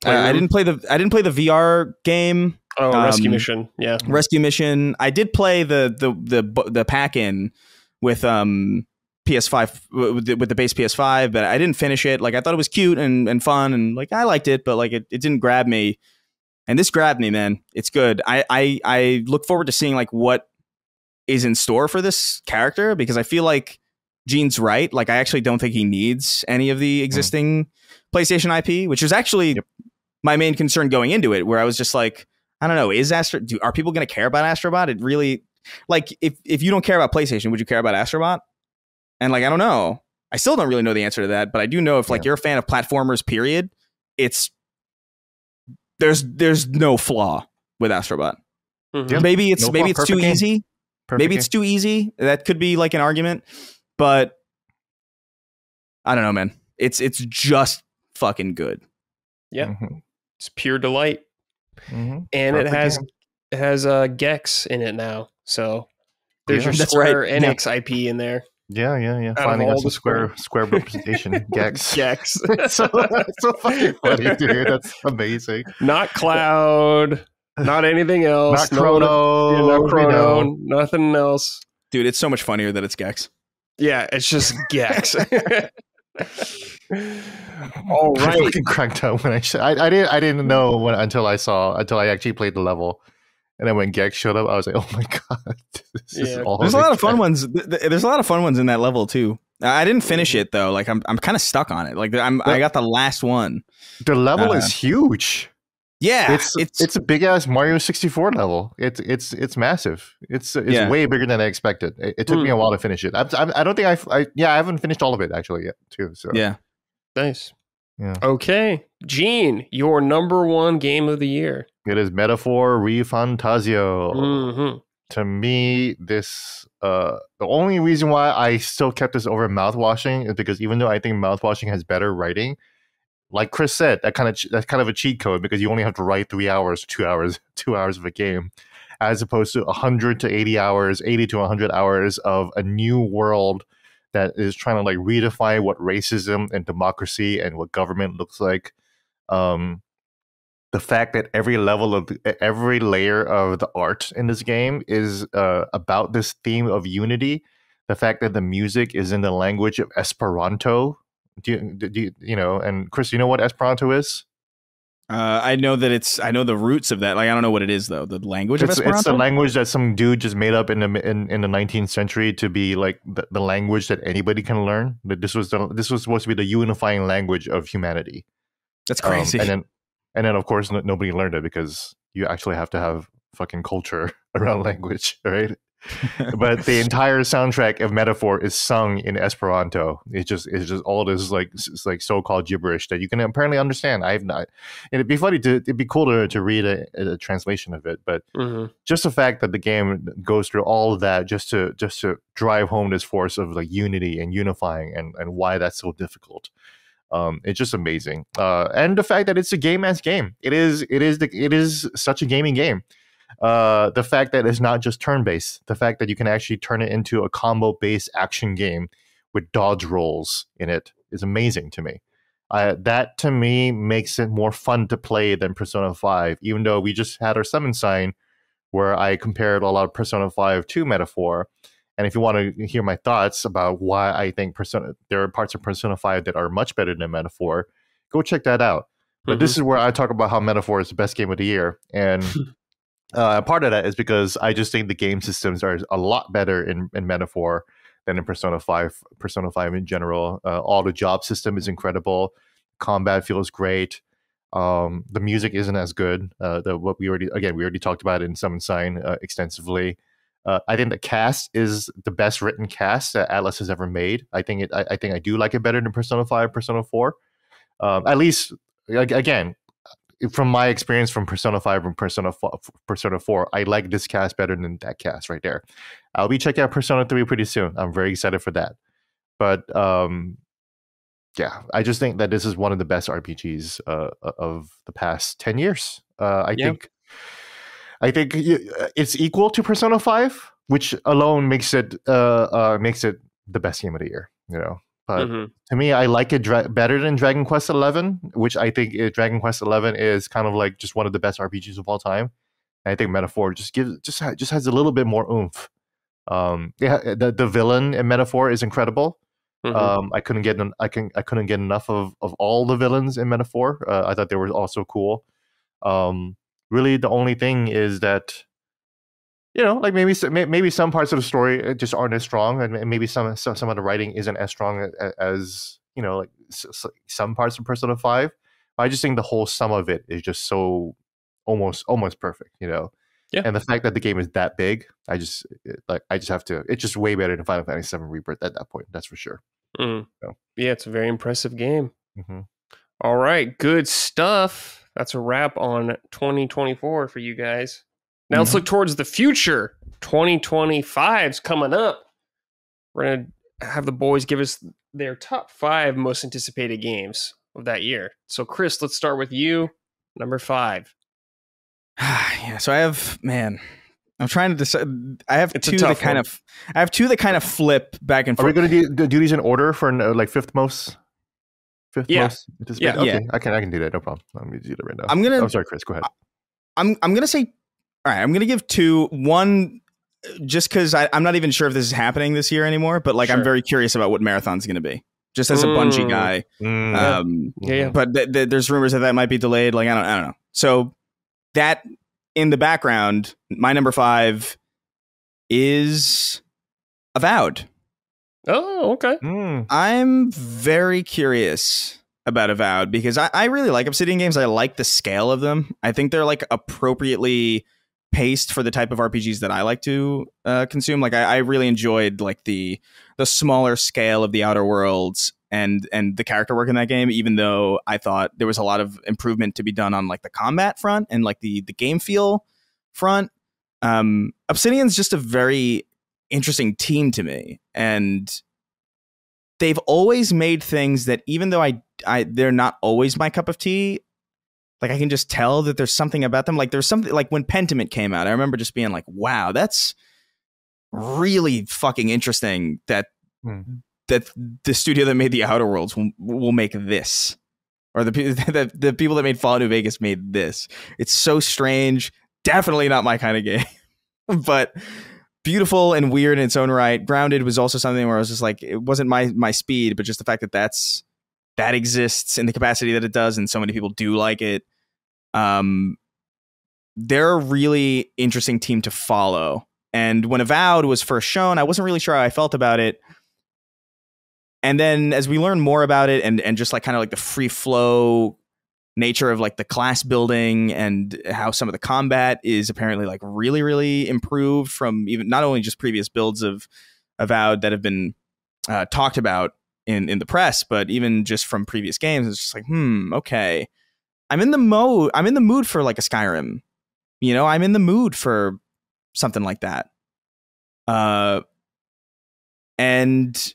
didn't play the VR game. Oh, Rescue Mission. Yeah. Rescue Mission. I did play the pack-in with PS5 with the base PS5, but I didn't finish it. Like, I thought it was cute and fun, and like I liked it, but like it didn't grab me. And this grabbed me, man. It's good. I look forward to seeing like what is in store for this character, because I feel like Gene's right. Like, I actually don't think he needs any of the existing PlayStation IP, which is actually my main concern going into it, where I was just like, I don't know, are people going to care about Astrobot? It really, like, if you don't care about PlayStation, would you care about Astrobot? And like, I don't know. I still don't really know the answer to that, but I do know if like you're a fan of platformers, period, there's no flaw with Astrobot. Mm-hmm. Maybe it's too easy. Maybe it's too easy. That could be like an argument, but I don't know, man. It's just fucking good. Yeah. It's pure delight. And it has Gex in it now, so there's your Square Enix IP in there. Yeah. Finding us a square representation. Gex. It's so fucking funny, dude. That's amazing. Not Cloud, not anything else. Not Chrono. Nothing else. Dude, it's so much funnier that it's Gex. Yeah, it's just Gex. All right. I fucking cracked up when I didn't know until I actually played the level. And then when Gex showed up, I was like, "Oh my god!" There's a lot of fun ones. There's a lot of fun ones in that level too. I didn't finish it though. Like I'm kind of stuck on it. Like I got the last one. The level is huge. Yeah, it's a big ass Mario 64 level. It's massive. It's way bigger than I expected. It took me a while to finish it. I don't think I haven't finished all of it actually yet too. So yeah, nice. Yeah. Okay, Gene, your number one game of the year. It is Metaphor ReFantazio. To me, this the only reason why I still kept this over mouthwashing is because even though I think mouthwashing has better writing, like Chris said, that's kind of a cheat code, because you only have to write 3 hours, 2 hours of a game, as opposed to 100 to 80 hours, 80 to 100 hours of a new world that is trying to like redefine what racism and democracy and what government looks like. The fact that every layer of the art in this game is about this theme of unity. The fact that the music is in the language of Esperanto. Do you know? And Chris, you know what Esperanto is? I know the roots of that. Like, I don't know what it is though. The language of Esperanto. It's a language that some dude just made up in the 19th century to be like the language that anybody can learn. That this was supposed to be the unifying language of humanity. That's crazy. And then of course nobody learned it, because you actually have to have fucking culture around language, right? But the entire soundtrack of Metaphor is sung in Esperanto. It's just all this like so-called gibberish that you can apparently understand. I've not. It'd be cool to read a translation of it, but just the fact that the game goes through all of that just to drive home this force of like unity and unifying and why that's so difficult. It's just amazing. And the fact that it's a game-ass game. It is such a gaming game. The fact that it's not just turn-based, the fact that you can actually turn it into a combo-based action game with dodge rolls in it is amazing to me. That to me makes it more fun to play than Persona 5, even though we just had our summon sign where I compared a lot of Persona 5 to Metaphor. And if you want to hear my thoughts about why I think there are parts of Persona 5 that are much better than Metaphor, go check that out. But this is where I talk about how Metaphor is the best game of the year. And part of that is because I just think the game systems are a lot better in Metaphor. than in Persona 5. Persona 5 in general. All the job system is incredible. Combat feels great. The music isn't as good. We already talked about it in Summon Sign extensively. I think the cast is the best written cast that Atlas has ever made. I think I do like it better than Persona 5, Persona 4. At least, again, from my experience from Persona 5 and Persona 4, I like this cast better than that cast right there. I'll be checking out Persona 3 pretty soon. I'm very excited for that. But yeah, I just think that this is one of the best RPGs of the past 10 years. I think it's equal to Persona 5, which alone makes it the best game of the year. But to me, I like it better than Dragon Quest XI, which I think Dragon Quest XI is kind of like just one of the best RPGs of all time. And I think Metaphor just has a little bit more oomph. The villain in Metaphor is incredible. I couldn't get enough of all the villains in Metaphor. I thought they were also cool. Really, the only thing is that, like maybe some parts of the story just aren't as strong, and maybe some of the writing isn't as strong as like some parts of Persona 5. But I just think the whole sum of it is just so almost perfect. Yeah. And the fact that the game is that big, I just have to. It's just way better than Final Fantasy VII Rebirth at that point. That's for sure. Yeah, it's a very impressive game. All right, good stuff. That's a wrap on 2024 for you guys. Now let's look towards the future. 2025's coming up. We're going to have the boys give us their top 5 most anticipated games of that year. So, Chris, let's start with you. Number 5. Yeah, so I'm trying to decide. I have two that kind of flip back and forth. Are we going to do these in order for like fifth most? Most? Yeah. Okay, I can do that. No problem. Let me do that right now. I'm sorry, Chris. Go ahead. I'm gonna say, all right. I'm gonna give 2. One, just because I'm not even sure if this is happening this year anymore. But I'm very curious about what Marathon's gonna be. Just as a Bungie guy. But there's rumors that might be delayed. I don't know. So that in the background, my number 5 is Avowed. Oh, okay. I'm very curious about Avowed because I really like Obsidian games. I like the scale of them. I think they're appropriately paced for the type of RPGs that I like to consume. I really enjoyed the smaller scale of the Outer Worlds and the character work in that game, even though I thought there was a lot of improvement to be done on the combat front and the game feel front. Obsidian's just a very interesting team to me, and they've always made things that, even though they're not always my cup of tea, I can just tell that there's something about them. There's something when Pentiment came out, I remember just being wow, that's really fucking interesting that the studio that made the Outer Worlds will make this, or the people that made Fallout New Vegas made this. It's so strange, definitely not my kind of game, but beautiful and weird in its own right. Grounded was also something where I was just it wasn't my speed, but just the fact that exists in the capacity that it does, and so many people do like it. They're a really interesting team to follow. And when Avowed was first shown, I wasn't really sure how I felt about it. And then as we learn more about it and just the free flow nature of the class building and how some of the combat is apparently really, really improved from even not only just previous builds of Avowed that have been talked about in the press, but even just from previous games. It's just okay. I'm in the mood for a Skyrim. I'm in the mood for something like that. And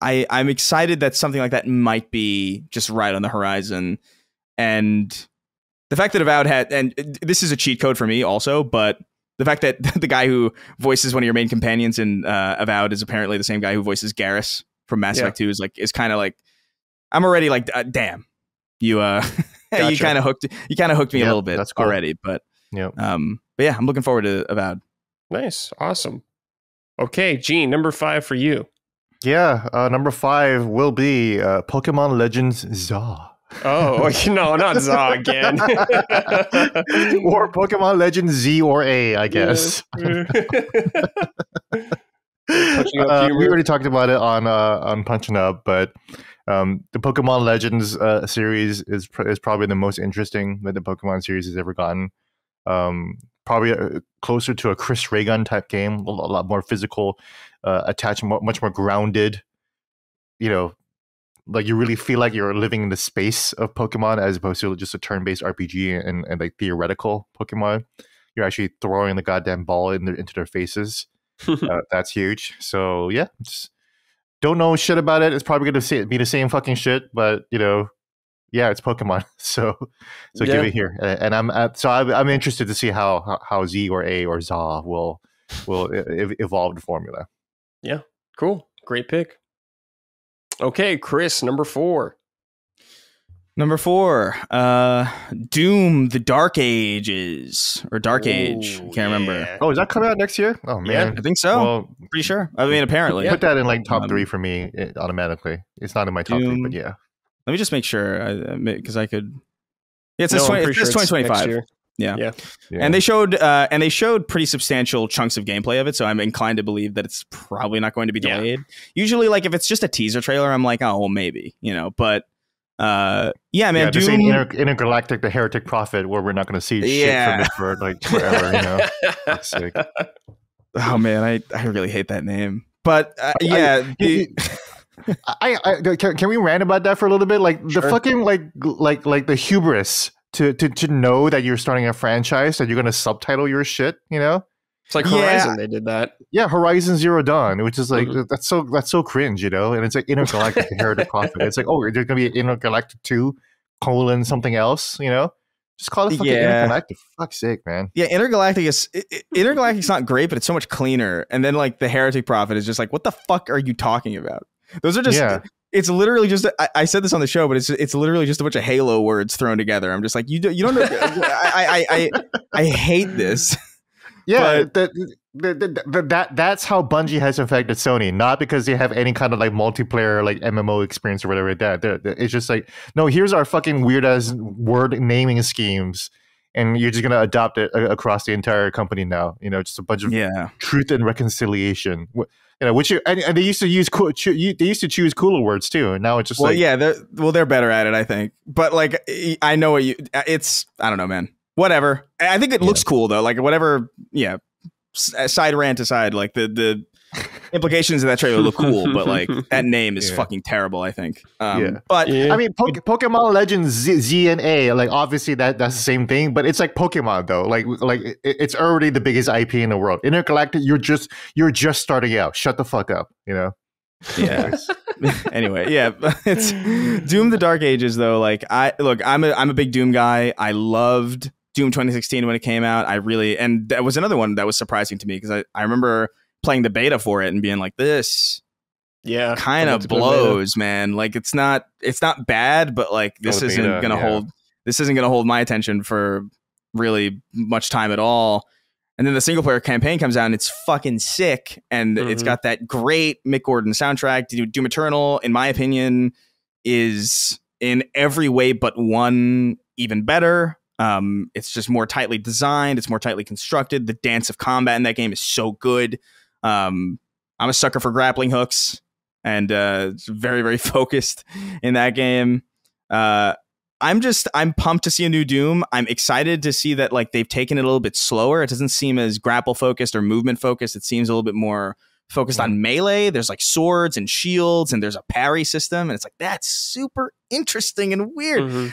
I'm excited that something like that might be just right on the horizon. And the fact that Avowed had, and this is a cheat code for me also, but the fact that the guy who voices one of your main companions in Avowed is apparently the same guy who voices Garrus from Mass Effect 2 is kind of I'm already damn, you gotcha. you kind of hooked me a little bit cool. already, but yeah, I'm looking forward to Avowed. Nice, awesome. Okay, Gene, number 5 for you. Yeah, number 5 will be Pokemon Legends Za. Oh, no, not Za again. Or Pokemon Legends Z or A, I guess. Pokemon Punching Up humor. We already talked about it on Punching Up, but the Pokemon Legends series is probably the most interesting that the Pokemon series has ever gotten. Probably closer to a Chris Ray Gun type game, a lot more physical, attachment, much more grounded. You know, like you really feel like you're living in the space of Pokemon as opposed to just a turn-based RPG and like theoretical Pokemon. You're actually throwing the goddamn ball into their faces. That's huge. So yeah, just don't know shit about it. It's probably going to be the same fucking shit, but you know, yeah, it's Pokemon. So give it here. And I'm interested to see how Z or A or ZA will evolve the formula. Yeah, cool, great pick. Okay, Chris, number 4. Number 4, Doom: The Dark Ages or Dark Age. Can't remember. Oh, is that coming out next year? Oh man, I think so. Well, pretty sure. I mean, apparently. Put that in like top 3 for me automatically. It's not in my top 3, but yeah. Let me just make sure because I could. Yeah, it says 2025. Yeah. And they showed pretty substantial chunks of gameplay of it, so I'm inclined to believe that it's probably not going to be delayed. Usually, like if it's just a teaser trailer, I'm like, oh, well, maybe, you know. But man, Doom, this ain't Intergalactic, the Heretic Prophet, where we're not going to see shit from it for like forever, you know. That's sick. Oh man, I really hate that name, but can we rant about that for a little bit? Like the fucking like the hubris to know that you're starting a franchise that you're going to subtitle your shit, you know? It's like Horizon, they did that. Yeah, Horizon Zero Dawn, which is like that's so cringe, you know? And it's like Intergalactic Heretic Prophet. It's like, oh, there's going to be Intergalactic 2 : something else, you know? Just call it fucking Intergalactic. For fuck's sake, man. Yeah, Intergalactic's not great, but it's so much cleaner. And then like the Heretic Prophet is just like, what the fuck are you talking about? Those are just it's literally just I said this on the show, but it's literally just a bunch of Halo words thrown together. I'm just like, you don't know. I hate this. Yeah, that's how Bungie has affected Sony, not because they have any kind of like multiplayer like MMO experience or whatever like that. It's just like, no, here's our fucking weird ass word naming schemes, and you're just gonna adopt it across the entire company now. You know, just a bunch of truth and reconciliation. You know, which and they used to use they used to choose cooler words too, and now it's just they're better at it, I think. But like, I know I don't know, man. Whatever. I think it looks cool though. Like whatever. Yeah. Side rant aside, like the implications of that trailer look cool, but like that name is fucking terrible, I think. But I mean, Pokemon Legends Z and A, like obviously that's the same thing, but it's like Pokemon though. Like it's already the biggest IP in the world. Intergalactic, you're just starting out. Shut the fuck up, you know. Yeah. Anyway, it's Doom: The Dark Ages though. Like I'm a big Doom guy. I loved Doom 2016 when it came out. And that was another one that was surprising to me because I remember playing the beta for it and being like, this kind of blows, man. Like it's not bad, but like this isn't gonna hold my attention for really much time at all. And then the single player campaign comes out and it's fucking sick, and it's got that great Mick Gordon soundtrack. Doom Eternal, in my opinion, is in every way but one even better. It's just more tightly designed. It's more tightly constructed. The dance of combat in that game is so good. I'm a sucker for grappling hooks, and it's very, very focused in that game. I'm pumped to see a new Doom. I'm excited to see that like they've taken it a little bit slower. It doesn't seem as grapple focused or movement focused. It seems a little bit more focused on melee. There's like swords and shields, and there's a parry system, and it's like that's super interesting and weird.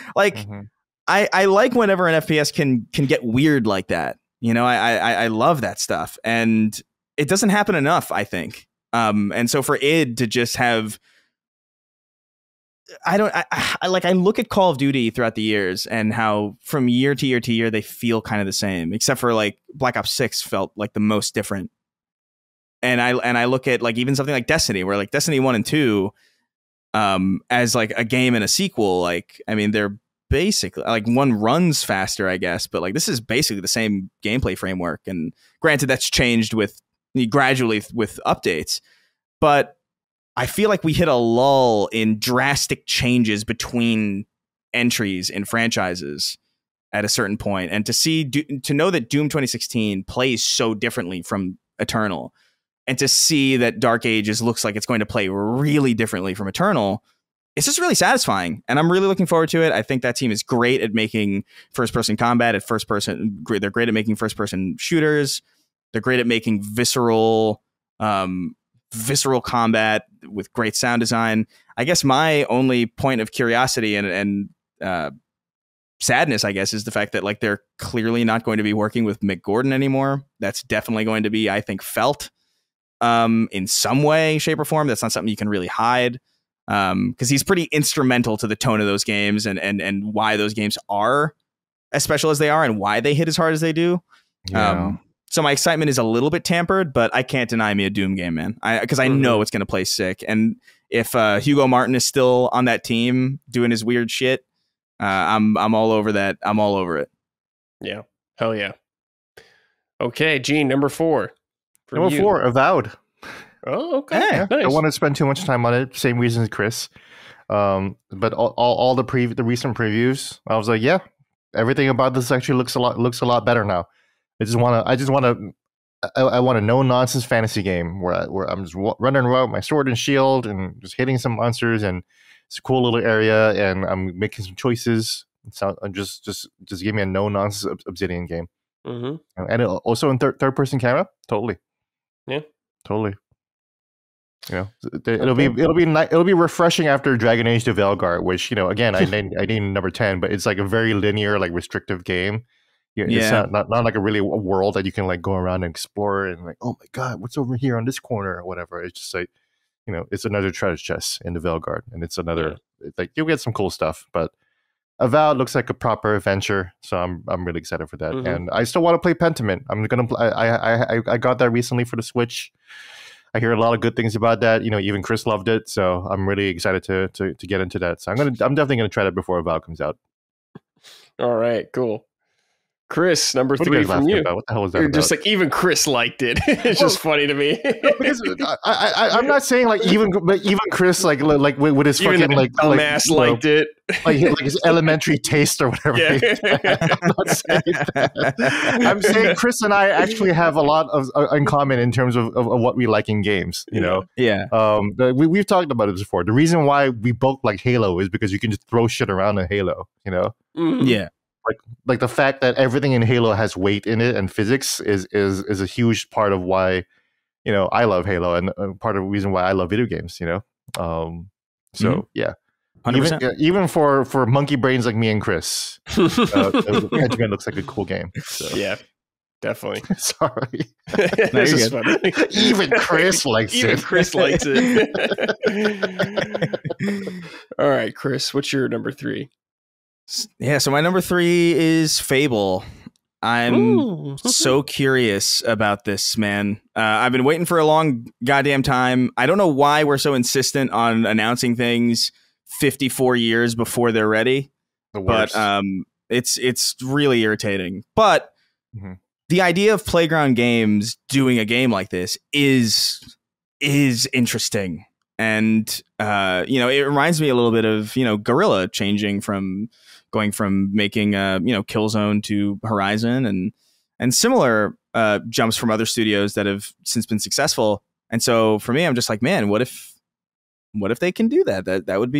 I like whenever an FPS can get weird like that. You know, I love that stuff, and it doesn't happen enough, I think. And so for id to just have, I look at Call of Duty throughout the years and how from year to year to year they feel kind of the same, except for like Black Ops 6 felt like the most different. And I look at like even something like Destiny, where like Destiny 1 and 2, as like a game and a sequel, like I mean they're basically like one runs faster, I guess, but like this is basically the same gameplay framework, and granted that's changed gradually with updates, but I feel like we hit a lull in drastic changes between entries in franchises at a certain point, and to know that Doom 2016 plays so differently from Eternal and to see that Dark Ages looks like it's going to play really differently from Eternal, it's just really satisfying. And I'm really looking forward to it. I think that team is great at making first-person combat, they're great at making first-person shooters. They're great at making visceral combat with great sound design. I guess my only point of curiosity and sadness, I guess, is the fact that like they're clearly not going to be working with Mick Gordon anymore. That's definitely going to be, I think, felt in some way, shape, or form. That's not something you can really hide, because he's pretty instrumental to the tone of those games and why those games are as special as they are and why they hit as hard as they do. Yeah. So my excitement is a little bit tampered, but I can't deny me a Doom game, man. Because I know it's going to play sick. And if Hugo Martin is still on that team doing his weird shit, I'm all over that. I'm all over it. Yeah. Hell yeah. Okay, Gene, number 4. Number 4, Avowed. Oh, okay. Yeah. Nice. I don't want to spend too much time on it. Same reason as Chris. But all the recent previews, I was like, yeah, everything about this actually looks a lot better now. I want a no nonsense fantasy game where I'm just running around with my sword and shield and just hitting some monsters, and it's a cool little area, and I'm making some choices. So just give me a no nonsense Obsidian game, and also in third person camera, totally, yeah, totally. You know, it'll be refreshing after Dragon Age: The Veilguard, which, you know, again I named number 10, but it's like a very linear, like restrictive game. It's not like a really a world that you can like go around and explore and like, oh my god, what's over here on this corner or whatever. It's just like, you know, it's another treasure chest in the Veilguard, and it's another it's like you'll get some cool stuff. But Avowed looks like a proper adventure, so I'm really excited for that. And I still want to play Pentiment. I'm gonna I got that recently for the Switch. I hear a lot of good things about that. You know, even Chris loved it, so I'm really excited to get into that. So I'm definitely gonna try that before Avowed comes out. All right, cool. Chris, number 3 from you. What the hell was that? Just like even Chris liked it. It's just funny to me. Because I'm not saying like even Chris like with his even fucking like dumbass liked it, like his elementary taste or whatever. Yeah. I'm not saying that. I'm saying Chris and I actually have a lot of in common in terms of what we like in games. You know, we've talked about it before. The reason why we both like Halo is because you can just throw shit around in Halo. You know, yeah. Like the fact that everything in Halo has weight in it and physics is a huge part of why, you know, I love Halo, and part of the reason why I love video games. You know, yeah, 100%. Even for monkey brains like me and Chris, Pentiment looks like a cool game. So. Yeah, definitely. Sorry, this is funny. Even Chris likes it. Even Chris likes it. All right, Chris, what's your number 3? Yeah, so my number 3 is Fable. I'm so curious about this, man. I've been waiting for a long goddamn time. I don't know why we're so insistent on announcing things 54 years before they're ready. But it's really irritating. But the idea of Playground Games doing a game like this is interesting. And you know, it reminds me a little bit of, you know, Guerrilla going from making you know, Killzone to Horizon and similar jumps from other studios that have since been successful. And so for me, I'm just like, man, what if they can do that? That would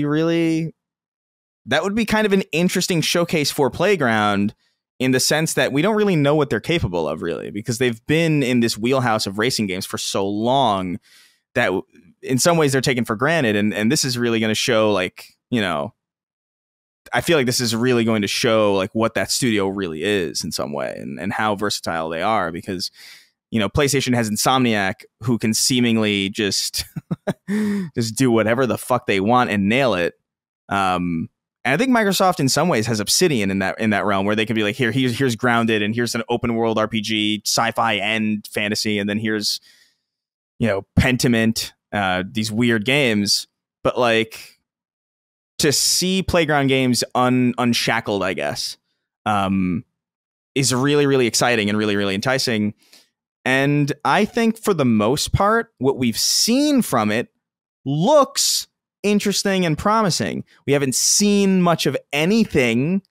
be kind of an interesting showcase for Playground, in the sense that we don't really know what they're capable of, really, because they've been in this wheelhouse of racing games for so long that in some ways they're taken for granted. And this is really going to show, like, you know, I feel like this is really going to show like what that studio really is in some way, and how versatile they are, because, you know, PlayStation has Insomniac, who can seemingly just do whatever the fuck they want and nail it. And I think Microsoft in some ways has Obsidian in that realm, where they can be like, here's Grounded, and here's an open world RPG, sci-fi and fantasy, and then here's, you know, Pentiment, these weird games. But like, to see Playground Games unshackled, I guess, is really, really exciting and really, really enticing. And I think for the most part, what we've seen from it looks interesting and promising. We haven't seen much of anything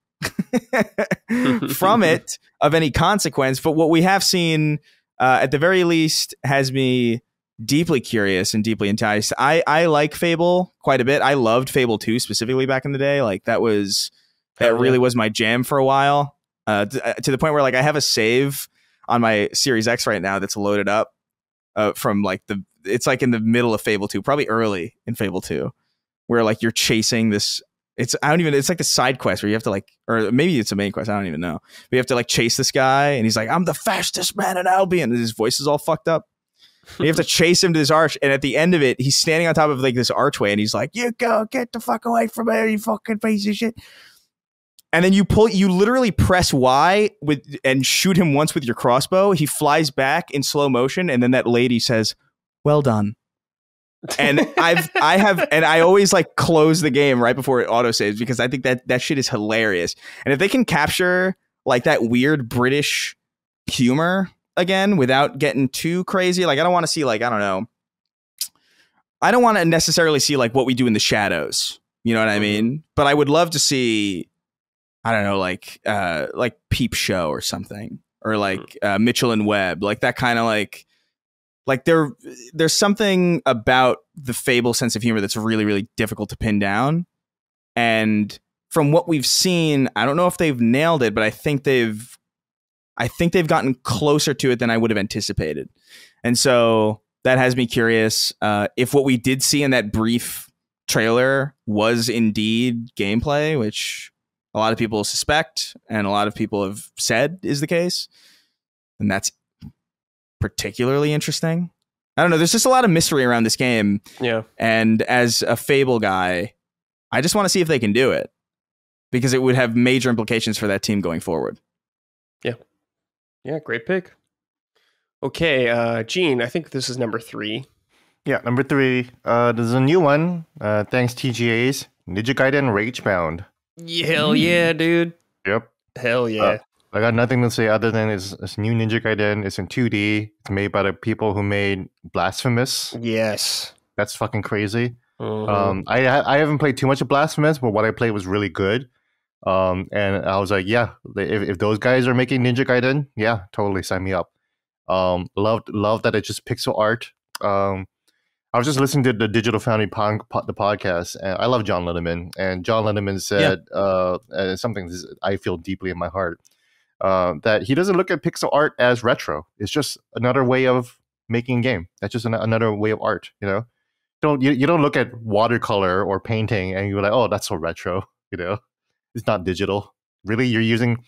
from it of any consequence, but what we have seen, at the very least, has me deeply curious and deeply enticed. I like Fable quite a bit. I loved Fable 2 specifically back in the day. Like that really was my jam for a while. To the point where like I have a save on my Series X right now that's loaded up from like it's like in the middle of Fable 2, probably early in Fable 2, where like you're chasing this. It's like the side quest where you have to like, or maybe it's a main quest. I don't even know. But you have to like chase this guy, and he's like, "I'm the fastest man in Albion," and his voice is all fucked up. And you have to chase him to this arch, and at the end of it, he's standing on top of like this archway, and he's like, "You go get the fuck away from me, you fucking piece of shit." And then you literally press Y and shoot him once with your crossbow. He flies back in slow motion, and then that lady says, "Well done." And I always like close the game right before it autosaves because I think that shit is hilarious. And if they can capture like that weird British humor again without getting too crazy, like I don't want to see like, I don't know. I don't want to necessarily see like What We Do in the Shadows. You know what I mean? But I would love to see, I don't know, like Peep Show or something, or like Mitchell and Webb, like that kind of like there's something about the Fable sense of humor that's really, really difficult to pin down. And from what we've seen, I don't know if they've nailed it, but I think they've gotten closer to it than I would have anticipated. And so that has me curious if what we did see in that brief trailer was indeed gameplay, which a lot of people suspect and a lot of people have said is the case. And that's particularly interesting. I don't know. There's just a lot of mystery around this game. Yeah. And as a Fable guy, I just want to see if they can do it because it would have major implications for that team going forward. Yeah. Yeah. Great pick. Okay. Gene, I think this is number 3. Yeah. Number 3. There's a new one. Thanks TGA's Ninja Gaiden Ragebound. Hell yeah, dude. Yep. Hell yeah. I got nothing to say other than it's new Ninja Gaiden. It's in 2D. It's made by the people who made Blasphemous. Yes. That's fucking crazy. I haven't played too much of Blasphemous, but what I played was really good. And I was like, yeah, if those guys are making Ninja Gaiden, yeah, totally sign me up. Love that it's just pixel art. I was just listening to the Digital Foundry the podcast, and I love John Linneman. And John Linneman said something I feel deeply in my heart. That he doesn't look at pixel art as retro. It's just another way of making a game. That's just another way of art, you know? You don't look at watercolor or painting and you're like, oh, that's so retro, you know? It's not digital. Really? You're using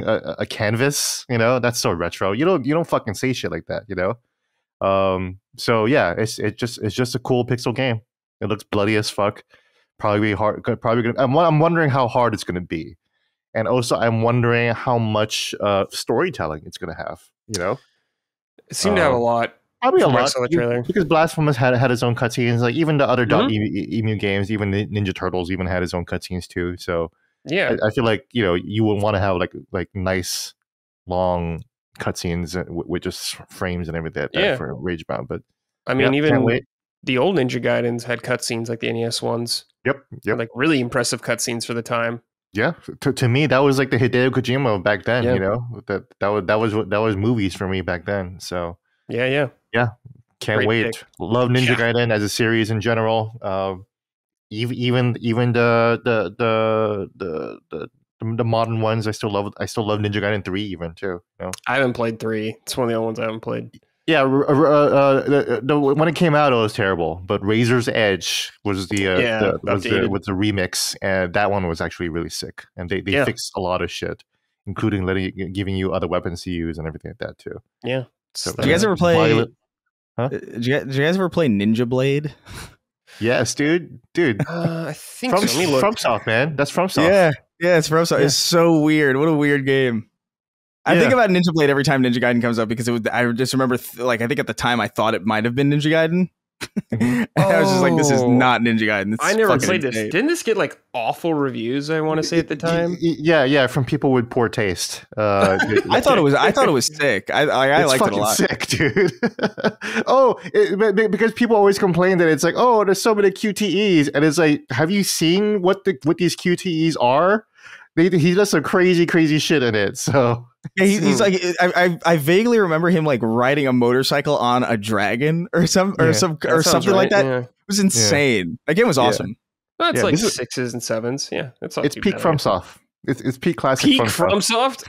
a canvas, you know? That's so retro. You don't fucking say shit like that, you know? So yeah, it's just a cool pixel game. It looks bloody as fuck. Probably hard. I'm wondering how hard it's gonna be. And also, I'm wondering how much storytelling it's going to have. You know, it seemed to have a lot. Probably a lot. The trailer. Because Blasphemous had its own cutscenes. Like even the other .emu games, even Ninja Turtles, even had its own cutscenes too. So yeah, I feel like you would want to have like nice long cutscenes with just frames and everything for Ragebound. But I mean, even the old Ninja Gaidens had cutscenes like the NES ones. Yep. Like really impressive cutscenes for the time. Yeah, to me that was like the Hideo Kojima back then. You know, that was movies for me back then. So yeah. Can't Great wait. pick. Love Ninja Gaiden as a series in general. Even the modern ones, I still love Ninja Gaiden 3 even too. You know? I haven't played 3. It's one of the only ones I haven't played. Yeah, when it came out, it was terrible. But Razor's Edge was the remix, and that one was actually really sick. And they fixed a lot of shit, including giving you other weapons to use and everything like that too. Yeah. So, did you guys ever play? Did you guys ever play Ninja Blade? Yes, dude. I think FromSoft, man. That's FromSoft. Yeah, it's FromSoft. Yeah. It's so weird. What a weird game. I think about Ninja Blade every time Ninja Gaiden comes up because I just remember I think at the time I thought it might have been Ninja Gaiden. I was just like, this is not Ninja Gaiden. I never played this. Didn't this get like awful reviews? I want to say at the time. Yeah, from people with poor taste. I thought it was sick. I liked it a lot. Sick, dude. Because people always complain that it's like, oh, there's so many QTEs, and it's like, have you seen what these QTEs are? He does some crazy shit in it. So Yeah, he's like, I vaguely remember him like riding a motorcycle on a dragon or something right. like that. Yeah. It was insane. Yeah. That game was awesome. Well, it's like 6s and 7s. Yeah, it's peak FromSoft. It's peak classic. Peak FromSoft.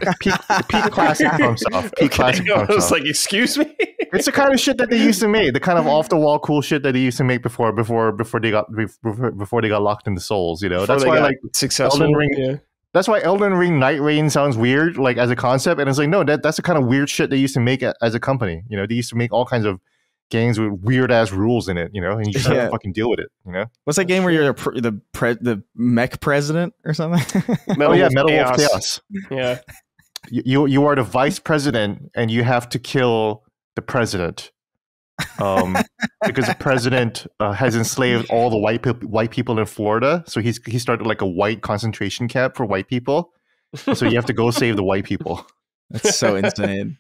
Peak classic FromSoft. Peak classic FromSoft. I was like, excuse me. It's the kind of shit that they used to make. The kind of off the wall cool shit that they used to make before they got locked into Souls. You know, that's why like successful. Elden Ring. Yeah. That's why Elden Ring Night Rain sounds weird, like as a concept, and it's like no, that's the kind of weird shit they used to make as a company. You know, they used to make all kinds of games with weird ass rules in it, you know, and you just have to fucking deal with it, you know. What's that game where you're the mech president or something? Metal Wolf Chaos. Yeah, you are the vice president, and you have to kill the president, because the president has enslaved all the white people in Florida. So he started like a white concentration camp for white people. So you have to go save the white people. That's so insane.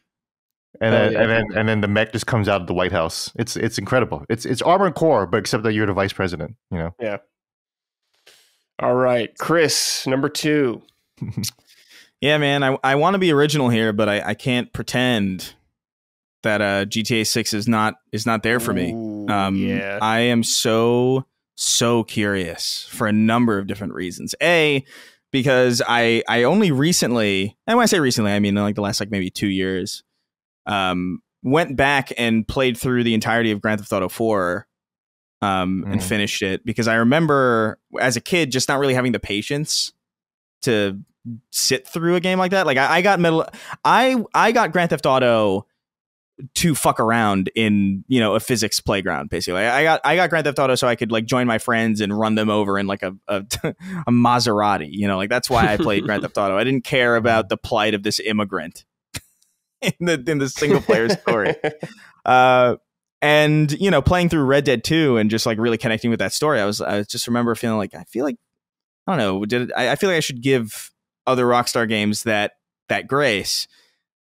And then the mech just comes out of the White House. It's incredible. It's Armored Core, but except that you're the vice president. You know. Yeah. All right, Chris, number 2. Yeah, man. I want to be original here, but I can't pretend that GTA 6 is not there for me. Yeah. I am so curious for a number of different reasons. Because I only recently, and when I say recently, I mean like the last like maybe 2 years. Went back and played through the entirety of Grand Theft Auto 4 and finished it, because I remember as a kid just not really having the patience to sit through a game like that. Like I got Grand Theft Auto to fuck around in, you know, a physics playground, basically. I got Grand Theft Auto so I could like join my friends and run them over in like a Maserati, you know, like that's why I played Grand Theft Auto. I didn't care about the plight of this immigrant in the single player story. And you know, playing through Red Dead 2 and just like really connecting with that story, I just remember feeling like I feel like I should give other Rockstar games that grace.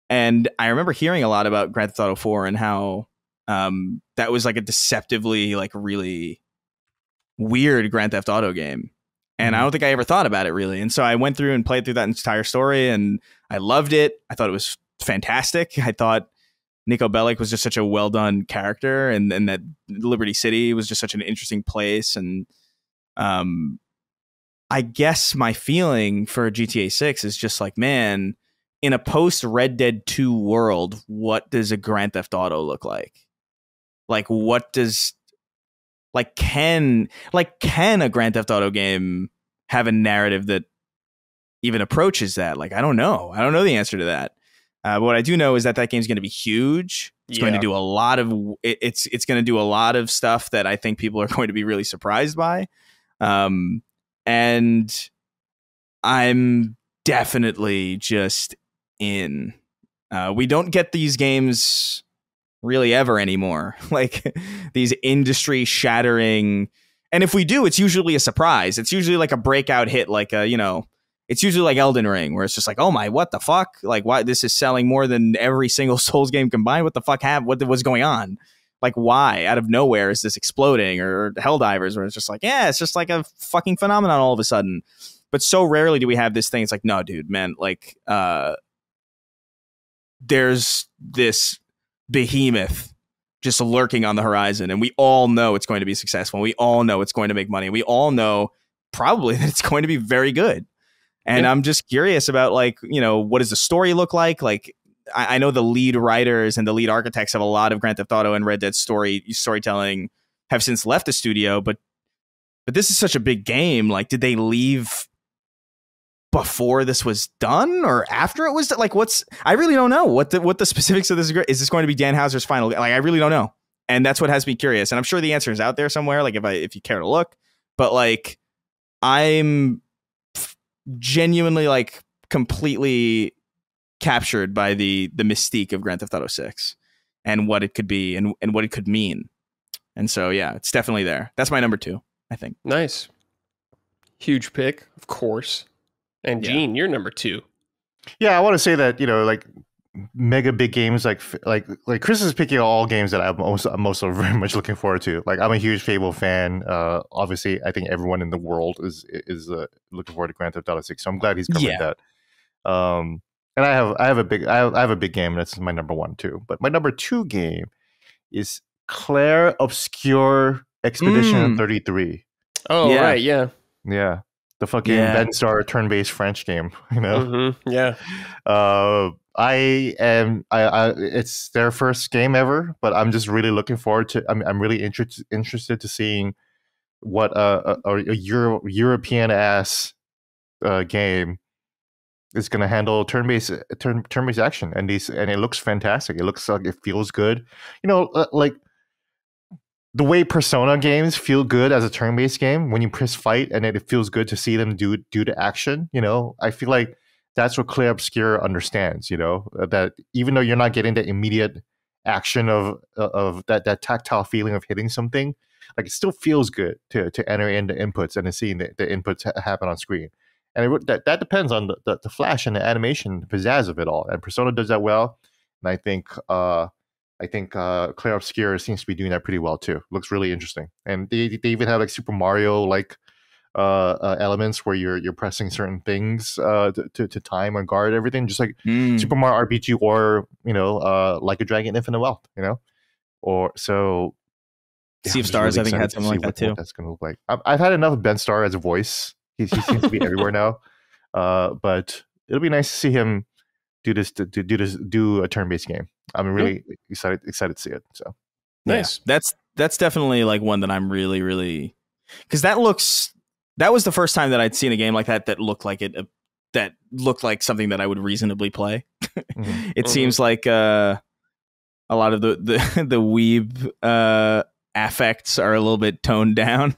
And I remember hearing a lot about Grand Theft Auto 4 and how that was like a deceptively like really weird Grand Theft Auto game. And I don't think I ever thought about it really. And so I went through and played through that entire story, and I loved it. I thought it was fantastic. I thought Nico Bellic was just such a well done character, and that Liberty City was just such an interesting place. And I guess my feeling for GTA 6 is just like, man, in a post Red Dead 2 world, what does a Grand Theft Auto look like? Like, what does can a Grand Theft Auto game have a narrative that even approaches that? Like, I don't know the answer to that. But what I do know is that game's going to be huge. It's going to do a lot of it's going to do a lot of stuff that I think people are going to be really surprised by. And I'm definitely just in. We don't get these games really ever anymore. Like these industry shattering. And if we do, it's usually a surprise. It's usually like a breakout hit, like it's usually like Elden Ring, where it's just like, oh my, what the fuck? Like, why this is selling more than every single Souls game combined? What the fuck what's going on? Like, why out of nowhere is this exploding? Or Helldivers, where it's just like, yeah, it's just like a fucking phenomenon all of a sudden. But so rarely do we have this thing. It's like, no, dude, man, like, there's this behemoth just lurking on the horizon, and we all know it's going to be successful. We all know it's going to make money. We all know probably that it's going to be very good. And I'm just curious about, like, you know, what does the story look like? Like, I know the lead writers and the lead architects of a lot of Grand Theft Auto and Red Dead storytelling have since left the studio, but this is such a big game. Like, did they leave before this was done or after it was done? Like, I really don't know what the specifics of this is. This going to be Dan Houser's final? Like, I really don't know. And that's what has me curious. And I'm sure the answer is out there somewhere. Like, if you care to look, but like, I'm genuinely like completely captured by the mystique of Grand Theft Auto 6 and what it could be and what it could mean. And so, yeah, it's definitely there. That's my number 2, I think. Nice. Huge pick, of course. And Gene, you're number 2. Yeah, I want to say that, you know, like mega big games, like Chris is picking all games that I'm most very much looking forward to. Like, I'm a huge Fable fan. Obviously, I think everyone in the world is looking forward to Grand Theft Auto 6. So I'm glad he's covered that. And I have a big game, and this is my number one too. But my number two game is Claire Obscure Expedition 33. Oh, yeah. Right, yeah. Yeah. The fucking Benstar turn-based French game, you know? Mm-hmm. Yeah. It's their first game ever, but I'm just really looking forward to, I'm really interested to seeing what a European-ass game is going to handle turn-based action. And it looks fantastic. It looks like it feels good. You know, like, the way Persona games feel good as a turn-based game when you press fight, and it feels good to see them do the action. You know, I feel like that's what Clair Obscur understands. You know, that even though you're not getting the immediate action of that tactile feeling of hitting something, like it still feels good to enter in the inputs and to seeing the inputs happen on screen. And that depends on the flash and the animation, the pizzazz of it all. And Persona does that well, and I think Clair Obscur seems to be doing that pretty well too. Looks really interesting, and they even have like Super Mario like elements where you're pressing certain things to time and guard everything, just like Super Mario RPG or Like a Dragon Infinite Wealth, or so. Sea of Stars, really I think had something like that too. That's gonna look like. I've had enough of Ben Starr as a voice. He seems to be everywhere now, but it'll be nice to see him do a turn-based game. I'm really excited to see it. So nice. Yeah, that's definitely like one that I'm really, because that was the first time that I'd seen a game like that looked like that looked like something that I would reasonably play. Mm-hmm. It seems like a lot of the weeb affects are a little bit toned down.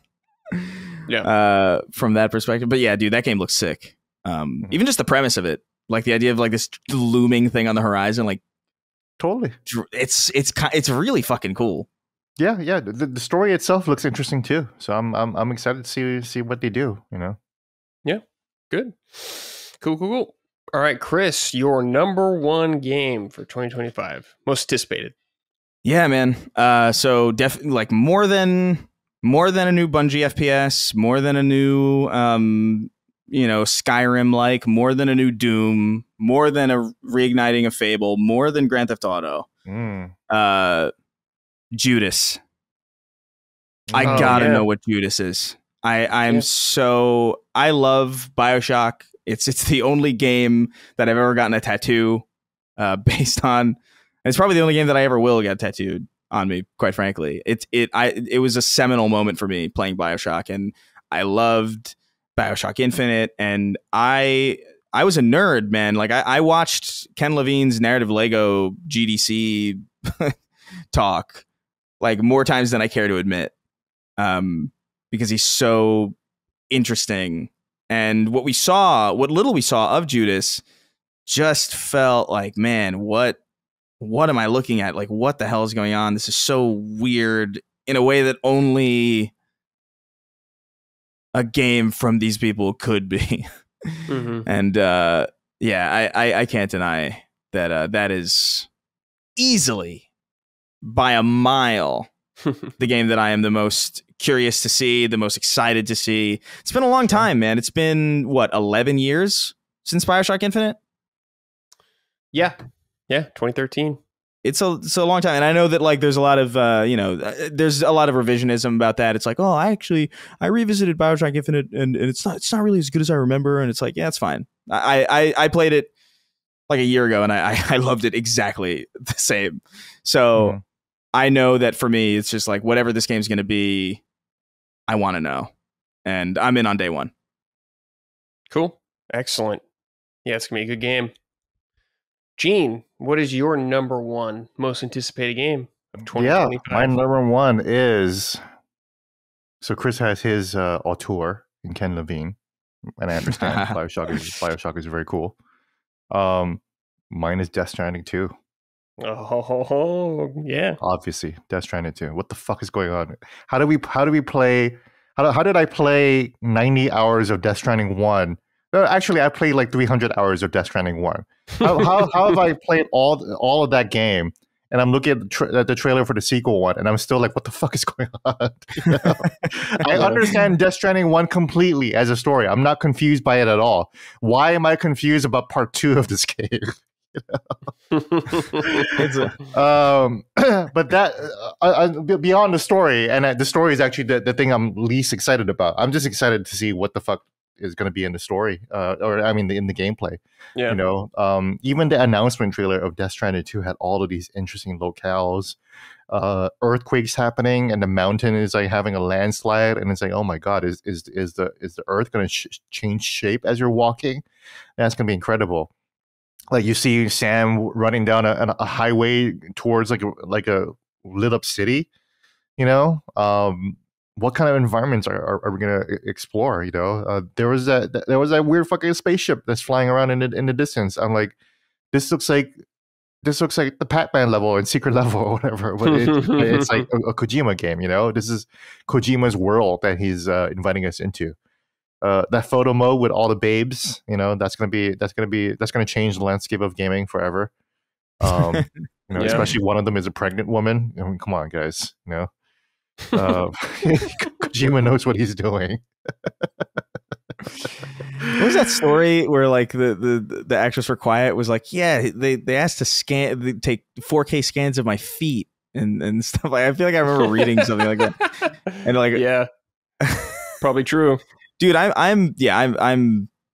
Yeah. From that perspective, but yeah, dude, that game looks sick. Even just the premise of it. Like the idea of like this looming thing on the horizon, like totally, it's really fucking cool. Yeah. The story itself looks interesting too. So I'm excited to see what they do. Yeah, good, cool. All right, Chris, your number one game for 2025, most anticipated. Yeah, man. So definitely like more than a new Bungie FPS, more than a new Skyrim, like more than a new Doom, more than a reigniting of Fable, more than Grand Theft Auto. Judas. I gotta know what Judas is. I love BioShock. It's the only game that I've ever gotten a tattoo based on. And it's probably the only game that I ever will get tattooed on me, quite frankly. It was a seminal moment for me playing BioShock, and I loved BioShock Infinite, and I was a nerd, man. Like I watched Ken Levine's Narrative Lego GDC talk like more times than I care to admit, because he's so interesting. And what little we saw of Judas just felt like, man, what am I looking at? Like, what the hell is going on? This is so weird in a way that only a game from these people could be. Mm-hmm. And I can't deny that that is easily by a mile the game that I am the most curious to see, the most excited to see. It's been a long time, man. It's been 11 years since BioShock Infinite? Yeah, 2013. It's a long time, and I know that like there's a lot of there's a lot of revisionism about that. It's like, oh, I revisited BioShock Infinite, and it's not really as good as I remember. And it's like, yeah, it's fine. I played it like a year ago, and I loved it exactly the same. So I know that for me, it's just like whatever this game's going to be, I want to know, and I'm in on day one. Cool, excellent. Yeah, it's gonna be a good game. Gene, what is your number one most anticipated game of 2025? Yeah, my number one is... So Chris has his auteur in Ken Levine, and I understand BioShock is very cool. Mine is Death Stranding 2. Oh, yeah. Obviously, Death Stranding 2. What the fuck is going on? How did I play 90 hours of Death Stranding 1? No, actually, I played like 300 hours of Death Stranding 1. How have I played all of that game and I'm looking at the trailer for the sequel one, and I'm still like, what the fuck is going on? You know? I understand Death Stranding 1 completely as a story. I'm not confused by it at all. Why am I confused about part 2 of this game? But that beyond the story, and the story is actually the thing I'm least excited about. I'm just excited to see what the fuck is going to be in the story, in the gameplay. Yeah. You know, even the announcement trailer of Death Stranding 2 had all of these interesting locales, earthquakes happening, and the mountain is like having a landslide, and it's like, oh my god, is the earth going to change shape as you're walking? That's going to be incredible. Like you see Sam running down a highway towards like a lit up city, you know. What kind of environments are we gonna explore? You know, there was that weird fucking spaceship that's flying around in the distance. I'm like, this looks like the Pac-Man level and Secret level or whatever. But it's like a Kojima game, you know. This is Kojima's world that he's inviting us into. That photo mode with all the babes, you know, that's gonna change the landscape of gaming forever. You know, especially one of them is a pregnant woman. I mean, come on, guys, you know. Kojima knows what he's doing. What was that story where like the actress for Quiet was like, yeah, they asked to take 4K scans of my feet and stuff like. I feel like I remember reading something like that, and like, yeah, probably true. Dude, I'm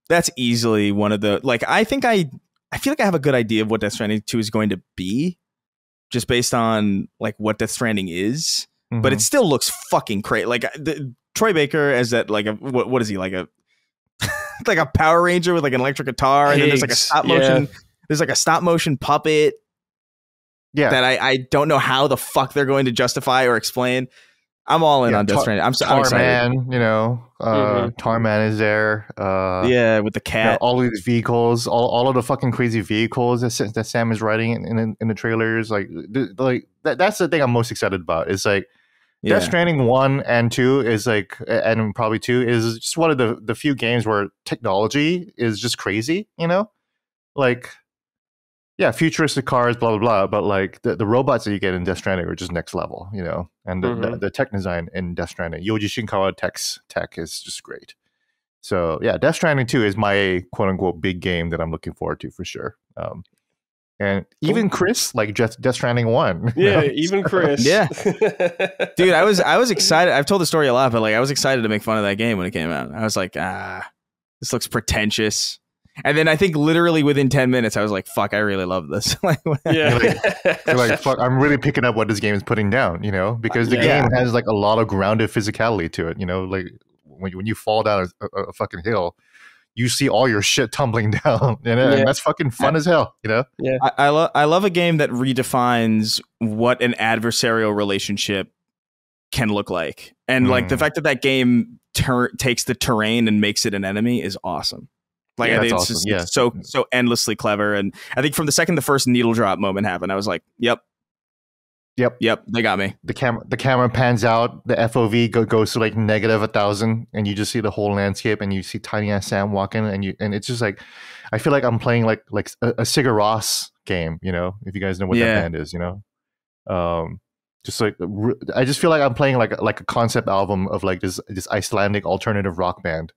that's easily one of the, like, I feel like I have a good idea of what Death Stranding 2 is going to be, just based on like what Death Stranding is. Mm-hmm. But it still looks fucking crazy. Like Troy Baker as that, like a what is he, like a like a Power Ranger with like an electric guitar, and then there's like a stop motion. Yeah. There's like a stop motion puppet. Yeah, that I don't know how the fuck they're going to justify or explain. I'm all in on Death Stranding. I'm excited. Tarman, you know, Tarman is there. Yeah, with the cat. You know, all these vehicles, all of the fucking crazy vehicles that Sam is riding in the trailers. Like that's the thing I'm most excited about. It's like Death Stranding 1 and 2 is like, and probably 2 is just one of the few games where technology is just crazy. You know, like. Yeah, futuristic cars, blah, blah, blah. But like the robots that you get in Death Stranding are just next level, you know? And the tech design in Death Stranding, Yoji Shinkawa tech is just great. So yeah, Death Stranding 2 is my quote unquote big game that I'm looking forward to for sure. And even Chris, like Death Stranding 1. Yeah, know? Even Chris. Yeah. Dude, I was excited. I've told the story a lot, but like I was excited to make fun of that game when it came out. I was like, this looks pretentious. And then I think literally within 10 minutes, I was like, fuck, I really love this. You're like, fuck, I'm really picking up what this game is putting down, you know, because the game has like a lot of grounded physicality to it, you know, like when you fall down a fucking hill, you see all your shit tumbling down, and that's fucking fun as hell, you know? Yeah. I love a game that redefines what an adversarial relationship can look like. And like the fact that game takes the terrain and makes it an enemy is awesome. Like I think it's awesome. Just so endlessly clever, and I think from the second the first needle drop moment happened, I was like, "Yep, they got me." The camera pans out, the FOV goes to like -1,000, and you just see the whole landscape, and you see tiny ass Sam walking, and it's just like, I feel like I'm playing like a Sigur Rós game, you know, if you guys know what that band is, you know, just like I just feel like I'm playing like a concept album of like this Icelandic alternative rock band.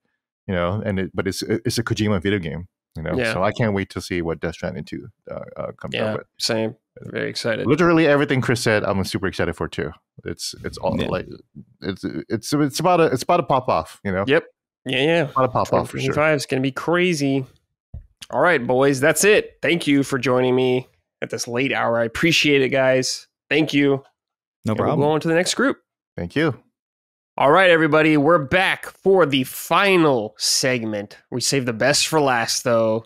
You know, but it's a Kojima video game, you know, so I can't wait to see what Death Stranding 2 comes out with. Same, very excited. Literally everything Chris said, I'm super excited for too. It's all like it's about to pop off, you know. Yep. Yeah. It's about to pop off for sure. 2025 is gonna be crazy. All right, boys, that's it. Thank you for joining me at this late hour. I appreciate it, guys. Thank you. No problem. We'll go on to the next group. Thank you. All right, everybody, we're back for the final segment. We saved the best for last, though.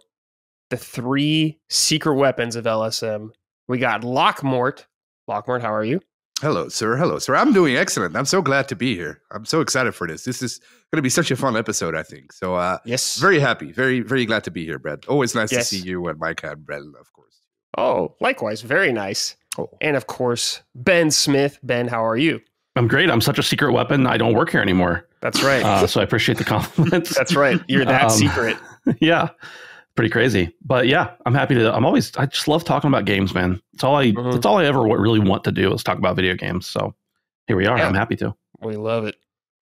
The 3 secret weapons of LSM. We got Lockmort. Lockmort, how are you? Hello, sir. I'm doing excellent. I'm so glad to be here. I'm so excited for this. This is going to be such a fun episode, I think. So, yes, very happy. Very, very glad to be here, Brett. Always nice to see you and Micah and Brett, of course. Oh, likewise. Very nice. Oh. And, of course, Ben Smith. Ben, how are you? I'm great. I'm such a secret weapon. I don't work here anymore. That's right. So I appreciate the compliments. That's right. You're that secret. Yeah. pretty crazy. But yeah, I'm happy to. I just love talking about games, man. That's all I ever really want to do is talk about video games. So here we are. Yeah, I'm happy to. We love it.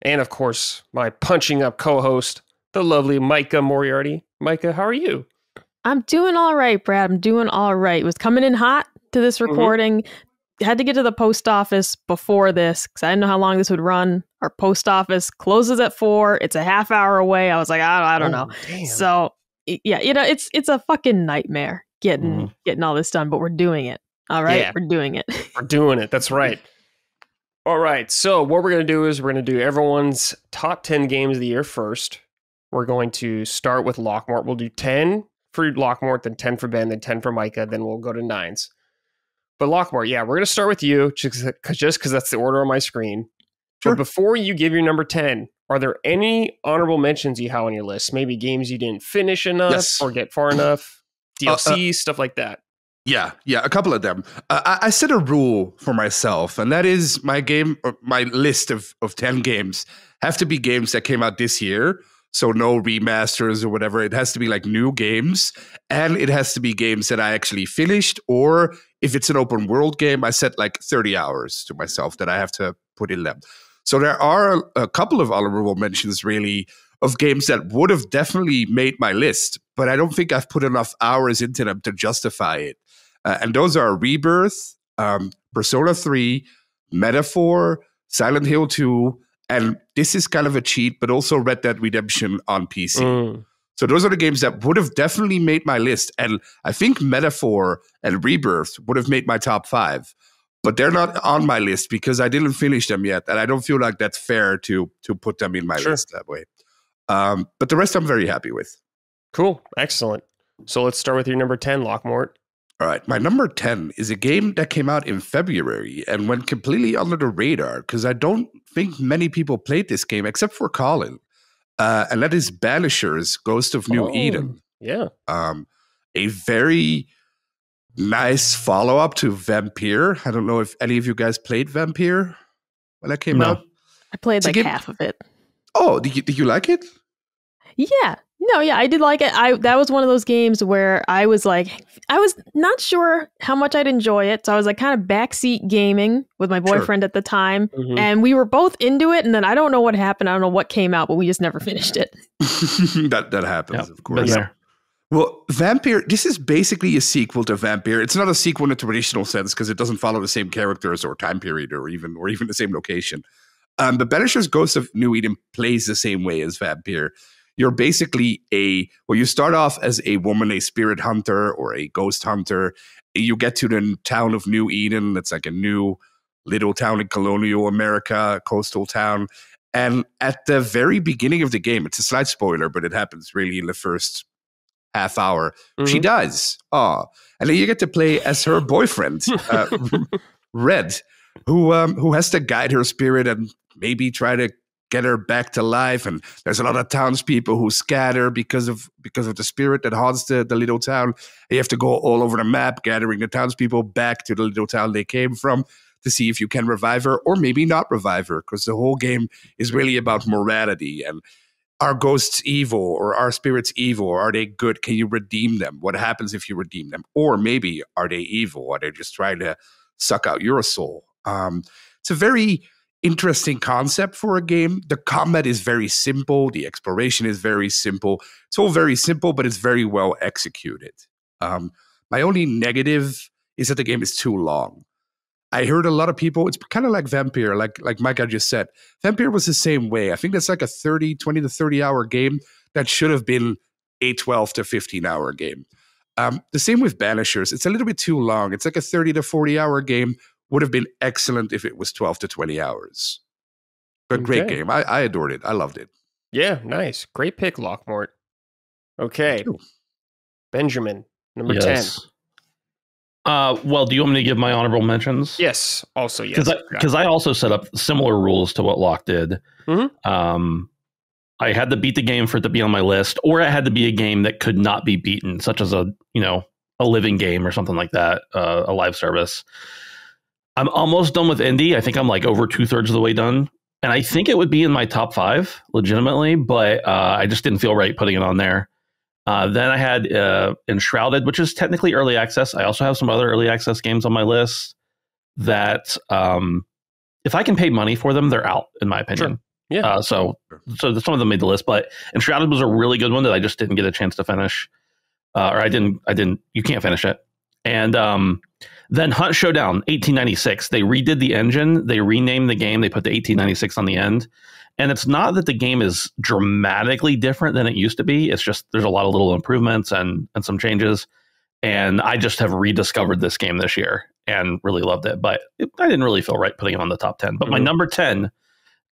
And of course, my punching up co-host, the lovely Micah Moriarty. Micah, how are you? I'm doing all right, Brad. I'm doing all right. It was coming in hot to this recording. Had to get to the post office before this because I didn't know how long this would run. Our post office closes at 4. It's a half hour away. I was like, I don't know. Damn. So yeah, it's a fucking nightmare getting all this done, but we're doing it. All right, yeah. We're doing it. We're doing it. That's right. All right. So what we're going to do is we're going to do everyone's top 10 games of the year first. We're going to start with Lockmort. We'll do 10 for Lockmort, then 10 for Ben, then 10 for Micah, then we'll go to 9s. But Lockmort, yeah, we're going to start with you just because that's the order on my screen. Sure. But before you give your number 10, are there any honorable mentions you have on your list? Maybe games you didn't finish enough or get far enough, DLC, stuff like that. Yeah, a couple of them. I set a rule for myself, and that is my list of 10 games have to be games that came out this year. So no remasters or whatever. It has to be like new games, and it has to be games that I actually finished, or if it's an open world game, I set like 30 hours to myself that I have to put in them. So there are a couple of honorable mentions really of games that would have definitely made my list, but I don't think I've put enough hours into them to justify it. And those are Rebirth, Persona 3, Metaphor, Silent Hill 2, and this is kind of a cheat, but also Red Dead Redemption on PC. So those are the games that would have definitely made my list. And I think Metaphor and Rebirth would have made my top 5. But they're not on my list because I didn't finish them yet. And I don't feel like that's fair to put them in my list that way. But the rest I'm very happy with. Cool. Excellent. So let's start with your number 10, Lockmort. All right. My number 10 is a game that came out in February and went completely under the radar because I don't think many people played this game except for Colin. And that is Banishers, Ghost of New Eden. Yeah. A very nice follow-up to Vampire. I don't know if any of you guys played Vampire when that came out. I played like half of it. Oh, did you like it? Yeah. No, yeah, I did like it. That was one of those games where I was not sure how much I'd enjoy it. So I was like kind of backseat gaming with my boyfriend at the time. And we were both into it. And then I don't know what happened. I don't know what came out, but we just never finished it. that happens, of course. Yeah. Well, Vampire, this is basically a sequel to Vampire. It's not a sequel in a traditional sense because it doesn't follow the same characters or time period or even the same location. But Banishers Ghost of New Eden plays the same way as Vampire. You're basically you start off as a woman, a spirit hunter or a ghost hunter. You get to the town of New Eden. That's like a new little town in colonial America, coastal town. And at the very beginning of the game, it's a slight spoiler, but it happens really in the first half hour. She dies. And then you get to play as her boyfriend, Red, who has to guide her spirit and maybe try to get her back to life. And there's a lot of townspeople who scatter because of the spirit that haunts the little town. You have to go all over the map, gathering the townspeople back to the little town they came from to see if you can revive her or maybe not revive her, because the whole game is really about morality and are ghosts evil or are spirits evil or are they good? Can you redeem them? What happens if you redeem them? Or maybe are they evil? Are they just trying to suck out your soul? It's a very interesting concept for a game. The combat is very simple. The exploration is very simple. It's all very simple, but it's very well executed. My only negative is that the game is too long. I heard a lot of people, it's kind of like Vampire, like Micah just said. Vampire was the same way. I think that's like a 20 to 30 hour game that should have been a 12 to 15 hour game. The same with Banishers. It's a little bit too long. It's like a 30 to 40 hour game. Would have been excellent if it was 12 to 20 hours. But great game. I adored it. I loved it. Yeah, nice. Great pick, Lockmort. Okay. Benjamin, number 10. Well, do you want me to give my honorable mentions? Yes. Also, yes. Because I also set up similar rules to what Locke did. I had to beat the game for it to be on my list, or it had to be a game that could not be beaten, such as a living game or something like that, a live service. I'm almost done with Indie. I think I'm like over 2/3 of the way done. And I think it would be in my top 5, legitimately, but I just didn't feel right putting it on there. Then I had Enshrouded, which is technically early access. I also have some other early access games on my list that if I can pay money for them, they're out, in my opinion. Sure. Yeah. So some of them made the list, but Enshrouded was a really good one that I just didn't get a chance to finish. Or I didn't, you can't finish it. And then Hunt Showdown, 1896. They redid the engine. They renamed the game. They put the 1896 on the end. And it's not that the game is dramatically different than it used to be. It's just there's a lot of little improvements and some changes. And I just have rediscovered this game this year and really loved it. But I didn't really feel right putting it on the top 10. But my number 10,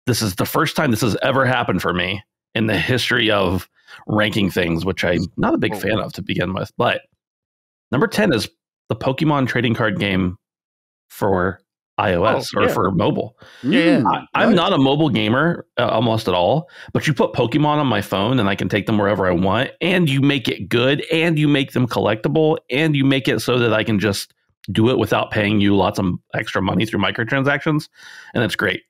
this is the first time this has ever happened for me in the history of ranking things, which I'm not a big fan of to begin with. But number 10 is the Pokemon trading card game for iOS or for mobile. I'm not a mobile gamer almost at all, but you put Pokemon on my phone and I can take them wherever I want, and you make it good, and you make them collectible, and you make it so that I can just do it without paying you lots of extra money through microtransactions, and it's great.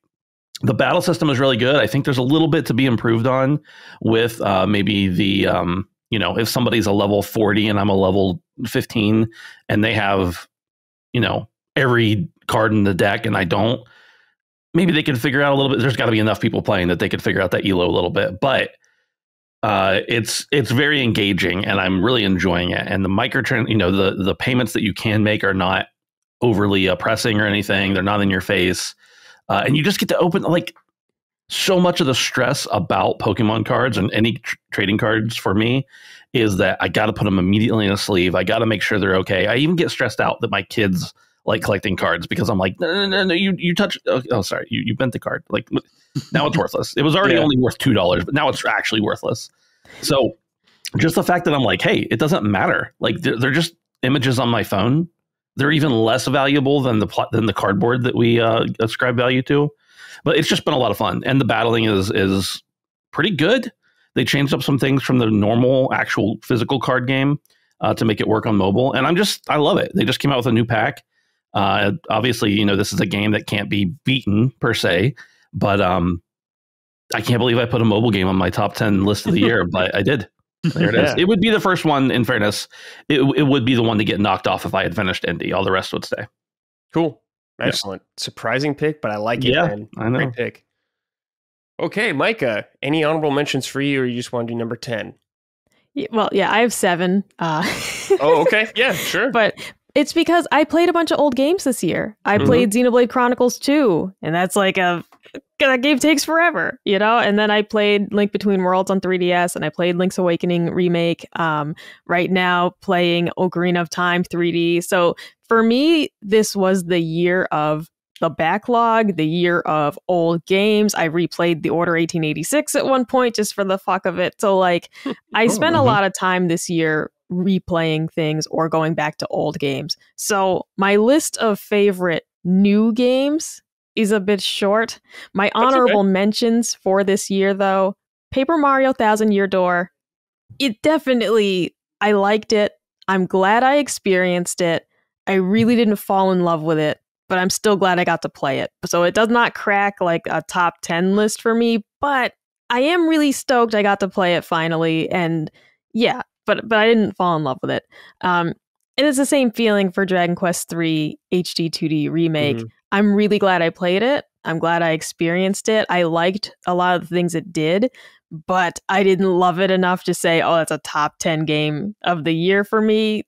The battle system is really good. I think there's a little bit to be improved on with maybe the if somebody's a level 40 and I'm a level 15 and they have every card in the deck and I don't, maybe they can figure out a little bit. There's got to be enough people playing that they could figure out that ELO a little bit, but it's very engaging and I'm really enjoying it. And the the payments that you can make are not overly oppressing or anything. They're not in your face. And you just get to open so much of the stress about Pokemon cards and any trading cards for me is that I got to put them immediately in a sleeve. I got to make sure they're okay. I even get stressed out that my kids like collecting cards because I'm like, no, you touch. Oh, sorry. You bent the card. Like now it's worthless. It was already only worth $2, but now it's actually worthless. So just the fact that I'm like, hey, it doesn't matter. Like they're just images on my phone. They're even less valuable than the cardboard that we ascribe value to. But it's just been a lot of fun. And the battling is pretty good. They changed up some things from the normal actual physical card game to make it work on mobile. And I love it. They just came out with a new pack. Obviously, this is a game that can't be beaten per se. But I can't believe I put a mobile game on my top 10 list of the year. But I did. There it is. It would be the first one, in fairness. It would be the one to get knocked off if I had finished Indy. All the rest would stay. Cool. Excellent. Surprising pick, but I like it, man. I know. Great pick. Okay, Micah, any honorable mentions for you, or you just want to do number 10? Well, I have 7. Okay. Yeah, sure. But it's because I played a bunch of old games this year. I played Xenoblade Chronicles 2, and that's like that game takes forever, and then I played Link Between Worlds on 3DS, and I played Link's Awakening remake. Right now playing Ocarina of Time 3D. So for me, this was the year of the backlog, the year of old games. I replayed The Order 1886 at one point just for the fuck of it. So I spent a lot of time this year replaying things or going back to old games. So my list of favorite new games is a bit short. My honorable mentions for this year, though, Paper Mario Thousand Year Door. I liked it. I'm glad I experienced it. I really didn't fall in love with it, but I'm still glad I got to play it. So it does not crack like a top 10 list for me, but I am really stoked I got to play it finally. And but I didn't fall in love with it. And it's the same feeling for Dragon Quest III HD 2D remake. I'm really glad I played it. I'm glad I experienced it. I liked a lot of the things it did, but I didn't love it enough to say, oh, that's a top 10 game of the year for me.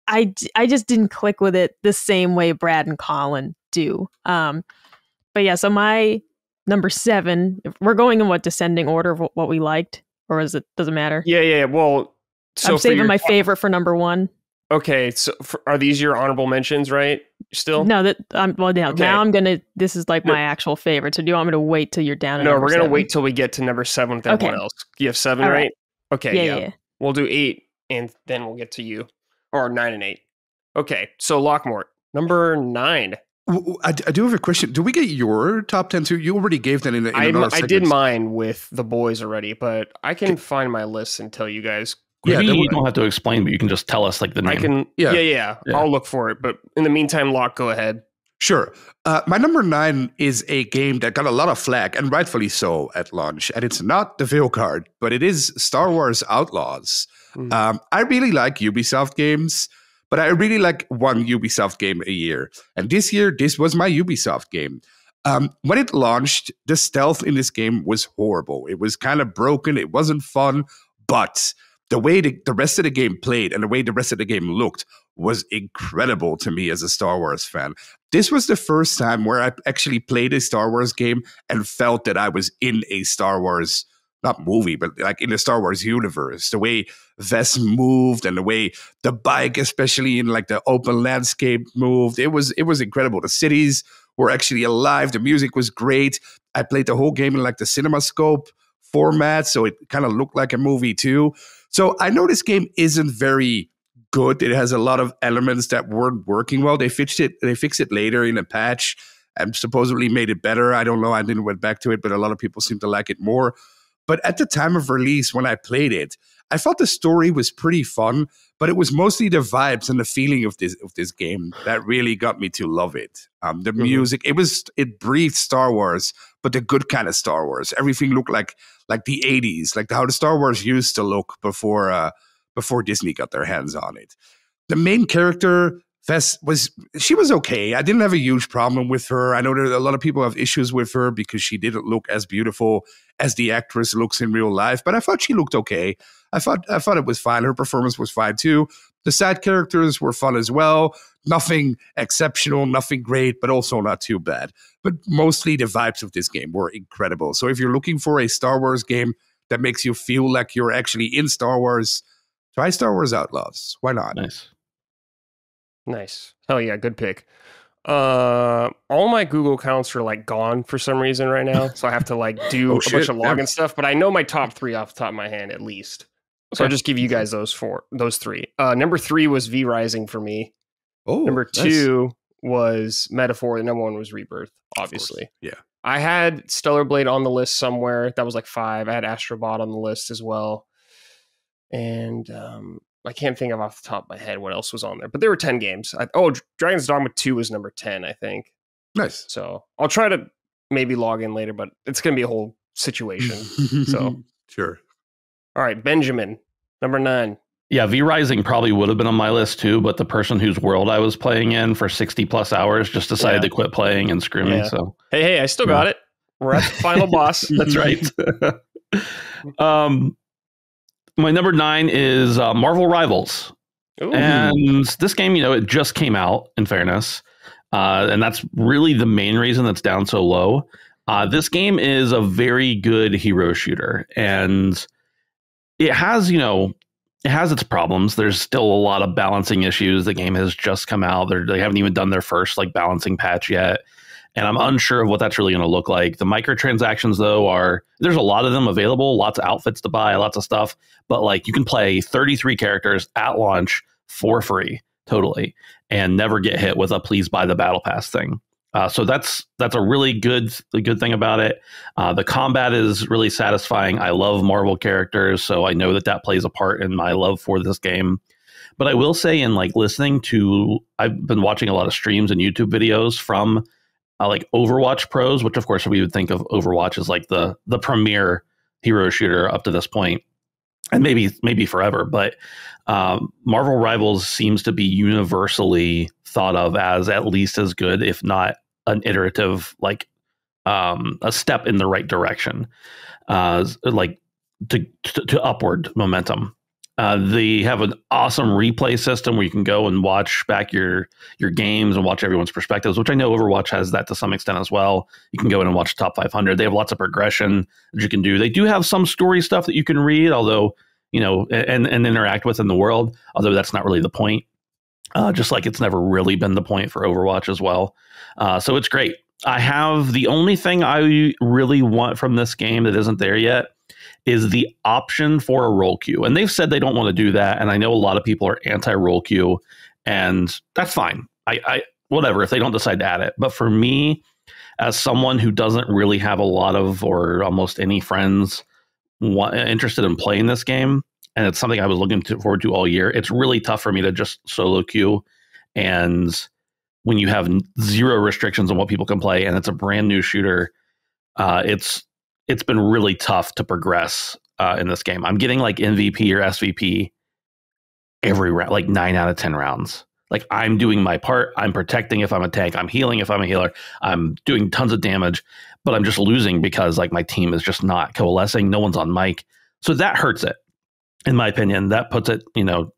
I just didn't click with it the same way Brad and Colin do. So my number 7, if we're going in descending order of what we liked, or does it matter? Yeah. Well, so I'm saving my favorite for number 1. Okay, so are these your honorable mentions, right? Still? No, now I'm gonna. This is like my actual favorite. So do you want me to wait till you're down? No, we're gonna wait till we get to number 7 with everyone else. You have 7, right? Okay, yeah. We'll do 8, and then we'll get to you, or 9 and 8. Okay, so Lockmort, number 9. I do have a question. Do we get your top 10 too? You already gave that in another I did mine with the boys already, but I can find my list and tell you guys. Maybe you don't have to explain, but you can just tell us the name. I can. Yeah. I'll look for it. But in the meantime, Locke, go ahead. Sure. My number 9 is a game that got a lot of flack, and rightfully so, at launch. And it's not the Veilguard, but it is Star Wars Outlaws. I really like Ubisoft games, but I really like one Ubisoft game a year. And this year, this was my Ubisoft game. When it launched, the stealth in this game was horrible. It was kind of broken. It wasn't fun, but the way the rest of the game played and the way the rest of the game looked was incredible to me as a Star Wars fan. This was the first time where I actually played a Star Wars game and felt that I was in a Star Wars, not movie, but like in the Star Wars universe. The way Vess moved and the way the bike, especially in like the open landscape, moved. It was incredible. The cities were actually alive. The music was great. I played the whole game in like the CinemaScope format, so it kind of looked like a movie too. So I know this game isn't very good. It has a lot of elements that weren't working well. They fixed it later in a patch and supposedly made it better. I don't know. I didn't went back to it, but a lot of people seem to like it more. But at the time of release, when I played it, I thought the story was pretty fun, but it was mostly the vibes and the feeling of this game that really got me to love it. The music, it breathed Star Wars, but the good kind of Star Wars. Everything looked like the 80s, like how the Star Wars used to look before Disney got their hands on it. The main character, Vess, she was okay. I didn't have a huge problem with her. I know that a lot of people have issues with her because she didn't look as beautiful as the actress looks in real life, but I thought she looked okay. I thought it was fine. Her performance was fine too. The side characters were fun as well. Nothing exceptional, nothing great, but also not too bad. But mostly the vibes of this game were incredible. So if you're looking for a Star Wars game that makes you feel like you're actually in Star Wars, try Star Wars Outlaws. Why not? Nice. Hell yeah, good pick. All my Google accounts are like gone for some reason right now, so I have to like do bunch of login stuff. But I know my top 3 off the top of my hand at least. So I'll just give you guys those 3. Number 3 was V Rising for me. Oh, number 2 was Metaphor. The number 1 was Rebirth, obviously. Yeah. I had Stellar Blade on the list somewhere. That was like 5. I had Astrobot on the list as well. And I can't think of off the top of my head what else was on there. But there were 10 games. Dragon's Dogma 2 was number 10, I think. Nice. So I'll try to maybe log in later, but it's going to be a whole situation. So sure. All right, Benjamin, number 9. Yeah, V Rising probably would have been on my list too, but the person whose world I was playing in for 60 plus hours just decided to quit playing and screw me. So hey, I still got it. We're at the final boss. That's right. My number 9 is Marvel Rivals. Ooh. And this game, it just came out, in fairness. And that's really the main reason that's down so low. This game is a very good hero shooter. And it has, it has its problems. There's still a lot of balancing issues. The game has just come out. They haven't even done their first balancing patch yet. And I'm unsure of what that's really going to look like. The microtransactions, though, there's a lot of them available, lots of outfits to buy, lots of stuff. But you can play 33 characters at launch for free, totally, and never get hit with a please buy the battle pass thing. So that's a really good thing about it. The combat is really satisfying. I love Marvel characters, so I know that plays a part in my love for this game. But I will say, in listening to, I've been watching a lot of streams and YouTube videos from Overwatch pros, which of course we would think of Overwatch as the premier hero shooter up to this point, and maybe forever. But Marvel Rivals seems to be universally thought of as at least as good, if not an iterative, a step in the right direction, to upward momentum. They have an awesome replay system where you can go and watch back your games and watch everyone's perspectives, which I know Overwatch has that to some extent as well. You can go in and watch top 500. They have lots of progression that you can do. They do have some story stuff that you can read, although, and interact with in the world, although that's not really the point. Just like it's never really been the point for Overwatch as well. So it's great. I have the only thing I really want from this game that isn't there yet is the option for a roll queue. And they've said they don't want to do that. And I know a lot of people are anti-roll queue, and that's fine. I whatever, if they don't decide to add it. But for me, as someone who doesn't really have a lot of or almost any friends interested in playing this game, and it's something I was looking forward to all year, it's really tough for me to just solo queue. And when you have zero restrictions on what people can play, and it's a brand new shooter, it's been really tough to progress in this game. I'm getting like MVP or SVP every round, like 9 out of 10 rounds. Like, I'm doing my part. I'm protecting if I'm a tank. I'm healing if I'm a healer. I'm doing tons of damage, but I'm just losing because like my team is just not coalescing. No one's on mic. So that hurts it, in my opinion. That puts it,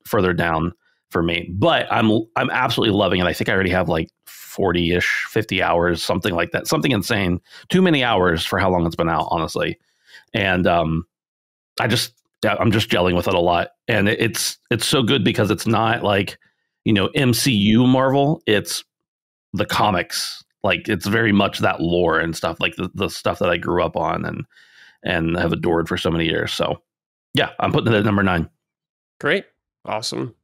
further down for me. But I'm absolutely loving it. I think I already have like 40-ish, 50 hours, something like that. Something insane. Too many hours for how long it's been out, honestly. And I'm just gelling with it a lot. And it's so good because it's not like, MCU Marvel. It's the comics. Like, it's very much that lore and stuff, like the stuff that I grew up on and have adored for so many years. So yeah, I'm putting it at number 9. Great. Awesome.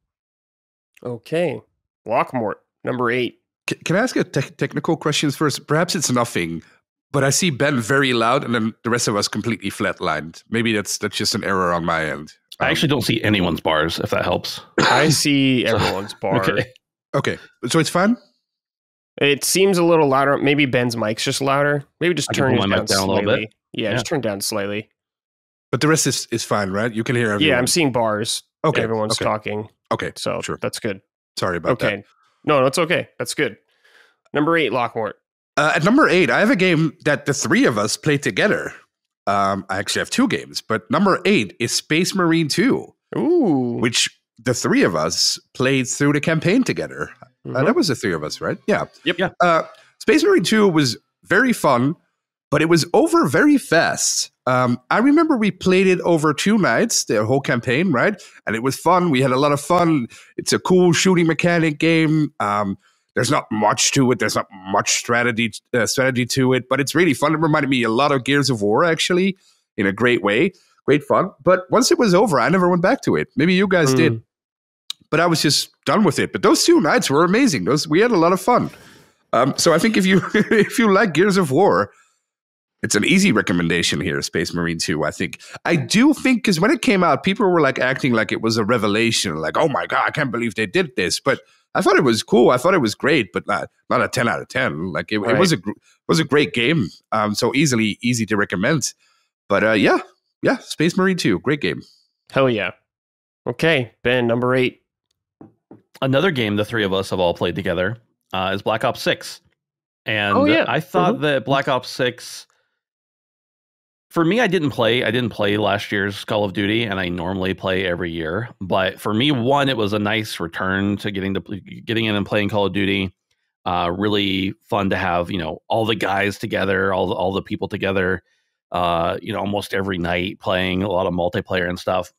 Okay. Lockmort, number 8. Can I ask a technical questions first? Perhaps it's nothing, but I see Ben very loud and then the rest of us completely flatlined. Maybe that's just an error on my end. I actually don't see anyone's bars, if that helps. I see everyone's bar. Okay. So it's fine? It seems a little louder. Maybe Ben's mic's just louder. Maybe just turn it down a little bit. Yeah, just turn it down slightly. But the rest is fine, right? You can hear everyone. Yeah, I'm seeing bars. Okay. Everyone's talking. Okay. So sure. That's good. Sorry about that. Okay. No, it's okay. That's good. Number 8, Lockmort. At number 8, I have a game that the 3 of us played together. I actually have 2 games, but number 8 is Space Marine 2. Ooh. Which the 3 of us played through the campaign together. That was the 3 of us, right? Yeah. Yep. Yeah. Space Marine 2 was very fun, but it was over very fast. I remember we played it over 2 nights, the whole campaign, right? And it was fun. We had a lot of fun. It's a cool shooting mechanic game. There's not much to it. There's not much strategy to it, but it's really fun. It reminded me a lot of Gears of War, actually, in a great way. Great fun. But once it was over, I never went back to it. Maybe you guys did. But I was just done with it. But those 2 nights were amazing. We had a lot of fun. So I think if you like Gears of War, it's an easy recommendation here, Space Marine 2, I think. I do think, because when it came out, people were like acting like it was a revelation. Like, oh my God, I can't believe they did this. But I thought it was cool. I thought it was great, but not a 10 out of 10. Like, it was a great game. So easy to recommend. But yeah, Space Marine 2, great game. Hell yeah. Okay, Ben, number 8. Another game the 3 of us have all played together is Black Ops 6. And I thought that Black Ops 6, for me, I didn't play last year's Call of Duty, and I normally play every year. But for me, one, it was a nice return to getting in and playing Call of Duty. Really fun to have, all the guys together, all the people together, almost every night playing a lot of multiplayer and stuff.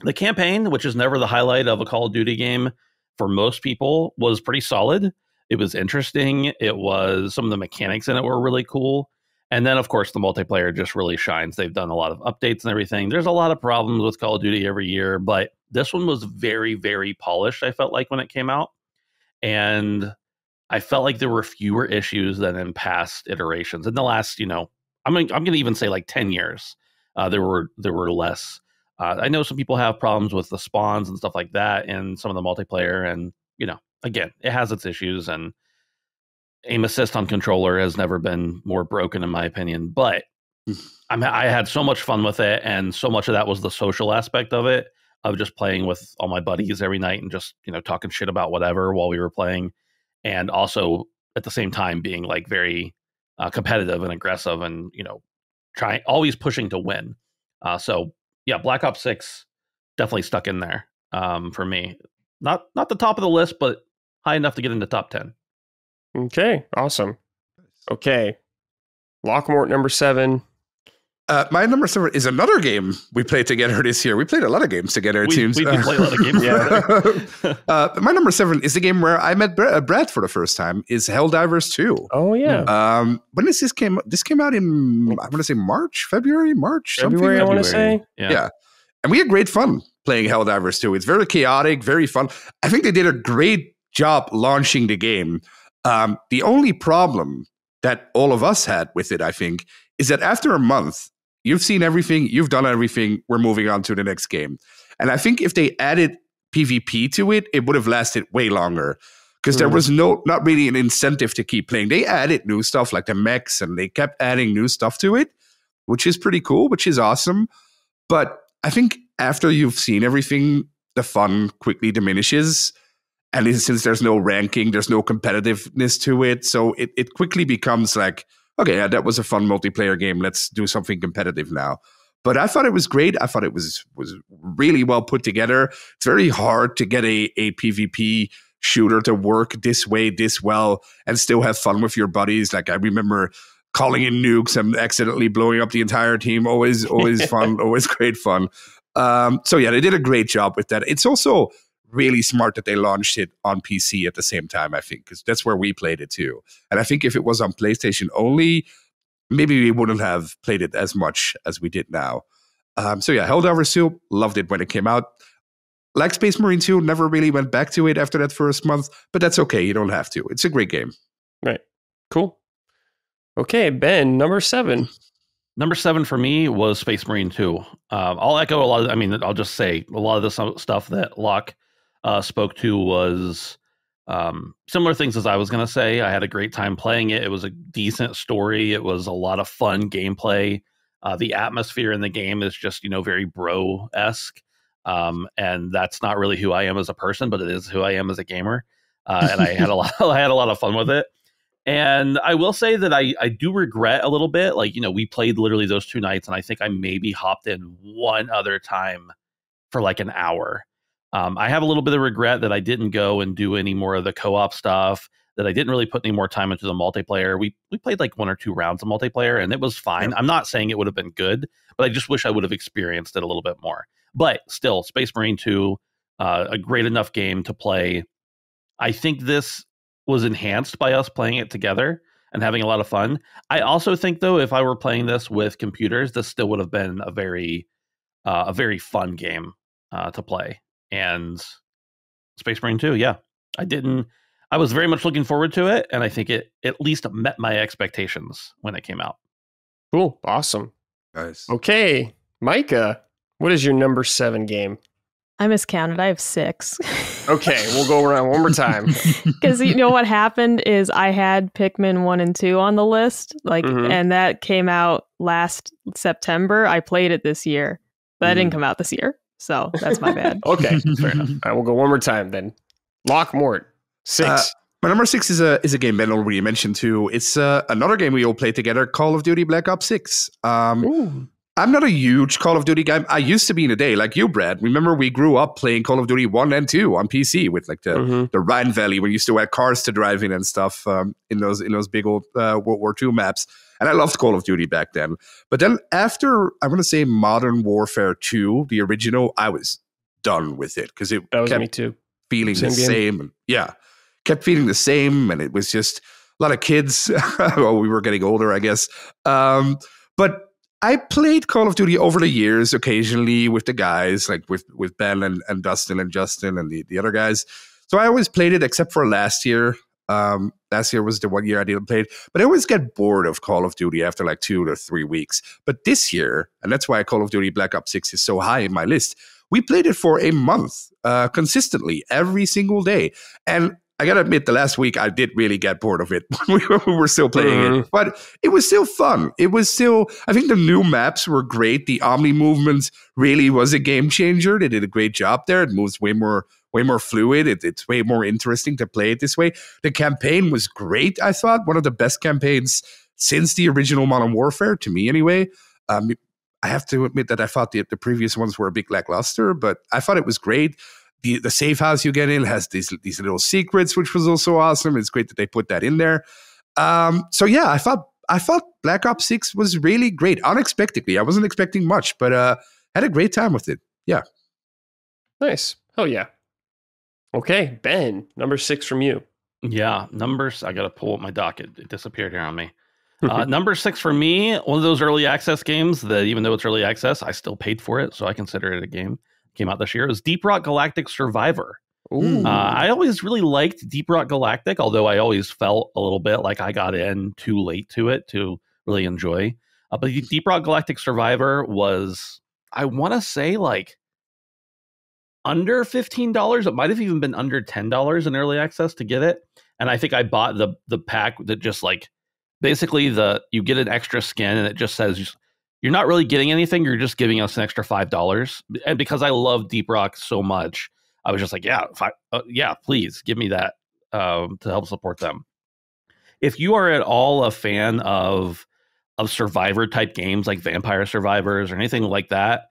The campaign, which is never the highlight of a Call of Duty game for most people, was pretty solid. It was interesting. It was, some of the mechanics in it were really cool. And then, of course, the multiplayer just really shines. They've done a lot of updates and everything. There's a lot of problems with Call of Duty every year, but this one was very, very polished, I felt like, when it came out. And I felt like there were fewer issues than in past iterations. In the last, I'm going to even say like 10 years, there were less. I know some people have problems with the spawns and stuff like that and some of the multiplayer. And, again, it has its issues, and aim assist on controller has never been more broken, in my opinion. But I had so much fun with it, and so much of that was the social aspect of it, of just playing with all my buddies every night and just, talking shit about whatever while we were playing. And also at the same time being like very competitive and aggressive and, always pushing to win. So yeah, Black Ops 6 definitely stuck in there for me. Not the top of the list, but high enough to get into top 10. Okay, awesome. Okay, Lockmort, number 7. My number 7 is another game we played together this year. We played a lot of games together, it seems. We do play a lot of games together. My number 7 is the game where I met Brad for the first time, is Helldivers 2. Oh, yeah. When this came out in, I want to say February, I want to say. Yeah. And we had great fun playing Helldivers 2. It's very chaotic, very fun. I think they did a great job launching the game. The only problem that all of us had with it, I think, is that after a month, you've seen everything, you've done everything, we're moving on to the next game. And I think if they added PvP to it, it would have lasted way longer. because there was not really an incentive to keep playing. They added new stuff like the mechs, and they kept adding new stuff to it, which is pretty cool, which is awesome. But I think after you've seen everything, the fun quickly diminishes. And since there's no ranking, there's no competitiveness to it. So it quickly becomes like, okay, yeah, that was a fun multiplayer game. Let's do something competitive now. But I thought it was great. I thought it was really well put together. It's very hard to get a PvP shooter to work this way, this well, and still have fun with your buddies. Like, I remember calling in nukes and accidentally blowing up the entire team. Always fun, always great fun. So yeah, they did a great job with that. It's also really smart that they launched it on PC at the same time, I think, because that's where we played it too. And I think if it was on PlayStation only, maybe we wouldn't have played it as much as we did now. So yeah, Helldivers 2, loved it when it came out. Like Space Marine 2, never really went back to it after that first month, but that's okay. You don't have to. It's a great game. Right. Cool. Okay, Ben, number 7. Number 7 for me was Space Marine 2. I'll echo a lot of, I'll just say a lot of the stuff that Locke spoke to was similar things as I was going to say. I had a great time playing it. It was a decent story. It was a lot of fun gameplay. The atmosphere in the game is just, very bro-esque. And that's not really who I am as a person, but it is who I am as a gamer. And I had a lot of fun with it. And I will say that I do regret a little bit. Like, we played literally those 2 nights, and I think I maybe hopped in one other time for like an hour. I have a little bit of regret that I didn't go and do any more of the co-op stuff, that I didn't really put any more time into the multiplayer. We played like 1 or 2 rounds of multiplayer, and it was fine. I'm not saying it would have been good, but I just wish I would have experienced it a little bit more. But still, Space Marine 2, a great enough game to play. I think this was enhanced by us playing it together and having a lot of fun. I also think, though, if I were playing this with computers, this still would have been a very fun game to play. And Space Marine 2, yeah, I was very much looking forward to it, and I think it at least met my expectations when it came out. Cool. Awesome. Nice. Okay, Micah, what is your number 7 game? I miscounted. I have 6. Okay, we'll go around one more time. Because what happened is I had Pikmin 1 and 2 on the list, and that came out last September. I played it this year, but that didn't come out this year. So that's my bad. Okay, fair enough. All right, we'll go one more time then. Lockmort, 6. My number 6 is a game Ben already mentioned too. It's another game we all played together, Call of Duty Black Ops 6. I'm not a huge Call of Duty guy. I used to be in a day, like you, Brad. Remember, we grew up playing Call of Duty 1 and 2 on PC with like the Rhine Valley, when you still had cars to drive in and stuff in those big old World War II maps. And I loved Call of Duty back then. But then after, I want to say Modern Warfare 2, the original, I was done with it because it kept me too. Feeling the same. And, yeah, kept feeling the same. And it was just a lot of kids. Well, we were getting older, I guess. But I played Call of Duty over the years occasionally with the guys, like with Ben and Dustin and Justin and the other guys. So I always played it except for last year. Last year was the 1 year I didn't play it. But I always get bored of Call of Duty after like 2 to 3 weeks. But this year, and that's why Call of Duty Black Ops 6 is so high in my list, we played it for a month consistently every single day. And I got to admit, the last week I did really get bored of it when we were still playing it. But it was still fun. It was still, I think the new maps were great. The Omni movements really was a game changer. They did a great job there. It moves way more fluid. It's way more interesting to play it this way. The campaign was great, I thought. One of the best campaigns since the original Modern Warfare, to me anyway. I have to admit that I thought the previous ones were a bit lackluster, but I thought it was great. The safe house you get in has these little secrets, which was also awesome. It's great that they put that in there. So yeah, I thought Black Ops 6 was really great. Unexpectedly, I wasn't expecting much, but had a great time with it. Yeah, nice. Oh yeah. Okay, Ben, number 6 from you. Yeah, numbers. I got to pull up my docket. It disappeared here on me. Number 6 for me, one of those early access games that, even though it's early access, I still paid for it, so I consider it a game. Came out this year. It was Deep Rock Galactic Survivor. I always really liked Deep Rock Galactic, although I always felt a little bit like I got in too late to it to really enjoy. But Deep Rock Galactic Survivor was, I want to say, like under $15. It might have even been under $10 in early access to get it. And I think I bought the pack that just like basically you get an extra skin and it just says you're not really getting anything. You're just giving us an extra $5. And because I love Deep Rock so much, I was just like, yeah, please give me that to help support them. If you are at all a fan of survivor type games like Vampire Survivors or anything like that,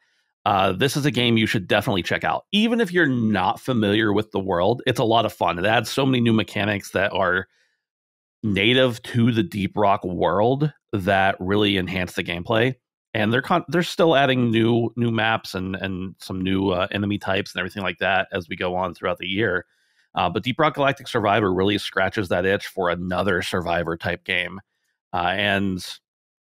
this is a game you should definitely check out. Even if you're not familiar with the world, it's a lot of fun. It adds so many new mechanics that are native to the Deep Rock world that really enhance the gameplay. And they're still adding new maps and some new enemy types and everything like that as we go on throughout the year. But Deep Rock Galactic Survivor really scratches that itch for another survivor type game. And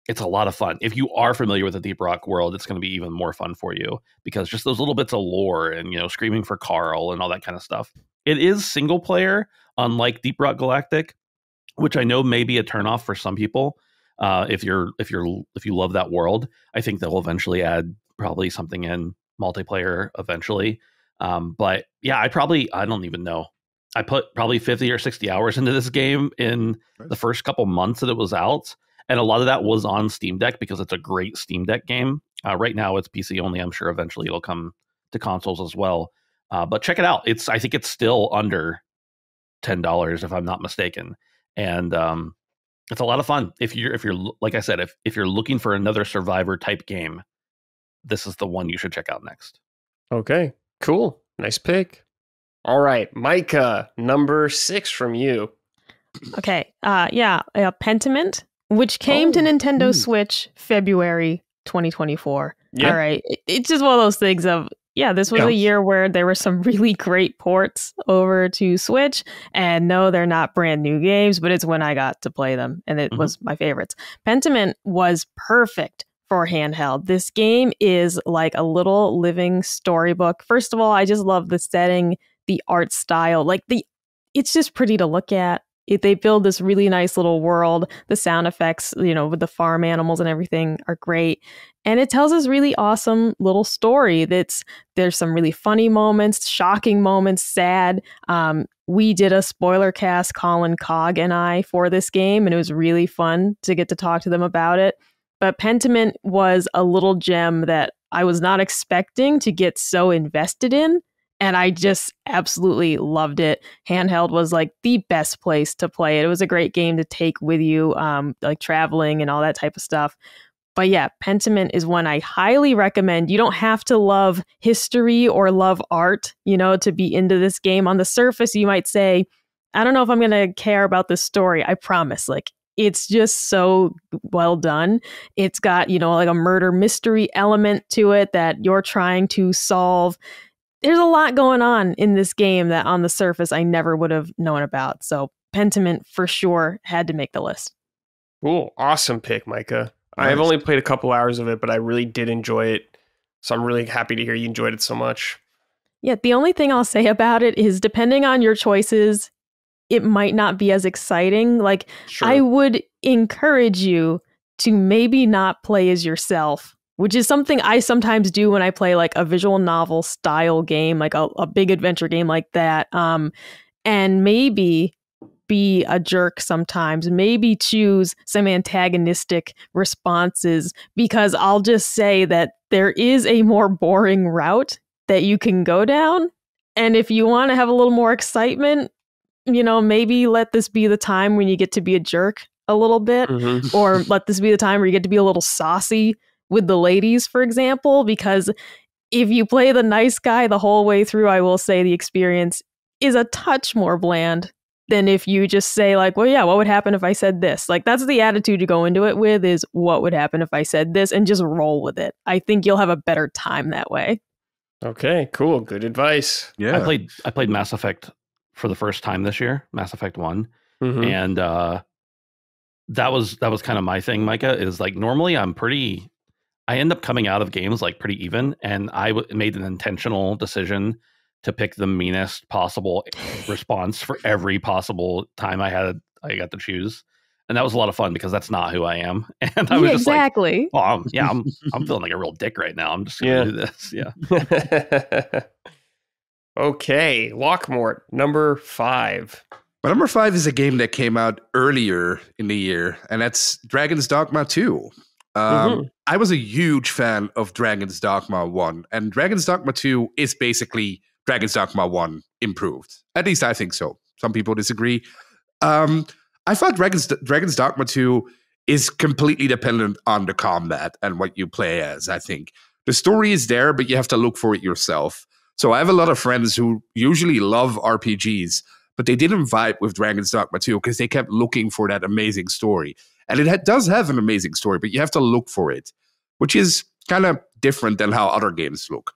it's a lot of fun. If you are familiar with the Deep Rock world, it's going to be even more fun for you because just those little bits of lore and, screaming for Carl and all that kind of stuff. It is single player, unlike Deep Rock Galactic, which I know may be a turnoff for some people. If you love that world, I think they'll eventually add probably something in multiplayer eventually. But yeah, I don't even know. I put probably 50 or 60 hours into this game in the first couple months that it was out. And a lot of that was on Steam Deck because it's a great Steam Deck game. Right now it's PC only. I'm sure eventually it'll come to consoles as well. But check it out. I think it's still under $10 if I'm not mistaken. And it's a lot of fun. If you're like I said, if you're looking for another survivor type game, this is the one you should check out next. Okay, cool. Nice pick. All right, Micah, number 6 from you. Okay, Pentiment, which came to Nintendo Switch February 2024. Yeah. All right, it's just one of those things of, this was a year where there were some really great ports over to Switch. And no, they're not brand new games, but it's when I got to play them. And it was my favorites. Pentiment was perfect for handheld. This game is like a little living storybook. First of all, I just love the setting, the art style. It's just pretty to look at. They build this really nice little world. The sound effects, with the farm animals and everything are great. And it tells this really awesome little story there's some really funny moments, shocking moments, sad. We did a spoiler cast, Colin, Cog, and I, for this game, and it was really fun to get to talk to them about it. But Pentiment was a little gem that I was not expecting to get so invested in. And I just absolutely loved it. Handheld was like the best place to play it. It was a great game to take with you, like traveling and all that type of stuff. But yeah, Pentiment is one I highly recommend. You don't have to love history or love art, to be into this game. On the surface, you might say, I don't know if I'm going to care about this story. I promise. It's just so well done. It's got, like a murder mystery element to it that you're trying to solve. There's a lot going on in this game that on the surface I never would have known about. So Pentiment for sure had to make the list. Cool. Awesome pick, Micah. Nice. I've only played a couple hours of it, but I really did enjoy it. So I'm really happy to hear you enjoyed it so much. Yeah, the only thing I'll say about it is depending on your choices, it might not be as exciting. Sure. I would encourage you to maybe not play as yourself, which is something I sometimes do when I play like a visual novel style game, like a big adventure game like that. And maybe be a jerk sometimes, maybe choose some antagonistic responses, because I'll just say that there is a more boring route that you can go down. And if you want to have a little more excitement, maybe let this be the time when you get to be a jerk a little bit, or let this be the time where you get to be a little saucy with the ladies, for example, because if you play the nice guy the whole way through, I will say the experience is a touch more bland than if you just say what would happen if I said this? That's the attitude to go into it with, is what would happen if I said this, and just roll with it. I think you'll have a better time that way. Okay, cool. Good advice. Yeah. I played Mass Effect for the first time this year, Mass Effect 1. And that was kind of my thing, Micah, is normally I end up coming out of games pretty even, and I made an intentional decision to pick the meanest possible response for every possible time I got to choose. And that was a lot of fun because that's not who I am. And I was just exactly. I'm feeling like a real dick right now. I'm just going to do this. Yeah. Okay, Lockmort, number 5. My number 5 is a game that came out earlier in the year, and that's Dragon's Dogma 2. I was a huge fan of Dragon's Dogma 1, and Dragon's Dogma 2 is basically Dragon's Dogma 1 improved. At least I think so. Some people disagree. I thought Dragon's Dogma 2 is completely dependent on the combat and what you play as, I think. The story is there, but you have to look for it yourself. So I have a lot of friends who usually love RPGs, but they didn't vibe with Dragon's Dogma 2 because they kept looking for that amazing story. And it does have an amazing story, but you have to look for it, which is kind of different than how other games look.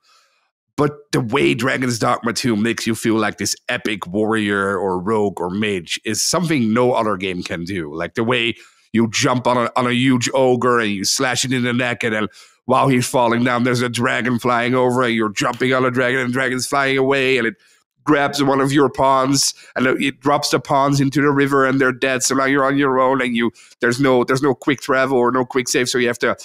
But the way Dragon's Dogma 2 makes you feel like this epic warrior or rogue or mage is something no other game can do. Like the way you jump on a huge ogre and you slash it in the neck, and then while he's falling down, there's a dragon flying over, and you're jumping on a dragon, and the dragon's flying away, and it grabs one of your pawns, and it drops the pawns into the river, and they're dead. So now you're on your own, and there's no quick travel or no quick save, so you have to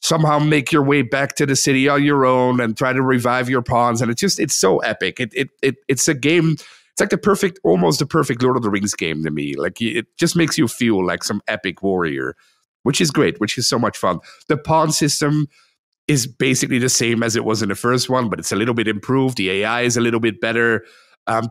somehow make your way back to the city on your own and try to revive your pawns. And it's so epic. It's a game. It's like almost the perfect Lord of the Rings game to me. Like it just makes you feel like some epic warrior, which is great, which is so much fun. The pawn system is basically the same as it was in the first one, but it's a little bit improved. The AI is a little bit better.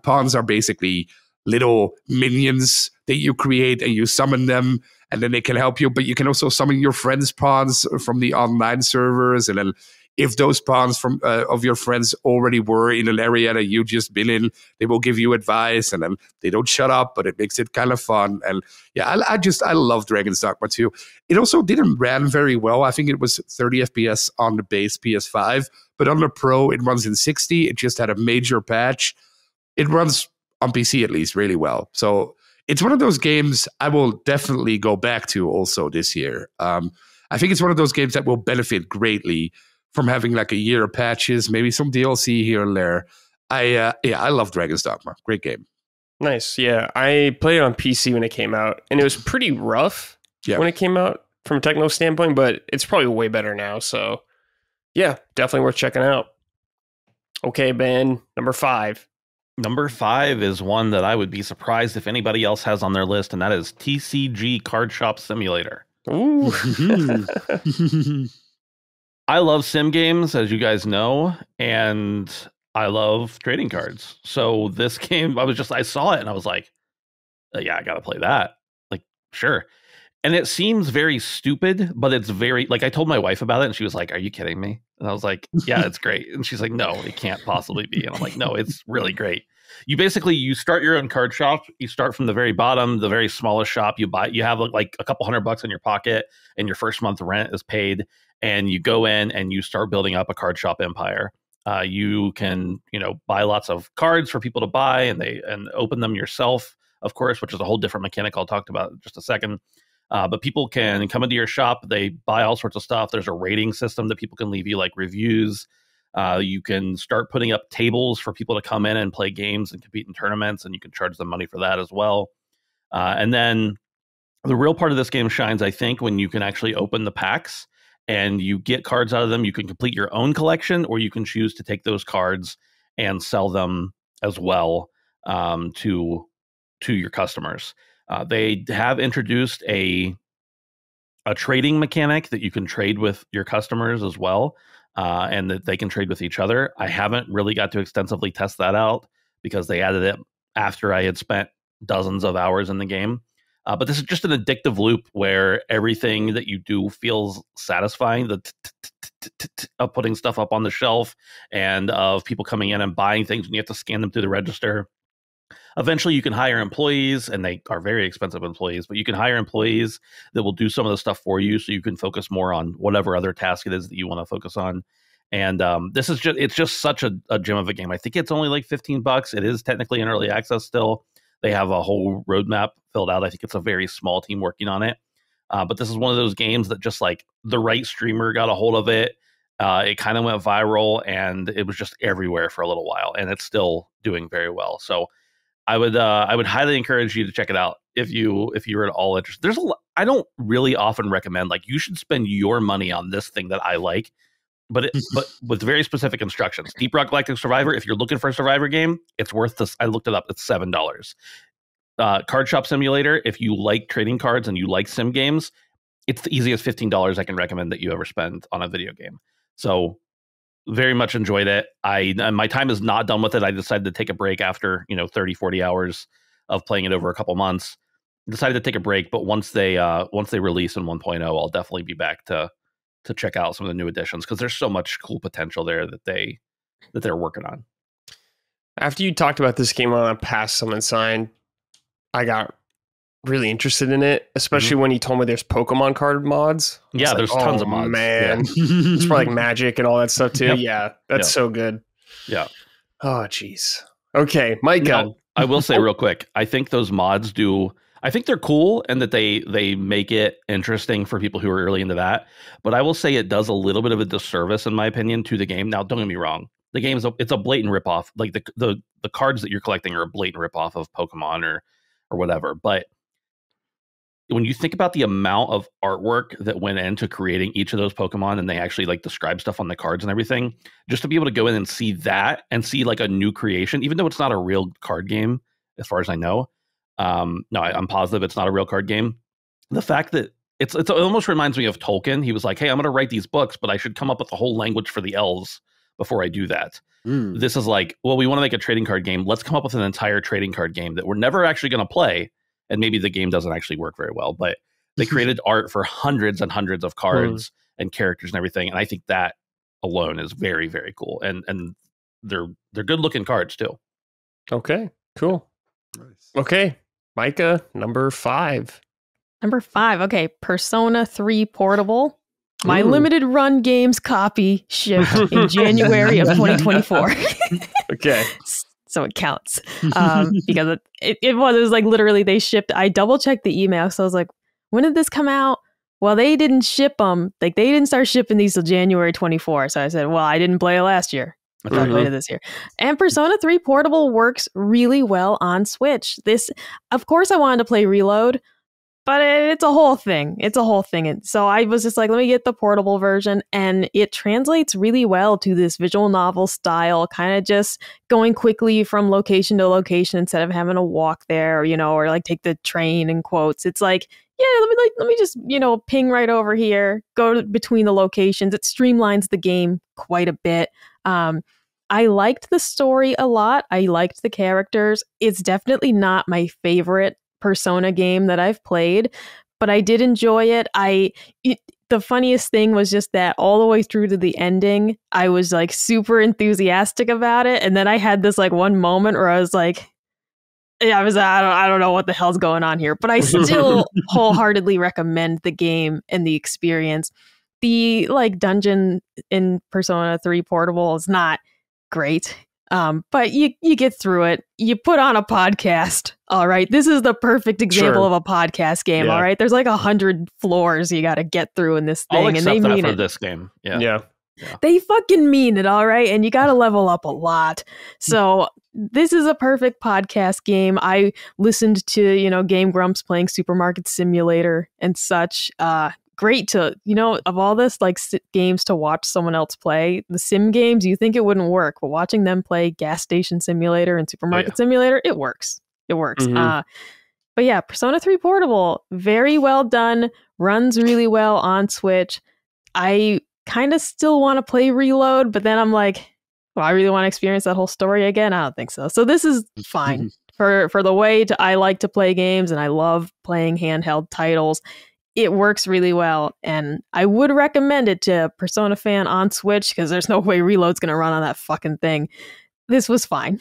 Pawns are basically little minions that you create, and you summon them, and then they can help you. But you can also summon your friends' pawns from the online servers, and then if those pawns of your friends already were in an area that you just been in, they will give you advice, and then they don't shut up, but it makes it kind of fun. And yeah, I love Dragon's Dogma 2. It also didn't run very well. I think it was 30 FPS on the base PS5, but on the Pro, it runs in 60. It just had a major patch. It runs on PC at least really well. So it's one of those games I will definitely go back to also this year. I think it's one of those games that will benefit greatly from having like a year of patches, maybe some DLC here and there. I love Dragon's Dogma. Great game. Nice. Yeah, I played it on PC when it came out, and it was pretty rough when it came out from a techno standpoint, but it's probably way better now. So yeah, definitely worth checking out. Okay, Ben, number 5. Number 5 is one that I would be surprised if anybody else has on their list, and that is TCG Card Shop Simulator. Ooh. I love sim games, as you guys know, and I love trading cards. So this game, I saw it and I was like, yeah, I got to play that. Like, sure. And it seems very stupid, but it's very, like, I told my wife about it and she was like, are you kidding me? And I was like, yeah, it's great. And she's like, no, it can't possibly be. And I'm like, no, it's really great. You start your own card shop. You start from the very bottom, the very smallest shop. You have like a couple $100 in your pocket, and your first month rent is paid. And you go in and you start building up a card shop empire. You can, buy lots of cards for people to buy, and open them yourself, of course, which is a whole different mechanic I'll talk about in just a second. But people can come into your shop. They buy all sorts of stuff. There's a rating system that people can leave you, like reviews. You can start putting up tables for people to come in and play games and compete in tournaments, and you can charge them money for that as well. And then the real part of this game shines, I think, when you can actually open the packs and you get cards out of them. You can complete your own collection, or you can choose to take those cards and sell them as well to your customers. They have introduced a trading mechanic that you can trade with your customers as well, and that they can trade with each other. I haven't really got to extensively test that out because they added it after I had spent dozens of hours in the game. But this is just an addictive loop where everything that you do feels satisfying. Of putting stuff up on the shelf, and of people coming in and buying things, and you have to scan them through the register. Eventually, you can hire employees, and they are very expensive employees, but you can hire employees that will do some of the stuff for you, so you can focus more on whatever other task it is that you want to focus on. And it's just such a gem of a game. I think it's only like $15. It is technically in early access still. They have a whole roadmap filled out. I think it's a very small team working on it. But this is one of those games that just like the right streamer got a hold of it. It kind of went viral, and it was just everywhere for a little while, and it's still doing very well. So I would highly encourage you to check it out if you're at all interested. I don't really often recommend, like, you should spend your money on this thing that I like. but with very specific instructions. Deep Rock Galactic Survivor, if you're looking for a Survivor game, it's worth this. I looked it up. It's $7. Card Shop Simulator, if you like trading cards and you like sim games, it's the easiest $15 I can recommend that you ever spend on a video game. So very much enjoyed it. My time is not done with it. I decided to take a break after 30, 40 hours of playing it over a couple months. Decided to take a break, but once they release in 1.0, I'll definitely be back to check out some of the new additions, because there's so much cool potential there that they're working on. After you talked about this game on a past Summon Sign, I got really interested in it, especially when you told me there's Pokemon card mods. Yeah, there's tons of mods. Man, it's probably like Magic and all that stuff too. Yep. Yeah, that's so good. Yeah. Oh, geez. Okay, Micah. Now, I will say real quick, I think those mods I think they're cool, and that they make it interesting for people who are really into that. But I will say it does a little bit of a disservice, in my opinion, to the game. Now, don't get me wrong. The game it's a blatant ripoff. Like the cards that you're collecting are a blatant ripoff of Pokemon or whatever. But when you think about the amount of artwork that went into creating each of those Pokemon, and they actually like describe stuff on the cards and everything, just to be able to go in and see that and see like a new creation, even though it's not a real card game, as far as I know. No, I'm positive it's not a real card game. The fact that it almost reminds me of Tolkien. He was like, hey, I'm going to write these books, but I should come up with a whole language for the elves before I do that. This is like, well, we want to make a trading card game. Let's come up with an entire trading card game that we're never actually going to play. And maybe the game doesn't actually work very well, but they created art for hundreds and hundreds of cards and characters and everything. And I think that alone is very, very cool. And they're good looking cards too. Okay, cool. Nice. Okay. Micah, number 5. Number 5. Okay. Persona 3 Portable. My limited run games copy shipped in January of 2024. Okay. So it counts. Because it was like literally they shipped. I double checked the email. So I was like, when did this come out? Well, they didn't ship them. Like they didn't start shipping these till January 24. So I said, well, I didn't play it last year. I thought I played it this year. And Persona 3 Portable works really well on Switch. Of course, I wanted to play Reload, but it's a whole thing. And so I was just like, let me get the portable version. And it translates really well to this visual novel style, kind of just going quickly from location to location instead of having to walk there, or like take the train in quotes. It's like, yeah, let me just, ping right over here, go between the locations. It streamlines the game quite a bit. I liked the story a lot. I liked the characters. It's definitely not my favorite Persona game that I've played, but I did enjoy it. The funniest thing was just that all the way through to the ending, I was like super enthusiastic about it. And then I had this like one moment where I was like, I don't know what the hell's going on here, but I still wholeheartedly recommend the game and the experience. The like dungeon in Persona 3 Portable is not great, but you get through it. You put on a podcast. All right, this is the perfect example of a podcast game. Yeah. All right, there's like 100 floors you got to get through in this thing, and they mean it for this game. Yeah. They fucking mean it, all right, and you got to level up a lot. So this is a perfect podcast game. I listened to Game Grumps playing Supermarket Simulator and such. Great to, of all this like games to watch someone else play, the sim games, you think it wouldn't work, but watching them play Gas Station Simulator and Supermarket Simulator, it works. But yeah, Persona 3 Portable, very well done, runs really well on Switch. I kind of still want to play Reload, but then I'm like, well, I really want to experience that whole story again. I don't think so. So this is fine for the way I like to play games, and I love playing handheld titles. It works really well, and I would recommend it to a Persona fan on Switch, because there's no way Reload's going to run on that fucking thing. This was fine.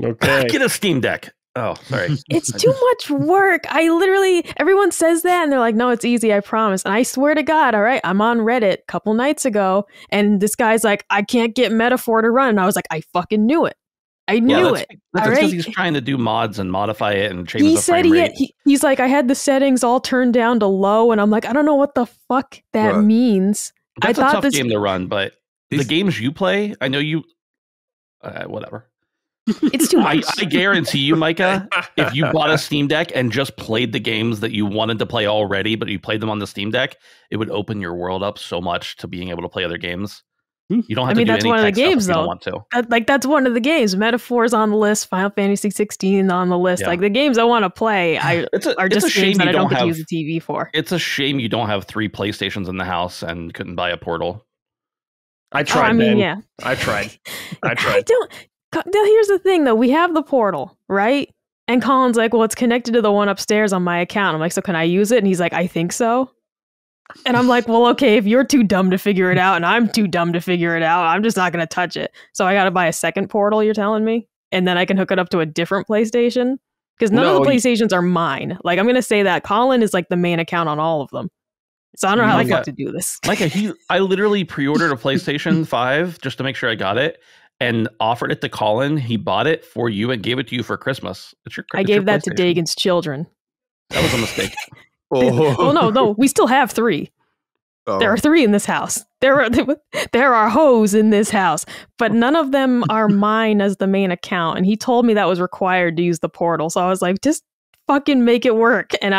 Okay. Get a Steam Deck. Oh, sorry. It's too much work. Everyone says that, and they're like, no, it's easy, I promise. And I swear to God, all right, I'm on Reddit a couple nights ago, and this guy's like, I can't get Metaphor to run. And I was like, I fucking knew it. I knew it. That's because he's trying to do mods and modify it and change the frame rate. He's like, I had the settings all turned down to low, and I'm like, I don't know what the fuck that means. That's a tough game to run, but the games you play, I know you... whatever. It's too much. I guarantee you, Micah, if you bought a Steam Deck and just played the games that you wanted to play already, but you played them on the Steam Deck, it would open your world up so much to being able to play other games. You don't have to do that's any one of the games, though. Want to. That's one of the games. Metaphor's on the list. Final Fantasy 16 on the list. Yeah. Like the games I want to play, are just games that I don't get to use the TV for. It's a shame you don't have 3 PlayStations in the house and couldn't buy a Portal. I tried. Yeah, I tried. I don't. Now here's the thing, though. We have the Portal, right? And Colin's like, "Well, it's connected to the one upstairs on my account." I'm like, "So can I use it?" And he's like, "I think so." And I'm like, well, okay, if you're too dumb to figure it out and I'm too dumb to figure it out, I'm just not going to touch it. So I got to buy a second Portal, you're telling me? And then I can hook it up to a different PlayStation? Because none of the PlayStations are mine. Like, I'm going to say that Colin is like the main account on all of them. So I don't know how the fuck to do this. Micah, I literally pre-ordered a PlayStation 5 just to make sure I got it and offered it to Colin. He bought it for you and gave it to you for Christmas. I gave that to Dagon's children. That was a mistake. Well, no, we still have 3. Oh. There are 3 in this house. There are hoes in this house, but none of them are mine as the main account. And he told me that was required to use the Portal. So I was like, just fucking make it work. And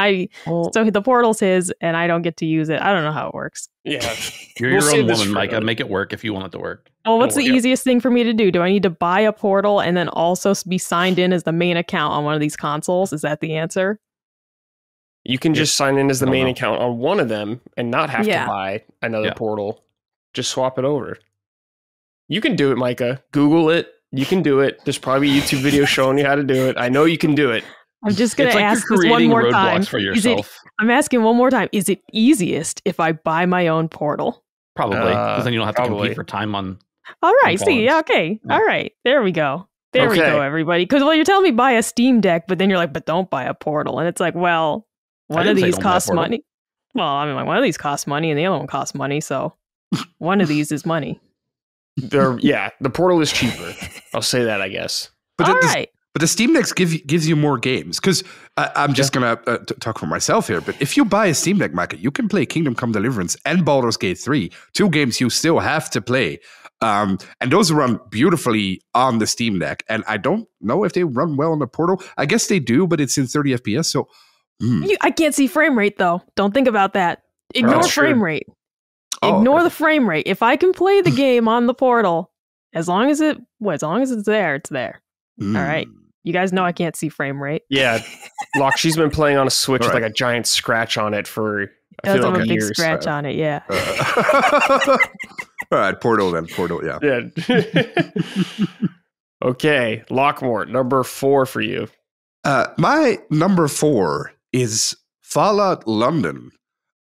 so the Portal's his, and I don't get to use it. I don't know how it works. Yeah, you're your own woman, Micah. Make it work if you want it to work. Well, what's the easiest thing for me to do? Do I need to buy a Portal and then also be signed in as the main account on one of these consoles? Is that the answer? You can just sign in as the main account on one of them and not have to buy another Portal. Just swap it over. You can do it, Micah. Google it. You can do it. There's probably a YouTube video showing you how to do it. I know you can do it. I'm just going to ask this one more time. I'm asking one more time. Is it easiest if I buy my own Portal? Probably, because then you don't have to compete for time on. All right. See, okay. All right. There we go. There we go, everybody. Because, you're telling me buy a Steam Deck, but then you're like, but don't buy a Portal. And it's like, well... One of these costs money. Well, I mean, one of these costs money and the other one costs money. So one of these is money. The Portal is cheaper. I'll say that, I guess. But the Steam Deck gives you more games. Because I'm just going to talk for myself here. But if you buy a Steam Deck, Micah, you can play Kingdom Come Deliverance and Baldur's Gate 3. 2 games you still have to play. And those run beautifully on the Steam Deck. And I don't know if they run well on the Portal. I guess they do, but it's in 30 FPS. So... I can't see frame rate, though. Don't think about that. Ignore frame rate. Ignore the frame rate. If I can play the game on the Portal, as long as it's there, it's there. All right. You guys know I can't see frame rate. Yeah. Locke, she's been playing on a Switch with like a giant scratch on it for a big scratch on it, yeah. All right, Portal then. Portal, yeah. Okay. Lockmore, number 4 for you. My number 4 is Fallout London.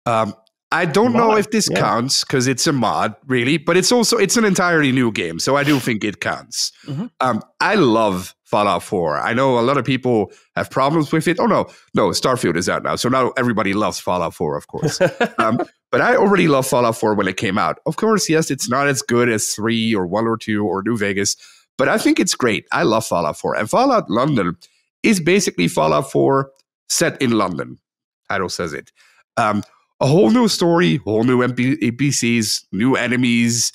I don't know if this counts because it's a mod, really, but it's an entirely new game, so I do think it counts. Mm-hmm. I love Fallout 4. I know a lot of people have problems with it. Oh, no, Starfield is out now, so now everybody loves Fallout 4, of course. But I already loved Fallout 4 when it came out. Of course, yes, it's not as good as 3 or 1 or 2 or New Vegas, but I think it's great. I love Fallout 4. And Fallout London is basically Fallout 4 set in London. Title says it. A whole new story, whole new NPCs, new enemies,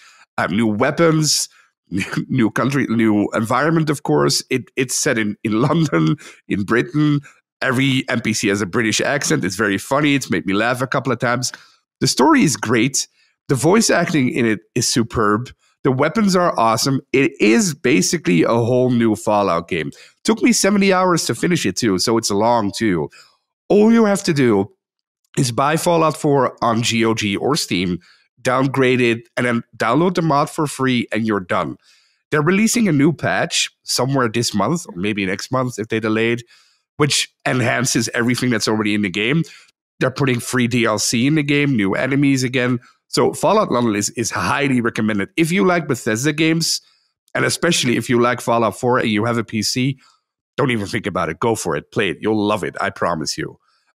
new weapons, new country, new environment, of course. It's set in London, in Britain. Every NPC has a British accent. It's very funny. It's made me laugh a couple of times. The story is great. The voice acting in it is superb. The weapons are awesome. It is basically a whole new Fallout game. Took me 70 hours to finish it, too, so it's long, too. All you have to do is buy Fallout 4 on GOG or Steam, downgrade it, and then download the mod for free, and you're done. They're releasing a new patch somewhere this month, or maybe next month if they delayed, which enhances everything that's already in the game. They're putting free DLC in the game, new enemies again. So Fallout London is highly recommended. If you like Bethesda games, and especially if you like Fallout 4 and you have a PC, don't even think about it. Go for it. Play it. You'll love it. I promise you.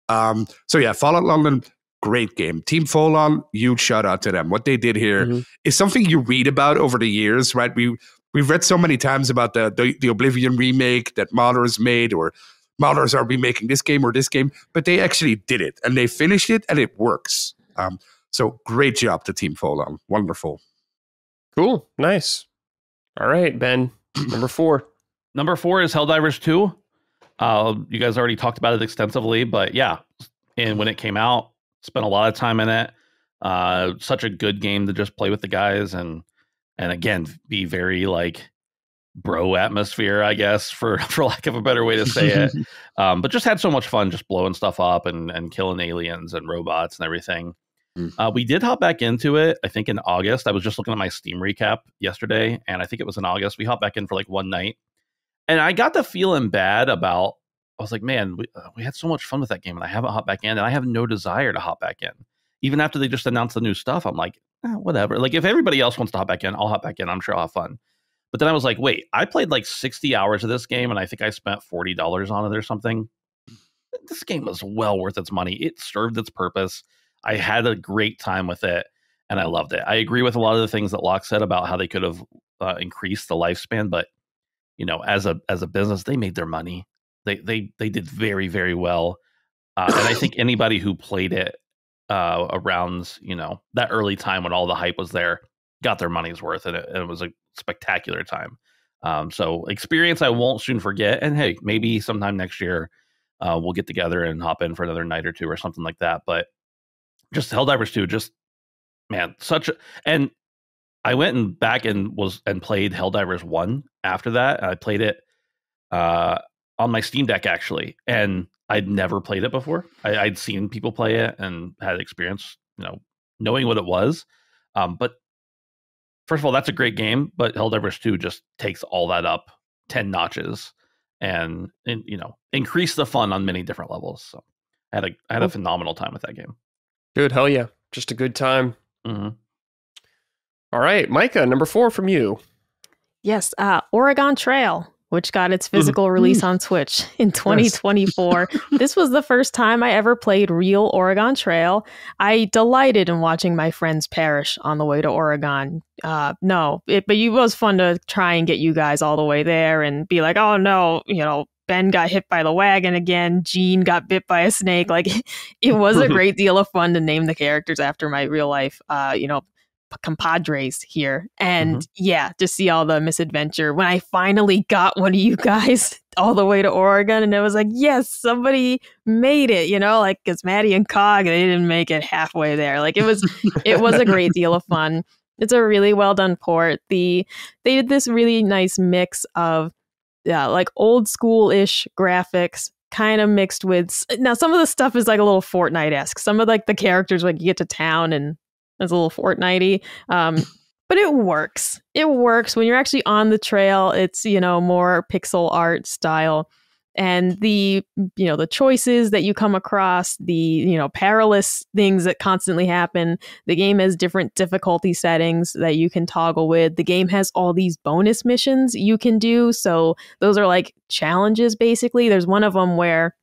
So yeah, Fallout London, great game. Team Folon, huge shout out to them. What they did here is something you read about over the years, right? We've read so many times about the Oblivion remake that modders made, or modders are remaking this game or this game, but they actually did it and they finished it and it works. So great job to Team Folon. Wonderful. Cool. Nice. All right, Ben, number 4. Number 4 is Helldivers 2. You guys already talked about it extensively, but yeah. And when it came out, spent a lot of time in it. Such a good game to just play with the guys and again, be very like bro atmosphere, I guess, for lack of a better way to say it. But just had so much fun just blowing stuff up and killing aliens and robots and everything. We did hop back into it, I think in August. I was just looking at my Steam recap yesterday, and I think it was in August. We hopped back in for like one night. And I got the feeling bad about, I was like, man, we had so much fun with that game, and I haven't hopped back in, and I have no desire to hop back in. Even after they just announced the new stuff, I'm like, whatever. Like, if everybody else wants to hop back in, I'll hop back in. I'm sure I'll have fun. But then I was like, wait, I played like 60 hours of this game, and I think I spent $40 on it or something. This game was well worth its money. It served its purpose. I had a great time with it, and I loved it. I agree with a lot of the things that Locke said about how they could have increased the lifespan, but you know, as a business, they made their money. They did very, very well, and I think anybody who played it around, you know, that early time when all the hype was there got their money's worth, and it was a spectacular time. So experience I won't soon forget. And hey, maybe sometime next year we'll get together and hop in for another night or two or something like that. But just Helldivers 2, just man, and I went back and played Helldivers 1 after that. I played it on my Steam Deck actually, and I'd never played it before. I'd seen people play it and had experience, you know, knowing what it was. But first of all, that's a great game, but Helldivers 2 just takes all that up 10 notches and you know, increase the fun on many different levels. So I had a phenomenal time with that game. Good. Hell yeah. Just a good time. Mm-hmm. All right. Micah, number 4 from you. Yes. Oregon Trail, which got its physical release on Switch in 2024. This was the first time I ever played real Oregon Trail. I delighted in watching my friends perish on the way to Oregon. But it was fun to try and get you guys all the way there and be like, oh no, you know, Ben got hit by the wagon again. Gene got bit by a snake. Like, it was a great deal of fun to name the characters after my real life, compadres here. And yeah, to see all the misadventure when I finally got one of you guys all the way to Oregon, and it was like, yes, somebody made it, you know, like, because Matty and Cog, they didn't make it halfway there. Like, it was a great deal of fun. It's a really well done port. They did this really nice mix of like old school-ish graphics kind of mixed with, now some of the stuff is like a little Fortnite-esque. Some of like the characters, like, you get to town and it's a little Fortnite-y. But it works. It works when you're actually on the trail. It's, you know, more pixel art style. And the choices that you come across, the, you know, perilous things that constantly happen. The game has different difficulty settings that you can toggle with. The game has all these bonus missions you can do. So those are like challenges, basically. There's one of them where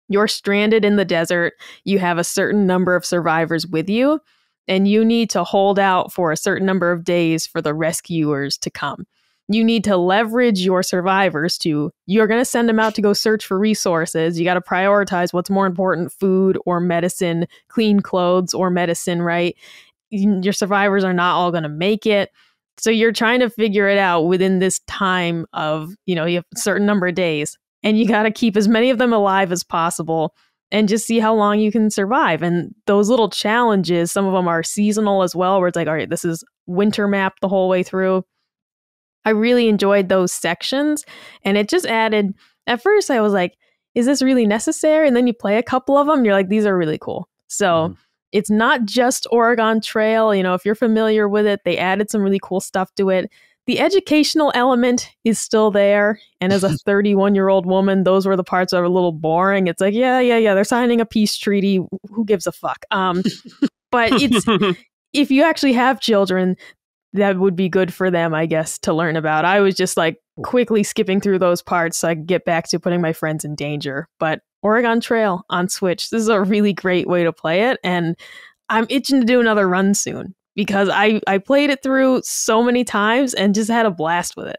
you're stranded in the desert. You have a certain number of survivors with you, and you need to hold out for a certain number of days for the rescuers to come. You need to leverage your survivors you're going to send them out to go search for resources. You got to prioritize what's more important, food or medicine, clean clothes or medicine, right? Your survivors are not all going to make it. So you're trying to figure it out within this time of, you know, you have a certain number of days, and you got to keep as many of them alive as possible and just see how long you can survive. And those little challenges, some of them are seasonal as well, where it's like, all right, this is winter map the whole way through. I really enjoyed those sections, and it just added, at first I was like, is this really necessary? And then you play a couple of them, you're like, these are really cool. So it's not just Oregon Trail. You know, if you're familiar with it, they added some really cool stuff to it. The educational element is still there. And as a 31-year-old woman, those were the parts that were a little boring. It's like, yeah, they're signing a peace treaty. Who gives a fuck? But it's, if you actually have children, that would be good for them, I guess, to learn about. I was just like quickly skipping through those parts so I could get back to putting my friends in danger. But Oregon Trail on Switch, this is a really great way to play it. And I'm itching to do another run soon because I played it through so many times and just had a blast with it.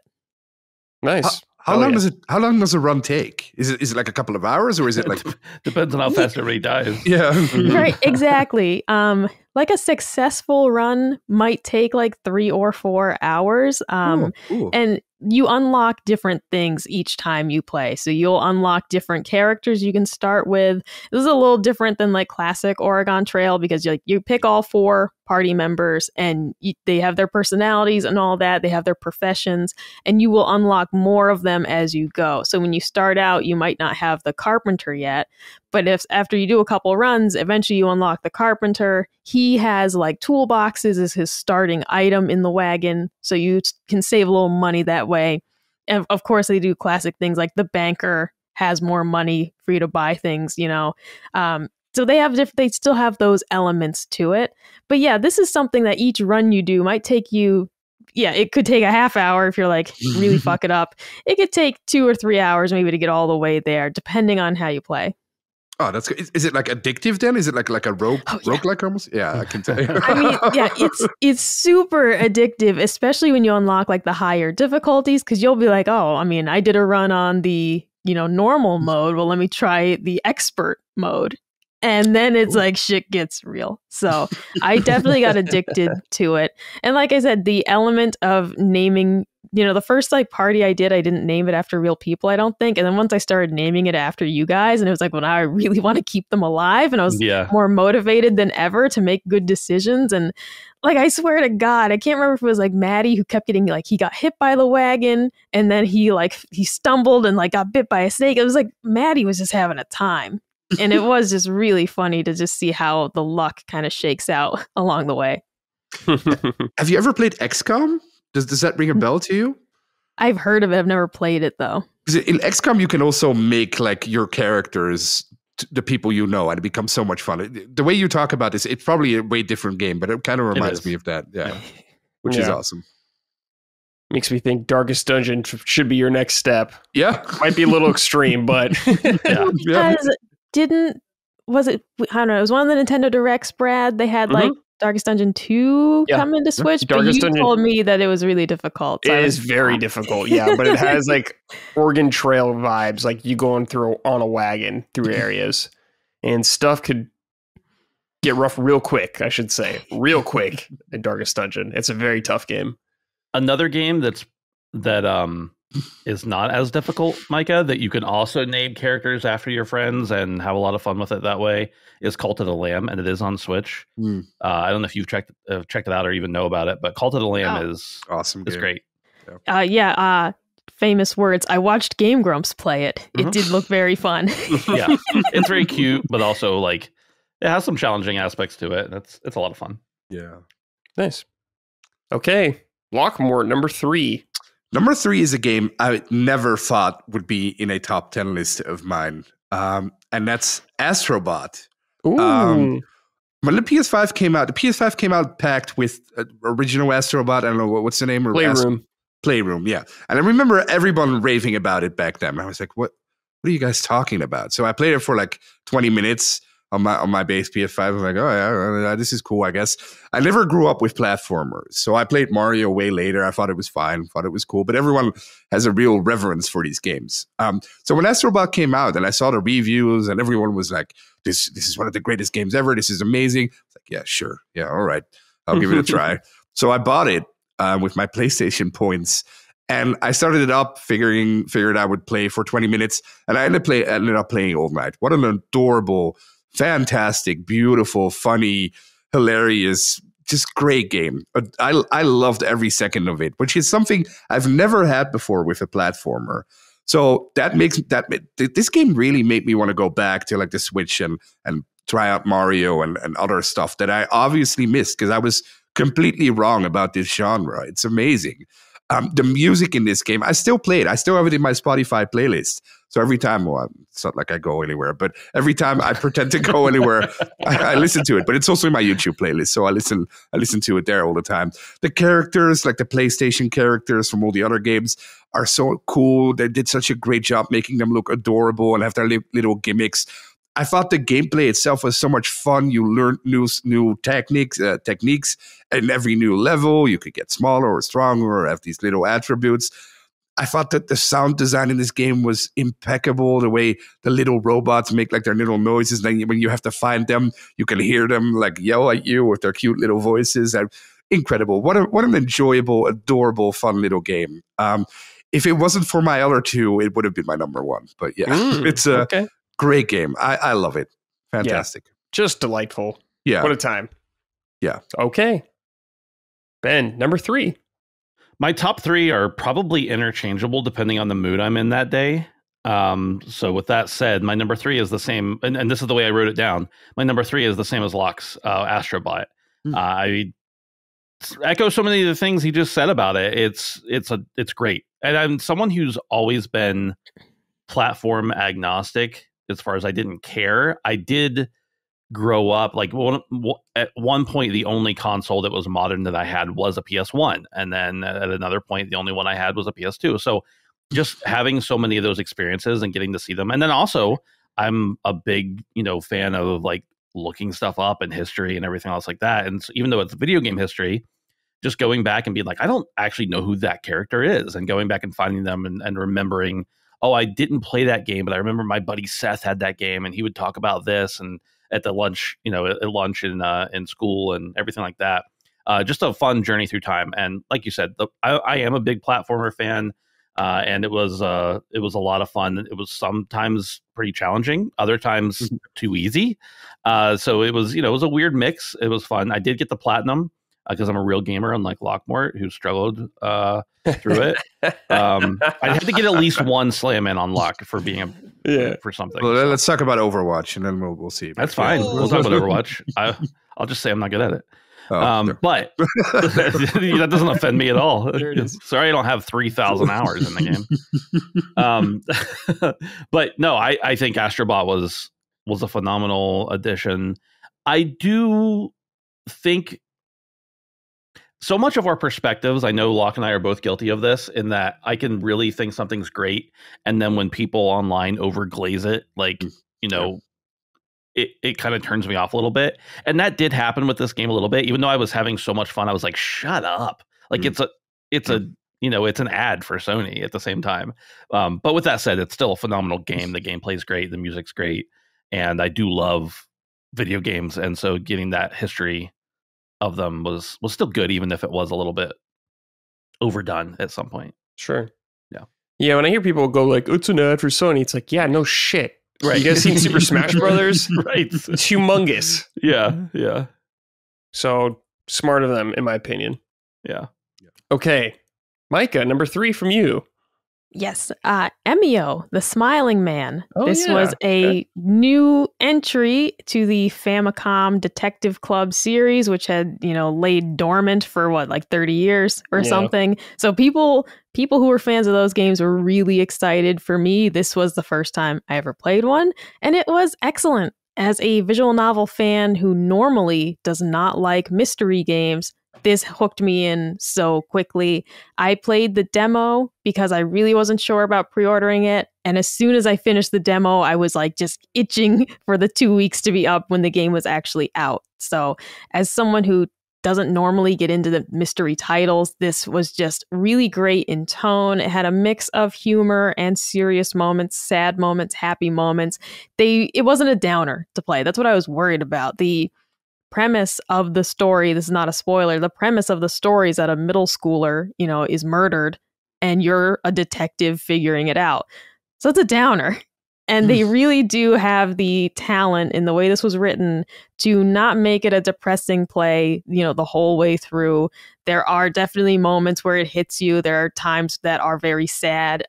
Nice. How long does a run take? Is it like a couple of hours, or is it like depends on how fast everybody dies? Yeah. Right, exactly. like a successful run might take like 3 or 4 hours. And you unlock different things each time you play. So you'll unlock different characters you can start with. This is a little different than like classic Oregon Trail because you pick all 4 party members and they have their personalities and all that. They have their professions and you will unlock more of them as you go. So when you start out, you might not have the carpenter yet, but if after you do a couple runs, eventually you unlock the carpenter. He has like toolboxes as his starting item in the wagon. So you can save a little money that way. And of course they do classic things like the banker has more money for you to buy things, you know. So they still have those elements to it. But yeah, this is something that each run you do might take you, it could take a half hour if you're like really fuck it up. It could take 2 or 3 hours maybe to get all the way there, depending on how you play. Oh, that's good. Is it like addictive then? Is it like a roguelike almost? Yeah, I can tell you. I mean, yeah, it's super addictive, especially when you unlock like the higher difficulties, because you'll be like, oh, I mean, I did a run on the, normal mode. Well, let me try the expert mode. And then it's like shit gets real. So I definitely got addicted to it. And like I said, the element of naming, the first like party I didn't name it after real people, I don't think. And then once I started naming it after you guys, and it was like, well, now I really want to keep them alive. And I was more motivated than ever to make good decisions. And like, I swear to God, I can't remember if it was like Matty who kept getting like, he got hit by the wagon and then he stumbled and like got bit by a snake. It was like Matty was just having a time. And it was just really funny to just see how the luck kind of shakes out along the way. Have you ever played XCOM? Does that ring a bell to you? I've heard of it. I've never played it, though. In XCOM, you can also make like your characters the people you know, and it becomes so much fun. The way you talk about this, it's probably a way different game, but it kind of reminds me of that. Yeah. Which is awesome. Makes me think Darkest Dungeon should be your next step. Yeah. Might be a little extreme, but... Was it, I don't know, it was one of the Nintendo Directs, Brad. They had like Darkest Dungeon 2 come into Switch, but you told me that it was really difficult. So it is very difficult, but it has like Oregon Trail vibes, like you going through on a wagon through areas, and stuff could get rough real quick, I should say. Real quick in Darkest Dungeon. It's a very tough game. Another game that is not as difficult, Micah, that you can also name characters after your friends and have a lot of fun with it that way, is Cult of the Lamb, and it is on Switch. I don't know if you've checked it out or even know about it, but Cult of the Lamb is awesome. It's great. Famous words. I watched Game Grumps play it. It did look very fun. Yeah, it's very cute, but also like it has some challenging aspects to it. It's a lot of fun. Yeah, nice. Okay, Lockmore, number 3. Number 3 is a game I never thought would be in a top 10 list of mine, and that's Astrobot. When the PS5 came out, packed with original Astrobot. I don't know what's the name. Playroom, yeah. And I remember everyone raving about it back then. I was like, what are you guys talking about? So I played it for like 20 minutes on my base PS5. I was like, oh, yeah, this is cool, I guess. I never grew up with platformers. So I played Mario way later. I thought it was fine, thought it was cool. But everyone has a real reverence for these games. So when Astrobot came out and I saw the reviews and everyone was like, this is one of the greatest games ever. This is amazing. It's like, yeah, sure. Yeah, all right. I'll give it a try. So I bought it with my PlayStation points. And I started it up, figured I would play for 20 minutes. And I ended up playing all night. What an adorable, fantastic, beautiful, funny, hilarious, just great game. I loved every second of it, which is something I've never had before with a platformer. So this game really made me want to go back to like the Switch and try out Mario and other stuff that I obviously missed because I was completely wrong about this genre. It's amazing. The music in this game, I still play it. I still have it in my Spotify playlist. So every time, it's not like I go anywhere, but every time I pretend to go anywhere, I listen to it. But it's also in my YouTube playlist, so I listen to it there all the time. The characters, like the PlayStation characters from all the other games, are so cool. They did such a great job making them look adorable and have their little gimmicks. I thought the gameplay itself was so much fun. You learned new techniques in every new level. You could get smaller or stronger or have these little attributes. I thought that the sound design in this game was impeccable. The way the little robots make like their little noises. Then when you have to find them, you can hear them like yell at you with their cute little voices. Incredible. What an enjoyable, adorable, fun little game. If it wasn't for my other two, it would have been my number one. But yeah, it's a great game. I love it. Fantastic. Yeah, just delightful. Yeah. What a time. Yeah. Okay. Ben, number 3. My top 3 are probably interchangeable depending on the mood I'm in that day. So with that said, my number 3 is the same. And this is the way I wrote it down. My number 3 is the same as Locke's Astrobot. I echo so many of the things he just said about it. It's great. And I'm someone who's always been platform agnostic as far as I didn't care. I did grow up like at one point the only console that was modern that I had was a PS1, and then at another point the only one I had was a PS2. So just having so many of those experiences and getting to see them, and then also I'm a big fan of like looking stuff up in history and everything else like that. And so even though it's video game history, just going back and being like, I don't actually know who that character is, and going back and finding them and remembering, oh, I didn't play that game, but I remember my buddy Seth had that game and he would talk about this, and at the lunch, at lunch in school and everything like that. Just a fun journey through time. And like you said, I am a big platformer fan, and it was a lot of fun. It was sometimes pretty challenging, other times too easy. So it was a weird mix. It was fun. I did get the platinum because I'm a real gamer, unlike Lockmort, who struggled through it. I had to get at least one slam in on Lock for being for something. Well, let's talk about Overwatch, and then we'll see. That's fine. We'll talk about Overwatch. I'll just say I'm not good at it. But that doesn't offend me at all. Sorry, I don't have 3,000 hours in the game. But no, I think Astrobot was a phenomenal addition. I do think so much of our perspectives, I know Locke and I are both guilty of this, in that I can really think something's great, and then when people online overglaze it, like, it kind of turns me off a little bit. And that did happen with this game a little bit. Even though I was having so much fun, I was like, shut up. Like it's an ad for Sony at the same time. But with that said, it's still a phenomenal game. The gameplay's great, the music's great, and I do love video games, and so getting that history of them was still good, even if it was a little bit overdone at some point. Sure. Yeah, when I hear people go like, it's an ad for Sony, it's like, yeah, no shit. Right. You guys seen Super Smash Brothers? Right. It's humongous. Yeah. So smart of them, in my opinion. Yeah. Okay. Micah, number 3 from you. Yes, Emio, the Smiling Man. This was a new entry to the Famicom Detective Club series, which had, laid dormant for 30 years or something. So people who were fans of those games were really excited. For me, this was the first time I ever played one, and it was excellent. As a visual novel fan who normally does not like mystery games, this hooked me in so quickly. I played the demo because I really wasn't sure about pre-ordering it. And as soon as I finished the demo, I was just itching for the 2 weeks to be up when the game was actually out. So as someone who doesn't normally get into the mystery titles, this was just really great in tone. It had a mix of humor and serious moments, sad moments, happy moments. It wasn't a downer to play. That's what I was worried about. The premise of the story, this is not a spoiler, the premise of the story is that a middle schooler, is murdered and you're a detective figuring it out. So it's a downer. And they really do have the talent in the way this was written to not make it a depressing play, the whole way through. There are definitely moments where it hits you. There are times that are very sad.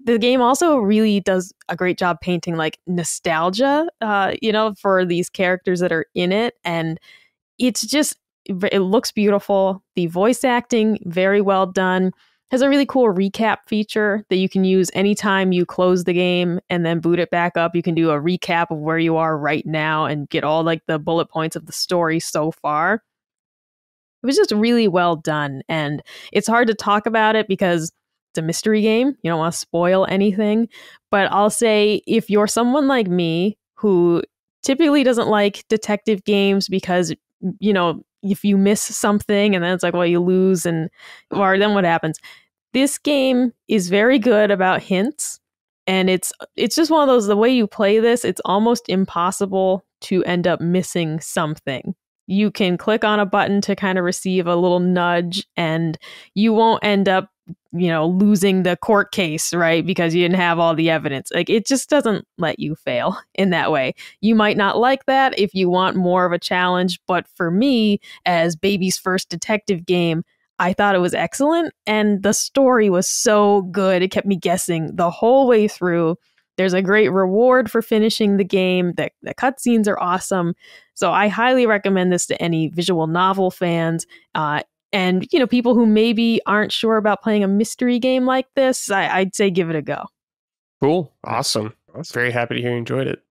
The game also really does a great job painting nostalgia, for these characters that are in it. And it looks beautiful. The voice acting, very well done. Has a really cool recap feature that you can use anytime you close the game and then boot it back up. You can do a recap of where you are right now and get all the bullet points of the story so far. It was just really well done. And it's hard to talk about it because it's a mystery game. You don't want to spoil anything. But I'll say, if you're someone like me who typically doesn't like detective games because, if you miss something and then it's you lose, or then what happens? This game is very good about hints, and it's just one of those, the way you play this, it's almost impossible to end up missing something. You can click on a button to kind of receive a little nudge, and you won't end up, losing the court case, right? Because you didn't have all the evidence. Like, it just doesn't let you fail in that way. You might not like that if you want more of a challenge, but for me, as baby's first detective game, I thought it was excellent, and the story was so good. It kept me guessing the whole way through. There's a great reward for finishing the game. The cutscenes are awesome. So I highly recommend this to any visual novel fans. And, people who maybe aren't sure about playing a mystery game like this, I'd say give it a go. Cool. Awesome. Very happy to hear you enjoyed it.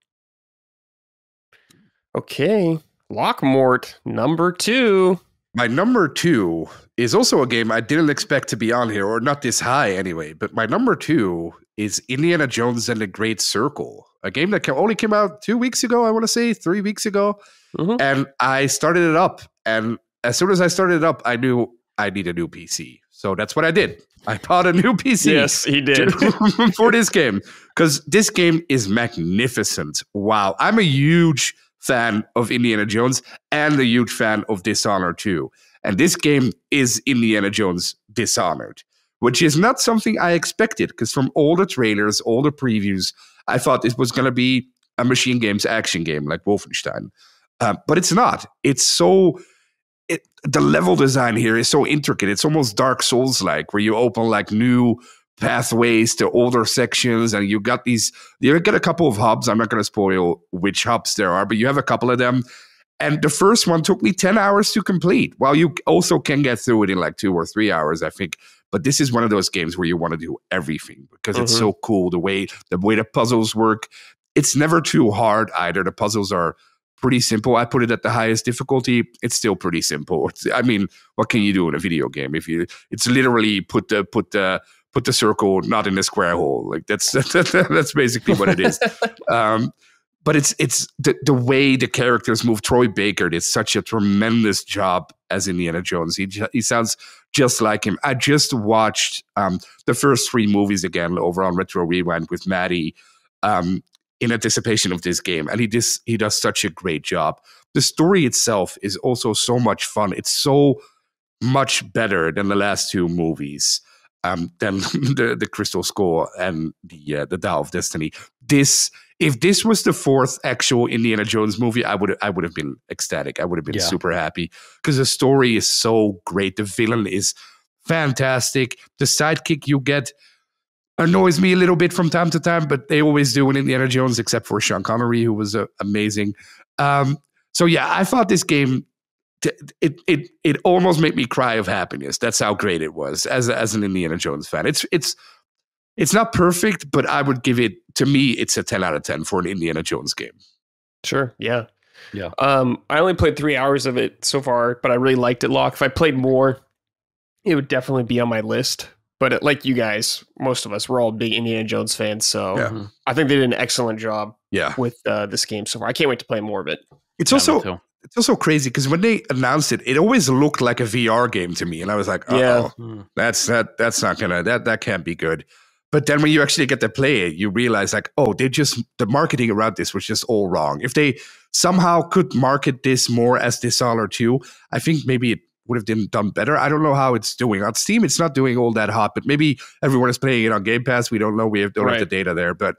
Okay. Lockmort, number 2. My number 2 is also a game I didn't expect to be on here, or not this high anyway. But my number 2 is Indiana Jones and the Great Circle, a game that only came out 2 weeks ago, I want to say, 3 weeks ago. Mm-hmm. And I started it up, and as soon as I started it up, I knew I need a new PC. So that's what I did. I bought a new PC. Yes, he did. For this game, because this game is magnificent. Wow. I'm a huge fan of Indiana Jones and a huge fan of Dishonored 2. And this game is Indiana Jones Dishonored, which is not something I expected, because from all the trailers, all the previews, I thought it was going to be a Machine Games action game like Wolfenstein. But it's not. The level design here is so intricate. It's almost Dark Souls-like, where you open like new pathways to older sections, and you get a couple of hubs. I'm not going to spoil which hubs there are, but you have a couple of them. And the first one took me 10 hours to complete. While you also can get through it in like 2 or 3 hours, I think. But this is one of those games where you want to do everything, because it's so cool the way the puzzles work. It's never too hard either. The puzzles are pretty simple. I put it at the highest difficulty. It's still pretty simple. What can you do in a video game? It's literally put the circle not in the square hole. Like that's basically what it is. But it's the way the characters move. Troy Baker did such a tremendous job as Indiana Jones. He sounds just like him. I just watched the first 3 movies again over on Retro Rewind with Matty in anticipation of this game, and he does such a great job. The story itself is also so much fun. It's so much better than the last 2 movies, than the Crystal Skull and the Dial of Destiny. If this was the 4th actual Indiana Jones movie, I would have been ecstatic. I would have been super happy, because the story is so great. The villain is fantastic. The sidekick you get annoys me a little bit from time to time, but they always do in Indiana Jones, except for Sean Connery, who was amazing. So yeah, I thought this game, it almost made me cry of happiness. That's how great it was as an Indiana Jones fan. It's not perfect, but I would give it, to me, it's a 10 out of 10 for an Indiana Jones game. Sure, yeah. I only played 3 hours of it so far, but I really liked it, Locke. If I played more, it would definitely be on my list. But like you guys, most of us, we're all big Indiana Jones fans, so I think they did an excellent job with this game so far. I can't wait to play more of it. It's also crazy, because when they announced it, it always looked like a VR game to me, and I was like, that's not gonna, that can't be good. But then when you actually get to play it, you realize like, the marketing around this was just all wrong. If they somehow could market this more as Dishonored 2, I think maybe it would have done better. I don't know how it's doing. On Steam, it's not doing all that hot, but maybe everyone is playing it on Game Pass. We don't know. We don't have the data there, but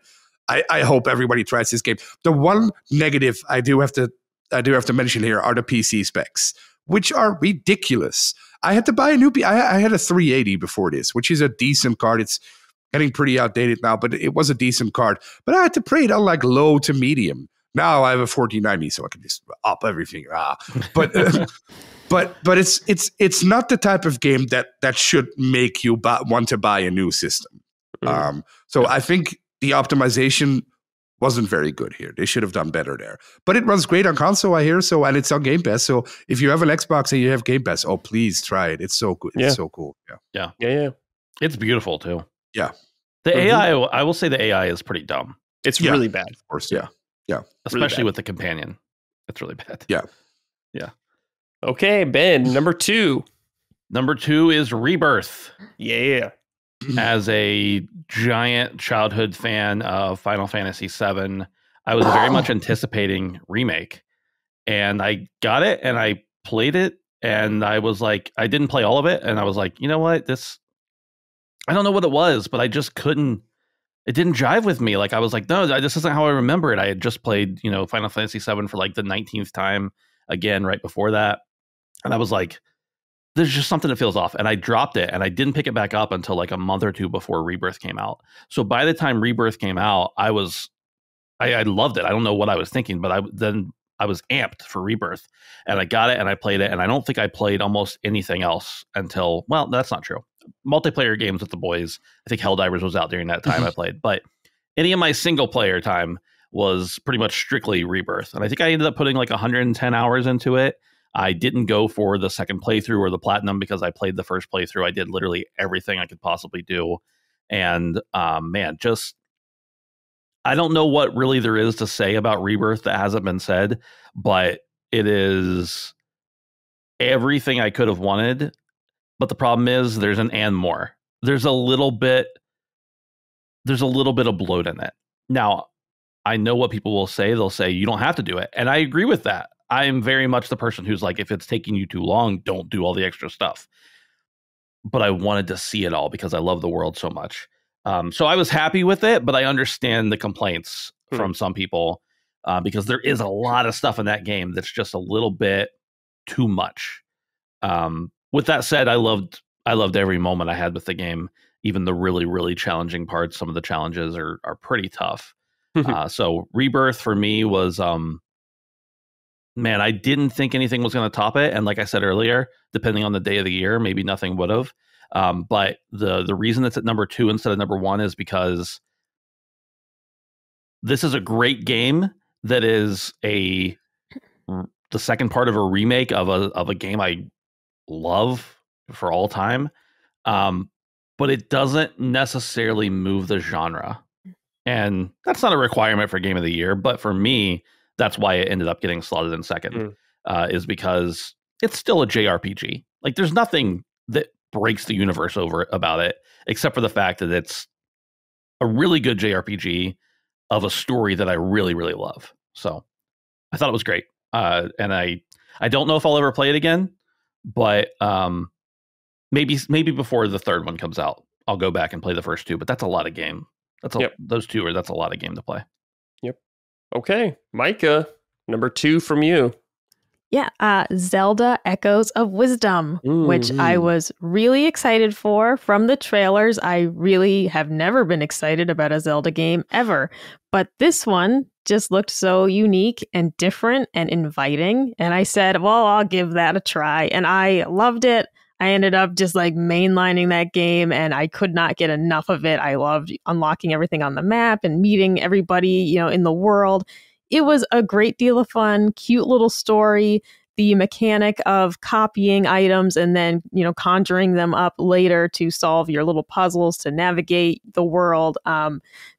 I hope everybody tries this game. The one negative I do have to mention here are the PC specs, which are ridiculous. I had to buy a new I had a 380 before this, which is a decent card. It's getting pretty outdated now, but it was a decent card. But I had to play it on like low to medium. Now I have a 1490, so I can just up everything. But but it's not the type of game that should make you want to buy a new system. So I think the optimization wasn't very good here. They should have done better there. But it runs great on console, I hear. So, and it's on Game Pass. So if you have an Xbox and you have Game Pass, please try it. It's so good. It's so cool. Yeah. It's beautiful too. Yeah. The AI, I will say the AI is pretty dumb. It's really bad. Of course. Yeah. Especially really with the companion. It's really bad. Yeah. Okay, Ben, number 2. Number 2 is Rebirth. Yeah. as a giant childhood fan of Final Fantasy VII, I was very much anticipating Remake. And I got it and I played it and I was like, I didn't play all of it. And I was like, you know what? I don't know what it was, but I just couldn't. It didn't jive with me. Like I was like, no, this isn't how I remember it. I had just played, Final Fantasy VII for like the 19th time again right before that. And I was like, there's just something that feels off. And I dropped it and I didn't pick it back up until like a month or two before Rebirth came out. So by the time Rebirth came out, I loved it. I don't know what I was thinking, but I was amped for Rebirth and I got it and I played it. And I don't think I played almost anything else until, well, that's not true. Multiplayer games with the boys. I think Helldivers was out during that time I played, but any of my single player time was pretty much strictly Rebirth. And I think I ended up putting like 110 hours into it. I didn't go for the second playthrough or the platinum because I played the first playthrough. I did literally everything I could possibly do. And man, just, I don't know what really there is to say about Rebirth that hasn't been said, but it is everything I could have wanted. But the problem is there's an and more. There's a little bit of bloat in it. Now, I know what people will say. They'll say you don't have to do it. And I agree with that. I am very much the person who's like, if it's taking you too long, don't do all the extra stuff. But I wanted to see it all because I love the world so much. So I was happy with it, but I understand the complaints from some people because there is a lot of stuff in that game that's just a little bit too much. With that said, I loved every moment I had with the game, even the really, really challenging parts. Some of the challenges are pretty tough. So Rebirth for me was, man, I didn't think anything was going to top it. And like I said earlier, depending on the day of the year, maybe nothing would have. But the reason it's at number 2 instead of number 1 is because this is a great game that is the second part of a remake of a game I love for all time. But it doesn't necessarily move the genre. And that's not a requirement for Game of the Year, but for me, that's why it ended up getting slotted in second, is because it's still a JRPG. Like there's nothing that breaks the universe over about it, except for the fact that it's a really good JRPG of a story that I really, really love. So I thought it was great. And I don't know if I'll ever play it again, but maybe before the third one comes out, I'll go back and play the first 2, but that's a lot of game. That's a lot of game to play. Yep. Okay. Micah, number 2 from you. Yeah, Zelda Echoes of Wisdom, which I was really excited for from the trailers. I really have never been excited about a Zelda game ever. But this one just looked so unique and different and inviting. And I said, well, I'll give that a try. And I loved it. I ended up just like mainlining that game and I could not get enough of it. I loved unlocking everything on the map and meeting everybody, in the world. It was a great deal of fun, cute little story. The mechanic of copying items and then, conjuring them up later to solve your little puzzles to navigate the world.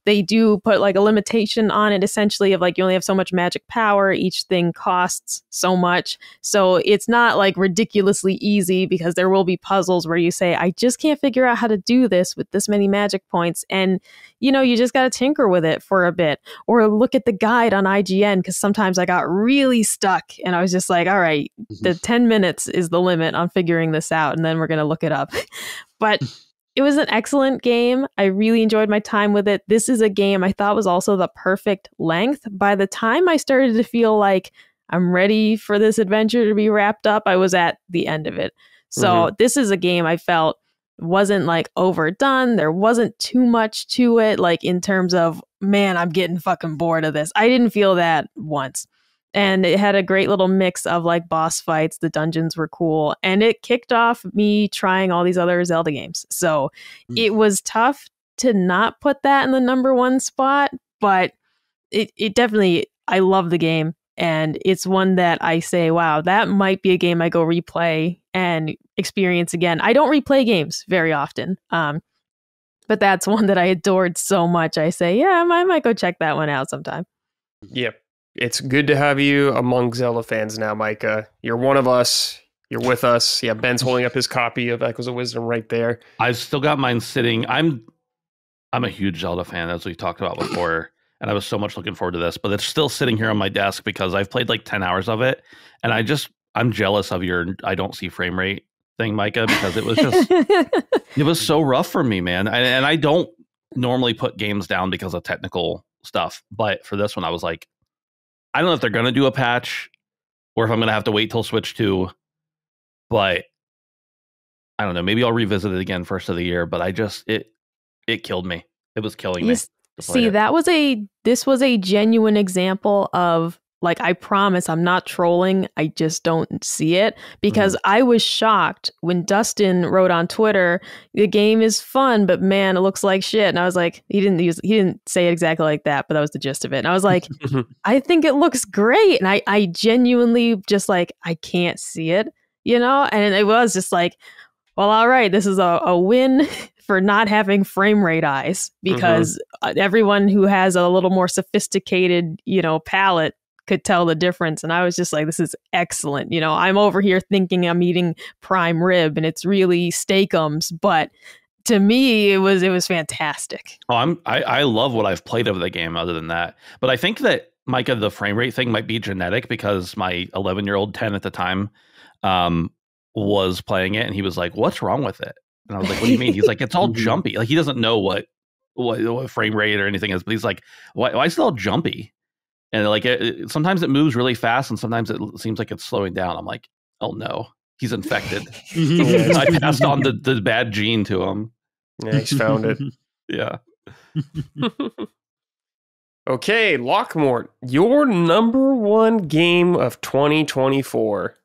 They do put like a limitation on it, essentially, of like you only have so much magic power. Each thing costs so much. So it's not like ridiculously easy because there will be puzzles where you say, I just can't figure out how to do this with this many magic points. And, you just got to tinker with it for a bit or look at the guide on IGN because sometimes I got really stuck and I was just like, all right, the 10 minutes is the limit on figuring this out. And then we're going to look it up. But it was an excellent game. I really enjoyed my time with it. This is a game I thought was also the perfect length. By the time I started to feel like I'm ready for this adventure to be wrapped up, I was at the end of it. So this is a game I felt wasn't like overdone. There wasn't too much to it, like in terms of, man, I'm getting fucking bored of this. I didn't feel that once. And it had a great little mix of like boss fights. The dungeons were cool. And it kicked off me trying all these other Zelda games. So it was tough to not put that in the number 1 spot. But it definitely, I love the game. And it's one that I say, wow, that might be a game I go replay and experience again. I don't replay games very often. But that's one that I adored so much. I say, yeah, I might go check that one out sometime. Yep. It's good to have you among Zelda fans now, Micah. You're one of us. You're with us. Yeah, Ben's holding up his copy of Echoes of Wisdom right there. I've still got mine sitting. I'm a huge Zelda fan, as we've talked about before, and I was so much looking forward to this, but it's still sitting here on my desk because I've played like 10 hours of it, and I'm jealous of your I don't see frame rate thing, Micah, because it was just it was so rough for me, man. And I don't normally put games down because of technical stuff, but for this one, I was like, I don't know if they're going to do a patch or if I'm going to have to wait till Switch 2, but I don't know. Maybe I'll revisit it again first of the year, but it killed me. It was killing me. See, this was a genuine example of, like, I promise I'm not trolling. I just don't see it, because I was shocked when Dustin wrote on Twitter, the game is fun, but man, it looks like shit. And I was like, he didn't say it exactly like that, but that was the gist of it. And I was like, I think it looks great. And I genuinely just like, I can't see it, and it was just like, well, all right, this is a win for not having frame rate eyes, because everyone who has a little more sophisticated, palette could tell the difference. And I was just like, this is excellent. I'm over here thinking I'm eating prime rib and it's really steakums, but to me, it was fantastic. Oh, I love what I've played of the game other than that. But I think that, Micah, the frame rate thing might be genetic, because my 11-year-old, 10 at the time, was playing it and he was like, what's wrong with it? And I was like, what do you mean? He's like, it's all jumpy. Like, he doesn't know what frame rate or anything is, but he's like, why is it all jumpy? And like, sometimes it moves really fast and sometimes it seems like it's slowing down. I'm like, oh no, he's infected. I passed on the bad gene to him. Yeah, he's found it. Yeah. Okay, Lockmort, your number one game of 2024.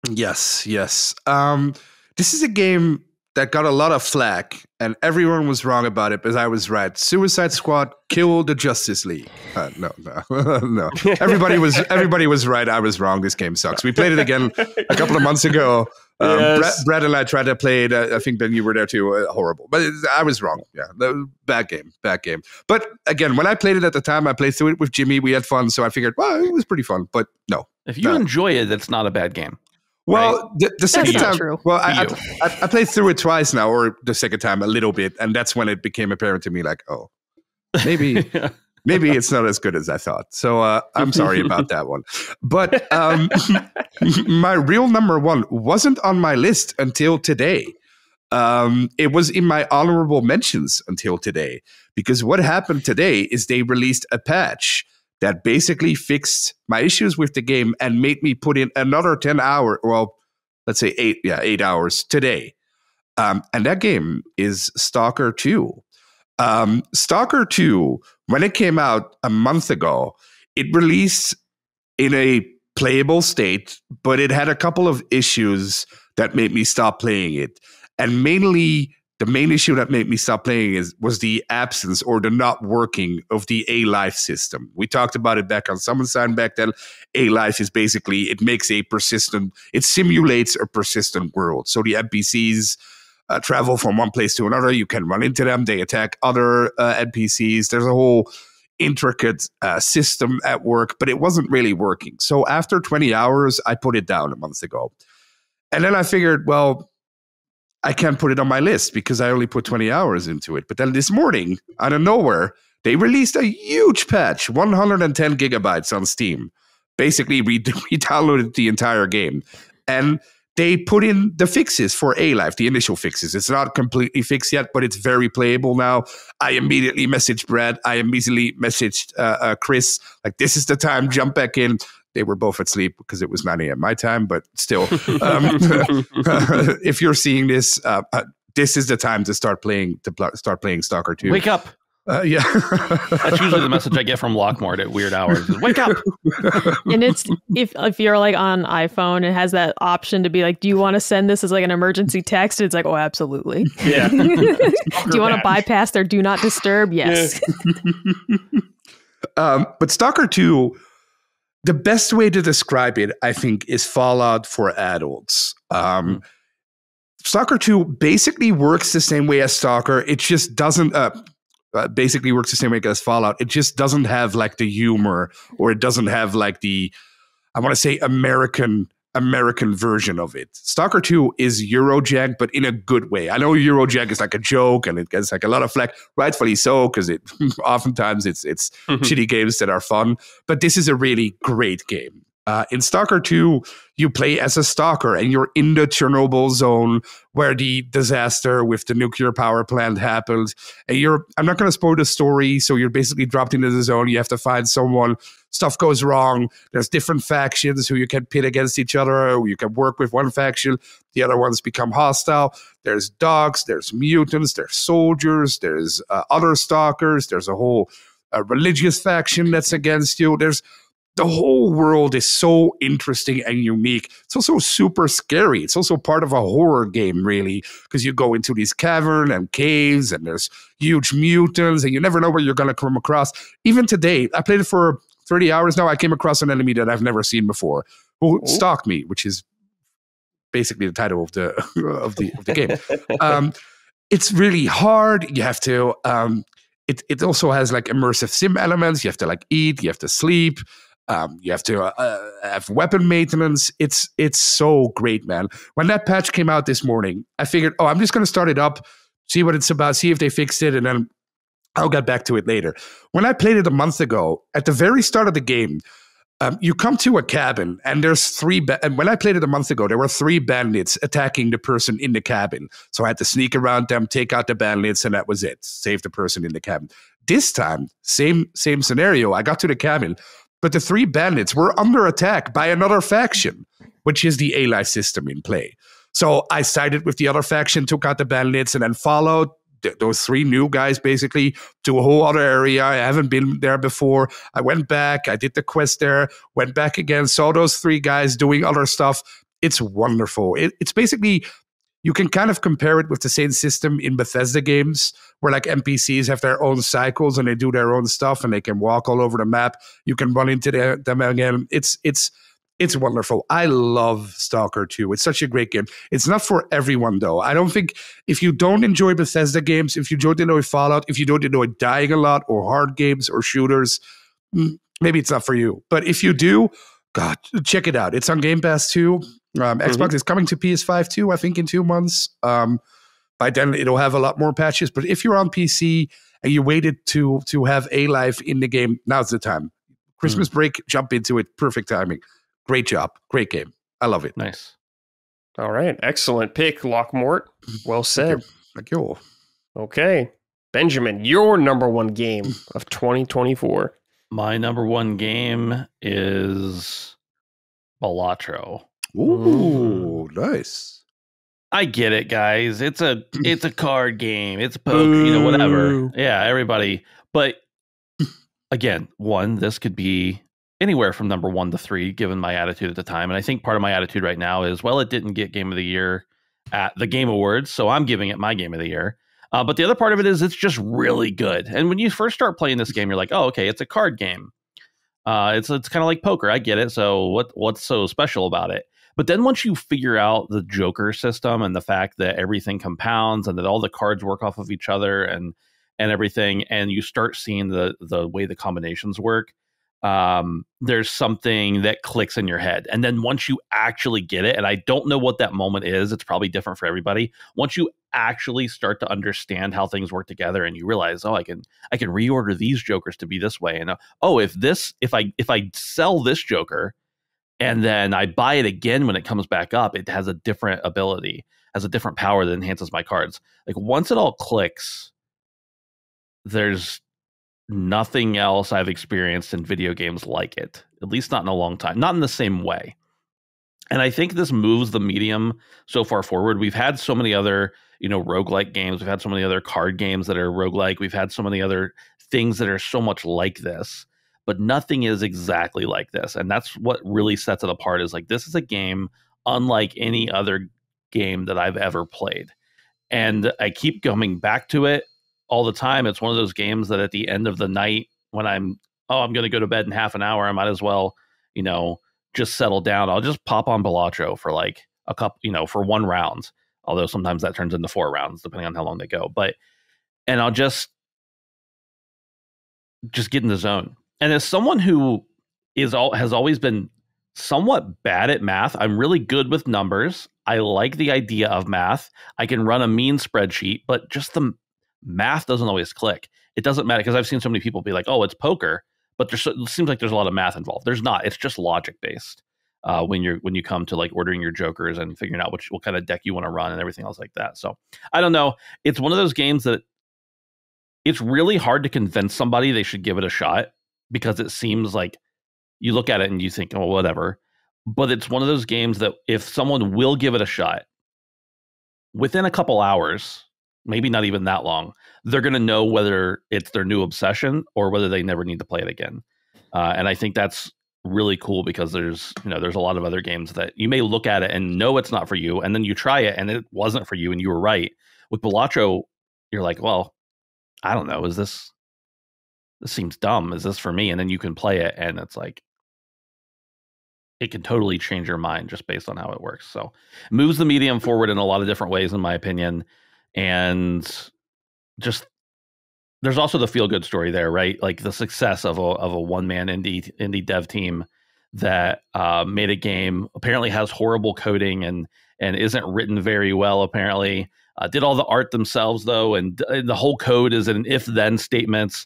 Yes. This is a game that got a lot of flack, and everyone was wrong about it, but I was right. Suicide Squad killed the Justice League. No. Everybody was right. I was wrong. This game sucks. We played it again a couple of months ago. Yes. Brad and I tried to play it. I think Ben, you were there too. Horrible, but I was wrong. Yeah, bad game. But again, when I played it at the time, I played through it with Jimmy. We had fun, so I figured, well, it was pretty fun. But no, if you enjoy it, it's not a bad game. Well, right? the second time, I played through it twice now, or the second time a little bit, and that's when it became apparent to me, like, oh, maybe it's not as good as I thought. So I'm sorry about that one. But my real number one wasn't on my list until today. It was in my honorable mentions until today, because what happened today is they released a patch that basically fixed my issues with the game and made me put in another 10 hours, well, let's say 8 hours today. And that game is Stalker 2. Stalker 2, when it came out a month ago, it released in a playable state, but it had a couple of issues that made me stop playing it. And mainly, the main issue that made me stop playing was the absence or the not working of the A-Life system. We talked about it back on Summon Sign back then. A-Life is basically, it simulates a persistent world. So the NPCs travel from one place to another. You can run into them. They attack other NPCs. There's a whole intricate system at work, but it wasn't really working. So after 20 hours, I put it down a month ago. And then I figured, well, I can't put it on my list because I only put 20 hours into it. But then this morning, out of nowhere, they released a huge patch, 110 gigabytes on Steam. Basically, we downloaded the entire game. And they put in the fixes for A-Life, the initial fixes. It's not completely fixed yet, but it's very playable now. I immediately messaged Brad. I immediately messaged Chris. Like, this is the time, jump back in. They were both asleep because it was 9 a.m. my time, but still, if you're seeing this, this is the time to start playing Stalker 2. Wake up. Yeah. That's usually the message I get from Lockmort at weird hours. Wake up. And it's if you're like on iPhone, it has that option to be like, do you want to send this as like an emergency text? It's like, oh, absolutely. Yeah. Do you want to bypass their do not disturb? Yes. But Stalker 2, the best way to describe it, I think, is Fallout for adults. Stalker 2 basically works the same way as Stalker. It just doesn't basically works the same way as Fallout. It just doesn't have like the humor, or it doesn't have like the, I want to say, American American version of it. Stalker 2 is Eurojank, but in a good way. I know Eurojank is like a joke and it gets like a lot of flack, rightfully so, because it oftentimes it's shitty games that are fun. But this is a really great game. In Stalker 2, you play as a stalker and you're in the Chernobyl zone where the disaster with the nuclear power plant happened. And I'm not going to spoil the story, so you're basically dropped into the zone. You have to find someone. Stuff goes wrong. There's different factions who you can pit against each other, or you can work with one faction. The other ones become hostile. There's dogs, there's mutants, there's soldiers, there's other stalkers. There's a whole religious faction that's against you. The whole world is so interesting and unique. It's also super scary. It's also part of a horror game, really, because you go into these caverns and caves and there's huge mutants and you never know where you're going to come across. Even today, I played it for 30 hours now. I came across an enemy that I've never seen before who stalked me, which is basically the title of the game. It's really hard. You have to, it also has like immersive sim elements. You have to like eat, you have to sleep. You have to have weapon maintenance. It's so great, man. When that patch came out this morning, I figured, I'm just going to start it up, see what it's about, see if they fixed it, and then I'll get back to it later. When I played it a month ago, at the very start of the game, you come to a cabin, and there's and when I played it a month ago, there were 3 bandits attacking the person in the cabin. So I had to sneak around them, take out the bandits, and that was it. Save the person in the cabin. This time, same scenario. I got to the cabin, but the 3 bandits were under attack by another faction, which is the ally system in play. So I sided with the other faction, took out the bandits, and then followed those 3 new guys basically to a whole other area. I haven't been there before. I went back. I did the quest there, went back again, saw those 3 guys doing other stuff. It's wonderful. It's basically, you can kind of compare it with the same system in Bethesda games where like NPCs have their own cycles and they do their own stuff and they can walk all over the map. You can run into them again. It's wonderful. I love Stalker 2. It's such a great game. It's not for everyone, though. I don't think if you don't enjoy Bethesda games, if you don't enjoy Fallout, if you don't enjoy dying a lot or hard games or shooters, maybe it's not for you. But if you do, God, check it out. It's on Game Pass too. Xbox is coming to PS5 too, I think, in 2 months. By then, it'll have a lot more patches. But if you're on PC and you waited to have a life in the game, now's the time. Christmas break, jump into it. Perfect timing. Great job. Great game. I love it. Nice. All right. Excellent pick, Lockmort. Well said. Thank you. Okay. Benjamin, your number 1 game of 2024. My number 1 game is Balatro. Ooh, nice. I get it, guys. It's a card game. It's poker, whatever. Yeah, everybody. But again, this could be anywhere from number 1 to 3, given my attitude at the time. And I think part of my attitude right now is, it didn't get Game of the Year at the Game Awards, so I'm giving it my Game of the Year. But the other part of it is it's just really good. And when you first start playing this game, you're like, oh, okay, it's a card game. It's kind of like poker. I get it. So what's so special about it? But then once you figure out the Joker system and the fact that everything compounds and that all the cards work off of each other and everything, and you start seeing the way the combinations work, there's something that clicks in your head. And then once you actually get it, and I don't know what that moment is, it's probably different for everybody. Once you actually start to understand how things work together and you realize, I can reorder these Jokers to be this way. And if I sell this Joker and then I buy it again when it comes back up, it has a different ability, has a different power that enhances my cards. Like once it all clicks, there's nothing else I've experienced in video games like it, at least not in a long time, not in the same way. And I think this moves the medium so far forward. We've had so many other, roguelike games. We've had so many other card games that are roguelike. We've had so many other things that are so much like this, but nothing is exactly like this. And that's what really sets it apart, is like, this is a game unlike any other game that I've ever played. And I keep coming back to it all the time. It's one of those games that at the end of the night, when I'm going to go to bed in half an hour, I might as well, just settle down. I'll just pop on Balatro for like a couple, for 1 round. Although sometimes that turns into 4 rounds, depending on how long they go. And I'll just get in the zone. And as someone who has always been somewhat bad at math. I'm really good with numbers. I like the idea of math. I can run a mean spreadsheet, but just the math doesn't always click. It doesn't matter because I've seen so many people be like, oh, it's poker, but it seems like there's a lot of math involved. There's not. It's just logic based when you come to like ordering your jokers and figuring out what kind of deck you want to run and everything else like that. So I don't know. It's one of those games that it's really hard to convince somebody they should give it a shot because it seems like you look at it and you think, oh, whatever. But it's one of those games that if someone will give it a shot, within a couple hours, maybe not even that long, they're going to know whether it's their new obsession or whether they never need to play it again. And I think that's really cool because there's a lot of other games that you may look at it and know it's not for you, and then you try it and it wasn't for you and you were right. With Balatro, you're like, well, I don't know, this seems dumb. Is this for me? And then you can play it and it's like, it can totally change your mind just based on how it works. So it moves the medium forward in a lot of different ways, in my opinion. And just, there's also the feel good story there, right? Like the success of a one-man indie dev team that made a game, apparently has horrible coding and isn't written very well, apparently. Did all the art themselves though, and the whole code is in if-then statements.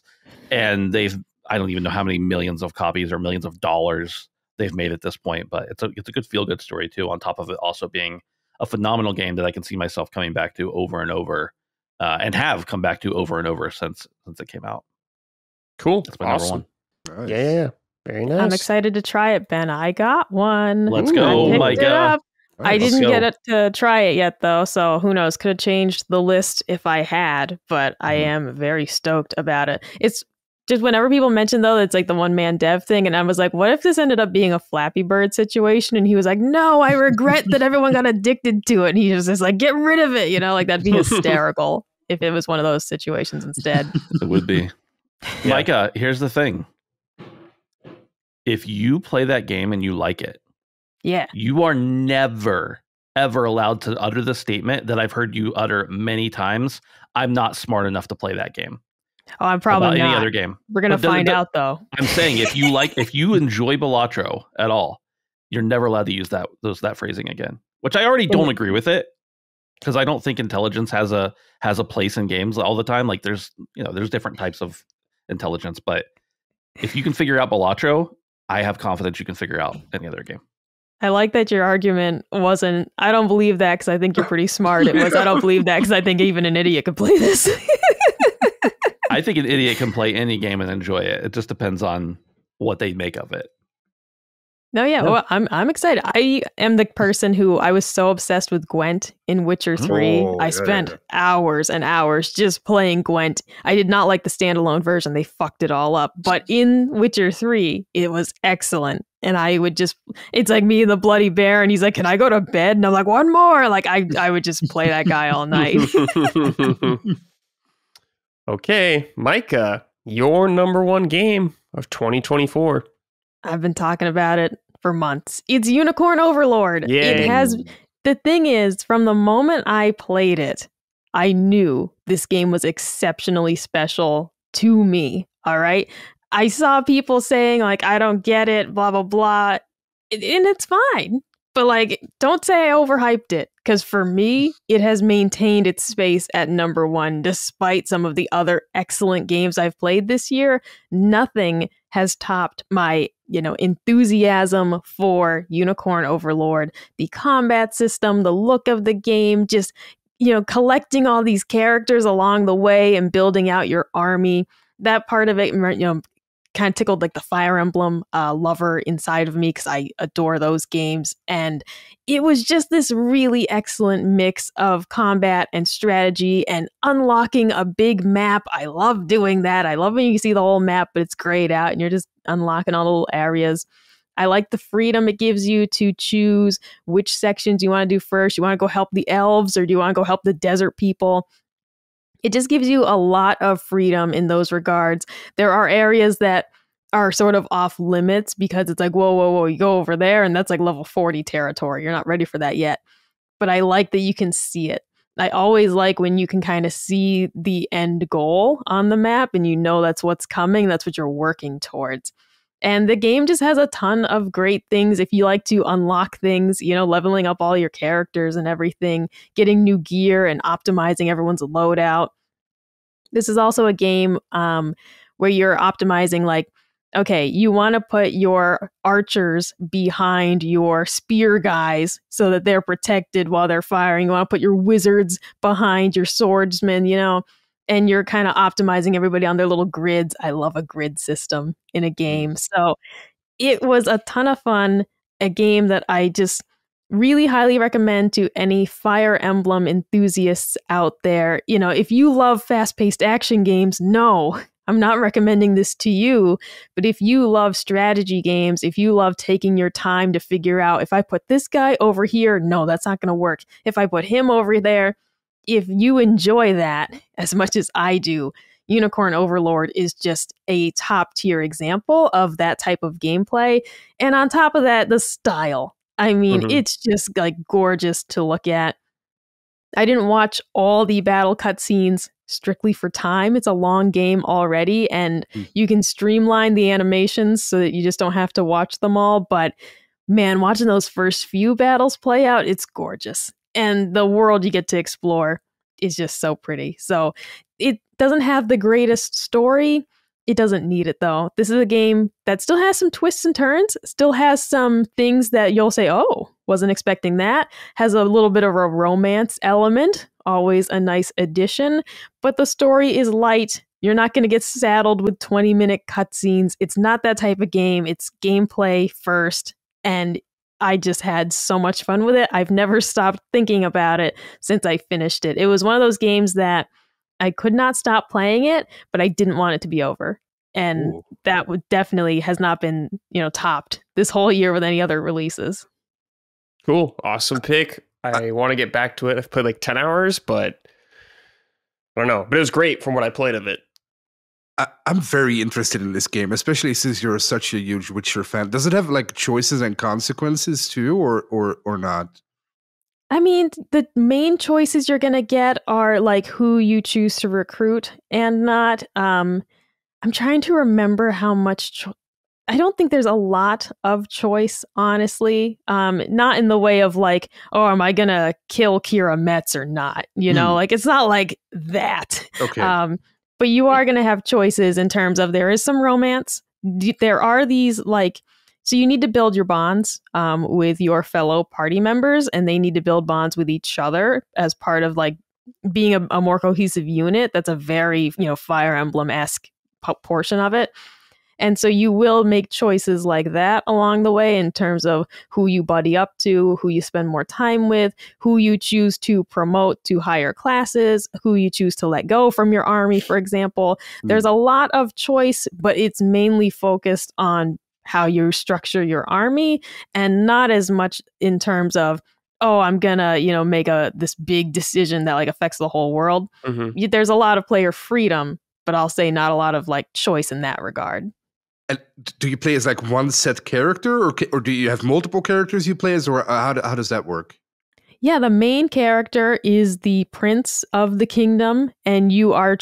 And I don't even know how many millions of copies or millions of dollars they've made at this point, but it's a good feel-good story too, on top of it also being a phenomenal game that I can see myself coming back to over and over, and have come back to over and over since it came out. Cool. That's my number one. Nice. Yeah. Very nice. I'm excited to try it, Ben. I got one. Let's go, Micah. Right, I didn't get it to try it yet, though, so who knows? Could have changed the list if I had, but I am very stoked about it. It's just whenever people mention, though, it's like the one-man dev thing, and I was like, what if this ended up being a Flappy Bird situation? And he was like, no, I regret that everyone got addicted to it. And he was just like, get rid of it, like that'd be hysterical if it was one of those situations instead. It would be. Yeah. Micah, here's the thing. If you play that game and you like it, you are never, ever allowed to utter the statement that I've heard you utter many times. I'm not smart enough to play that game. Oh, I'm probably not. Any other game. We're going to find out, though. I'm saying if you enjoy Balatro at all, you're never allowed to use that phrasing again, which I already don't agree with it, because I don't think intelligence has a place in games all the time. Like there's different types of intelligence, but if you can figure out Balatro, I have confidence you can figure out any other game. I like that your argument wasn't, I don't believe that because I think you're pretty smart. It was, I don't believe that because I think even an idiot could play this. I think an idiot can play any game and enjoy it. It just depends on what they make of it. No, yeah. Well, I'm excited. I am the person who I was so obsessed with Gwent in Witcher 3. I spent hours and hours just playing Gwent. I did not like the standalone version. They fucked it all up. But in Witcher 3, it was excellent. And I would just, it's like me and the bloody bear. And he's like, can I go to bed? And I'm like, one more. Like I would just play that guy all night. Okay, Micah, your number one game of 2024. I've been talking about it for months. It's Unicorn Overlord. Yeah. It has, the thing is, from the moment I played it, I knew this game was exceptionally special to me. All right. I saw people saying like, I don't get it, blah, blah, blah. And it's fine. But like, don't say I overhyped it. Because for me, it has maintained its space at number one, despite some of the other excellent games I've played this year. Nothing has topped my, enthusiasm for Unicorn Overlord. The combat system, the look of the game, just, collecting all these characters along the way and building out your army. That part of it, kind of tickled like the Fire Emblem lover inside of me because I adore those games. And it was just this really excellent mix of combat and strategy and unlocking a big map. I love doing that. I love when you see the whole map, but it's grayed out and you're just unlocking all the little areas. I like the freedom it gives you to choose which sections you want to do first. You want to go help the elves or do you want to go help the desert people? It just gives you a lot of freedom in those regards. There are areas that are sort of off limits because it's like, whoa, you go over there and that's like level 40 territory. You're not ready for that yet. But I like that you can see it. I always like when you can kind of see the end goal on the map and that's what's coming. That's what you're working towards. And the game just has a ton of great things if you like to unlock things, leveling up all your characters and everything, getting new gear and optimizing everyone's loadout. This is also a game where you're optimizing, like, okay, you want to put your archers behind your spear guys so that they're protected while they're firing. You want to put your wizards behind your swordsmen, and you're kind of optimizing everybody on their little grids. I love a grid system in a game. So it was a ton of fun, a game that I just really highly recommend to any Fire Emblem enthusiasts out there. If you love fast-paced action games, no, I'm not recommending this to you. But if you love strategy games, if you love taking your time to figure out, if I put this guy over here, no, that's not going to work. If I put him over there, if you enjoy that as much as I do, Unicorn Overlord is just a top tier example of that type of gameplay. And on top of that, the style. I mean, it's just like gorgeous to look at. I didn't watch all the battle cutscenes strictly for time. It's a long game already, and you can streamline the animations so that you just don't have to watch them all. But man, watching those first few battles play out, it's gorgeous. And the world you get to explore is just so pretty. So it doesn't have the greatest story. It doesn't need it, though. This is a game that still has some twists and turns, still has some things that you'll say, oh, wasn't expecting that. Has a little bit of a romance element, always a nice addition. But the story is light. You're not going to get saddled with 20-minute cutscenes. It's not that type of game. It's gameplay first. And I just had so much fun with it. I've never stopped thinking about it since I finished it. It was one of those games that I could not stop playing it, but I didn't want it to be over. And that would definitely has not been, topped this whole year with any other releases. Cool. Awesome pick. I want to get back to it. I've played like 10 hours, but I don't know. But it was great from what I played of it. I'm very interested in this game, especially since you're such a huge Witcher fan. Does it have like choices and consequences too, or not? I mean, the main choices you're going to get are like who you choose to recruit and not. I'm trying to remember how much. I don't think there's a lot of choice, honestly. Not in the way of like, oh, am I going to kill Kira Metz or not? Like it's not like that. Okay. But you are going to have choices in terms of there is some romance. There are these like, so you need to build your bonds with your fellow party members, and they need to build bonds with each other as part of like being a more cohesive unit. That's a very, Fire Emblem-esque portion of it. And so you will make choices like that along the way in terms of who you buddy up to, who you spend more time with, who you choose to promote to higher classes, who you choose to let go from your army, for example. There's a lot of choice, but it's mainly focused on how you structure your army and not as much in terms of, oh, I'm gonna, make this big decision that like affects the whole world. There's a lot of player freedom, but I'll say not a lot of like choice in that regard. And do you play as like one set character, or do you have multiple characters you play as, or how does that work? Yeah, the main character is the prince of the kingdom, and you're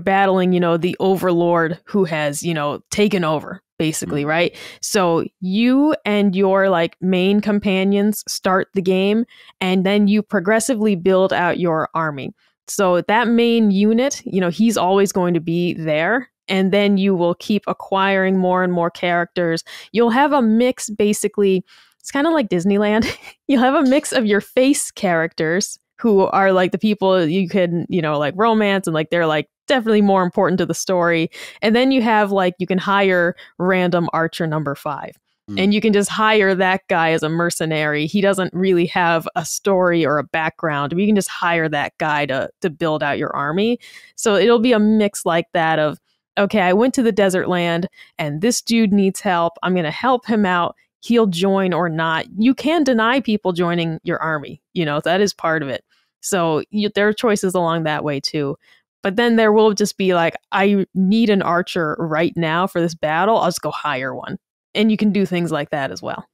battling, the overlord who has, taken over, basically, right? So you and your like main companions start the game, and then you progressively build out your army. So that main unit, he's always going to be there. And then you will keep acquiring more and more characters. You'll have a mix, basically. It's kind of like Disneyland. You'll have a mix of your face characters who are like the people you can, like romance and like they're like definitely more important to the story. And then you have like, you can hire random archer number 5. And you can just hire that guy as a mercenary. He doesn't really have a story or a background. But you can just hire that guy to build out your army. So it'll be a mix like that of, okay, I went to the desert land and this dude needs help. I'm going to help him out. He'll join or not. You can deny people joining your army. That is part of it. So there are choices along that way too. But then there will just be like, I need an archer right now for this battle. I'll just go hire one. And you can do things like that as well.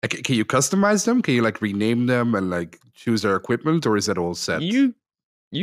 Can you customize them? Can you like rename them and like choose their equipment, or is that all set? You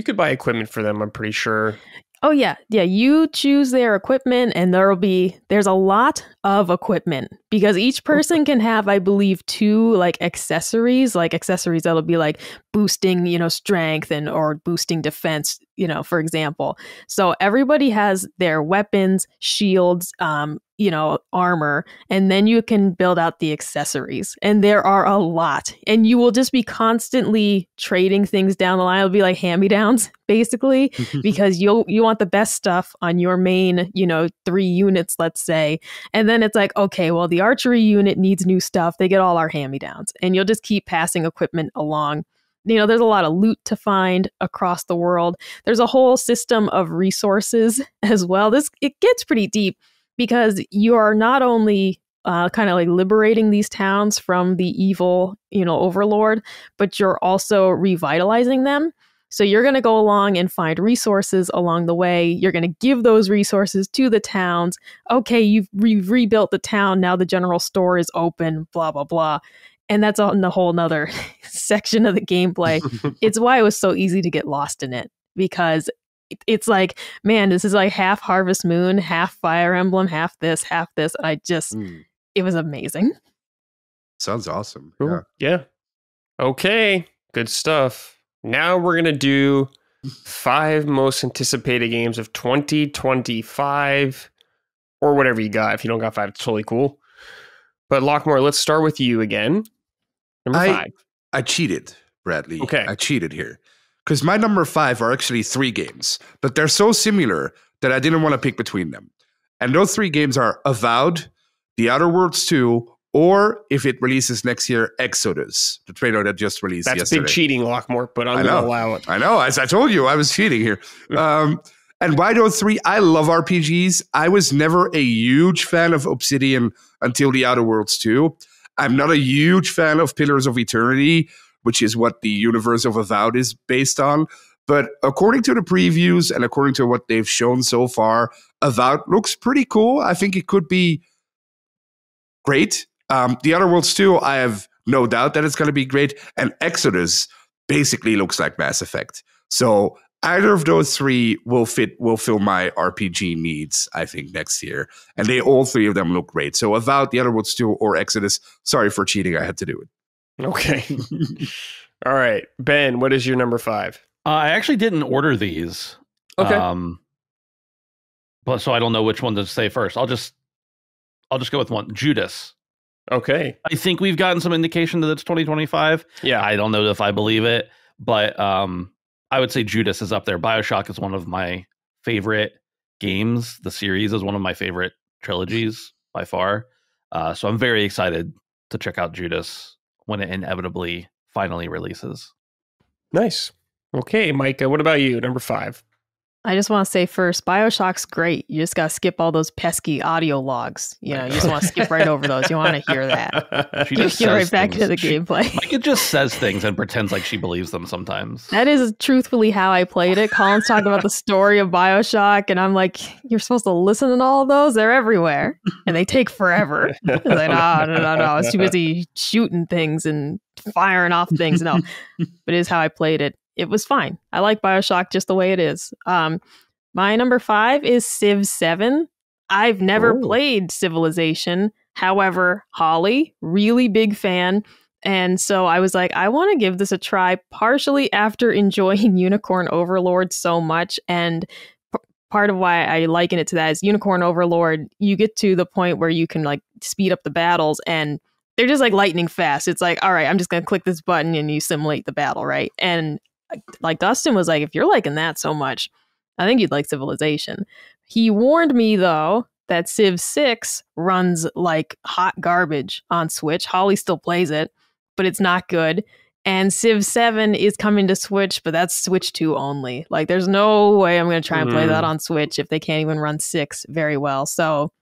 could buy equipment for them, I'm pretty sure. Oh yeah. You choose their equipment and there's a lot of equipment because each person can have, I believe, 2 like accessories that'll be like boosting, strength or boosting defense, for example. So everybody has their weapons, shields, armor, and then you can build out the accessories. And there are a lot. And you will just be constantly trading things down the line. It'll be like hand-me-downs, basically, because you want the best stuff on your main, 3 units, let's say. And then it's like, okay, well, the archery unit needs new stuff. They get all our hand-me-downs. And you'll just keep passing equipment along. There's a lot of loot to find across the world. There's a whole system of resources as well. It gets pretty deep because you are not only kind of like liberating these towns from the evil, overlord, but you're also revitalizing them. So you're going to go along and find resources along the way. You're going to give those resources to the towns. Okay, you've rebuilt the town. Now the general store is open, blah, blah, blah. And that's on the whole nother section of the gameplay. It's why it was so easy to get lost in it, because it's like, man, this is like half Harvest Moon, half Fire Emblem, half this. And it was amazing. Sounds awesome. Cool. Yeah. Okay. Good stuff. Now we're going to do 5 most anticipated games of 2025 or whatever you got. If you don't got 5, it's totally cool. But Lockmore, let's start with you again. Number 5. I cheated, Bradley. Okay. I cheated here. Because my number 5 are actually 3 games, but they're so similar that I didn't want to pick between them. And those 3 games are Avowed, The Outer Worlds 2, or if it releases next year, Exodus, the trailer that just released yesterday. That's big cheating, Lockmore, but I'm going to allow it. I know. As I told you, I was cheating here. And why those 3? I love RPGs. I was never a huge fan of Obsidian until The Outer Worlds 2. I'm not a huge fan of Pillars of Eternity, which is what the universe of Avowed is based on. But according to the previews and according to what they've shown so far, Avowed looks pretty cool. I think it could be great. The Outer Worlds 2, I have no doubt that it's going to be great. And Exodus basically looks like Mass Effect. So either of those 3 will fill my RPG needs, I think, next year. And all 3 of them look great. So Avowed, The Outer Worlds 2, or Exodus. Sorry for cheating. I had to do it. Okay. All right. Ben, what is your number 5? I actually didn't order these. Okay. But so I don't know which one to say first. I'll just go with one. Judas. Okay. I think we've gotten some indication that it's 2025. Yeah. I don't know if I believe it, but I would say Judas is up there. BioShock is one of my favorite games. The series is one of my favorite trilogies by far. So I'm very excited to check out Judas when it inevitably finally releases. Nice. Okay, Micah, what about you? Number 5. I just want to say first, BioShock's great. You just got to skip all those pesky audio logs. You just want to skip right over those. You want to hear that. She just get right back into the gameplay. Micah just says things and pretends like she believes them sometimes. That is truthfully how I played it. Colin's talking about the story of BioShock, and I'm like, you're supposed to listen to all of those? They're everywhere, and they take forever. I was like, no. I was too busy shooting things and firing off things. No, but it is how I played it. It was fine. I like BioShock just the way it is. My number 5 is Civ 7. I've never played Civilization. However, Holly, really big fan. And so I was like, I want to give this a try, partially after enjoying Unicorn Overlord so much. And part of why I liken it to that is Unicorn Overlord, you get to the point where you can like speed up the battles and they're just like lightning fast. It's like, all right, I'm just going to click this button and you simulate the battle, right? And like Dustin was like, if you're liking that so much, I think you'd like Civilization. He warned me, though, that Civ 6 runs like hot garbage on Switch. Holly still plays it, but it's not good. And Civ 7 is coming to Switch, but that's Switch 2 only. Like, there's no way I'm going to try and play that on Switch if they can't even run 6 very well. So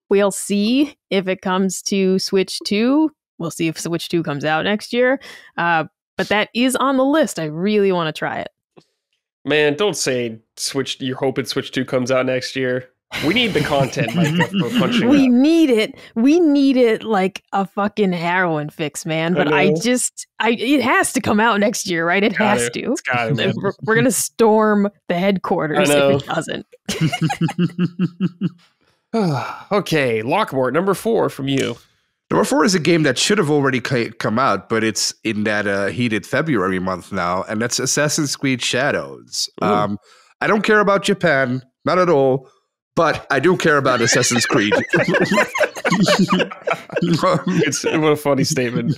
we'll see if it comes to Switch 2. We'll see if Switch 2 comes out next year. But that is on the list. I really want to try it. Man, don't say Switch. You're hoping Switch 2 comes out next year. We need the content, Micah, for punching We up. need it. We need it like a fucking heroin fix, man. But it has to come out next year, right? It has to. It's got to, man. We're going to storm the headquarters if it doesn't. Okay, Lockmore, number 4 from you. Number 4 is a game that should have already come out, but it's in that heated February month now, and that's Assassin's Creed Shadows. I don't care about Japan, not at all, but I do care about Assassin's Creed. What a funny statement.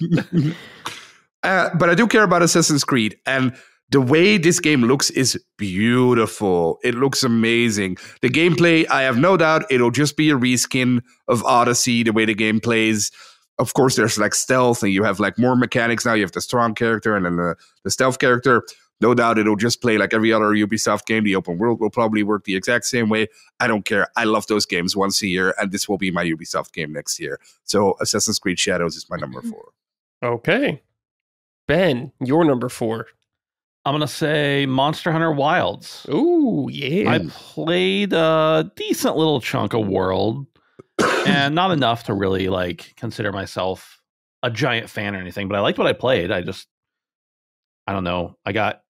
But I do care about Assassin's Creed, and the way this game looks is beautiful. It looks amazing. The gameplay, I have no doubt it'll just be a reskin of Odyssey, the way the game plays. Of course, there's like stealth, and you have like more mechanics now. You have the strong character and then the stealth character. No doubt it'll just play like every other Ubisoft game. The open world will probably work the exact same way. I don't care. I love those games once a year, and this will be my Ubisoft game next year. So Assassin's Creed Shadows is my number 4. Okay. Ben, your number 4. I'm going to say Monster Hunter Wilds. Ooh, yeah. I played a decent little chunk of World and not enough to really like consider myself a giant fan or anything, but I liked what I played. I don't know. I got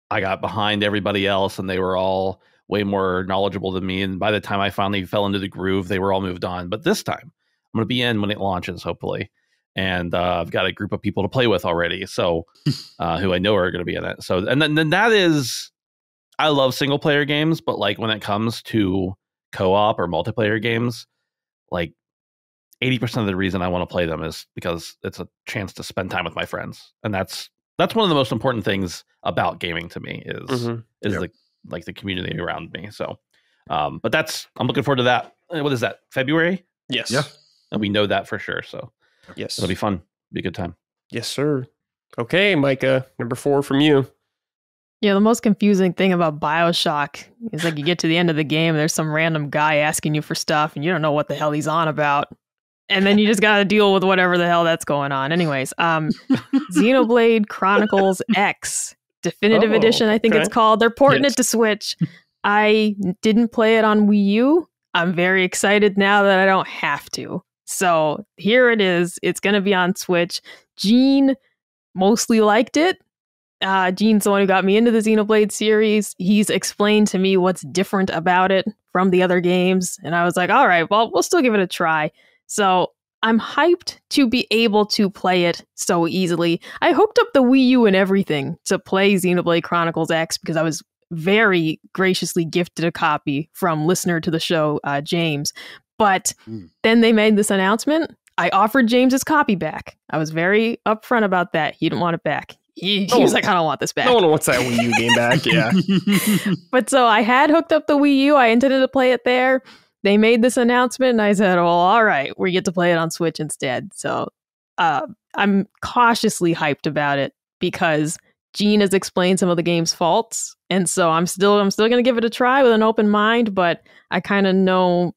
behind everybody else and they were all way more knowledgeable than me. And by the time I finally fell into the groove, they were all moved on. But this time I'm going to be in when it launches, hopefully. And I've got a group of people to play with already, so who I know are going to be in it. So, and then that is, I love single player games, but like when it comes to co-op or multiplayer games, like 80% of the reason I want to play them is because it's a chance to spend time with my friends, and that's one of the most important things about gaming to me is the community around me. So, but I'm looking forward to that. What is that? February? Yes. Yeah. And we know that for sure. So. Yes. It'll be fun. Be a good time. Yes, sir. Okay, Micah, number 4 from you. Yeah, the most confusing thing about BioShock is like you get to the end of the game, there's some random guy asking you for stuff, and you don't know what the hell he's on about. And then you just got to deal with whatever the hell that's going on. Anyways, Xenoblade Chronicles X Definitive Edition, I think it's called. They're porting it to Switch. I didn't play it on Wii U. I'm very excited now that I don't have to. So here it is. It's going to be on Switch. Gene mostly liked it. Gene's the one who got me into the Xenoblade series. He's explained to me what's different about it from the other games. And I was like, all right, well, we'll still give it a try. So I'm hyped to be able to play it so easily. I hooked up the Wii U and everything to play Xenoblade Chronicles X because I was very graciously gifted a copy from listener to the show, James. But then they made this announcement. I offered James his copy back. I was very upfront about that. He didn't want it back. He was like, I don't want this back. No one wants that Wii U game back. Yeah. But so I had hooked up the Wii U. I intended to play it there. They made this announcement and I said, well, all right, we get to play it on Switch instead. So I'm cautiously hyped about it because Gene has explained some of the game's faults. And so I'm still going to give it a try with an open mind, but I kind of know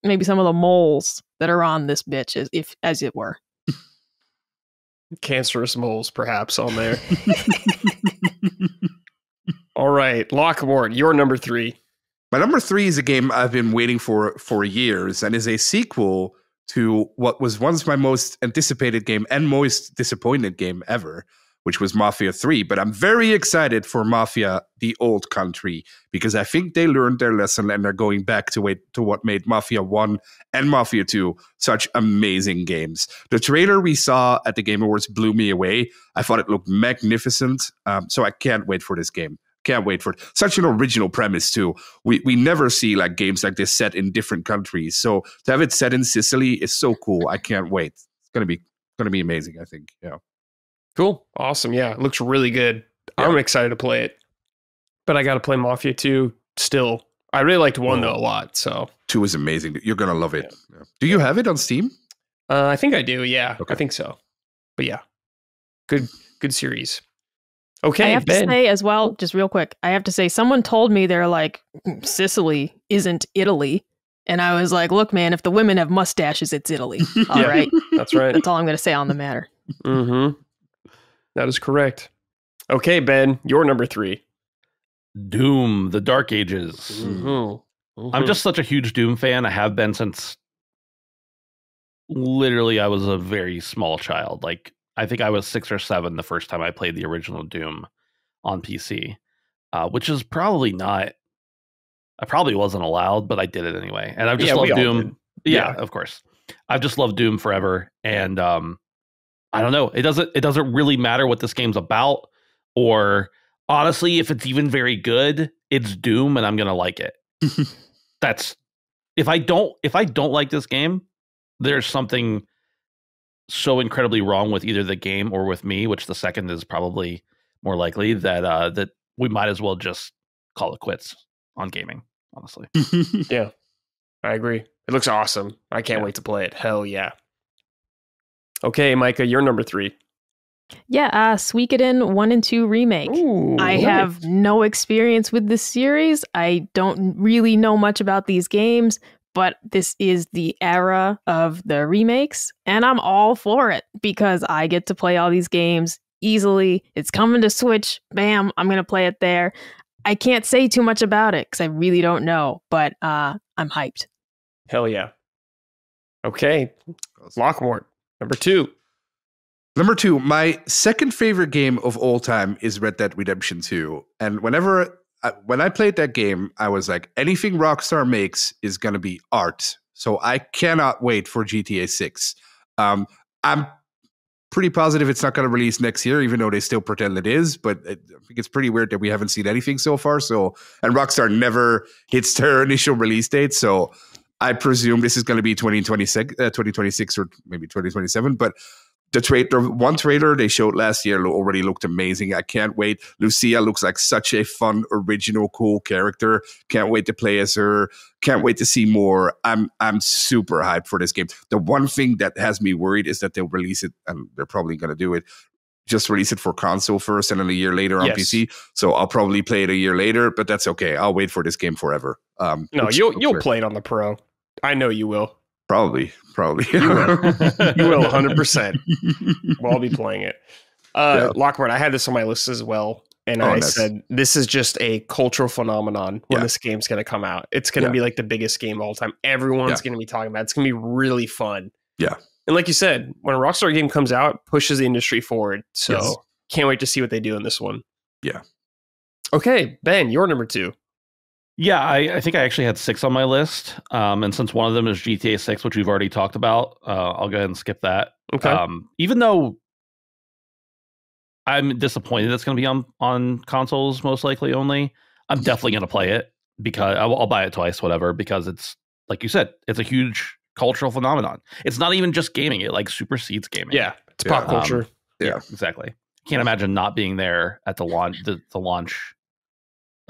maybe some of the moles that are on this bitch, as it were. Cancerous moles, perhaps, on there. All right, Lockmore, your number 3. My number 3 is a game I've been waiting for years and is a sequel to what was once my most anticipated game and most disappointed game ever, which was Mafia 3. But I'm very excited for Mafia, the Old Country, because I think they learned their lesson and they're going back to what made Mafia 1 and Mafia 2 such amazing games. The trailer we saw at the Game Awards blew me away. I thought it looked magnificent. So I can't wait for this game. Can't wait for it. Such an original premise, too. We never see like games like this set in different countries. So to have it set in Sicily is so cool. I can't wait. It's gonna be amazing, I think. Yeah. Cool. Awesome. Yeah. It looks really good. Yeah. I'm excited to play it. But I got to play Mafia 2 still. I really liked 1 though a lot. So 2 is amazing. You're going to love it. Yeah. Do you have it on Steam? I think I do. Yeah. Okay. I think so. But yeah. Good series. Okay. I have to say as well, just real quick, I have to say someone told me they're like, Sicily isn't Italy. And I was like, look, man, if the women have mustaches, it's Italy. All right. That's right. That's all I'm going to say on the matter. Mm-hmm. That is correct. Okay, Ben, your number 3. Doom, The Dark Ages. Mm-hmm. I'm just such a huge Doom fan. I have been since literally I was a very small child. Like, I think I was 6 or 7 the first time I played the original Doom on PC, which is probably not. I probably wasn't allowed, but I did it anyway. And I've just loved Doom. Yeah, of course. I've just loved Doom forever. And I don't know. It doesn't really matter what this game's about, or honestly, if it's even very good, it's Doom and I'm gonna like it. That's if I don't like this game, there's something so incredibly wrong with either the game or with me, which the second is probably more likely, that that we might as well just call it quits on gaming, honestly. Yeah, I agree. It looks awesome. I can't wait to play it. Hell yeah. Okay, Micah, you're number 3. Yeah, Suikoden 1 and 2 remake. Ooh, I have no experience with this series. I don't really know much about these games, but this is the era of the remakes, and I'm all for it because I get to play all these games easily. It's coming to Switch. Bam, I'm going to play it there. I can't say too much about it because I really don't know, but I'm hyped. Hell yeah. Okay, Lockmort, number 2. Number 2, my second favorite game of all time is Red Dead Redemption 2. And when I played that game, I was like, anything Rockstar makes is going to be art. So I cannot wait for GTA 6. I'm pretty positive it's not going to release next year, even though they still pretend it is. But I think it's pretty weird that we haven't seen anything so far. And Rockstar never hits their initial release date. So I presume this is going to be 2026 or maybe 2027. But the one trailer they showed last year already looked amazing. I can't wait. Lucia looks like such a fun, original, cool character. Can't wait to play as her. Can't wait to see more. I'm super hyped for this game. The one thing that has me worried is that they'll release it, and they're probably going to do it, just release it for console first and then a year later on PC. So I'll probably play it a year later, but that's okay. I'll wait for this game forever. No, you'll play it on the Pro. I know you will. Probably. You will 100%. We'll all be playing it. Lockmort, I had this on my list as well. And I said, this is just a cultural phenomenon when this game's going to come out. It's going to be like the biggest game of all time. Everyone's going to be talking about it. It's going to be really fun. Yeah. And like you said, when a Rockstar game comes out, pushes the industry forward. So can't wait to see what they do in this one. Yeah. Okay, Ben, you're number 2. Yeah, I think I actually had 6 on my list. And since one of them is GTA 6, which we've already talked about, I'll go ahead and skip that. Okay. Even though I'm disappointed it's going to be on consoles, most likely only, I'm definitely going to play it because I'll buy it twice, whatever, because it's, like you said, it's a huge cultural phenomenon. It's not even just gaming. It like supersedes gaming. Yeah, it's pop culture. Yeah, exactly. Can't imagine not being there at the launch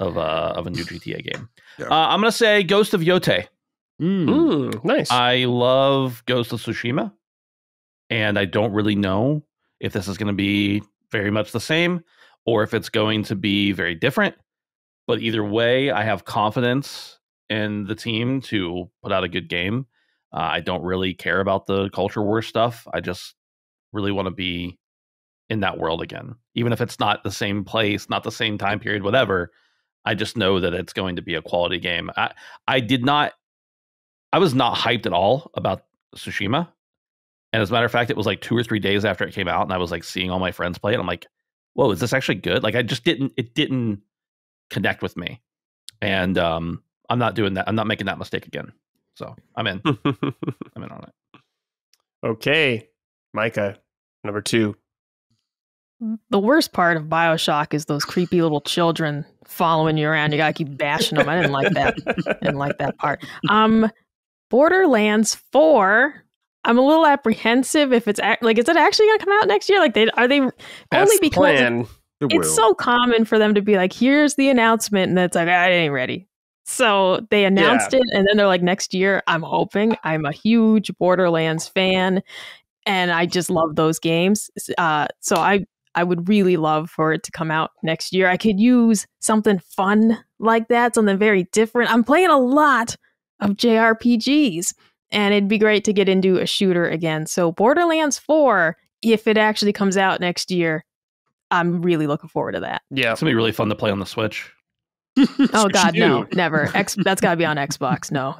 of a new GTA game. Yeah. I'm gonna say Ghost of Yotei. Nice. I love Ghost of Tsushima, and I don't really know if this is going to be very much the same or if it's going to be very different. But either way, I have confidence in the team to put out a good game. I don't really care about the culture war stuff. I just really want to be in that world again, even if it's not the same place, not the same time period, whatever. I just know that it's going to be a quality game. I was not hyped at all about Tsushima. And as a matter of fact, it was like 2 or 3 days after it came out, and I was like seeing all my friends play it. I'm like, whoa, is this actually good? Like, it didn't connect with me. And I'm not doing that. I'm not making that mistake again. So I'm in. I'm in on it. Okay. Micah, number 2. The worst part of BioShock is those creepy little children following you around. You gotta keep bashing them. I didn't like that. Didn't like that part. Borderlands 4. I'm a little apprehensive if it's is it actually gonna come out next year? Like, are they only because it's so common for them to be like, here's the announcement, and it's like, I ain't ready. So they announced it, and then they're like, next year. I'm hoping. I'm a huge Borderlands fan, and I just love those games. So I would really love for it to come out next year. I could use something fun like that, something very different. I'm playing a lot of JRPGs, and it'd be great to get into a shooter again. So Borderlands 4, if it actually comes out next year, I'm really looking forward to that. Yeah. It's going to be really fun to play on the Switch. Oh God, no, never. That's got to be on Xbox. No.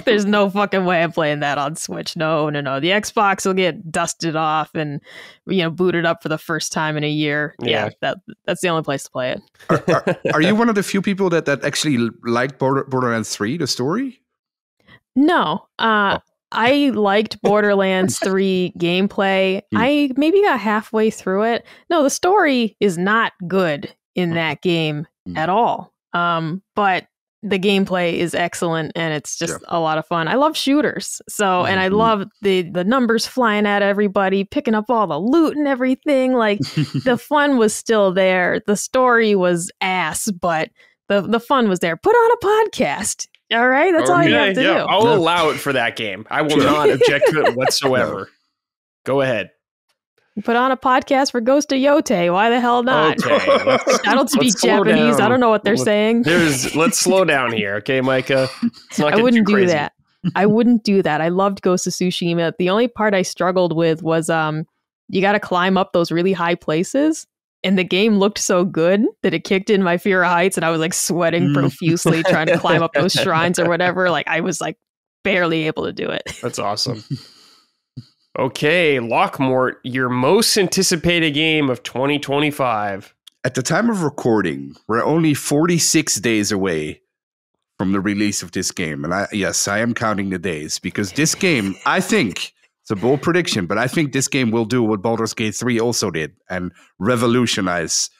There's no fucking way I'm playing that on Switch. No. The Xbox will get dusted off and booted up for the first time in a year. Yeah, that's the only place to play it. Are you one of the few people that actually liked Borderlands 3, the story? No. I liked Borderlands 3 gameplay. I maybe got halfway through it. No, the story is not good in that game at all. But the gameplay is excellent and it's just a lot of fun. I love shooters. So, and I love the numbers flying at everybody, picking up all the loot and everything. Like the fun was still there. The story was ass, but the fun was there. Put on a podcast. All right. That's all you have to do. I'll allow it for that game. I will not object to it whatsoever. Go ahead. Put on a podcast for Ghost of Yote. Why the hell not? Okay, I don't speak Japanese. I don't know what they're saying. Let's slow down here, okay, Micah? I wouldn't do that. I wouldn't do that. I loved Ghost of Tsushima. The only part I struggled with was you got to climb up those really high places. And the game looked so good that it kicked in my fear of heights, and I was like sweating profusely trying to climb up those shrines or whatever. Like I was like barely able to do it. That's awesome. Okay, Lockmort, your most anticipated game of 2025. At the time of recording, we're only 46 days away from the release of this game. And I am counting the days because this game, I think, it's a bold prediction, but I think this game will do what Baldur's Gate 3 also did and revolutionize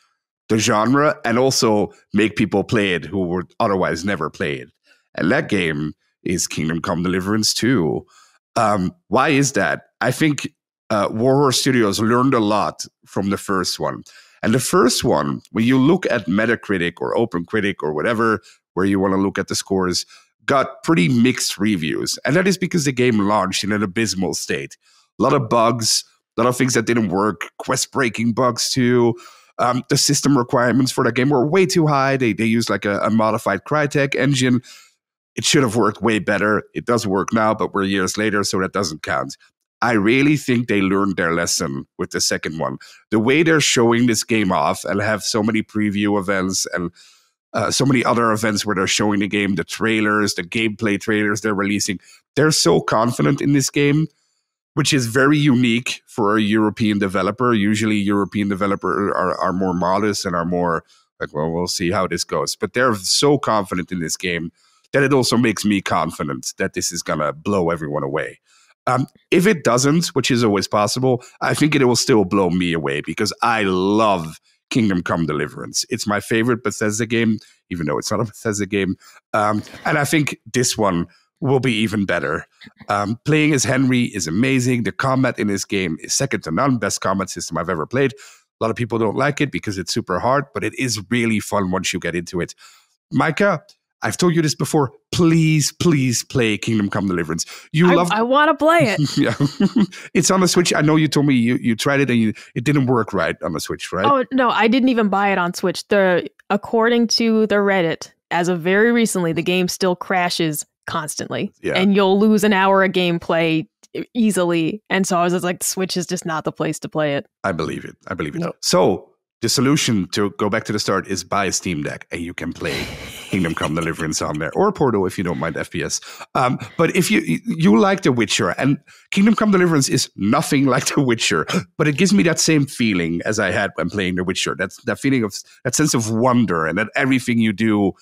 the genre and also make people play it who would otherwise never play it. And that game is Kingdom Come Deliverance 2. Why is that? I think Warhorse Studios learned a lot from the first one. And the first one, when you look at Metacritic or OpenCritic or whatever, where you want to look at the scores, got pretty mixed reviews. And that is because the game launched in an abysmal state. A lot of bugs, a lot of things that didn't work, quest-breaking bugs too. The system requirements for the game were way too high. They used like a modified Crytek engine. It should have worked way better. It does work now, but we're years later, so that doesn't count. I really think they learned their lesson with the second one. The way they're showing this game off and have so many preview events and so many other events where they're showing the game, the trailers, the gameplay trailers they're releasing. They're so confident in this game, which is very unique for a European developer. Usually European developers are more modest and are more like, well, we'll see how this goes. But they're so confident in this game that it also makes me confident that this is going to blow everyone away. If it doesn't, which is always possible, I think it will still blow me away because I love Kingdom Come Deliverance. It's my favorite Bethesda game, even though it's not a Bethesda game. And I think this one will be even better. Playing as Henry is amazing. The combat in this game is second to none. Best combat system I've ever played. A lot of people don't like it because it's super hard, but it is really fun once you get into it. Micah, I've told you this before. Please, please play Kingdom Come Deliverance. I want to play it. Yeah, it's on the Switch. I know you told me you tried it and it didn't work right on the Switch, right? Oh no, I didn't even buy it on Switch. According to the Reddit, as of very recently, the game still crashes constantly, and you'll lose an hour of gameplay easily. And so I was just like, the Switch is just not the place to play it. I believe it. No. So the solution to go back to the start is buy a Steam Deck and you can play Kingdom Come Deliverance on there, or Portal if you don't mind FPS. But if you like The Witcher, and Kingdom Come Deliverance is nothing like The Witcher, but it gives me that same feeling as I had when playing The Witcher. That's that feeling of that sense of wonder and that everything you do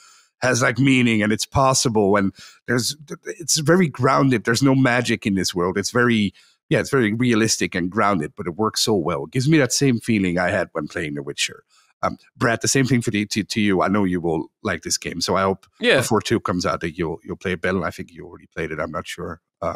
has like meaning and it's possible. And it's very grounded. There's no magic in this world. It's very realistic and grounded, but it works so well. It gives me that same feeling I had when playing The Witcher. Brad, the same thing to you. I know you will like this game, so I hope before 2 comes out that you'll play it better. I think you already played it. I'm not sure. I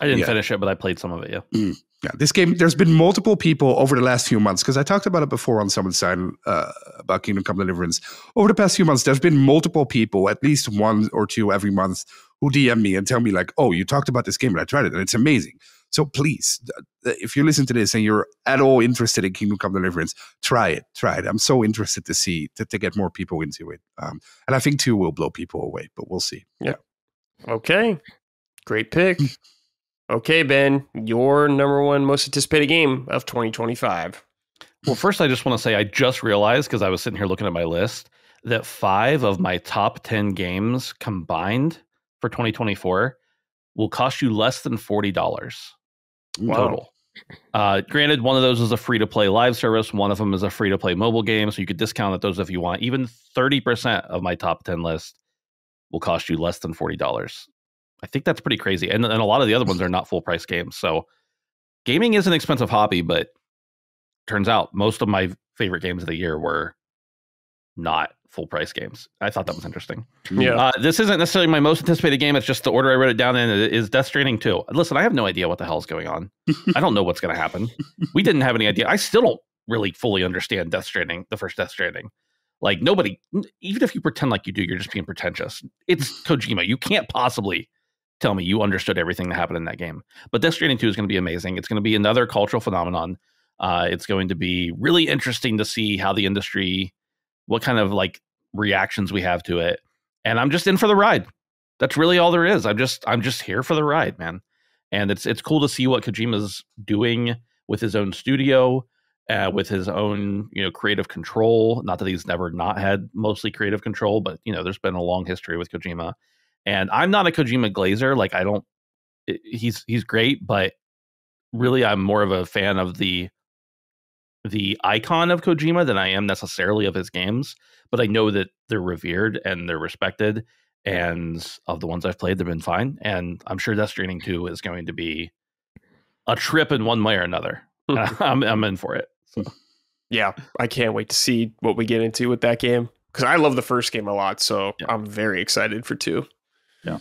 didn't finish it, but I played some of it. Yeah. Yeah, this game. There's been multiple people over the last few months because I talked about it before on Summoned Sign about Kingdom Come Deliverance. Over the past few months, there's been multiple people, at least 1 or 2 every month, who DM me and tell me like, "Oh, you talked about this game and I tried it and it's amazing." So please, if you listen to this and you're at all interested in Kingdom Come Deliverance, try it. I'm so interested to get more people into it. And I think 2 will blow people away, but we'll see. Yeah. Okay. Great pick. Okay, Ben, your number 1 most anticipated game of 2025. Well, first, I just want to say I just realized, because I was sitting here looking at my list, that 5 of my top 10 games combined for 2024 will cost you less than $40 total. Granted, one of those is a free-to-play live service. One of them is a free-to-play mobile game, so you could discount those if you want. Even 30% of my top 10 list will cost you less than $40. I think that's pretty crazy. And a lot of the other ones are not full-price games. So gaming is an expensive hobby, but turns out most of my favorite games of the year were not full-price games. I thought that was interesting. Yeah. This isn't necessarily my most anticipated game. It's just the order I wrote it down in is Death Stranding 2. Listen, I have no idea what the hell is going on. I don't know what's going to happen. We didn't have any idea. I still don't really fully understand Death Stranding, the first Death Stranding. Like, nobody, even if you pretend like you do, you're just being pretentious. It's Kojima. You can't possibly tell me you understood everything that happened in that game. But Death Stranding 2 is going to be amazing. It's going to be another cultural phenomenon. It's going to be really interesting to see how the industry, what kind of like reactions we have to it. And I'm just in for the ride. That's really all there is. I'm just here for the ride, man. And it's cool to see what Kojima's doing with his own studio, with his own, creative control. Not that he's never not had mostly creative control, but there's been a long history with Kojima. And I'm not a Kojima glazer. Like, he's great, but really I'm more of a fan of the icon of Kojima than I am necessarily of his games. But I know that they're revered and they're respected, and of the ones I've played, they've been fine. And I'm sure Death Stranding 2 is going to be a trip in one way or another. I'm in for it. So. Yeah, I can't wait to see what we get into with that game, because I love the first game a lot. So yeah. I'm very excited for 2. Yeah.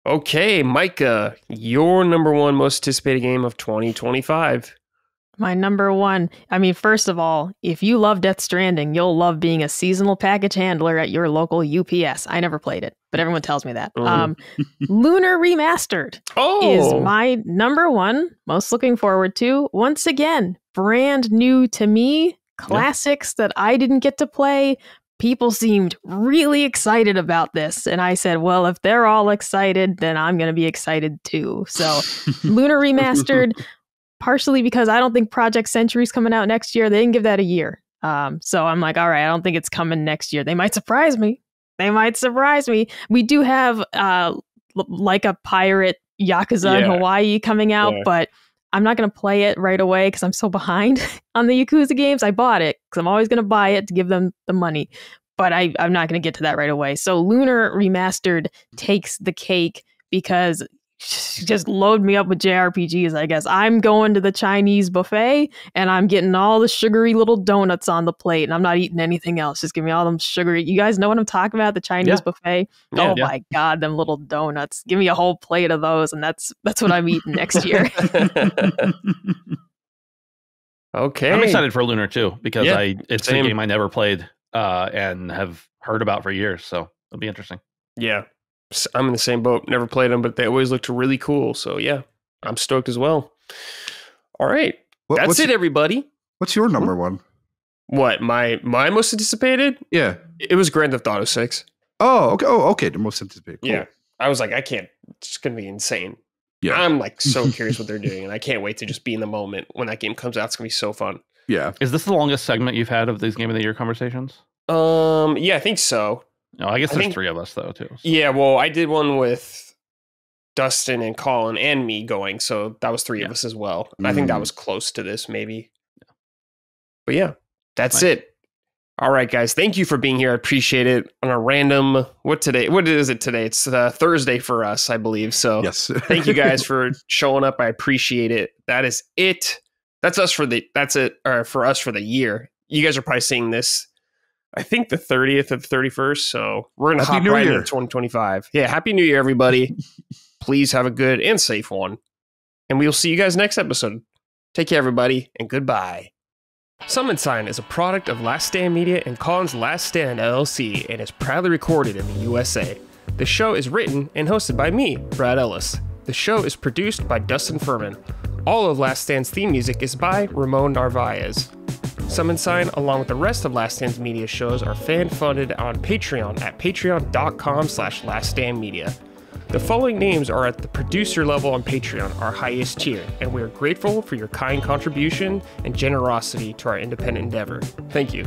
Okay, Micah, your number one most anticipated game of 2025. My number one. I mean, first of all, if you love Death Stranding, you'll love being a seasonal package handler at your local UPS. I never played it, but everyone tells me that. Lunar Remastered is my number one, most looking forward to. Once again, brand new to me, classics that I didn't get to play. People seemed really excited about this. And I said, well, if they're all excited, then I'm going to be excited too. So Lunar Remastered, partially because I don't think Project Century's coming out next year. They didn't give that a year. So I'm like, all right, I don't think it's coming next year. They might surprise me. We do have like a pirate Yakuza in Hawaii coming out, but I'm not going to play it right away because I'm so behind on the Yakuza games. I bought it because I'm always going to buy it to give them the money, but I'm not going to get to that right away. So Lunar Remastered takes the cake because just load me up with JRPGs, I guess. I'm going to the Chinese buffet and I'm getting all the sugary little donuts on the plate and I'm not eating anything else. Just give me all them sugary. You guys know what I'm talking about? The Chinese buffet? My God, them little donuts. Give me a whole plate of those and that's what I'm eating next year. Okay. I'm excited for Lunar too, because it's a game I never played and have heard about for years. So it'll be interesting. Yeah. I'm in the same boat. Never played them, but they always looked really cool. So yeah, I'm stoked as well. All right. That's it, everybody. What's your number one? What? My most anticipated? Yeah. It was Grand Theft Auto 6. Oh, okay. Okay. The most anticipated. Cool. Yeah. I was like, I can't. It's going to be insane. Yeah. I'm like so curious what they're doing, and I can't wait to just be in the moment when that game comes out. It's going to be so fun. Yeah. Is this the longest segment you've had of these Game of the Year conversations? Yeah, I think so. No, I guess there's 3 of us though too. So. Yeah, well, I did one with Dustin and Colin and me going, so that was 3 of us as well. I think that was close to this, maybe. Yeah. But yeah, that's it. All right, guys, thank you for being here. I appreciate it. On a random what is it today? It's Thursday for us, I believe. So yes. Thank you guys for showing up. I appreciate it. That is it. That's us for for us for the year. You guys are probably seeing this, I think, the 30th of the 31st. So we're going to hop right into 2025. Yeah. Happy New Year, everybody. Please have a good and safe one. And we will see you guys next episode. Take care, everybody, and goodbye. Summon Sign is a product of Last Stand Media and Colin's Last Stand LLC and is proudly recorded in the USA. The show is written and hosted by me, Brad Ellis. The show is produced by Dustin Furman. All of Last Stand's theme music is by Ramon Narvaez. Summon Sign, along with the rest of Last Stand's media shows, are fan-funded on Patreon at patreon.com/laststandmedia. The following names are at the producer level on Patreon, our highest tier, and we are grateful for your kind contribution and generosity to our independent endeavor. Thank you.